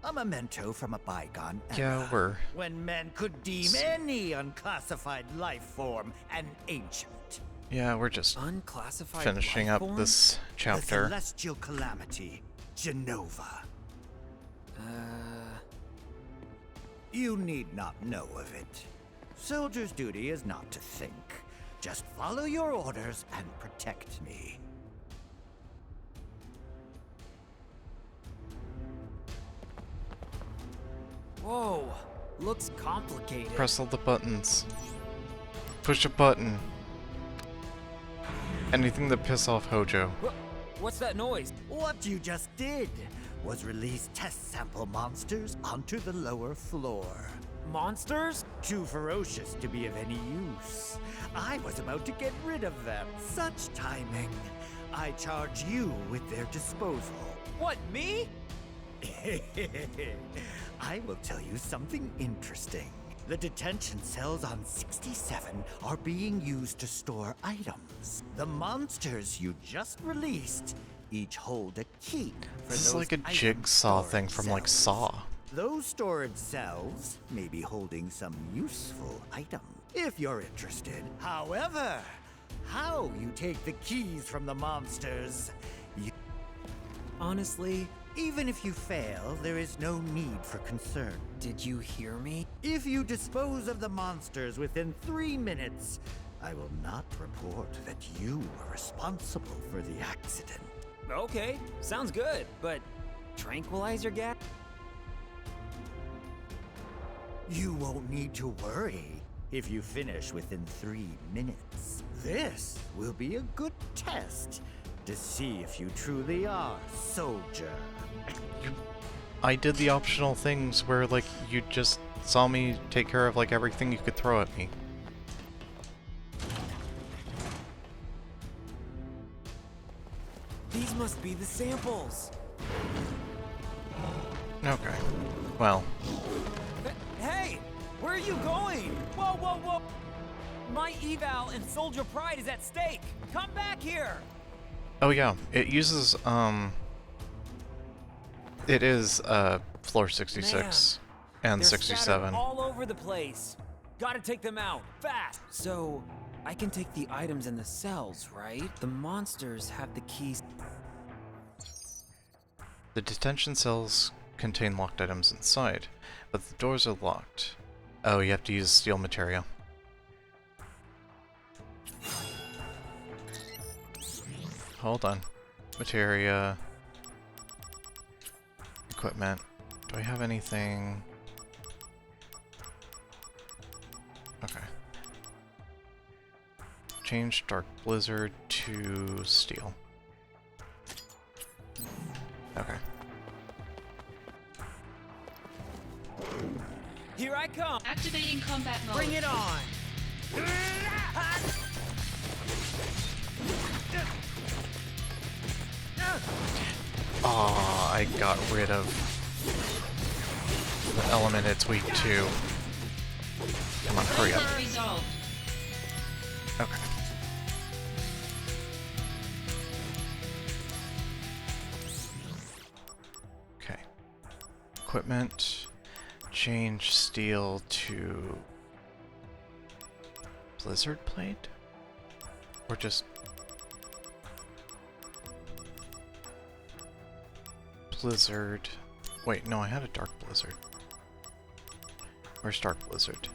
A memento from a bygone Yeah, era, we're... when men could deem any unclassified life form an ancient. Yeah, we're just unclassified finishing life up form? this The chapter. celestial calamity, Genova. You need not know of it. Soldier's duty is not to think. Just follow your orders and protect me. Whoa, looks complicated. Press all the buttons. Push a button. Anything to piss off Hojo. What's that noise? What you just did was release test sample monsters onto the lower floor. Monsters? Too ferocious to be of any use. I was about to get rid of them. Such timing. I charge you with their disposal. What, me? I will tell you something interesting. The detention cells on 67 are being used to store items. The monsters you just released each hold a key for This is those like a item jigsaw storage thing from like cells. Saw. Those storage cells may be holding some useful item, if you're interested. However, how you take the keys from the monsters, Honestly, even if you fail, there is no need for concern. did you hear me? If you dispose of the monsters within 3 minutes, I will not report that you were responsible for the accident. Okay, sounds good, but tranquilizer gas? You won't need to worry if you finish within 3 minutes. This will be a good test to see if you truly are a soldier. I did the optional things where, like, you just saw me take care of, like, everything you could throw at me. These must be the samples. Okay. Well. Hey! Where are you going? Whoa, whoa, whoa! My eval and soldier pride is at stake! Come back here! Oh yeah, it uses, it is, floor 66 and They're 67. scattered all over the place. Gotta take them out, fast! So, I can take the items in the cells, right? The monsters have the keys. The detention cells contain locked items inside, but the doors are locked. Oh, you have to use steel materia. Hold on. Materia. Equipment. Do I have anything? Okay. Change Dark Blizzard to steel. Okay. Here I come! Activating combat mode. Bring it on! Aw, I got rid of the element it's weak to. Come on, hurry up. Resolved. Okay. Okay. Equipment. Change steel to Blizzard Plate? Or just Blizzard. Wait, no, I had a Dark Blizzard. Where's Dark Blizzard?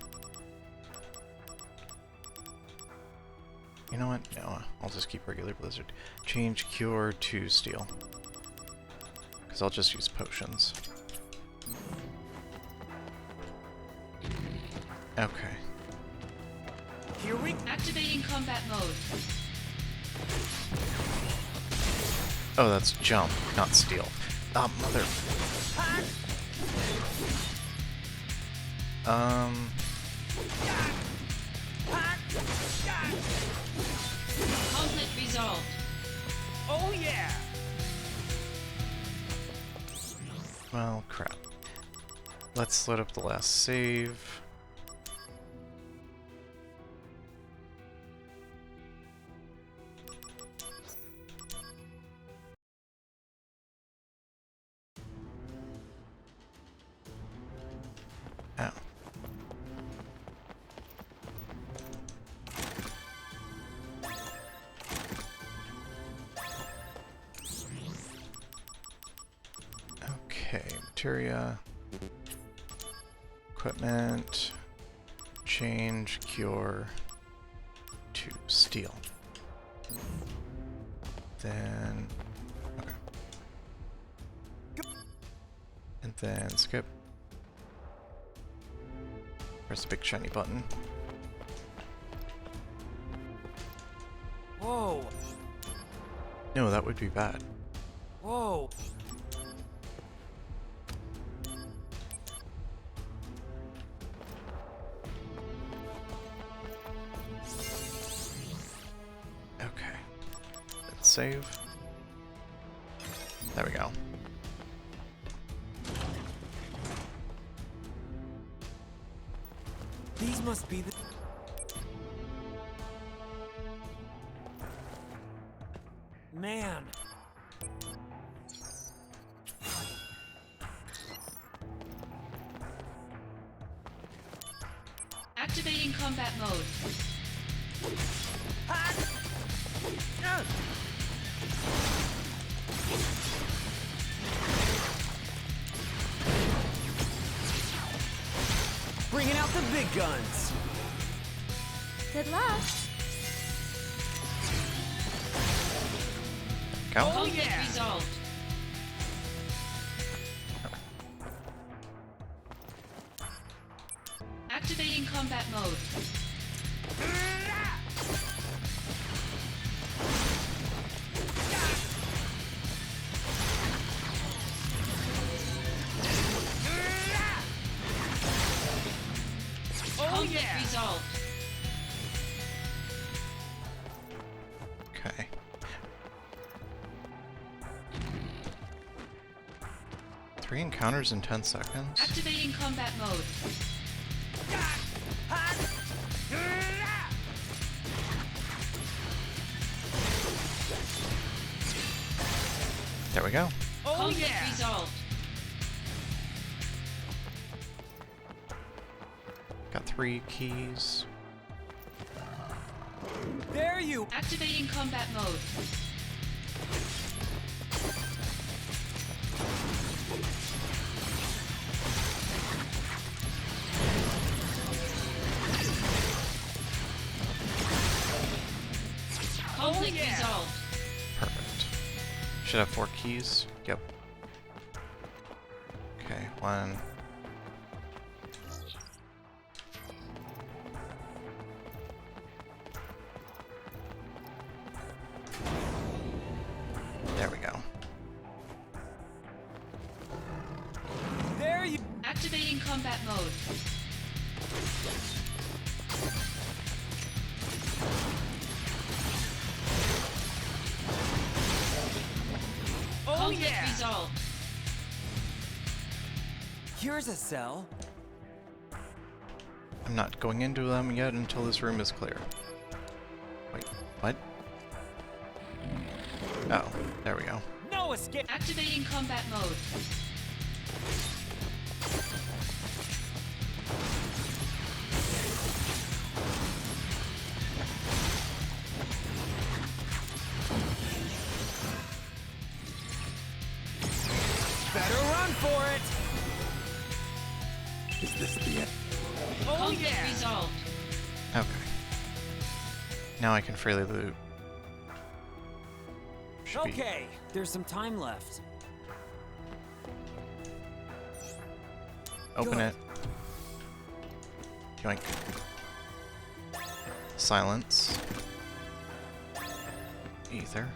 You know what? No, I'll just keep regular Blizzard. Change Cure to Steel. Because I'll just use potions. Okay. Here we Activating combat mode. Oh, that's jump, not steel. Ah, mother. Conflict resolved. Oh yeah! Well, crap. Let's load up the last save. Ow. Okay, materia, equipment, change cure to steel. Then, okay. And then skip. Press the big shiny button. Whoa! No, that would be bad. Whoa! Okay. Let's save. There we go. These must be the... Man! Activating combat mode. Bringing out the big guns! Good luck. Go. Oh Conflict yeah! resolved. Activating combat mode. Conflict resolved. Okay. Three encounters in 10 seconds? Activating combat mode. There we go. Conflict resolved. Got 3 keys. There you. Activating combat mode. Conflict resolved. Perfect. Should have 4 keys. Yep. Okay, 1. There we go. There you. Activating combat mode. Conflict resolved. Here's a cell. I'm not going into them yet until this room is clear. Wait, what? Oh, there we go. No escape. Activating combat mode. Better run for it. Is this the end? Conflict resolved. Okay. Now I can freely loot. Should be- Okay, there's some time left. Open it. Yoink. Silence. Ether.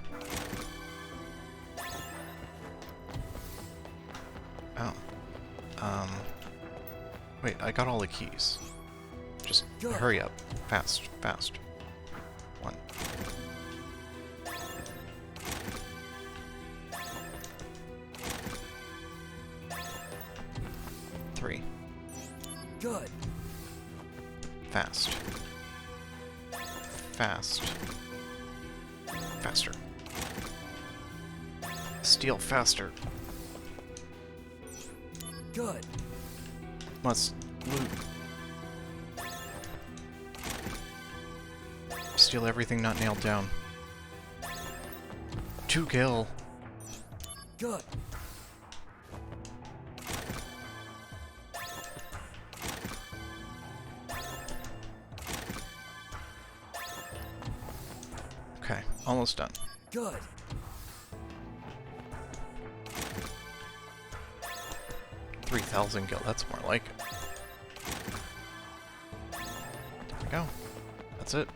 Oh. Wait, I got all the keys. Just hurry up. Fast, fast. 1. Three. Good. Fast. Fast. Faster. Steal faster. Good. Must loot. Steal everything not nailed down. 2 kill. Good. Okay, almost done. Good. 3,000 gil, that's more like it. There we go. That's it.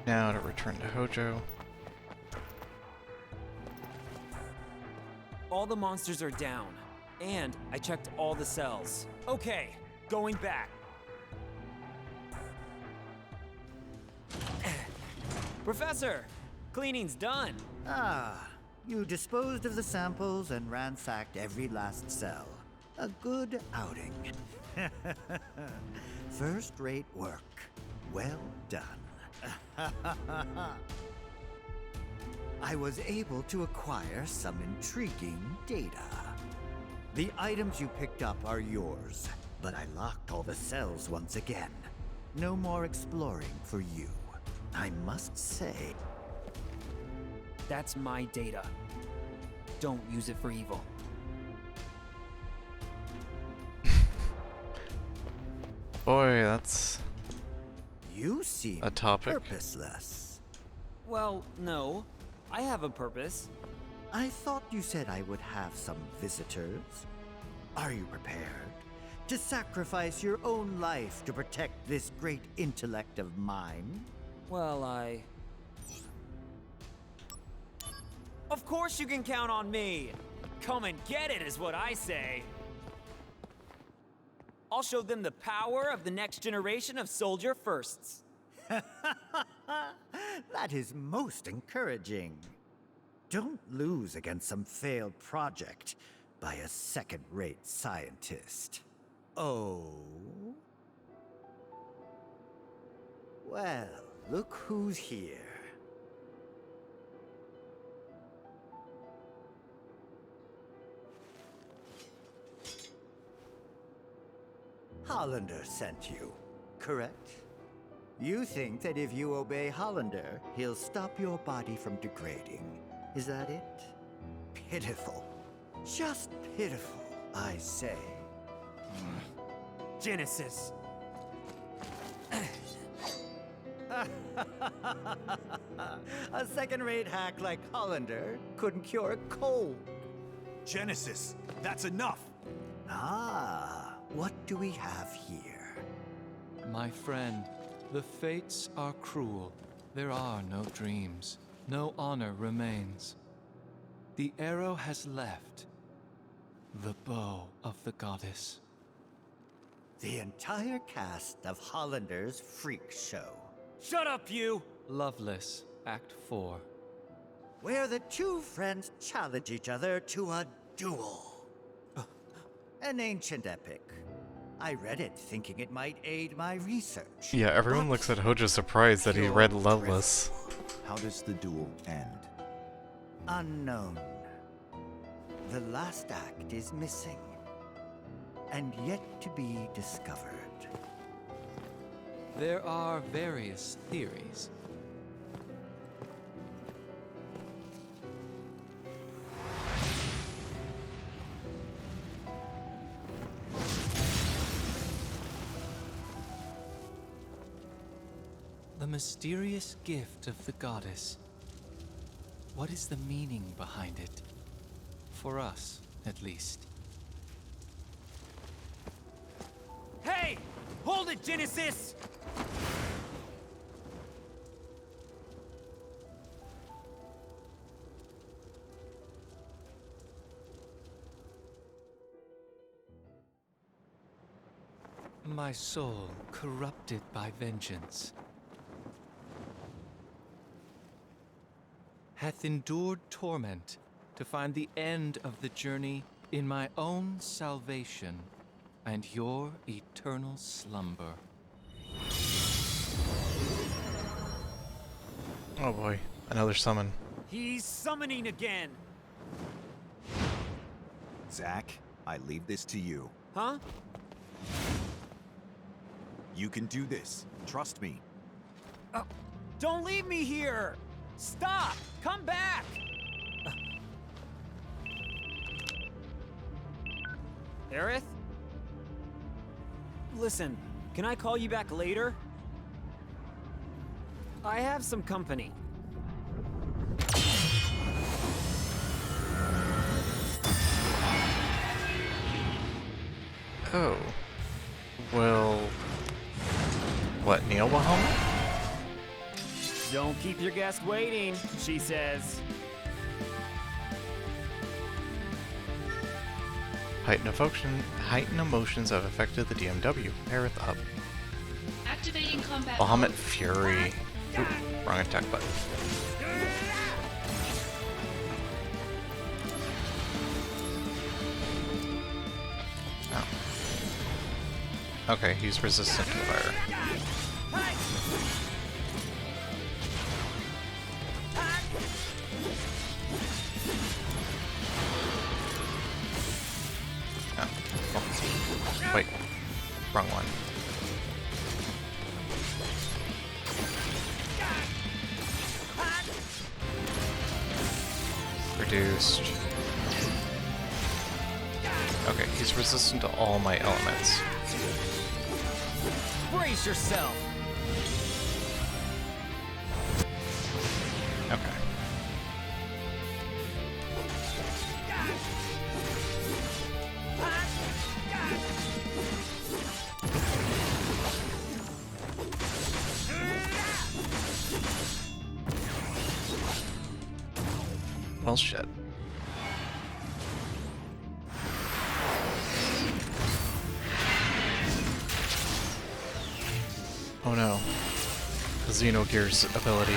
Now to return to Hojo. All the monsters are down, and I checked all the cells. Okay, going back. Professor, cleaning's done. Ah, you disposed of the samples and ransacked every last cell. A good outing. First-rate work. Well done. I was able to acquire some intriguing data. The items you picked up are yours, but I locked all the cells once again. No more exploring for you. I must say... That's my data. Don't use it for evil. Boy, that's... You seem a topic. purposeless. Well, no. I have a purpose. I thought you said I would have some visitors. Are you prepared to sacrifice your own life to protect this great intellect of mine? Well, Of course you can count on me! Come and get it is what I say. I'll show them the power of the next generation of soldier firsts. That is most encouraging. Don't lose against some failed project by a second-rate scientist. Oh? Well, look who's here. Hollander sent you, correct? You think that if you obey Hollander, he'll stop your body from degrading. Is that it? Pitiful. Just pitiful, I say. Genesis. A second-rate hack like Hollander couldn't cure a cold. Genesis, that's enough! Ah, what do we have here? My friend, the fates are cruel. There are no dreams. No honor remains. The arrow has left. The bow of the goddess. The entire cast of Hollander's freak show. Shut up, you! Loveless, Act 4. Where the two friends challenge each other to a duel. An ancient epic. I read it thinking it might aid my research. Yeah, everyone looks at Hojo surprised that he read Loveless. How does the duel end? Unknown. The last act is missing, and yet to be discovered. There are various theories. The mysterious gift of the goddess. What is the meaning behind it? For us, at least. Hey! Hold it, Genesis! My soul corrupted by vengeance hath endured torment to find the end of the journey in my own salvation and your eternal slumber. Oh boy, another summon. He's summoning again! Zack, I leave this to you. Huh? You can do this. Trust me. Don't leave me here! Stop! Come back! Aerith? Listen, can I call you back later? I have some company. Oh. Well... What, Neil Wahoma? Don't keep your guest waiting, she says. Heightened emotions have affected the DMW. Aerith up. Activating combat Bahamut mode. Fury. Oop, wrong attack button. Oh. Okay, he's resistant to fire. Oh. Oh. Wait. Wrong one. Reduced. Okay, he's resistant to all my elements. Brace yourself! Okay. Well, shit. Xenogear's ability.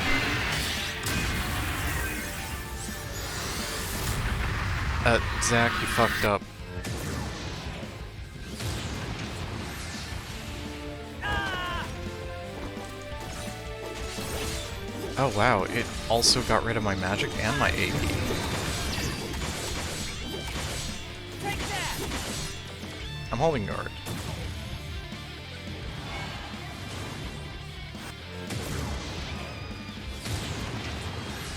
Zach, you fucked up. Oh wow, it also got rid of my magic and my AP. I'm holding guard.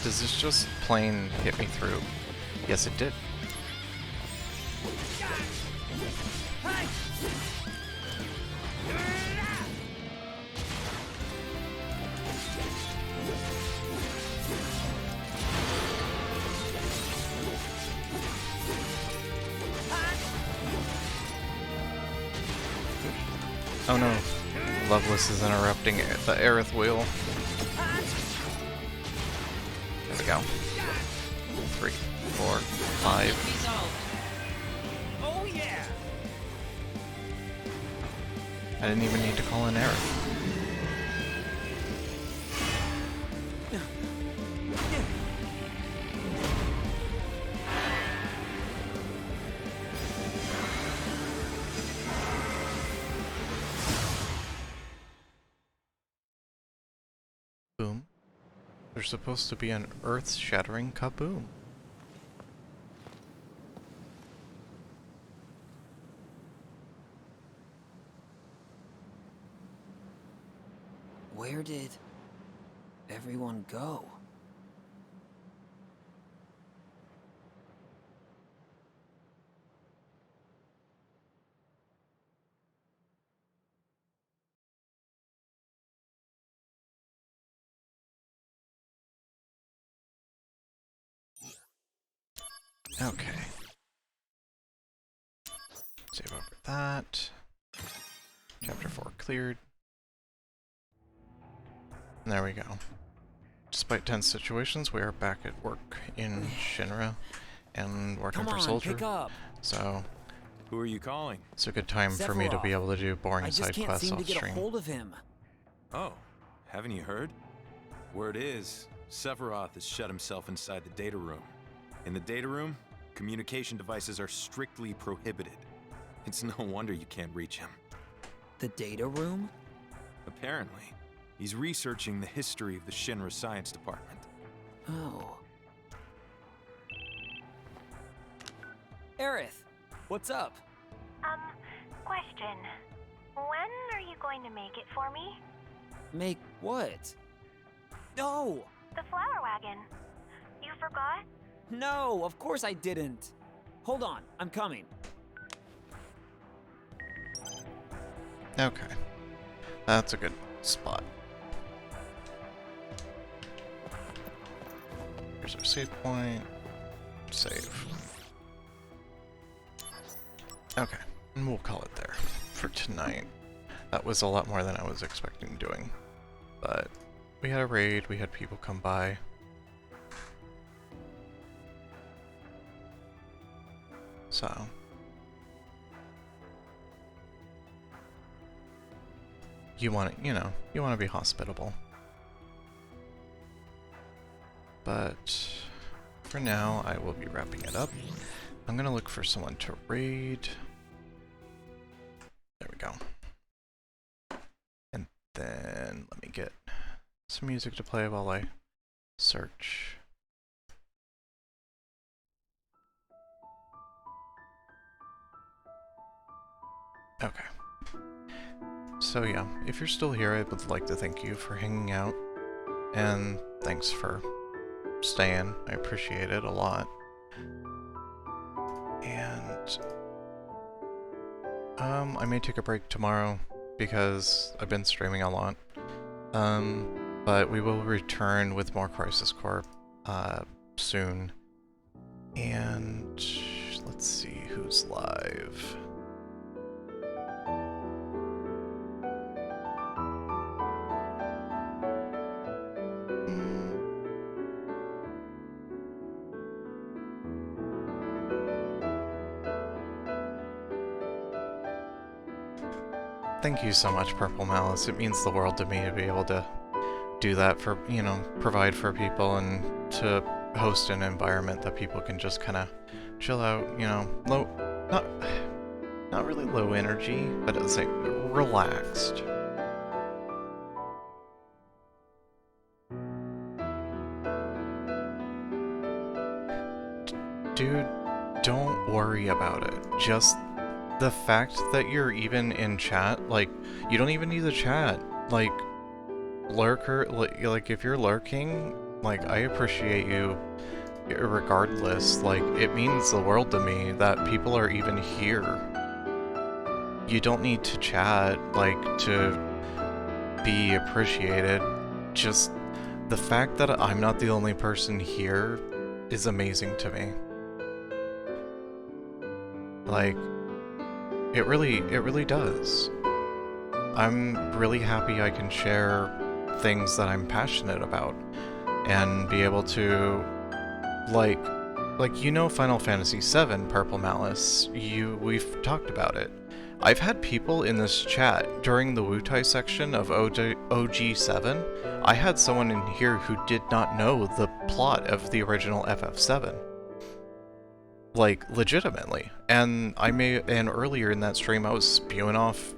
Does this just plain hit me through? Yes, it did. Oh no, Loveless is interrupting the Aerith wheel. There we go. 3, 4, 5. Oh yeah! I didn't even need to call in Aerith. Boom. There's supposed to be an earth-shattering kaboom. Where did everyone go? Okay. Save over that. Chapter 4 cleared. And there we go. Despite tense situations, we are back at work in Shinra and working for Soldier. Pick up. So, who are you calling? It's a good time for me to be able to do boring side quests off stream. I just can't seem to get a hold of him. Oh, haven't you heard? Word is, Sephiroth has shut himself inside the data room. In the data room, communication devices are strictly prohibited. It's no wonder you can't reach him. The data room? Apparently. He's researching the history of the Shinra Science Department. Oh. Aerith, what's up? Question. When are you going to make it for me? Make what? No! The flower wagon. You forgot? No, of course I didn't. Hold on, I'm coming. Okay. That's a good spot. Here's our save point. Save. Okay, and we'll call it there for tonight. That was a lot more than I was expecting doing. But we had a raid, we had people come by. So you want to, you want to be hospitable. But for now, I will be wrapping it up. I'm gonna look for someone to raid. There we go. And then let me get some music to play while I search. Okay. So yeah, if you're still here, I would like to thank you for hanging out. And thanks for staying. I appreciate it a lot. And I may take a break tomorrow because I've been streaming a lot. But we will return with more Crisis Core soon. And let's see who's live. Thank you so much, Purple Malice. It means the world to me to be able to do that for, you know, provide for people and to host an environment that people can just kind of chill out, you know, not really low energy, but at the same, relaxed. Dude, don't worry about it. Just the fact that you're even in chat, like, you don't even need to chat. Like, lurker, like if you're lurking, like, I appreciate you regardless. Like, it means the world to me that people are even here. You don't need to chat, like, to be appreciated. Just the fact that I'm not the only person here is amazing to me. Like, it really does. I'm really happy I can share things that I'm passionate about and be able to, like you know, Final Fantasy VII Purple Malice, we've talked about it. I've had people in this chat during the Wutai section of OG7. I had someone in here who did not know the plot of the original FF7. Like, legitimately. And earlier in that stream I was spewing off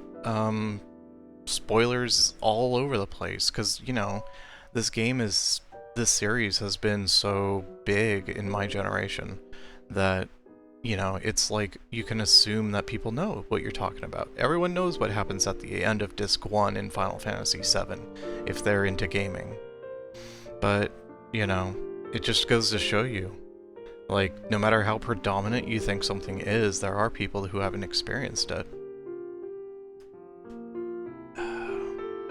spoilers all over the place, because, you know, this series has been so big in my generation that, you know, it's like you can assume that people know what you're talking about. Everyone knows what happens at the end of Disc 1 in Final Fantasy VII, if they're into gaming. But, you know, it just goes to show you, like, no matter how predominant you think something is, there are people who haven't experienced it.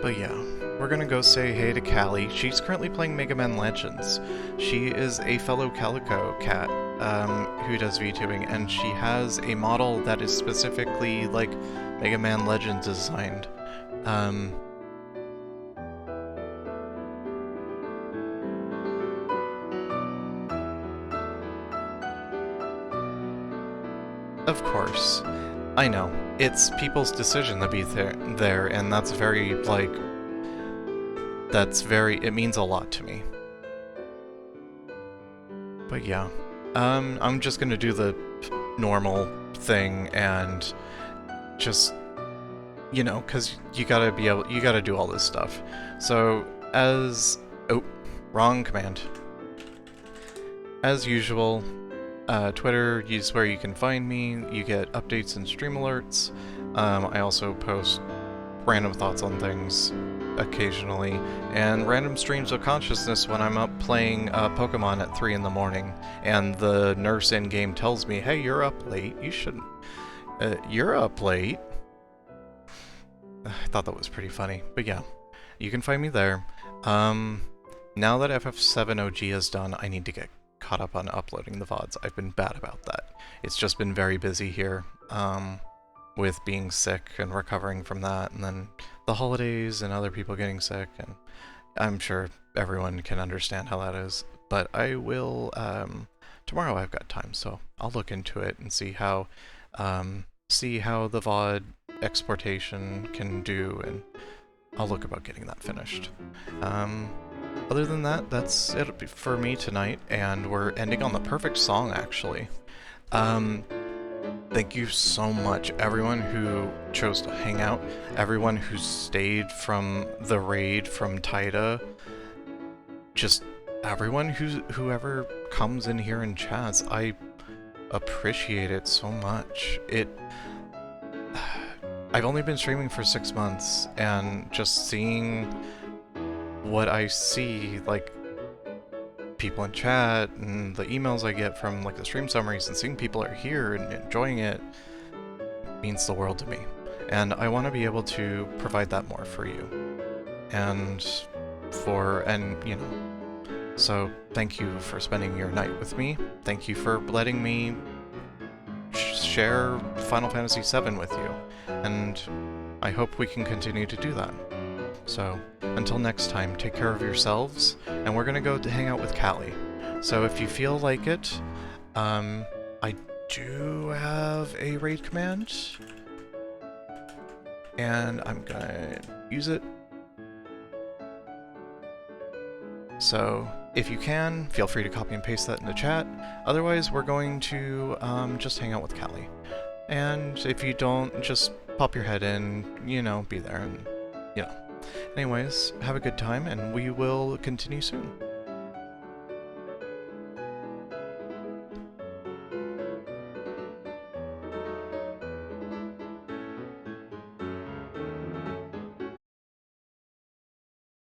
But yeah, we're gonna go say hey to Callie. She's currently playing Mega Man Legends. She is a fellow Calico cat who does VTubing, and she has a model that is specifically, like, Mega Man Legends designed. Of course. I know. It's people's decision to be there, and that's very, like... it means a lot to me. But yeah. I'm just gonna do the normal thing and just, you know, because you gotta do all this stuff. So, oh, wrong command. As usual, Twitter is where you can find me. You get updates and stream alerts. I also post random thoughts on things occasionally, and random streams of consciousness when I'm up playing Pokemon at 3 in the morning, and the nurse in-game tells me, hey, you're up late, you shouldn't... you're up late? I thought that was pretty funny, but yeah, you can find me there. Now that FF7 OG is done, I need to get caught up on uploading the VODs. I've been bad about that. It's just been very busy here, with being sick and recovering from that, and then the holidays and other people getting sick, and I'm sure everyone can understand how that is. But I will, tomorrow I've got time, so I'll look into it and see how the VOD exportation can do, and I'll look about getting that finished. Other than that, that's it for me tonight, and we're ending on the perfect song, actually. Thank you so much, everyone who chose to hang out, everyone who stayed from the raid from Taida, just everyone whoever comes in here and chats. I appreciate it so much. I've only been streaming for 6 months, and just seeing what I see, like, people in chat and the emails I get from, like, the stream summaries, and seeing people are here and enjoying it means the world to me. And I want to be able to provide that more for you. And you know, so thank you for spending your night with me. Thank you for letting me share Final Fantasy VII with you. And I hope we can continue to do that. So, until next time, take care of yourselves, and we're gonna go to hang out with Callie. So if you feel like it, I do have a raid command, and I'm gonna use it. So if you can, feel free to copy and paste that in the chat. Otherwise, we're going to just hang out with Callie. And if you don't, just pop your head in, you know, be there, and, you know. Anyways, have a good time, and we will continue soon.